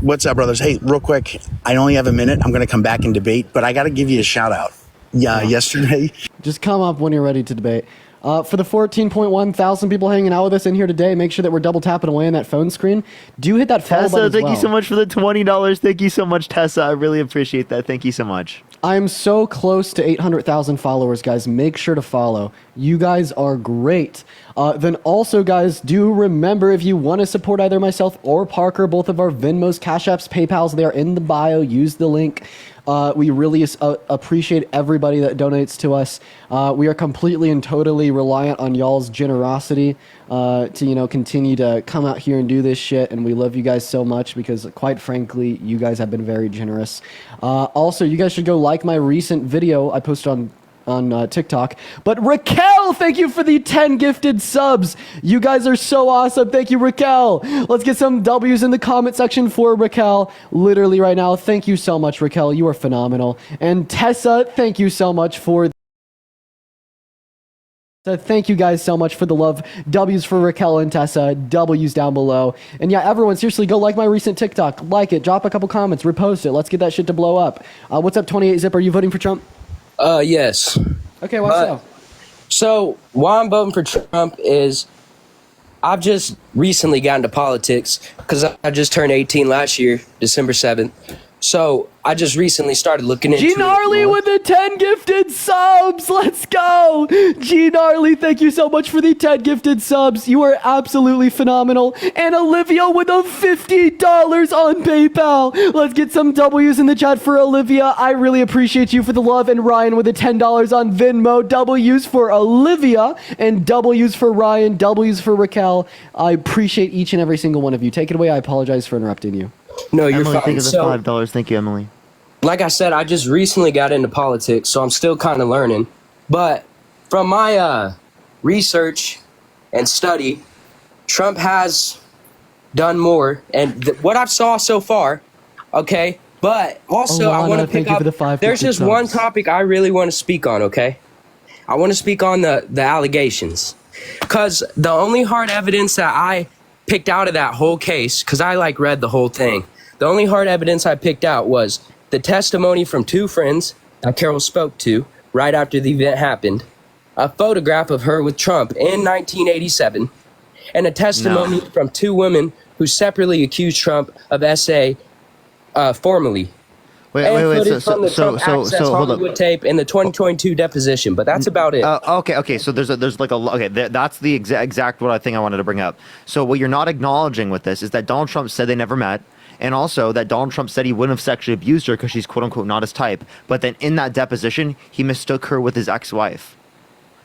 Speaker 12: What's up, brothers? Hey, real quick, I only have a minute. I'm going to come back and debate, but I got to give you a shout out. Yeah, yesterday.
Speaker 2: Just come up when you're ready to debate. For the 14.1 thousand people hanging out with us in here today, make sure that we're double tapping away on that phone screen. Do hit that follow button as
Speaker 10: Tessa, thank you
Speaker 2: well.
Speaker 10: so much for the $20. Thank you so much, Tessa. I really appreciate that. Thank you so much.
Speaker 2: I'm so close to 800,000 followers, guys. Make sure to follow. You guys are great. Then also, guys, do remember if you want to support either myself or Parker, both of our Venmos, Cash Apps, PayPals, they are in the bio. Use the link. We really appreciate everybody that donates to us. We are completely and totally reliant on y'all's generosity to, continue to come out here and do this shit. And we love you guys so much because, quite frankly, you guys have been very generous. Also, you guys should go like my recent video I posted on TikTok. But Raquel, thank you for the 10 gifted subs. You guys are so awesome. Thank you, Raquel. Let's get some W's in the comment section for Raquel. Literally right now. Thank you so much, Raquel. You are phenomenal. And Tessa, thank you so much for... So thank you guys so much for the love. W's for Raquel and Tessa. W's down below. And yeah, everyone, seriously, go like my recent TikTok. Like it. Drop a couple comments. Repost it. Let's get that shit to blow up. What's up, 28 Zip? Are you voting for Trump?
Speaker 14: Yes.
Speaker 2: Okay, why so?
Speaker 14: So why I'm voting for Trump is I've just recently got into politics because I just turned 18 last year, December 7th. So I just recently started looking into
Speaker 2: G Gnarly with the 10 gifted subs. Let's go. G Gnarly, thank you so much for the 10 gifted subs. You are absolutely phenomenal. And Olivia with a $50 on PayPal. Let's get some W's in the chat for Olivia. I really appreciate you for the love. And Ryan with the $10 on Venmo. W's for Olivia and W's for Ryan. W's for Raquel. I appreciate each and every single one of you. Take it away. I apologize for interrupting you.
Speaker 14: No, you're
Speaker 10: Emily,
Speaker 14: fine.
Speaker 10: think of the $5. Thank you, Emily.
Speaker 14: Like I said, I just recently got into politics, so I'm still kind of learning. But from my research and study, Trump has done more. And what I've saw so far, okay? But also, I want to pick up, there's just one topic I really want to speak on, okay? I want to speak on the allegations. Because the only hard evidence that I picked out of that whole case, because I read the whole thing, The only hard evidence I picked out was the testimony from 2 friends that Carol spoke to right after the event happened, a photograph of her with Trump in 1987, and a testimony from 2 women who separately accused Trump of SA formally.
Speaker 10: Wait.
Speaker 14: From the Trump Access Hollywood tape and the 2022 deposition, but that's about it.
Speaker 10: Okay. So there's like that's the exact what I think I wanted to bring up. So what you're not acknowledging with this is that Donald Trump said they never met, and also that Donald Trump said he wouldn't have sexually abused her because she's quote unquote not his type. But then in that deposition, he mistook her with his ex-wife.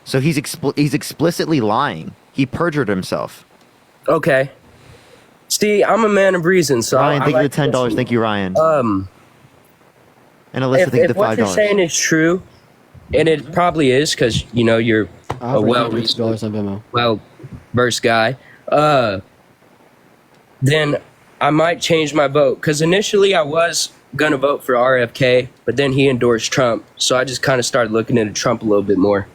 Speaker 10: So he's explicitly lying. He perjured himself.
Speaker 14: Okay. See, I'm a man of reason, so
Speaker 10: Ryan, thank you
Speaker 14: like
Speaker 10: for $10. Thank you, Ryan. And Alyssa,
Speaker 14: if
Speaker 10: thank you for
Speaker 14: what you're
Speaker 10: $5.
Speaker 14: saying is true, and it probably is, because you're a well-versed guy, then I might change my vote. Because initially I was gonna vote for RFK, but then he endorsed Trump, so I just kind of started looking into Trump a little bit more.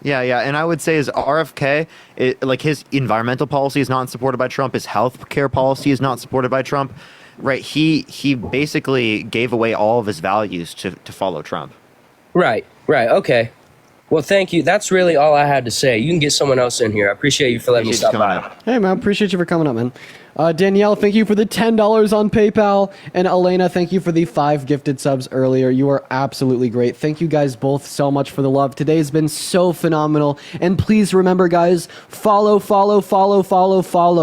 Speaker 10: Yeah, and I would say is RFK, like his environmental policy is not supported by Trump. His health care policy is not supported by Trump. Right? He basically gave away all of his values to follow Trump.
Speaker 14: Right. Okay. Well, thank you. That's really all I had to say. You can get someone else in here. I appreciate you for letting me stop by.
Speaker 2: Hey, man, appreciate you for coming up, man. Danielle, thank you for the $10 on PayPal. And Elena, thank you for the 5 gifted subs earlier. You are absolutely great. Thank you guys both so much for the love. Today has been so phenomenal. And please remember, guys, follow.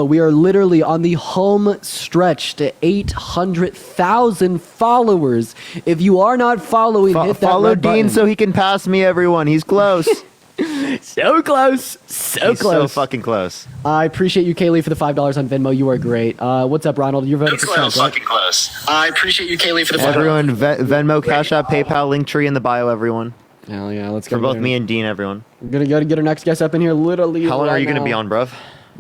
Speaker 2: We are literally on the home stretch to 800,000 followers. If you are not following, hit that
Speaker 10: Follow
Speaker 2: red
Speaker 10: Dean
Speaker 2: button.
Speaker 10: so he can pass me, everyone. He's close.
Speaker 2: So close.
Speaker 10: He's so fucking close.
Speaker 2: I appreciate you, Kaylee, for the $5 on Venmo. You are great. What's up, Ronald? You're voting for Trump, right?
Speaker 12: Close. I appreciate you, Kaylee, for the
Speaker 10: Everyone, Venmo, Cash App, PayPal, link tree in the bio, everyone.
Speaker 2: Hell yeah, let's
Speaker 10: go. For both me and Dean, everyone.
Speaker 2: We're gonna get our next guest up in here literally.
Speaker 10: How long
Speaker 2: right
Speaker 10: are you going to
Speaker 2: now.
Speaker 10: be on, bruv?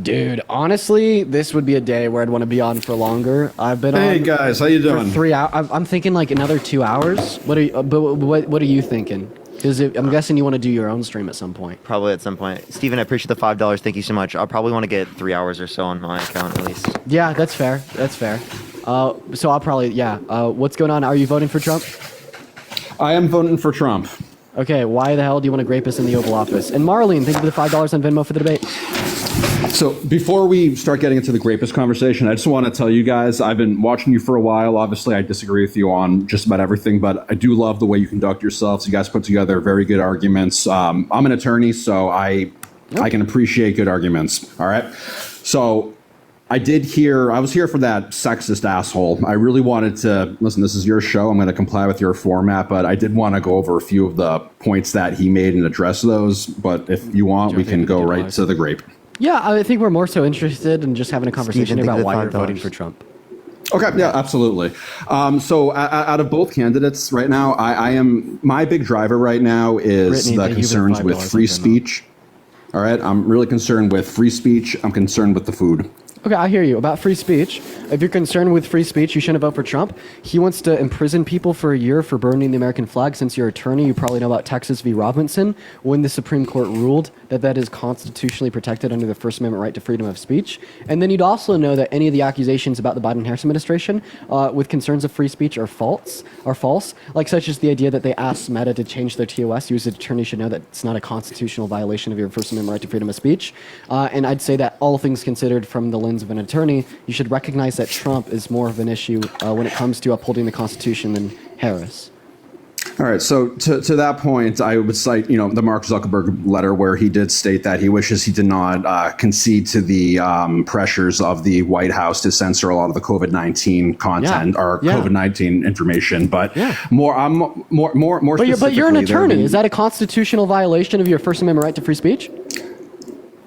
Speaker 2: Dude, honestly, this would be a day where I'd want to be on for longer. I've been on.
Speaker 13: Hey guys, how you doing?
Speaker 2: For 3 hours. I'm thinking like another 2 hours. What are you? What are you thinking? Because I'm guessing you want to do your own stream at some point.
Speaker 10: Probably at some point. Steven, I appreciate the $5. Thank you so much. I'll probably want to get 3 hours or so on my account at least.
Speaker 2: Yeah, that's fair. So I'll probably what's going on? Are you voting for Trump?
Speaker 13: I am voting for Trump.
Speaker 2: Okay, why the hell do you want to grape us in the Oval Office? And Marlene, thank you for the $5 on Venmo for the debate.
Speaker 13: So before we start getting into the grapist conversation, I just want to tell you guys, I've been watching you for a while. Obviously, I disagree with you on just about everything, but I do love the way you conduct yourselves. You guys put together very good arguments. I'm an attorney, so I can appreciate good arguments. All right. So I was here for that sexist asshole. I really wanted to, listen, this is your show. I'm going to comply with your format, but I did want to go over a few of the points that he made and address those. But if you want, we can go right to the grape.
Speaker 2: Yeah, I think we're more so interested in just having a conversation about why you're voting for Trump.
Speaker 13: Okay, yeah, absolutely. So out of both candidates right now, my big driver right now is
Speaker 2: Brittany,
Speaker 13: the concerns with free speech. All right, I'm really concerned with free speech. I'm concerned with the food.
Speaker 2: Okay, I hear you. About free speech, if you're concerned with free speech, you shouldn't vote for Trump. He wants to imprison people for a year for burning the American flag. Since you're an attorney, you probably know about Texas v. Robinson, when the Supreme Court ruled that is constitutionally protected under the First Amendment right to freedom of speech. And then you'd also know that any of the accusations about the Biden-Harris administration with concerns of free speech are false, like such as the idea that they asked Meta to change their TOS. You as an attorney should know that it's not a constitutional violation of your First Amendment right to freedom of speech. And I'd say that all things considered from the lens of an attorney, you should recognize that Trump is more of an issue when it comes to upholding the Constitution than Harris.
Speaker 13: All right. So to that point, I would cite, the Mark Zuckerberg letter where he did state that he wishes he did not concede to the pressures of the White House to censor a lot of the COVID-19 content or COVID-19 information. But more
Speaker 2: But you're an attorney. Is that a constitutional violation of your First Amendment right to free speech?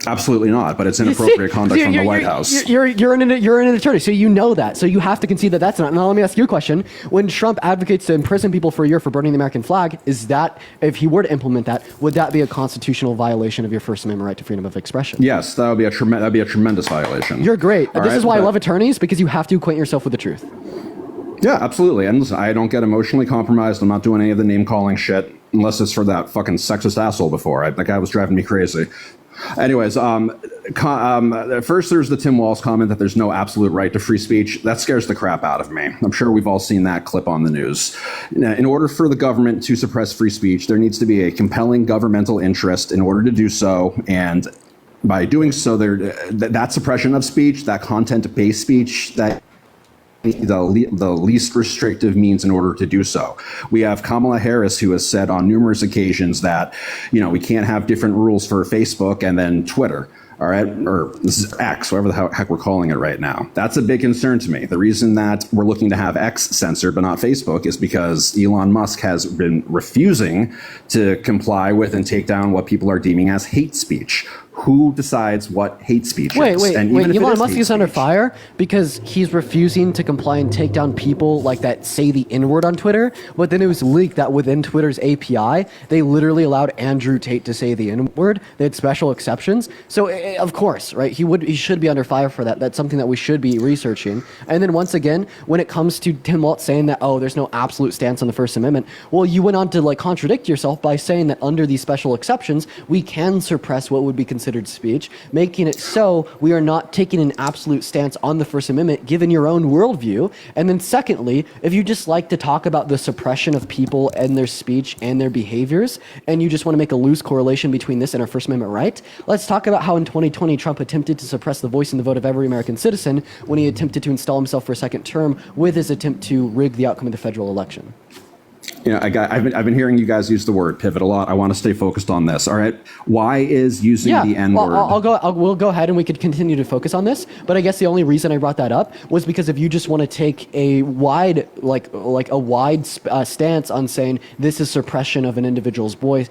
Speaker 13: Absolutely not, but it's inappropriate conduct from the White House.
Speaker 2: You're an attorney, so you know that. So you have to concede that that's not. Now let me ask you a question. When Trump advocates to imprison people for a year for burning the American flag, is that, if he were to implement that, would that be a constitutional violation of your First Amendment right to freedom of expression?
Speaker 13: Yes, that'd be a tremendous violation.
Speaker 2: You're great.
Speaker 13: All
Speaker 2: This
Speaker 13: right,
Speaker 2: is why I
Speaker 13: but-
Speaker 2: love attorneys, because you have to acquaint yourself with the truth.
Speaker 13: Yeah, absolutely. And listen, I don't get emotionally compromised. I'm not doing any of the name calling shit unless it's for that fucking sexist asshole before. That guy was driving me crazy. Anyways, first there's the Tim Walz comment that there's no absolute right to free speech. That scares the crap out of me. I'm sure we've all seen that clip on the news. Now, in order for the government to suppress free speech, there needs to be a compelling governmental interest in order to do so, and by doing so, that suppression of speech, that content-based speech, that the least restrictive means in order to do so. We have Kamala Harris, who has said on numerous occasions that, we can't have different rules for Facebook and then Twitter. All right, or this is X, whatever the heck we're calling it right now. That's a big concern to me. The reason that we're looking to have X censored but not Facebook is because Elon Musk has been refusing to comply with and take down what people are deeming as hate speech. Who decides what hate speech is?
Speaker 2: Wait.
Speaker 13: And even if it
Speaker 2: Elon
Speaker 13: is
Speaker 2: Musk
Speaker 13: hate
Speaker 2: is under
Speaker 13: speech-
Speaker 2: fire because he's refusing to comply and take down people like that say the N-word on Twitter. But then it was leaked that within Twitter's API, they literally allowed Andrew Tate to say the N-word. They had special exceptions. So of course, right? He should be under fire for that. That's something that we should be researching. And then once again, when it comes to Tim Walz saying that, there's no absolute stance on the First Amendment, well, you went on to contradict yourself by saying that under these special exceptions, we can suppress what would be considered speech, making it so we are not taking an absolute stance on the First Amendment given your own worldview. And then secondly, if you just like to talk about the suppression of people and their speech and their behaviors, and you just want to make a loose correlation between this and our First Amendment right, let's talk about how in 2020 Trump attempted to suppress the voice and the vote of every American citizen when he attempted to install himself for a second term with his attempt to rig the outcome of the federal election.
Speaker 13: I've been hearing you guys use the word pivot a lot. I want to stay focused on this. All right. Why is using the N-word?
Speaker 2: We'll go ahead and we could continue to focus on this. But I guess the only reason I brought that up was because if you just want to take a wide, stance on saying this is suppression of an individual's voice,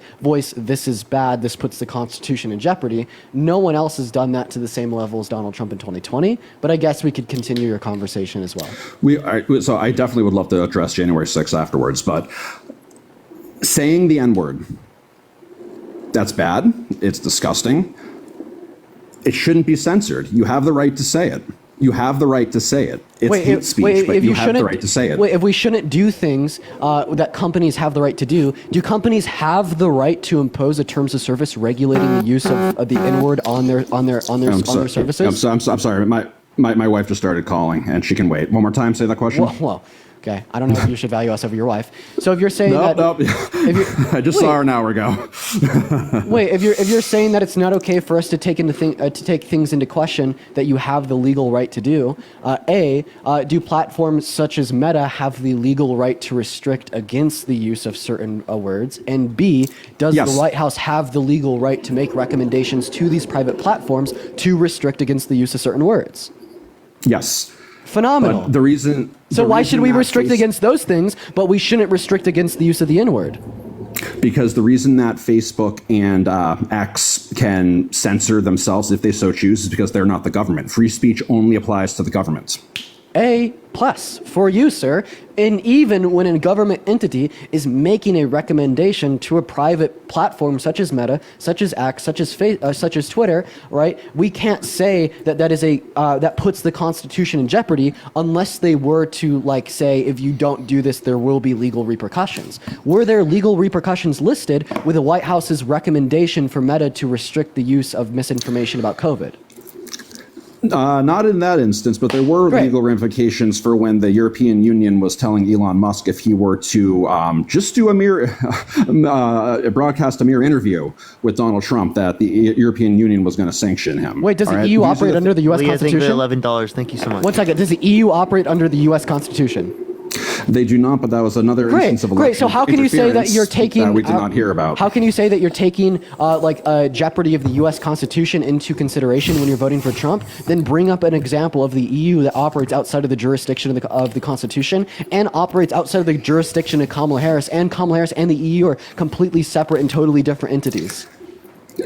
Speaker 2: this is bad, this puts the Constitution in jeopardy. No one else has done that to the same level as Donald Trump in 2020. But I guess we could continue your conversation as well.
Speaker 13: So I definitely would love to address January 6th afterwards, but saying the N-word, that's bad. It's disgusting. It shouldn't be censored. You have the right to say it. You have the right to say it. It's hate speech, but you have the right to say it.
Speaker 2: If we shouldn't do things that companies have the right to do companies have the right to impose a terms of service regulating the use of the N-word on their services?
Speaker 13: I'm sorry. My wife just started calling, and she can wait. One more time, say that question.
Speaker 2: Well, okay. I don't know if you should value us over your wife. So if you're saying
Speaker 13: Nope. I just saw her an hour ago.
Speaker 2: if you're saying that it's not okay for us to take things into question that you have the legal right to do, do platforms such as Meta have the legal right to restrict against the use of certain words? And B, does the White House have the legal right to make recommendations to these private platforms to restrict against the use of certain words?
Speaker 13: Yes.
Speaker 2: Phenomenal.
Speaker 13: But the reason.
Speaker 2: So why should we restrict against those things, but we shouldn't restrict against the use of the N-word?
Speaker 13: Because the reason that Facebook and X can censor themselves if they so choose is because they're not the government. Free speech only applies to the government.
Speaker 2: A+ for you, sir. And even when a government entity is making a recommendation to a private platform such as Meta, such as X, such as Twitter, right? We can't say that is that puts the Constitution in jeopardy unless they were to say, if you don't do this, there will be legal repercussions. Were there legal repercussions listed with the White House's recommendation for Meta to restrict the use of misinformation about COVID?
Speaker 13: Not in that instance, but there were legal ramifications for when the European Union was telling Elon Musk if he were to just do broadcast a mere interview with Donald Trump, that the European Union was going to sanction him.
Speaker 2: Wait, does the EU operate under the U.S. Constitution?
Speaker 10: $11. Thank you so much.
Speaker 2: 1 second. Does the EU operate under the U.S. Constitution?
Speaker 13: They do not, but that was another instance of election
Speaker 2: So how can you say that you're taking
Speaker 13: that we did not hear about?
Speaker 2: How can you say that you're taking jeopardy of the U.S. Constitution into consideration when you're voting for Trump? Then bring up an example of the EU that operates outside of the jurisdiction of the Constitution and operates outside of the jurisdiction of Kamala Harris. And Kamala Harris and the EU are completely separate and totally different entities.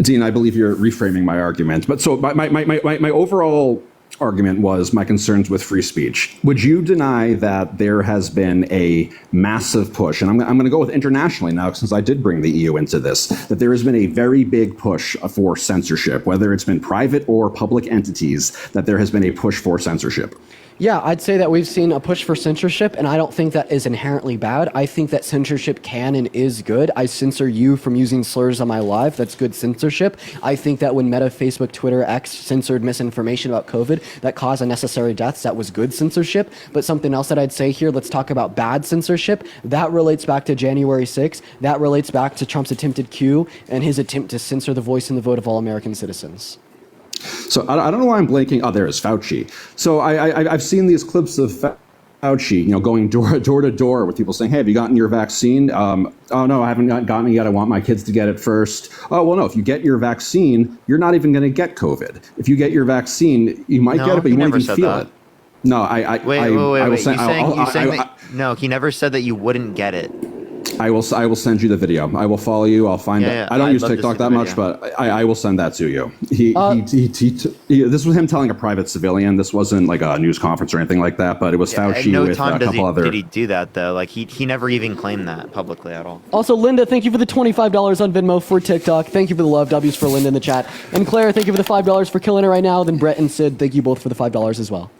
Speaker 13: Dean, I believe you're reframing my argument. But so my overall argument was my concerns with free speech. Would you deny that there has been a massive push, and I'm going to go with internationally now since I did bring the EU into this, that there has been a very big push for censorship, whether it's been private or public entities, that there has been a push for censorship?
Speaker 2: Yeah, I'd say that we've seen a push for censorship, and I don't think that is inherently bad. I think that censorship can and is good. I censor you from using slurs on my live. That's good censorship. I think that when Meta, Facebook, Twitter, X censored misinformation about COVID that caused unnecessary deaths, that was good censorship. But something else that I'd say here, let's talk about bad censorship. That relates back to January 6th. That relates back to Trump's attempted coup and his attempt to censor the voice and the vote of all American citizens.
Speaker 13: So I don't know why I'm blanking. Oh, there is Fauci. So I've seen these clips of Fauci, going door to door with people saying, "Hey, have you gotten your vaccine?" Oh no, I haven't gotten it yet. I want my kids to get it first. Oh well, no. If you get your vaccine, you're not even going to get COVID. If you get your vaccine, you might get it, but you won't even feel it.
Speaker 10: No, wait. No, he never said that you wouldn't get it.
Speaker 13: I will send you the video. I will follow you. I'll find it. I don't use TikTok that much, but I will send that to you. This was him telling a private civilian. This wasn't like a news conference or anything like that, but it was Fauci with a couple other.
Speaker 10: Did he do that though? Like he never even claimed that publicly at all.
Speaker 2: Also, Linda, thank you for the $25 on Venmo for TikTok. Thank you for the love W's for Linda in the chat. And Claire, thank you for the $5 for killing it right now. Then Brett and Sid, thank you both for the $5 as well.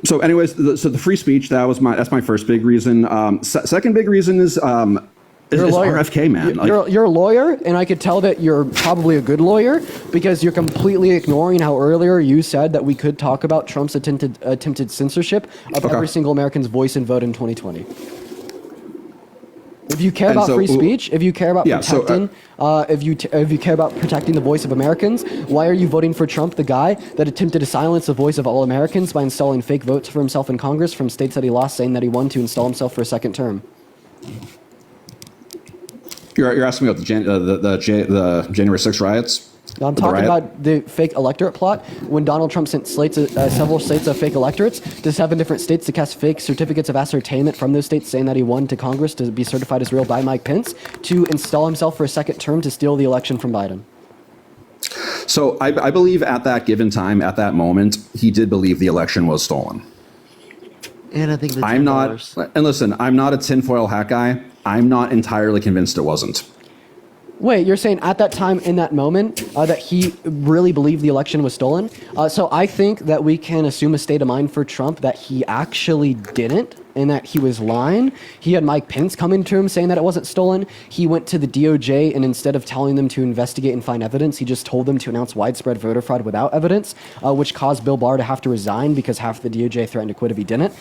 Speaker 13: So anyways, so the free speech, that's my first big reason. Second big reason is RFK, man.
Speaker 2: You're a lawyer, and I could tell that you're probably a good lawyer because you're completely ignoring how earlier you said that we could talk about Trump's attempted censorship of every single American's voice and vote in 2020. If you care about free speech, if you care about protecting, if you care about protecting the voice of Americans, why are you voting for Trump, the guy that attempted to silence the voice of all Americans by installing fake votes for himself in Congress from states that he lost, saying that he won to install himself for a second term?
Speaker 13: You're asking me about the January 6th riots?
Speaker 2: No, I'm talking about the fake electorate plot. When Donald Trump sent several slates of fake electorates to 7 different states to cast fake certificates of ascertainment from those states saying that he won to Congress to be certified as real by Mike Pence to install himself for a second term to steal the election from Biden.
Speaker 13: So I believe at that given time, at that moment, he did believe the election was stolen.
Speaker 10: And I think
Speaker 13: I'm not, and listen, I'm not a tinfoil hat guy. I'm not entirely convinced it wasn't.
Speaker 2: Wait, you're saying at that time, in that moment, that he really believed the election was stolen? So I think that we can assume a state of mind for Trump that he actually didn't, and that he was lying. He had Mike Pence come into him saying that it wasn't stolen. He went to the DOJ, and instead of telling them to investigate and find evidence, he just told them to announce widespread voter fraud without evidence, which caused Bill Barr to have to resign because half the DOJ threatened to quit if he didn't.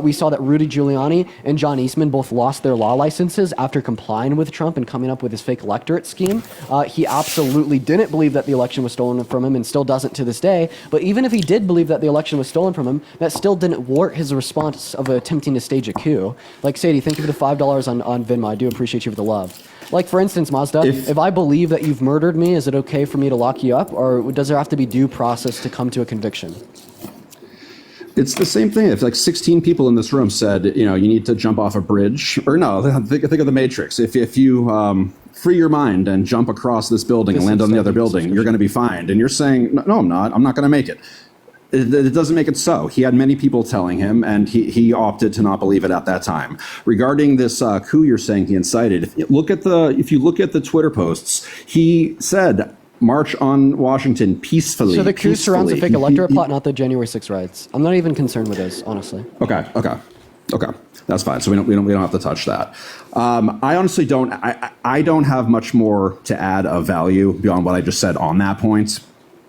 Speaker 2: We saw that Rudy Giuliani and John Eastman both lost their law licenses after complying with Trump and coming up with his fake electorate scheme. He absolutely didn't believe that the election was stolen from him and still doesn't to this day. But even if he did believe that the election was stolen from him, that still didn't warrant his response of attempting to stage a coup. Like, Sadie, thank you for the $5 on Venmo. I do appreciate you for the love. Like, for instance, Mazda, if I believe that you've murdered me, is it okay for me to lock you up? Or does there have to be due process to come to a conviction?
Speaker 13: It's the same thing. If like 16 people in this room said, you need to jump off a bridge, or no, think of the Matrix. If you free your mind and jump across this building and land on the other building, you're going to be fined. And you're saying, no, I'm not. I'm not going to make it. It doesn't make it so. He had many people telling him, and he opted to not believe it at that time. Regarding this coup you're saying he incited, if you look at the Twitter posts, he said, march on Washington peacefully.
Speaker 2: So the coup surrounds a fake electorate plot, not the January 6th riots. I'm not even concerned with this, honestly.
Speaker 13: Okay. That's fine. So we don't have to touch that. I honestly don't. I don't have much more to add of value beyond what I just said on that point.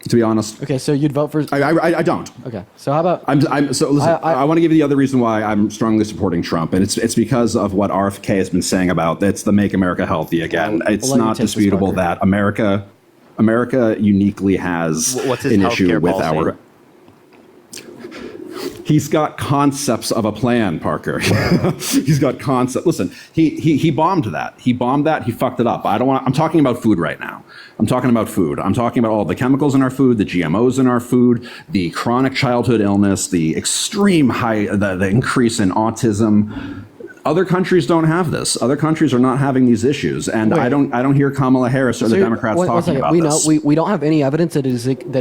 Speaker 13: To be honest.
Speaker 2: Okay, so you'd vote for?
Speaker 13: I don't.
Speaker 2: Okay, so how about?
Speaker 13: So listen, I want to give you the other reason why I'm strongly supporting Trump, and it's because of what RFK has been saying about it's the Make America Healthy Again. It's not disputable that America uniquely has an issue with our. He's got concepts of a plan, Parker. He's got concept. Listen, he bombed that. He bombed that. He fucked it up. I'm talking about food right now. I'm talking about food. I'm talking about all the chemicals in our food, the GMOs in our food, the chronic childhood illness, the extreme the increase in autism. Other countries don't have this. Other countries are not having these issues, and I don't hear Kamala Harris or the Democrats talking about this.
Speaker 2: We don't have any evidence that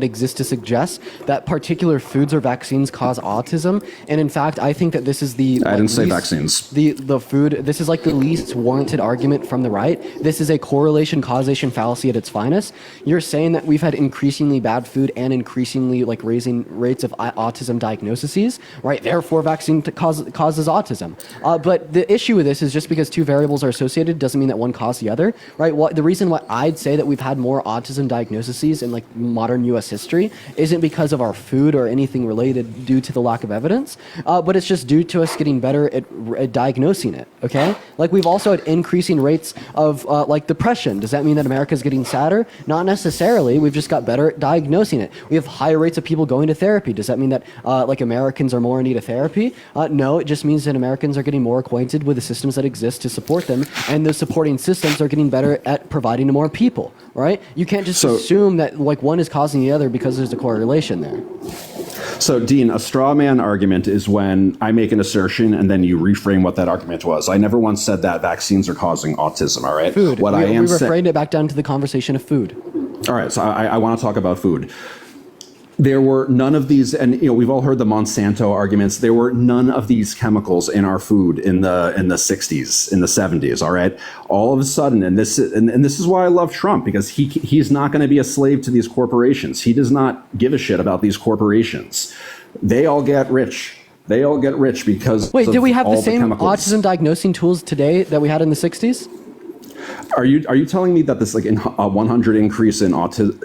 Speaker 2: exists to suggest that particular foods or vaccines cause autism. And in fact, I think that this is the
Speaker 13: I didn't say vaccines.
Speaker 2: The food. This is like the least warranted argument from the right. This is a correlation causation fallacy at its finest. You're saying that we've had increasingly bad food and increasingly like raising rates of autism diagnoses, right? Therefore, vaccine causes autism. But the issue with this is just because two variables are associated doesn't mean that one caused the other, right? The reason why I'd say that we've had more autism diagnoses in like modern U.S. history isn't because of our food or anything related due to the lack of evidence, but it's just due to us getting better at diagnosing it, okay? Like we've also had increasing rates of like depression. Does that mean that America's getting sadder? Not necessarily. We've just got better at diagnosing it. We have higher rates of people going to therapy. Does that mean that like Americans are more in need of therapy? No, it just means that Americans are getting more acquainted with the systems that exist to support them, and those supporting systems are getting better at providing to more people, right? You can't just assume that like one is causing the other because there's a correlation there.
Speaker 13: So, Dean, a straw man argument is when I make an assertion and then you reframe what that argument was. I never once said that vaccines are causing autism, all right?
Speaker 2: Food.
Speaker 13: What
Speaker 2: we
Speaker 13: I am
Speaker 2: reframed it back down to the conversation of food.
Speaker 13: All right, so I want to talk about food. There were none of these, and we've all heard the Monsanto arguments. There were none of these chemicals in our food in the 60s, in the 70s. All right, all of a sudden, and this is why I love Trump, because he's not going to be a slave to these corporations. He does not give a shit about these corporations. They all get rich. They all get rich because
Speaker 2: Wait, did we have
Speaker 13: all
Speaker 2: the same
Speaker 13: chemicals.
Speaker 2: autism diagnosing tools today that we had in the 60s?
Speaker 13: Are you telling me that this like 100 increase in autism?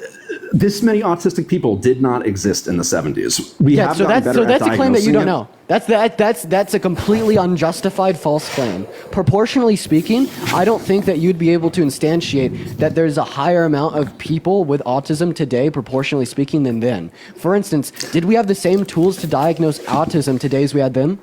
Speaker 13: This many autistic people did not exist in the 70s. We have gotten better at
Speaker 2: that's a claim that you don't
Speaker 13: diagnosing
Speaker 2: know. That's a completely unjustified false claim. Proportionally speaking, I don't think that you'd be able to instantiate that there's a higher amount of people with autism today, proportionally speaking, than then. For instance, did we have the same tools to diagnose autism today as we had then?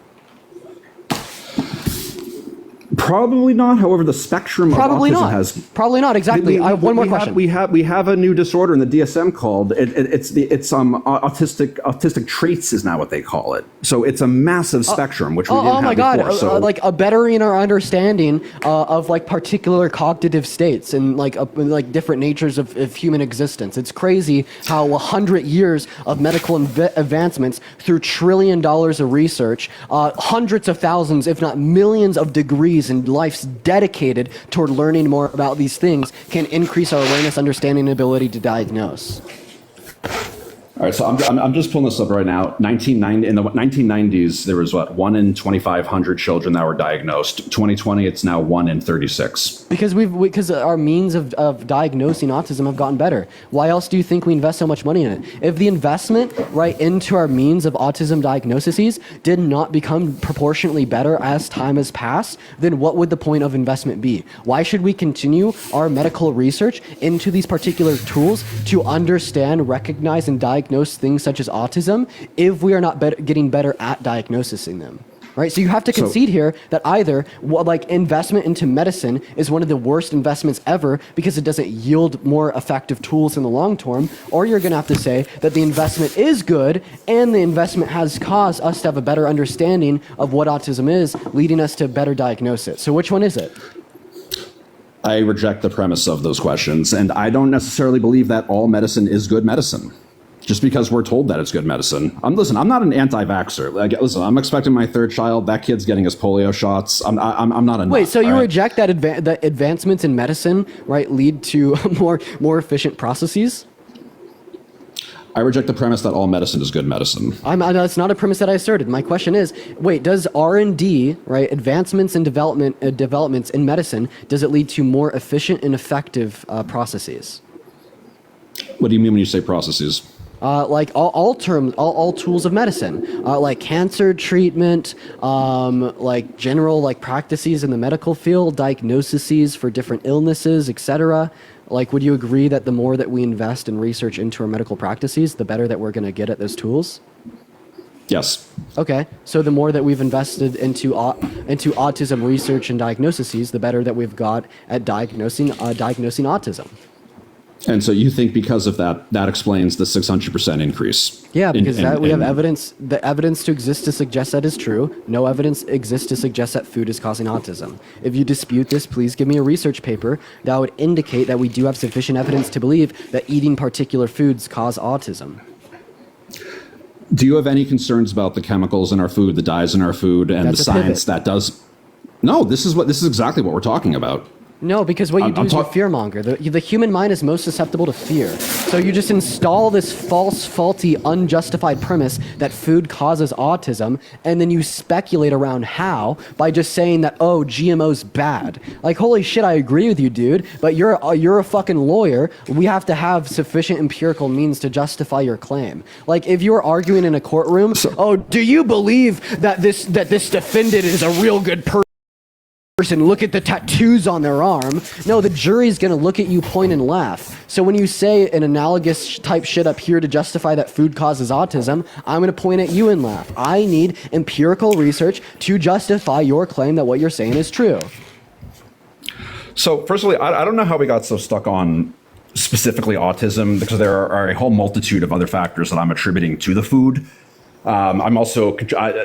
Speaker 13: Probably not. However, the spectrum of autism has
Speaker 2: Probably not. Exactly. I have one more question.
Speaker 13: We have a new disorder in the DSM called it's autistic traits is now what they call it. So it's a massive spectrum, which we didn't have before. So
Speaker 2: like a bettering our understanding of like particular cognitive states and like different natures of human existence. It's crazy how 100 years of medical advancements through $1 trillion of research, hundreds of thousands, if not millions of degrees and lives dedicated toward learning more about these things can increase our awareness, understanding, and ability to diagnose.
Speaker 13: All right, so I'm just pulling this up right now. In the 1990s, there was 1 in 2,500 children that were diagnosed. 2020, it's now 1 in 36.
Speaker 2: Because our means of diagnosing autism have gotten better. Why else do you think we invest so much money in it? If the investment right into our means of autism diagnoses did not become proportionately better as time has passed, then what would the point of investment be? Why should we continue our medical research into these particular tools to understand, recognize, and diagnose things such as autism if we are not getting better at diagnosing them? Right, so you have to concede here that either like investment into medicine is one of the worst investments ever because it doesn't yield more effective tools in the long term, or you're going to have to say that the investment is good and the investment has caused us to have a better understanding of what autism is, leading us to better diagnose it. So which one is it?
Speaker 13: I reject the premise of those questions, and I don't necessarily believe that all medicine is good medicine. Just because we're told that it's good medicine. I'm not an anti-vaxxer. Listen, I'm expecting my third child. That kid's getting his polio shots. I'm not a nut.
Speaker 2: Wait, so you
Speaker 13: right?
Speaker 2: reject that that advancements in medicine, right, lead to more efficient processes?
Speaker 13: I reject the premise that all medicine is good medicine.
Speaker 2: That's not a premise that I asserted. My question is, wait, does R&D, right, advancements and developments in medicine, does it lead to more efficient and effective processes?
Speaker 13: What do you mean when you say processes?
Speaker 2: Like all tools of medicine, like cancer treatment, like general like practices in the medical field, diagnoses for different illnesses, etc. Like, would you agree that the more that we invest in research into our medical practices, the better that we're going to get at those tools?
Speaker 13: Yes.
Speaker 2: Okay, so the more that we've invested into autism research and diagnoses, the better that we've got at diagnosing autism.
Speaker 13: And so you think because of that, that explains the 600% increase?
Speaker 2: Yeah, because we have
Speaker 13: in-
Speaker 2: evidence. The evidence to exist to suggest that is true. No evidence exists to suggest that food is causing autism. If you dispute this, please give me a research paper that would indicate that we do have sufficient evidence to believe that eating particular foods cause autism.
Speaker 13: Do you have any concerns about the chemicals in our food, the dyes in our food, and
Speaker 2: That's
Speaker 13: the
Speaker 2: a pivot.
Speaker 13: science that does? No, this is exactly what we're talking about.
Speaker 2: No, because what you do
Speaker 13: I'm
Speaker 2: is you fearmonger. The human mind is most susceptible to fear. So you just install this false, faulty, unjustified premise that food causes autism, and then you speculate around how by just saying that, oh, GMO's bad. Like, holy shit, I agree with you, dude, but you're a fucking lawyer. We have to have sufficient empirical means to justify your claim. Like, if you were arguing in a courtroom, oh, do you believe that this defendant is a real good person? Look at the tattoos on their arm. No, the jury's gonna look at you, point, and laugh. So when you say an analogous type shit up here to justify that food causes autism, I'm gonna point at you and laugh. I need empirical research to justify your claim that what you're saying is true.
Speaker 13: So, firstly, I don't know how we got so stuck on specifically autism, because there are a whole multitude of other factors that I'm attributing to the food. I'm also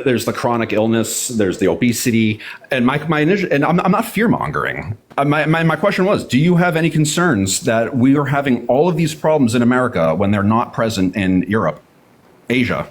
Speaker 13: there's the chronic illness, there's the obesity, and my initial, and I'm not fear mongering. My question was, do you have any concerns that we are having all of these problems in America when they're not present in Europe, Asia?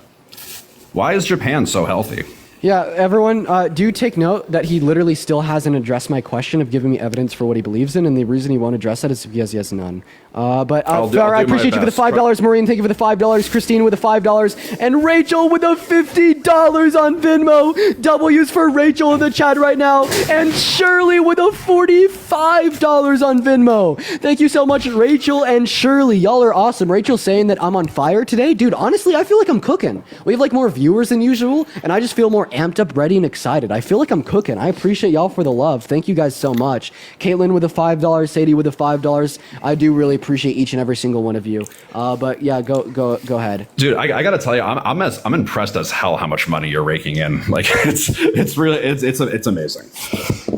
Speaker 13: Why is Japan so healthy?
Speaker 2: Yeah, everyone, do take note that he literally still hasn't addressed my question of giving me evidence for what he believes in, and the reason he won't address that is because he has none. Farrah, I appreciate you for the $5. Maureen, thank you for the $5. Christine with the $5. And Rachel with the $50 on Venmo. W's for Rachel in the chat right now. And Shirley with a $45 on Venmo. Thank you so much, Rachel and Shirley. Y'all are awesome. Rachel saying that I'm on fire today. Dude, honestly, I feel like I'm cooking. We have like more viewers than usual, and I just feel more amped up, ready, and excited. I feel like I'm cooking. I appreciate y'all for the love. Thank you guys so much. Caitlin with the $5, Sadie with the $5. I do really appreciate each and every single one of you. But yeah, go ahead.
Speaker 13: Dude, I gotta tell you, I'm impressed as hell how much money you're raking in. Like it's really amazing.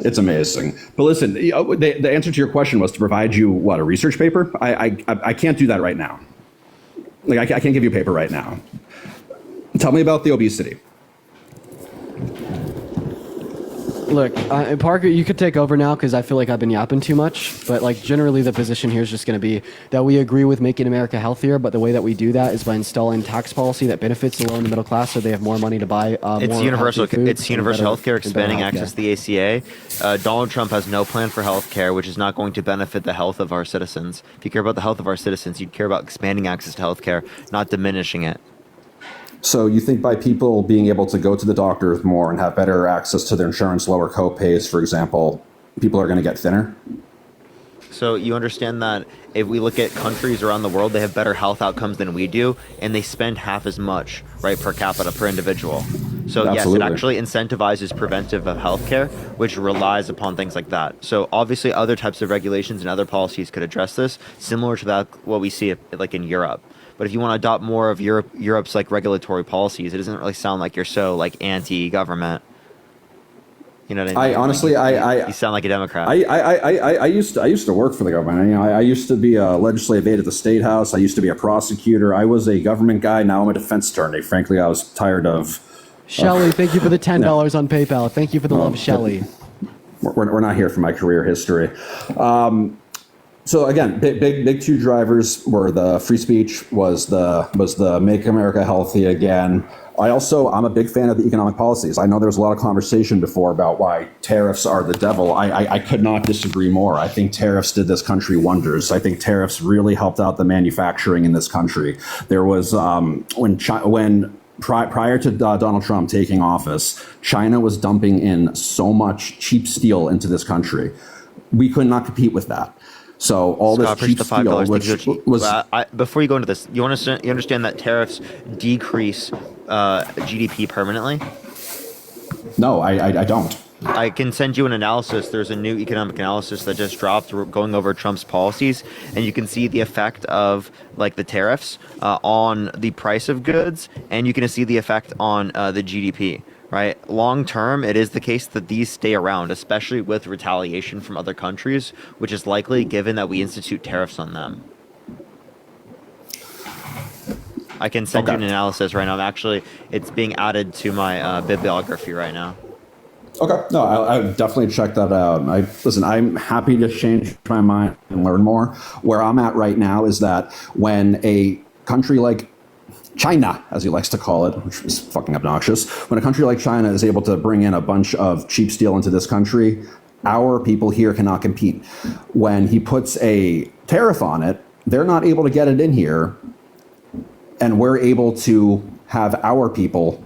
Speaker 13: It's amazing. But listen, the answer to your question was to provide you a research paper. I can't do that right now. Like I can't give you a paper right now. Tell me about the obesity.
Speaker 2: Look, Parker, you could take over now because I feel like I've been yapping too much. But like generally, the position here is just going to be that we agree with making America healthier, but the way that we do that is by installing tax policy that benefits the low and the middle class, so they have more money to buy.
Speaker 10: It's
Speaker 2: more
Speaker 10: universal.
Speaker 2: healthy food
Speaker 10: It's
Speaker 2: and
Speaker 10: universal
Speaker 2: better-
Speaker 10: healthcare,
Speaker 2: and better
Speaker 10: expanding access to the ACA. Donald Trump has no plan for healthcare, which is not going to benefit the health of our citizens. If you care about the health of our citizens, you'd care about expanding access to healthcare, not diminishing it.
Speaker 13: So you think by people being able to go to the doctors more and have better access to their insurance, lower co-pays, for example, people are going to get thinner?
Speaker 10: So you understand that if we look at countries around the world, they have better health outcomes than we do, and they spend half as much, right, per capita, per individual. So yes,
Speaker 13: Absolutely.
Speaker 10: it actually incentivizes preventive of healthcare, which relies upon things like that. So obviously other types of regulations and other policies could address this, similar to that what we see like in Europe. But if you want to adopt more of Europe's like regulatory policies, it doesn't really sound like you're so like anti-government. You know what I mean?
Speaker 13: You
Speaker 10: sound like a Democrat.
Speaker 13: I used to work for the government. I used to be a legislative aide at the State House. I used to be a prosecutor. I was a government guy. Now I'm a defense attorney. Frankly, I was tired of.
Speaker 2: Shelly, thank you for the $10 on PayPal. Thank you for the love, Shelly.
Speaker 13: We're not here for my career history. So again, big two drivers were the free speech, was the Make America Healthy Again. I'm a big fan of the economic policies. I know there was a lot of conversation before about why tariffs are the devil. I could not disagree more. I think tariffs did this country wonders. I think tariffs really helped out the manufacturing in this country. There was prior to Donald Trump taking office, China was dumping in so much cheap steel into this country. We could not compete with that. So all
Speaker 10: Scott,
Speaker 13: this cheap
Speaker 10: the
Speaker 13: steel,
Speaker 10: $5
Speaker 13: which was
Speaker 10: before you go into this, you understand that tariffs decrease GDP permanently?
Speaker 13: No, I don't.
Speaker 10: I can send you an analysis. There's a new economic analysis that just dropped going over Trump's policies, and you can see the effect of like the tariffs on the price of goods, and you can see the effect on the GDP. Right, long term, it is the case that these stay around, especially with retaliation from other countries, which is likely given that we institute tariffs on them. I can send you
Speaker 13: Okay.
Speaker 10: an analysis right now. It's being added to my bibliography right now.
Speaker 13: Okay, no, I definitely check that out. I'm happy to change my mind and learn more. Where I'm at right now is that when a country like China, as he likes to call it, which is fucking obnoxious, when a country like China is able to bring in a bunch of cheap steel into this country, our people here cannot compete. When he puts a tariff on it, they're not able to get it in here, and we're able to have our people.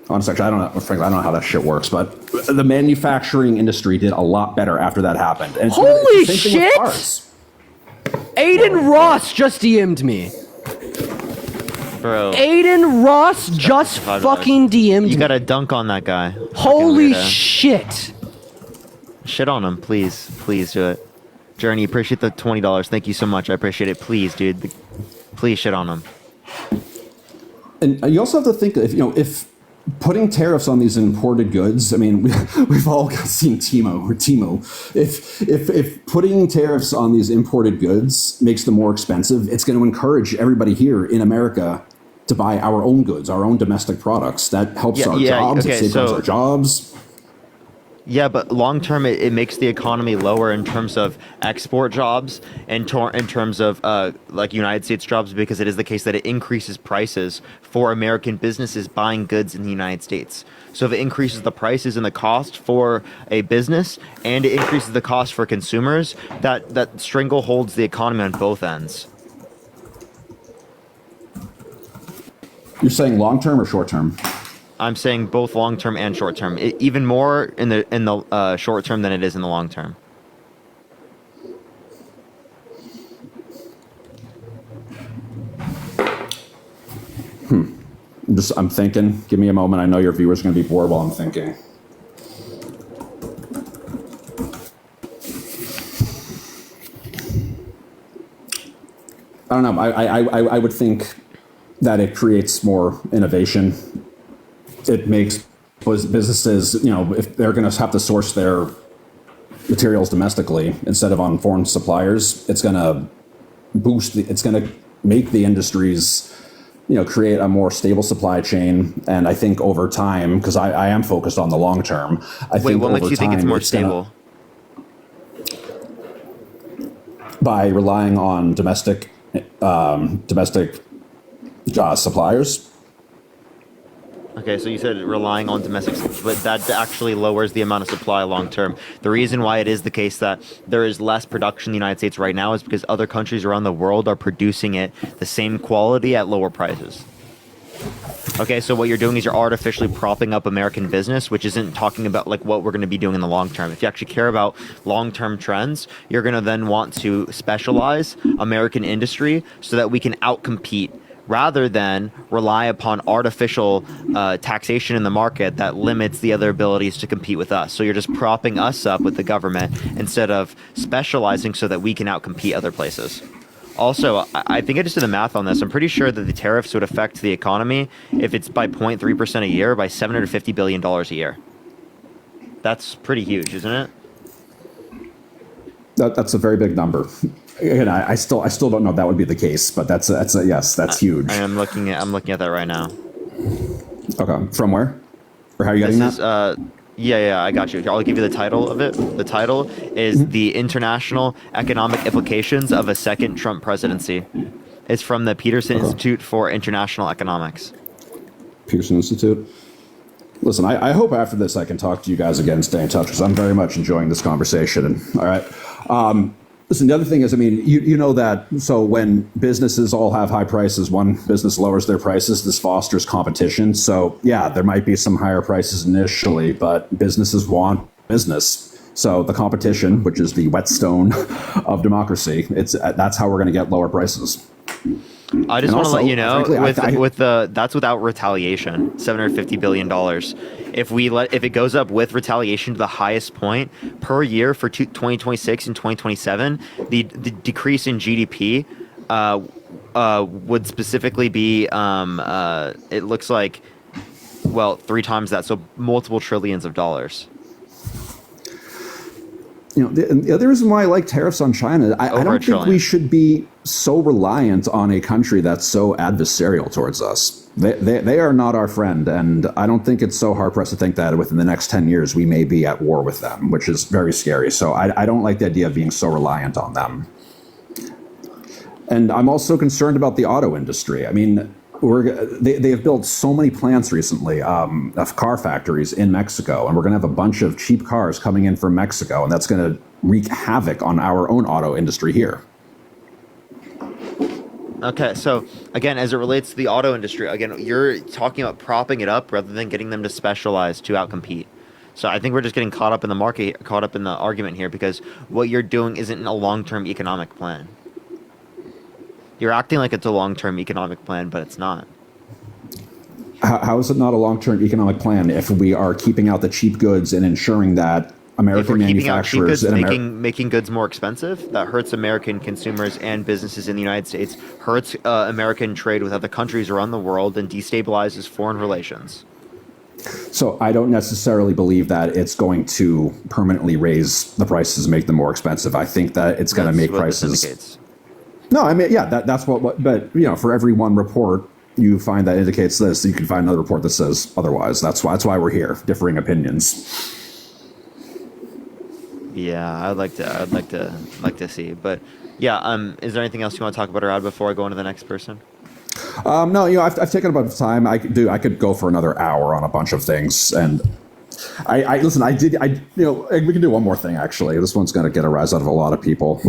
Speaker 13: Honestly, I don't know. Frankly, I don't know how that shit works, but the manufacturing industry did a lot better after that happened. And
Speaker 2: Holy
Speaker 13: it's the same thing with
Speaker 2: shit!
Speaker 13: cars.
Speaker 2: Aiden Ross just DM'd me.
Speaker 10: Bro.
Speaker 2: Aiden Ross just
Speaker 10: $5.
Speaker 2: fucking DM'd me.
Speaker 10: You gotta dunk on that guy.
Speaker 2: Holy
Speaker 10: Fucking weirdo.
Speaker 2: shit.
Speaker 10: Shit on him, please. Please do it. Journey, appreciate the $20. Thank you so much. I appreciate it. Please, dude. Please shit on him.
Speaker 13: And you also have to think if putting tariffs on these imported goods, I mean, we've all seen Timo. If putting tariffs on these imported goods makes them more expensive, it's going to encourage everybody here in America to buy our own goods, our own domestic products. That helps our jobs.
Speaker 10: Okay,
Speaker 13: it safeguards our jobs.
Speaker 10: Yeah, but long term, it makes the economy lower in terms of export jobs and in terms of like United States jobs, because it is the case that it increases prices for American businesses buying goods in the United States. So if it increases the prices and the cost for a business and it increases the cost for consumers, that strangleholds the economy on both ends.
Speaker 13: You're saying long term or short term?
Speaker 10: I'm saying both long term and short term. Even more in the short term than it is in the long term.
Speaker 13: I'm thinking. Give me a moment. I know your viewers are going to be bored while I'm thinking. I don't know. I would think that it creates more innovation. It makes businesses, if they're going to have to source their materials domestically instead of on foreign suppliers, it's going to it's going to make the industries, create a more stable supply chain. And I think over time, because I am focused on the long term,
Speaker 10: What makes you think it's more stable?
Speaker 13: By relying on domestic suppliers.
Speaker 10: Okay, so you said relying on domestic, but that actually lowers the amount of supply long term. The reason why it is the case that there is less production in the United States right now is because other countries around the world are producing it the same quality at lower prices. Okay, so what you're doing is you're artificially propping up American business, which isn't talking about like what we're going to be doing in the long term. If you actually care about long-term trends, you're going to then want to specialize American industry so that we can outcompete, rather than rely upon artificial taxation in the market that limits the other abilities to compete with us. So you're just propping us up with the government instead of specializing so that we can outcompete other places. Also, I think I just did the math on this. I'm pretty sure that the tariffs would affect the economy, if it's by 0.3% a year, by $750 billion a year. That's pretty huge, isn't it?
Speaker 13: That's a very big number. Again, I still don't know if that would be the case, but that's a yes, that's huge.
Speaker 10: I'm looking at that right now.
Speaker 13: Okay, from where? Or how are you getting
Speaker 10: This
Speaker 13: that?
Speaker 10: is yeah, I got you. I'll give you the title of it. The title is The International Economic Implications of a Second Trump Presidency. It's from the Peterson Institute for International Economics.
Speaker 13: Peterson Institute. Listen, I hope after this I can talk to you guys again and stay in touch, because I'm very much enjoying this conversation. All right. Listen, the other thing is, I mean, you know that, so when businesses all have high prices, one business lowers their prices, this fosters competition. So yeah, there might be some higher prices initially, but businesses want business. So the competition, which is the whetstone of democracy, that's how we're going to get lower prices.
Speaker 10: I just want to let you know,
Speaker 13: frankly,
Speaker 10: that's without retaliation, $750 billion. If it goes up with retaliation to the highest point per year for 2026 and 2027, the decrease in GDP would specifically be, it looks like, well, 3 times that, so multiple trillions of dollars.
Speaker 13: and the other reason why I like tariffs on China, I don't think we should be so reliant on a country that's so adversarial towards us. They are not our friend, and I don't think it's so hard for us to think that within the next 10 years we may be at war with them, which is very scary. So I don't like the idea of being so reliant on them. And I'm also concerned about the auto industry. I mean, they have built so many plants recently of car factories in Mexico, and we're going to have a bunch of cheap cars coming in from Mexico, and that's going to wreak havoc on our own auto industry here.
Speaker 10: Okay, so again, as it relates to the auto industry, again, you're talking about propping it up rather than getting them to specialize to outcompete. So I think we're just getting caught up in the market, caught up in the argument here, because what you're doing isn't a long-term economic plan. You're acting like it's a long-term economic plan, but it's not.
Speaker 13: How is it not a long-term economic plan if we are keeping out the cheap goods and ensuring that American manufacturers
Speaker 10: and making goods more expensive? That hurts American consumers and businesses in the United States, hurts American trade with other countries around the world, and destabilizes foreign relations.
Speaker 13: So I don't necessarily believe that it's going to permanently raise the prices and make them more expensive. I think that it's going to make prices. No, I mean, yeah, that's what. But for every one report you find that indicates this, you can find another report that says otherwise. That's why we're here, differing opinions.
Speaker 10: Yeah, I'd like to see, but yeah. Is there anything else you want to talk about or add before I go on to the next person?
Speaker 13: No, I've taken a bunch of time. I could go for another hour on a bunch of things, and listen. We can do one more thing. Actually, this one's going to get a rise out of a lot of people.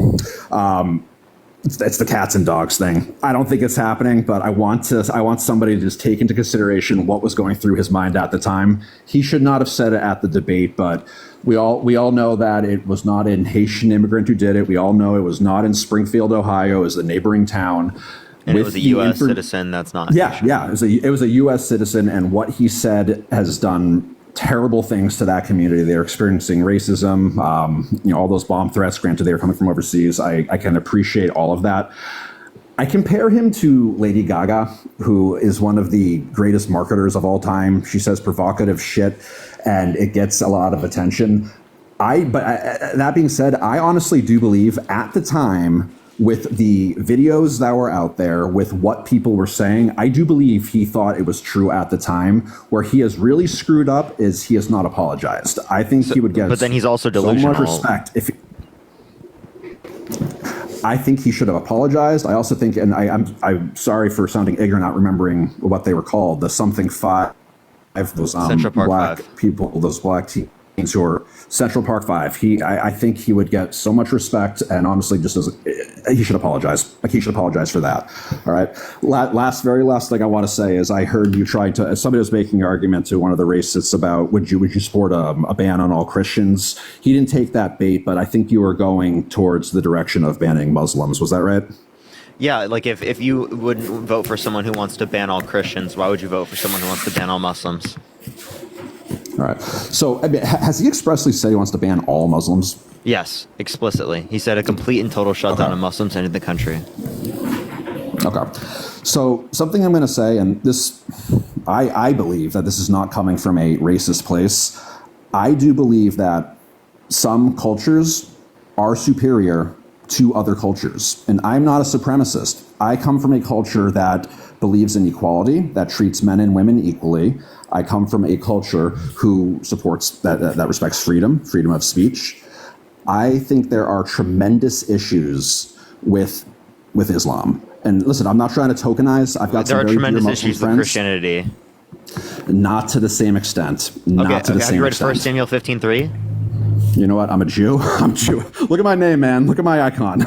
Speaker 13: It's the cats and dogs thing. I don't think it's happening, but I want somebody to just take into consideration what was going through his mind at the time. He should not have said it at the debate, but we all know that it was not an Haitian immigrant who did it. We all know it was not in Springfield, Ohio. It was the neighboring town.
Speaker 10: And it was a U.S. citizen. That's not.
Speaker 13: Yeah. It was a U.S. citizen, and what he said has done terrible things to that community. They're experiencing racism, all those bomb threats. Granted, they were coming from overseas. I can appreciate all of that. I compare him to Lady Gaga, who is one of the greatest marketers of all time. She says provocative shit, and it gets a lot of attention. But that being said, I honestly do believe at the time, with the videos that were out there, with what people were saying, I do believe he thought it was true at the time. Where he has really screwed up is he has not apologized. I think he would get.
Speaker 10: But then he's also delusional.
Speaker 13: So much respect. I think he should have apologized. I also think, and I'm sorry for sounding ignorant, not remembering what they were called. The something five, those
Speaker 10: Central Park
Speaker 13: black
Speaker 10: 5
Speaker 13: people, those black teens who are Central Park 5. I think he would get so much respect, and honestly, he should apologize. Like, he should apologize for that. All right. Very last thing I want to say is I heard you trying to. Somebody was making an argument to one of the racists about would you support a ban on all Christians? He didn't take that bait, but I think you were going towards the direction of banning Muslims. Was that right?
Speaker 10: Yeah, like if you wouldn't vote for someone who wants to ban all Christians, why would you vote for someone who wants to ban all Muslims?
Speaker 13: All right. So, I mean, has he expressly said he wants to ban all Muslims?
Speaker 10: Yes, explicitly. He said a complete and total shutdown of Muslims into the country.
Speaker 13: Okay. So, something I'm going to say, and this, I believe that this is not coming from a racist place. I do believe that some cultures are superior to other cultures. And I'm not a supremacist. I come from a culture that believes in equality, that treats men and women equally. I come from a culture who supports that respects freedom of speech. I think there are tremendous issues with Islam. And listen, I'm not trying to tokenize. I've got some very dear Muslim friends. There are tremendous issues with
Speaker 10: Christianity.
Speaker 13: Not to the same extent. Not to the same extent.
Speaker 10: Have you read 1 Samuel 15:3?
Speaker 13: You know what? I'm a Jew. I'm Jew. Look at my name, man. Look at my icon.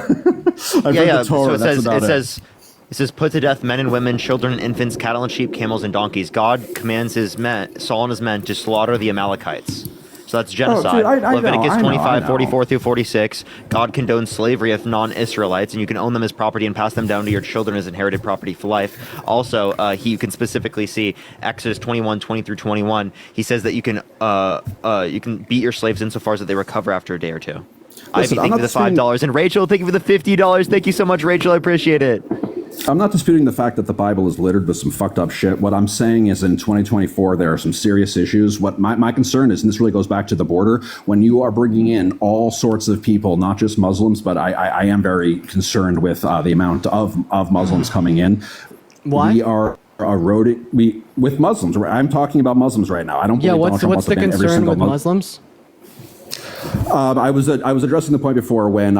Speaker 10: Yeah. So it says, put to death men and women, children and infants, cattle and sheep, camels and donkeys. God commands Saul and his men to slaughter the Amalekites. So that's genocide. Leviticus 25:44 through 46. God condones slavery of non-Israelites, and you can own them as property and pass them down to your children as inherited property for life. Also, you can specifically see Exodus 21:20 through 21. He says that you can beat your slaves insofar as that they recover after a day or two. Ivy, thank you for the $5. And Rachel, thank you for the $50. Thank you so much, Rachel. I appreciate it.
Speaker 13: I'm not disputing the fact that the Bible is littered with some fucked up shit. What I'm saying is in 2024, there are some serious issues. What my concern is, and this really goes back to the border, when you are bringing in all sorts of people, not just Muslims, but I am very concerned with the amount of Muslims coming in.
Speaker 2: Why?
Speaker 13: We are eroding, with Muslims. I'm talking about Muslims right now. I don't believe
Speaker 2: Yeah,
Speaker 13: Donald Trump
Speaker 2: what's
Speaker 13: wants to
Speaker 2: the
Speaker 13: ban every
Speaker 2: concern
Speaker 13: single
Speaker 2: with Muslims?
Speaker 13: I was addressing the point before when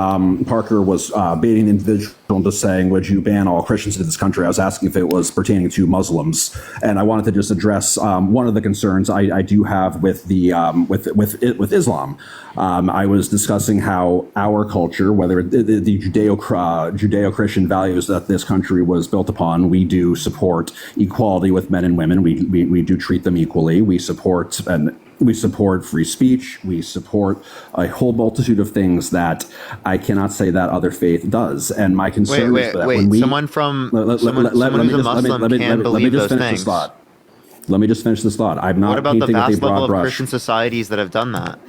Speaker 13: Parker was baiting the individual into saying, "Would you ban all Christians in this country?" I was asking if it was pertaining to Muslims, and I wanted to just address one of the concerns I do have with the with Islam. I was discussing how our culture, whether the Judeo-Christian values that this country was built upon, we do support equality with men and women. We do treat them equally. We support free speech. We support a whole multitude of things that I cannot say that other faith does. And my concern is that when we
Speaker 10: someone who's a Muslim can believe those things.
Speaker 13: Let me just finish this thought. I'm not
Speaker 10: What about the
Speaker 13: painting with a
Speaker 10: vast level
Speaker 13: broad
Speaker 10: of
Speaker 13: brush.
Speaker 10: Christian societies that have done that?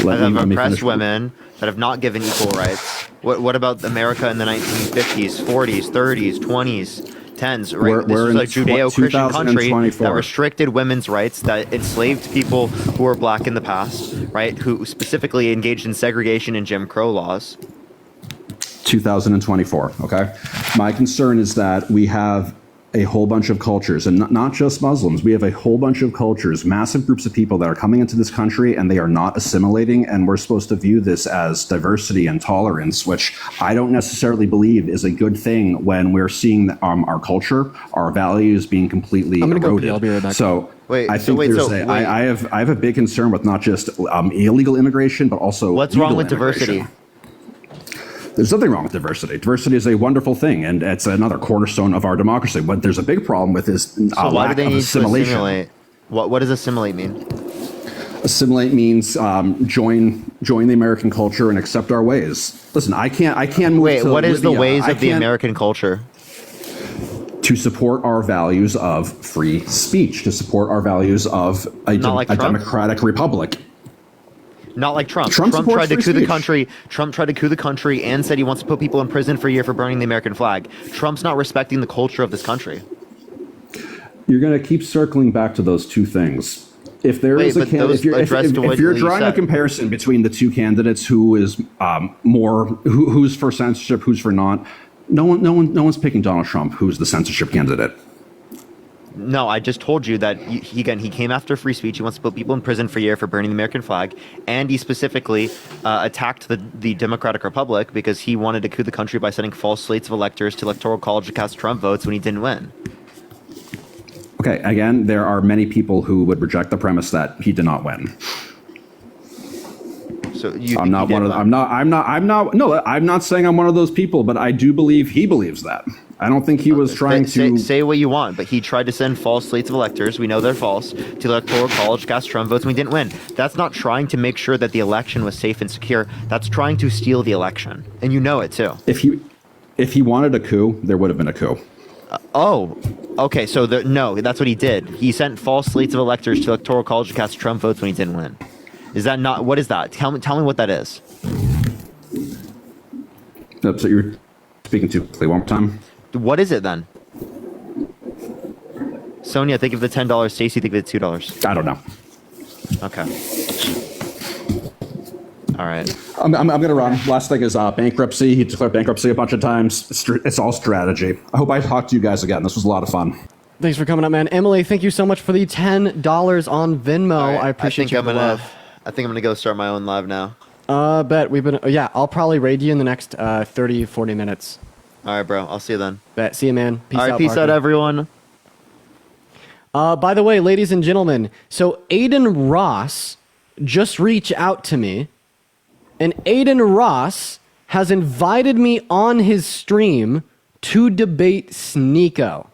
Speaker 13: Let
Speaker 10: That
Speaker 13: me
Speaker 10: have
Speaker 13: finish.
Speaker 10: oppressed women, that have not given equal rights. What about America in the 1950s, 40s, 30s, 20s? 10s, right? This was a Judeo-Christian country that
Speaker 13: 2024.
Speaker 10: restricted women's rights, that enslaved people who were black in the past, right? Who specifically engaged in segregation and Jim Crow laws.
Speaker 13: 2024. Okay. My concern is that we have a whole bunch of cultures, and not just Muslims. We have a whole bunch of cultures, massive groups of people that are coming into this country and they are not assimilating. And we're supposed to view this as diversity and tolerance, which I don't necessarily believe is a good thing when we're seeing our culture, our values being completely eroded.
Speaker 2: go pee. I'll be right back.
Speaker 13: So I think I have a big concern with not just illegal immigration, but also
Speaker 10: What's
Speaker 13: legal
Speaker 10: wrong with
Speaker 13: immigration.
Speaker 10: diversity?
Speaker 13: There's nothing wrong with diversity. Diversity is a wonderful thing, and it's another cornerstone of our democracy. What there's a big problem with is
Speaker 10: So why do
Speaker 13: lack
Speaker 10: they
Speaker 13: of
Speaker 10: need
Speaker 13: assimilation.
Speaker 10: to assimilate? What does assimilate mean?
Speaker 13: Assimilate means join the American culture and accept our ways. Listen, I can't move.
Speaker 10: Wait,
Speaker 13: to
Speaker 10: what is the
Speaker 13: Libya.
Speaker 10: ways
Speaker 13: I
Speaker 10: of the
Speaker 13: can't-
Speaker 10: American culture?
Speaker 13: To support our values of free speech, to support our values of a
Speaker 10: Not like Trump?
Speaker 13: democratic republic.
Speaker 10: Not like Trump.
Speaker 13: Trump
Speaker 10: Trump
Speaker 13: supports
Speaker 10: tried to
Speaker 13: free
Speaker 10: coup the
Speaker 13: speech.
Speaker 10: country. Trump tried to coup the country and said he wants to put people in prison for a year for burning the American flag. Trump's not respecting the culture of this country.
Speaker 13: You're going to keep circling back to those two things. If there
Speaker 10: Wait,
Speaker 13: is a
Speaker 10: but
Speaker 13: candidate,
Speaker 10: those
Speaker 13: if you're,
Speaker 10: address to what
Speaker 13: if you're
Speaker 10: you
Speaker 13: drawing a
Speaker 10: said.
Speaker 13: comparison between the two candidates, who is who's for censorship, who's for not, no one's picking Donald Trump, who's the censorship candidate.
Speaker 10: No, I just told you that he came after free speech. He wants to put people in prison for a year for burning the American flag, and he specifically attacked the Democratic Republic because he wanted to coup the country by sending false slates of electors to Electoral College to cast Trump votes when he didn't win.
Speaker 13: Okay, again, there are many people who would reject the premise that he did not win.
Speaker 10: So you
Speaker 13: I'm not one of. I'm not. No, I'm not saying I'm one of those people, but I do believe he believes that. I don't think he was trying to
Speaker 10: say what you want, but he tried to send false slates of electors. We know they're false to the Electoral College, cast Trump votes when we didn't win. That's not trying to make sure that the election was safe and secure. That's trying to steal the election, and you know it too.
Speaker 13: If he wanted a coup, there would have been a coup.
Speaker 10: Okay. So no, that's what he did. He sent false slates of electors to Electoral College to cast Trump votes when he didn't win. Is that not? What is that? Tell me what that is.
Speaker 13: That's what you're speaking to. Play one more time.
Speaker 10: What is it then? Sonia, think of the $10. Stacey, think of the $2.
Speaker 13: I don't know.
Speaker 10: Okay. All right.
Speaker 13: I'm going to run. Last thing is bankruptcy. He declared bankruptcy a bunch of times. It's all strategy. I hope I talk to you guys again. This was a lot of fun.
Speaker 2: Thanks for coming up, man. Emily, thank you so much for the $10 on Venmo. I appreciate
Speaker 10: I think I'm gonna go start my own live now.
Speaker 2: Bet we've been. Yeah, I'll probably raid you in the next 30, 40 minutes.
Speaker 10: All right, bro. I'll see you then.
Speaker 2: Bet. See you, man. Peace out.
Speaker 10: Peace out,
Speaker 2: Parker.
Speaker 10: everyone.
Speaker 2: By the way, ladies and gentlemen, so Aiden Ross just reached out to me, and Aiden Ross has invited me on his stream to debate Sneeko.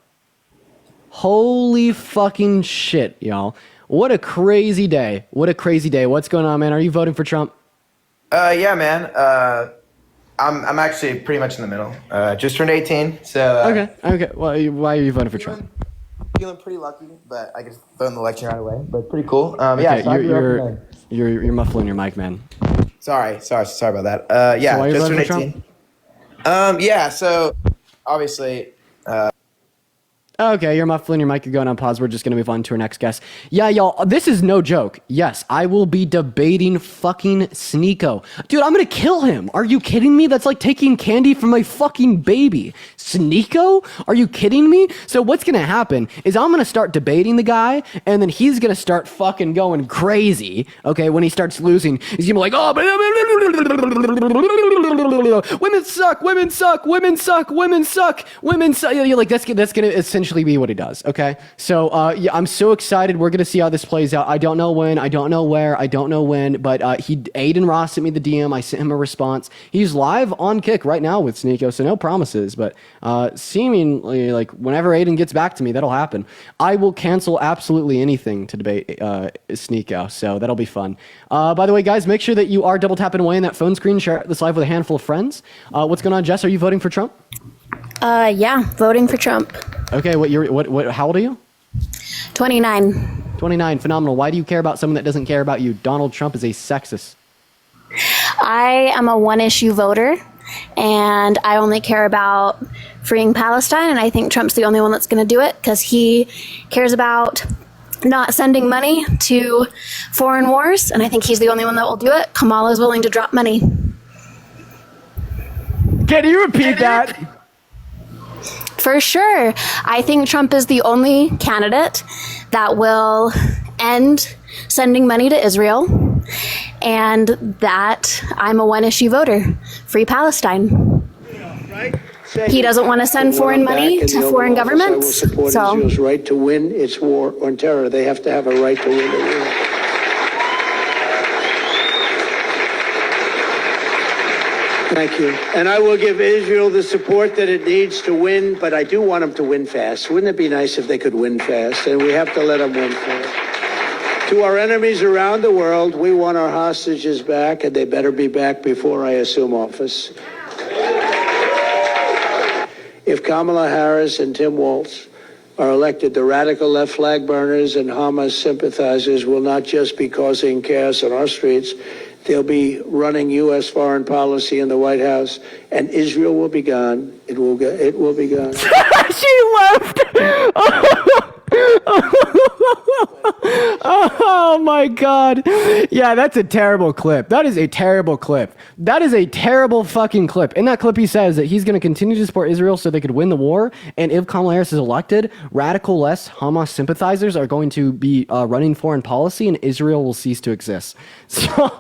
Speaker 2: Holy fucking shit, y'all. What a crazy day. What a crazy day. What's going on, man? Are you voting for Trump?
Speaker 16: Yeah, man. I'm actually pretty much in the middle. Just turned 18, so.
Speaker 2: Okay. Why are you voting for Trump?
Speaker 16: Feeling pretty lucky, but I guess vote in the election right away. But pretty cool.
Speaker 2: Okay,
Speaker 16: Yeah. So
Speaker 2: you're muffling your mic, man.
Speaker 16: Sorry about that. Yeah.
Speaker 2: So why are you
Speaker 16: just
Speaker 2: voting
Speaker 16: turned
Speaker 2: for
Speaker 16: 18. Yeah. So obviously,
Speaker 2: Okay, you're muffling your mic, you're going on pause. We're just going to move on to our next guest. Yeah, y'all, this is no joke. Yes, I will be debating fucking Sneeko. Dude, I'm going to kill him. Are you kidding me? That's like taking candy from my fucking baby. Sneeko? Are you kidding me? So what's going to happen is I'm going to start debating the guy, and then he's going to start fucking going crazy, okay, when he starts losing. He's going to be like, oh, women suck, women suck, women suck, women suck, women suck. You're like, that's going to essentially be what he does, okay? So, yeah, I'm so excited. We're going to see how this plays out. I don't know when, I don't know where, I don't know when, but Aiden Ross sent me the DM. I sent him a response. He's live on Kick right now with Sneeko, so no promises, but seemingly, like, whenever Aiden gets back to me, that'll happen. I will cancel absolutely anything to debate Sneeko, so that'll be fun. By the way, guys, make sure that you are double tapping away in that phone screen. Share this live with a handful of friends. What's going on, Jess? Are you voting for Trump?
Speaker 4: Yeah, voting for Trump.
Speaker 2: Okay, how old are you?
Speaker 4: 29.
Speaker 2: 29, phenomenal. Why do you care about someone that doesn't care about you? Donald Trump is a sexist.
Speaker 4: I am a one-issue voter, and I only care about freeing Palestine, and I think Trump's the only one that's going to do it because he cares about not sending money to foreign wars, and I think he's the only one that will do it. Kamala is willing to drop money.
Speaker 2: Can you repeat that?
Speaker 4: For sure. I think Trump is the only candidate that will end sending money to Israel, and that I'm a one-issue voter. Free Palestine. He doesn't want to send foreign money to foreign governments.
Speaker 17: I will support Israel's right to win its war on terror. They have to have a right to win the war. Thank you. And I will give Israel the support that it needs to win, but I do want them to win fast. Wouldn't it be nice if they could win fast? And we have to let them win fast. To our enemies around the world, we want our hostages back, and they better be back before I assume office. If Kamala Harris and Tim Walz are elected, the radical left flag burners and Hamas sympathizers will not just be causing chaos on our streets, they'll be running U.S. foreign policy in the White House, and Israel will be gone. It will be gone.
Speaker 2: She left. Oh my God. Yeah, that's a terrible clip. That is a terrible clip. That is a terrible fucking clip. In that clip, he says that he's going to continue to support Israel so they could win the war. And if Kamala Harris is elected, radical left Hamas sympathizers are going to be running foreign policy and Israel will cease to exist. So,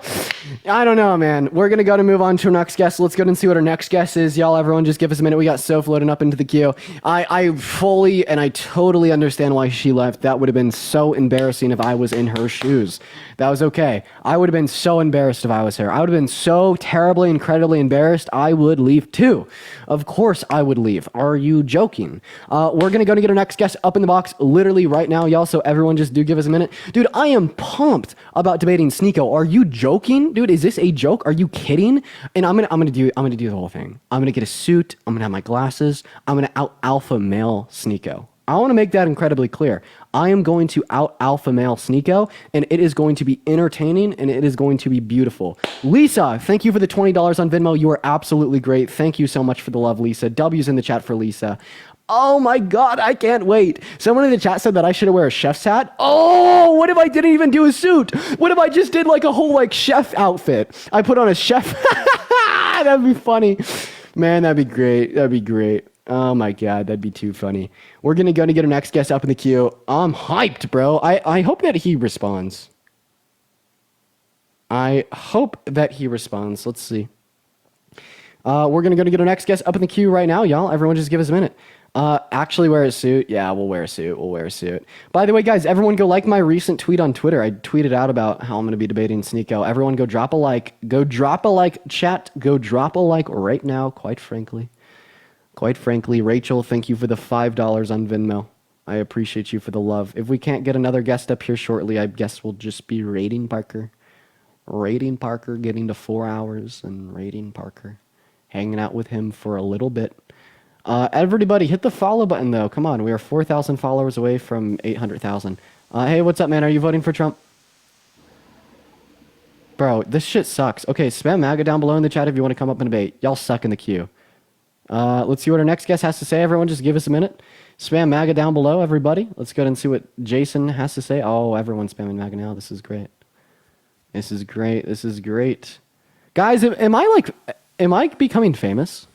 Speaker 2: I don't know, man. We're going to move on to our next guest. Let's go and see what our next guest is. Y'all, everyone, just give us a minute. We got Soph loading up into the queue. I fully and I totally understand why she left. That would have been so embarrassing if I was in her shoes. That was okay. I would have been so embarrassed if I was her. I would have been so terribly, incredibly embarrassed. I would leave too. Of course I would leave. Are you joking? We're going to get our next guest up in the box literally right now, y'all. So everyone just do give us a minute. Dude, I am pumped about debating Sneeko. Are you joking? Dude, is this a joke? Are you kidding? And I'm gonna do the whole thing. I'm gonna get a suit. I'm gonna have my glasses. I'm gonna out alpha male Sneeko. I want to make that incredibly clear. I am going to out alpha male Sneeko, and it is going to be entertaining, and it is going to be beautiful. Lisa, thank you for the $20 on Venmo. You are absolutely great. Thank you so much for the love, Lisa. W's in the chat for Lisa. Oh my God, I can't wait. Someone in the chat said that I should wear a chef's hat. Oh, what if I didn't even do a suit? What if I just did like a whole like chef outfit? I put on a chef. That'd be funny. Man, that'd be great. That'd be great. Oh my God, that'd be too funny. We're going to get our next guest up in the queue. I'm hyped, bro. I hope that he responds. I hope that he responds. Let's see. We're going to get our next guest up in the queue right now, y'all. Everyone just give us a minute. Actually wear a suit. Yeah, we'll wear a suit. We'll wear a suit. By the way, guys, everyone go like my recent tweet on Twitter. I tweeted out about how I'm going to be debating Sneeko. Everyone go drop a like. Go drop a like, chat. Go drop a like right now, quite frankly. Quite frankly, Rachel, thank you for the $5 on Venmo. I appreciate you for the love. If we can't get another guest up here shortly, I guess we'll just be rating Parker. Rating Parker, getting to 4 hours, and rating Parker. Hanging out with him for a little bit. Everybody, hit the follow button, though. Come on, we are 4,000 followers away from 800,000. Hey, what's up, man? Are you voting for Trump? Bro, this shit sucks. Okay, spam MAGA down below in the chat if you want to come up and debate. Y'all suck in the queue. Let's see what our next guest has to say. Everyone, just give us a minute. Spam MAGA down below, everybody. Let's go ahead and see what Jason has to say. Oh, everyone's spamming MAGA now. This is great. This is great. This is great. Guys, am I becoming famous?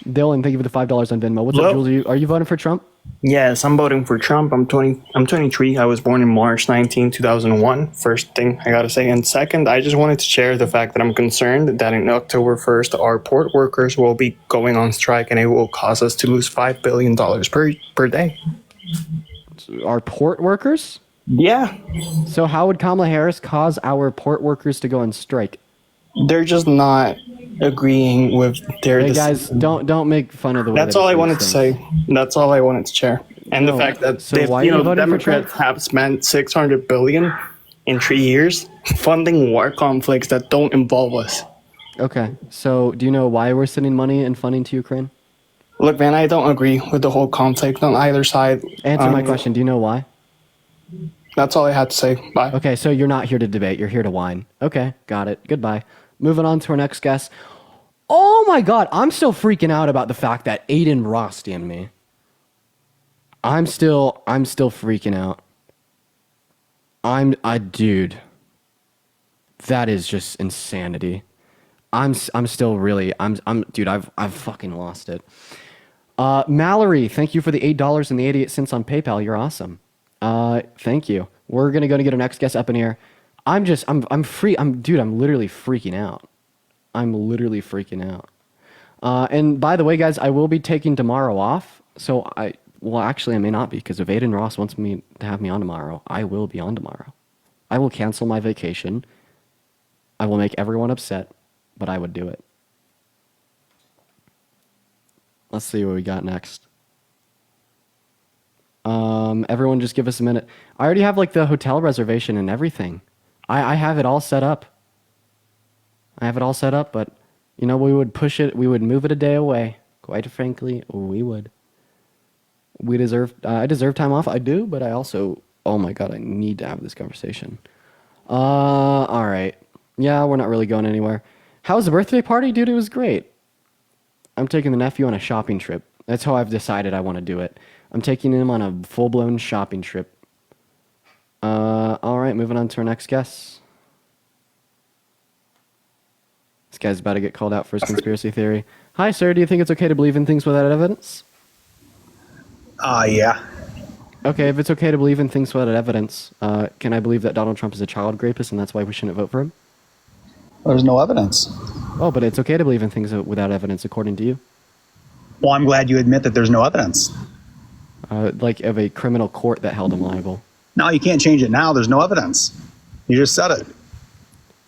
Speaker 2: Dylan, thank you for the $5 on Venmo. What's up, Jules? Are you voting for Trump?
Speaker 15: Yes, I'm voting for Trump. I'm 23. I was born in March 19, 2001. First thing I gotta say. And second, I just wanted to share the fact that I'm concerned that in October 1st, our port workers will be going on strike and it will cause us to lose $5 billion per day.
Speaker 2: Our port workers?
Speaker 15: Yeah.
Speaker 2: So how would Kamala Harris cause our port workers to go on strike?
Speaker 15: They're just not agreeing with their
Speaker 2: Hey guys, don't make fun of the way
Speaker 15: That's
Speaker 2: that
Speaker 15: all
Speaker 2: he
Speaker 15: I
Speaker 2: says
Speaker 15: wanted to
Speaker 2: things.
Speaker 15: say. That's all I wanted to share. And the fact that
Speaker 2: so why are you voting for
Speaker 15: Democrats have spent $600 billion in 3 years funding war conflicts that don't involve us.
Speaker 2: Okay, so do you know why we're sending money and funding to Ukraine?
Speaker 15: Look, man, I don't agree with the whole conflict on either side.
Speaker 2: Answer my question. Do you know why?
Speaker 15: That's all I had to say. Bye.
Speaker 2: Okay, so you're not here to debate. You're here to whine. Okay, got it. Goodbye. Moving on to our next guest. Oh my God, I'm still freaking out about the fact that Aiden Ross DM'd me. I'm still freaking out. Dude, that is just insanity. Dude, I've fucking lost it. Mallory, thank you for the $8.88 on PayPal. You're awesome. Thank you. We're gonna go to get our next guest up in here. I'm literally freaking out. And by the way, guys, I will be taking tomorrow off. So actually I may not be, because if Aiden Ross wants me to have me on tomorrow, I will be on tomorrow. I will cancel my vacation. I will make everyone upset, but I would do it. Let's see what we got next. Everyone just give us a minute. I already have like the hotel reservation and everything. I have it all set up. But you know, we would move it a day away. Quite frankly, we would. I deserve time off. I do, but I also, oh my God, I need to have this conversation. All right. Yeah, we're not really going anywhere. How was the birthday party? Dude, it was great. I'm taking the nephew on a shopping trip. That's how I've decided I want to do it. I'm taking him on a full-blown shopping trip. All right, moving on to our next guest. This guy's about to get called out for his conspiracy theory. Hi, sir. Do you think it's okay to believe in things without evidence?
Speaker 18: Yeah.
Speaker 2: Okay, if it's okay to believe in things without evidence, can I believe that Donald Trump is a child rapist and that's why we shouldn't vote for him?
Speaker 18: There's no evidence.
Speaker 2: Oh, but it's okay to believe in things without evidence, according to you.
Speaker 18: Well, I'm glad you admit that there's no evidence.
Speaker 2: Like of a criminal court that held him liable.
Speaker 18: No, you can't change it now. There's no evidence. You just said it.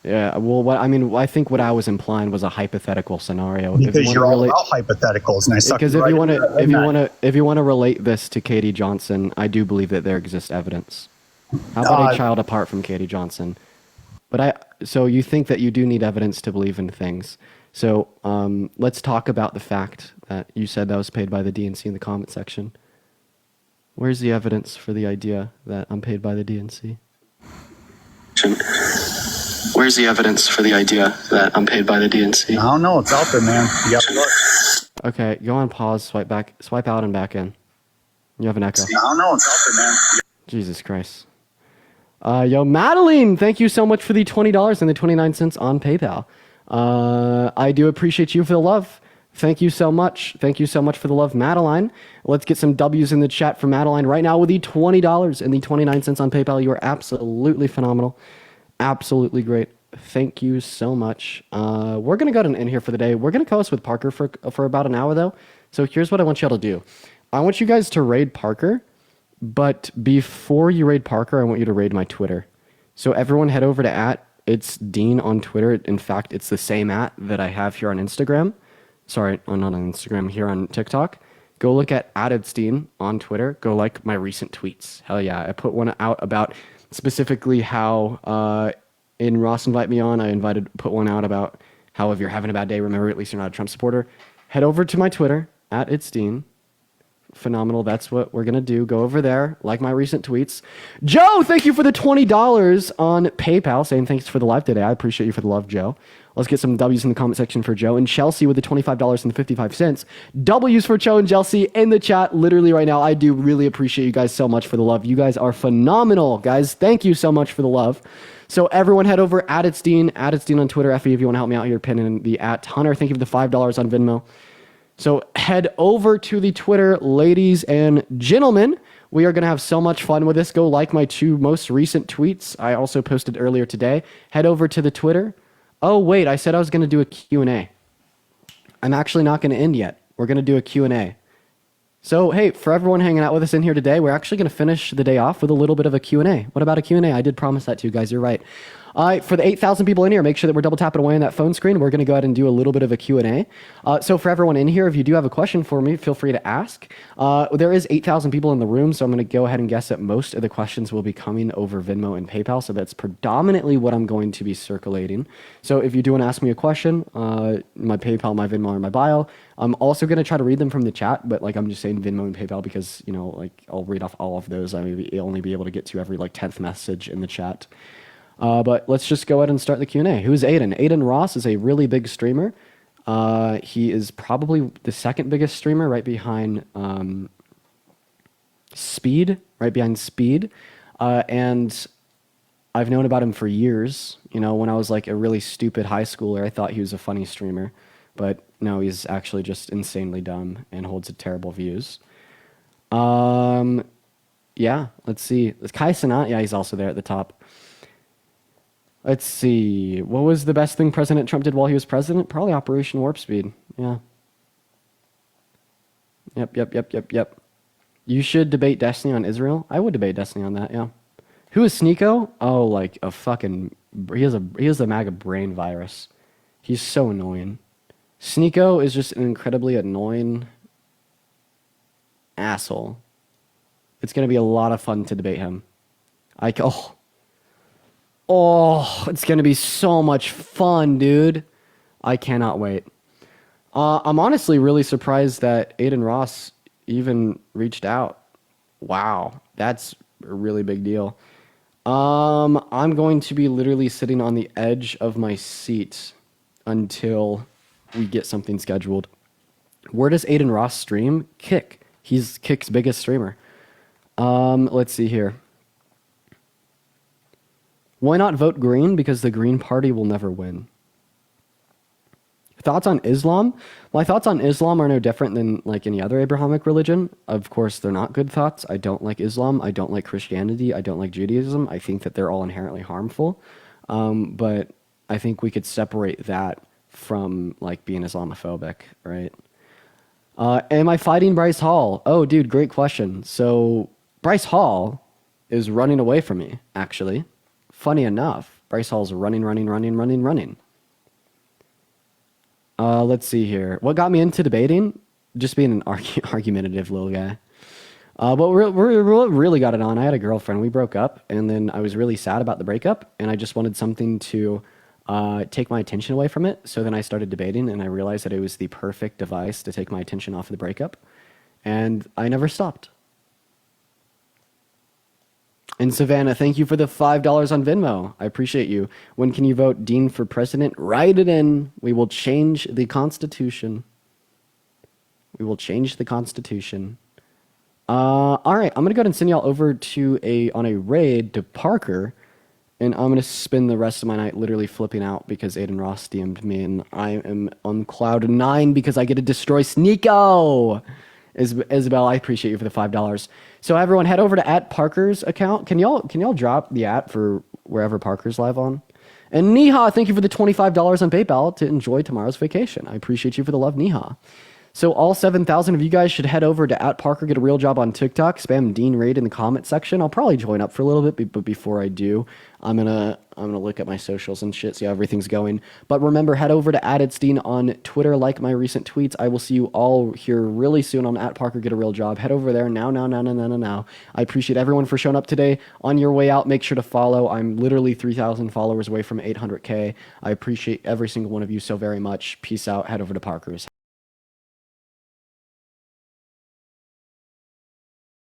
Speaker 2: Yeah, well, I think what I was implying was a hypothetical scenario.
Speaker 18: Because you're all about hypotheticals, and I suck.
Speaker 2: Because if you want to relate this to Katie Johnson, I do believe that there exists evidence. How about a child apart from Katie Johnson? So you think that you do need evidence to believe in things. So let's talk about the fact that you said that was paid by the DNC in the comment section. Where's the evidence for the idea that I'm paid by the DNC? Where's the evidence for the idea that I'm paid by the DNC?
Speaker 18: I don't know. It's out there, man. You gotta look.
Speaker 2: Okay, go on pause, swipe out and back in. You have an echo.
Speaker 18: I don't know. It's out there, man.
Speaker 2: Jesus Christ. Yo, Madeline, thank you so much for the $20 and the 29 cents on PayPal. I do appreciate you for the love. Thank you so much. Thank you so much for the love, Madeline. Let's get some W's in the chat for Madeline right now with the $20 and the 29 cents on PayPal. You are absolutely phenomenal. Absolutely great. Thank you so much. We're going to go to an end here for the day. We're going to co-host with Parker for about an hour, though. So here's what I want y'all to do. I want you guys to raid Parker, but before you raid Parker, I want you to raid my Twitter. So everyone head over to @It'sDean on Twitter. In fact, it's the same @ that I have here on Instagram. Sorry, not on Instagram, here on TikTok. Go look at @It'sDean on Twitter. Go like my recent tweets. Hell yeah. I put one out about specifically how in Ross Invite Me On, I put one out about how if you're having a bad day, remember at least you're not a Trump supporter. Head over to my Twitter, @It'sDean. Phenomenal. That's what we're going to do. Go over there, like my recent tweets. Joe, thank you for the $20 on PayPal, saying thanks for the live today. I appreciate you for the love, Joe. Let's get some W's in the comment section for Joe. And Chelsea with the $25.55. W's for Joe and Chelsea in the chat literally right now. I do really appreciate you guys so much for the love. You guys are phenomenal, guys. Thank you so much for the love. So everyone head over @Aditstein on Twitter. Effie, if you want to help me out here, pinning the @Hunter. Thank you for the $5 on Venmo. So head over to the Twitter, ladies and gentlemen. We are going to have so much fun with this. Go like my 2 most recent tweets. I also posted earlier today. Head over to the Twitter. Oh, wait, I said I was going to do a Q&A. I'm actually not going to end yet. We're going to do a Q&A. So, hey, for everyone hanging out with us in here today, we're actually going to finish the day off with a little bit of a Q&A. What about a Q&A? I did promise that to you guys. You're right. For the 8,000 people in here, make sure that we're double tapping away on that phone screen. We're going to go ahead and do a little bit of a Q&A. So for everyone in here, if you do have a question for me, feel free to ask. There is 8,000 people in the room, so I'm going to go ahead and guess that most of the questions will be coming over Venmo and PayPal. So that's predominantly what I'm going to be circulating. So if you do want to ask me a question, my PayPal, my Venmo, or my bio, I'm also going to try to read them from the chat, but like I'm just saying Venmo and PayPal because, you know, like I'll read off all of those. I may only be able to get to every like 10th message in the chat. But let's just go ahead and start the Q&A. Who's Aiden? Aiden Ross is a really big streamer. He is probably the second biggest streamer right behind Speed. And I've known about him for years. You know, when I was like a really stupid high schooler, I thought he was a funny streamer. But no, he's actually just insanely dumb and holds terrible views. Yeah, let's see. Kai Cenat, yeah, he's also there at the top. Let's see. What was the best thing President Trump did while he was president? Probably Operation Warp Speed. Yeah. Yep. You should debate Destiny on Israel. I would debate Destiny on that, yeah. Who is Sneeko? Oh, like a fucking... He has a MAGA brain virus. He's so annoying. Sneeko is just an incredibly annoying asshole. It's going to be a lot of fun to debate him. Oh, it's going to be so much fun, dude. I cannot wait. I'm honestly really surprised that Aiden Ross even reached out. Wow, that's a really big deal. I'm going to be literally sitting on the edge of my seat until we get something scheduled. Where does Aiden Ross stream? Kick. He's Kick's biggest streamer. Let's see here. Why not vote Green? Because the Green Party will never win. Thoughts on Islam? My thoughts on Islam are no different than like any other Abrahamic religion. Of course, they're not good thoughts. I don't like Islam. I don't like Christianity. I don't like Judaism. I think that they're all inherently harmful. But I think we could separate that from like being Islamophobic, right? Am I fighting Bryce Hall? Oh, dude, great question. So Bryce Hall is running away from me, actually. Funny enough, Bryce Hall's running. Let's see here. What got me into debating? Just being an argumentative little guy. But what really got it on, I had a girlfriend. We broke up, and then I was really sad about the breakup, and I just wanted something to take my attention away from it. So then I started debating, and I realized that it was the perfect device to take my attention off of the breakup. And I never stopped. And Savannah, thank you for the $5 on Venmo. I appreciate you. When can you vote Dean for president? Write it in. We will change the Constitution. All right, I'm going to go ahead and send y'all over to on a raid to Parker. And I'm going to spend the rest of my night literally flipping out because Aiden Ross DM'd me. And I am on cloud 9 because I get to destroy Sneeko. Isabel, I appreciate you for the $5. So everyone, head over to @Parker's account. Can y'all drop the @ for wherever Parker's live on? And Neha, thank you for the $25 on PayPal to enjoy tomorrow's vacation. I appreciate you for the love, Neha. So all 7,000 of you guys should head over to @Parker Get a Real Job on TikTok. Spam Dean Raid in the comment section. I'll probably join up for a little bit, but before I do, I'm gonna look at my socials and shit, see how everything's going. But remember, head over to @Edstein on Twitter. Like my recent tweets. I will see you all here really soon on @Parker Get a Real Job. Head over there now. I appreciate everyone for showing up today. On your way out, make sure to follow. I'm literally 3,000 followers away from 800K. I appreciate every single one of you so very much. Peace out. Head over to Parker's.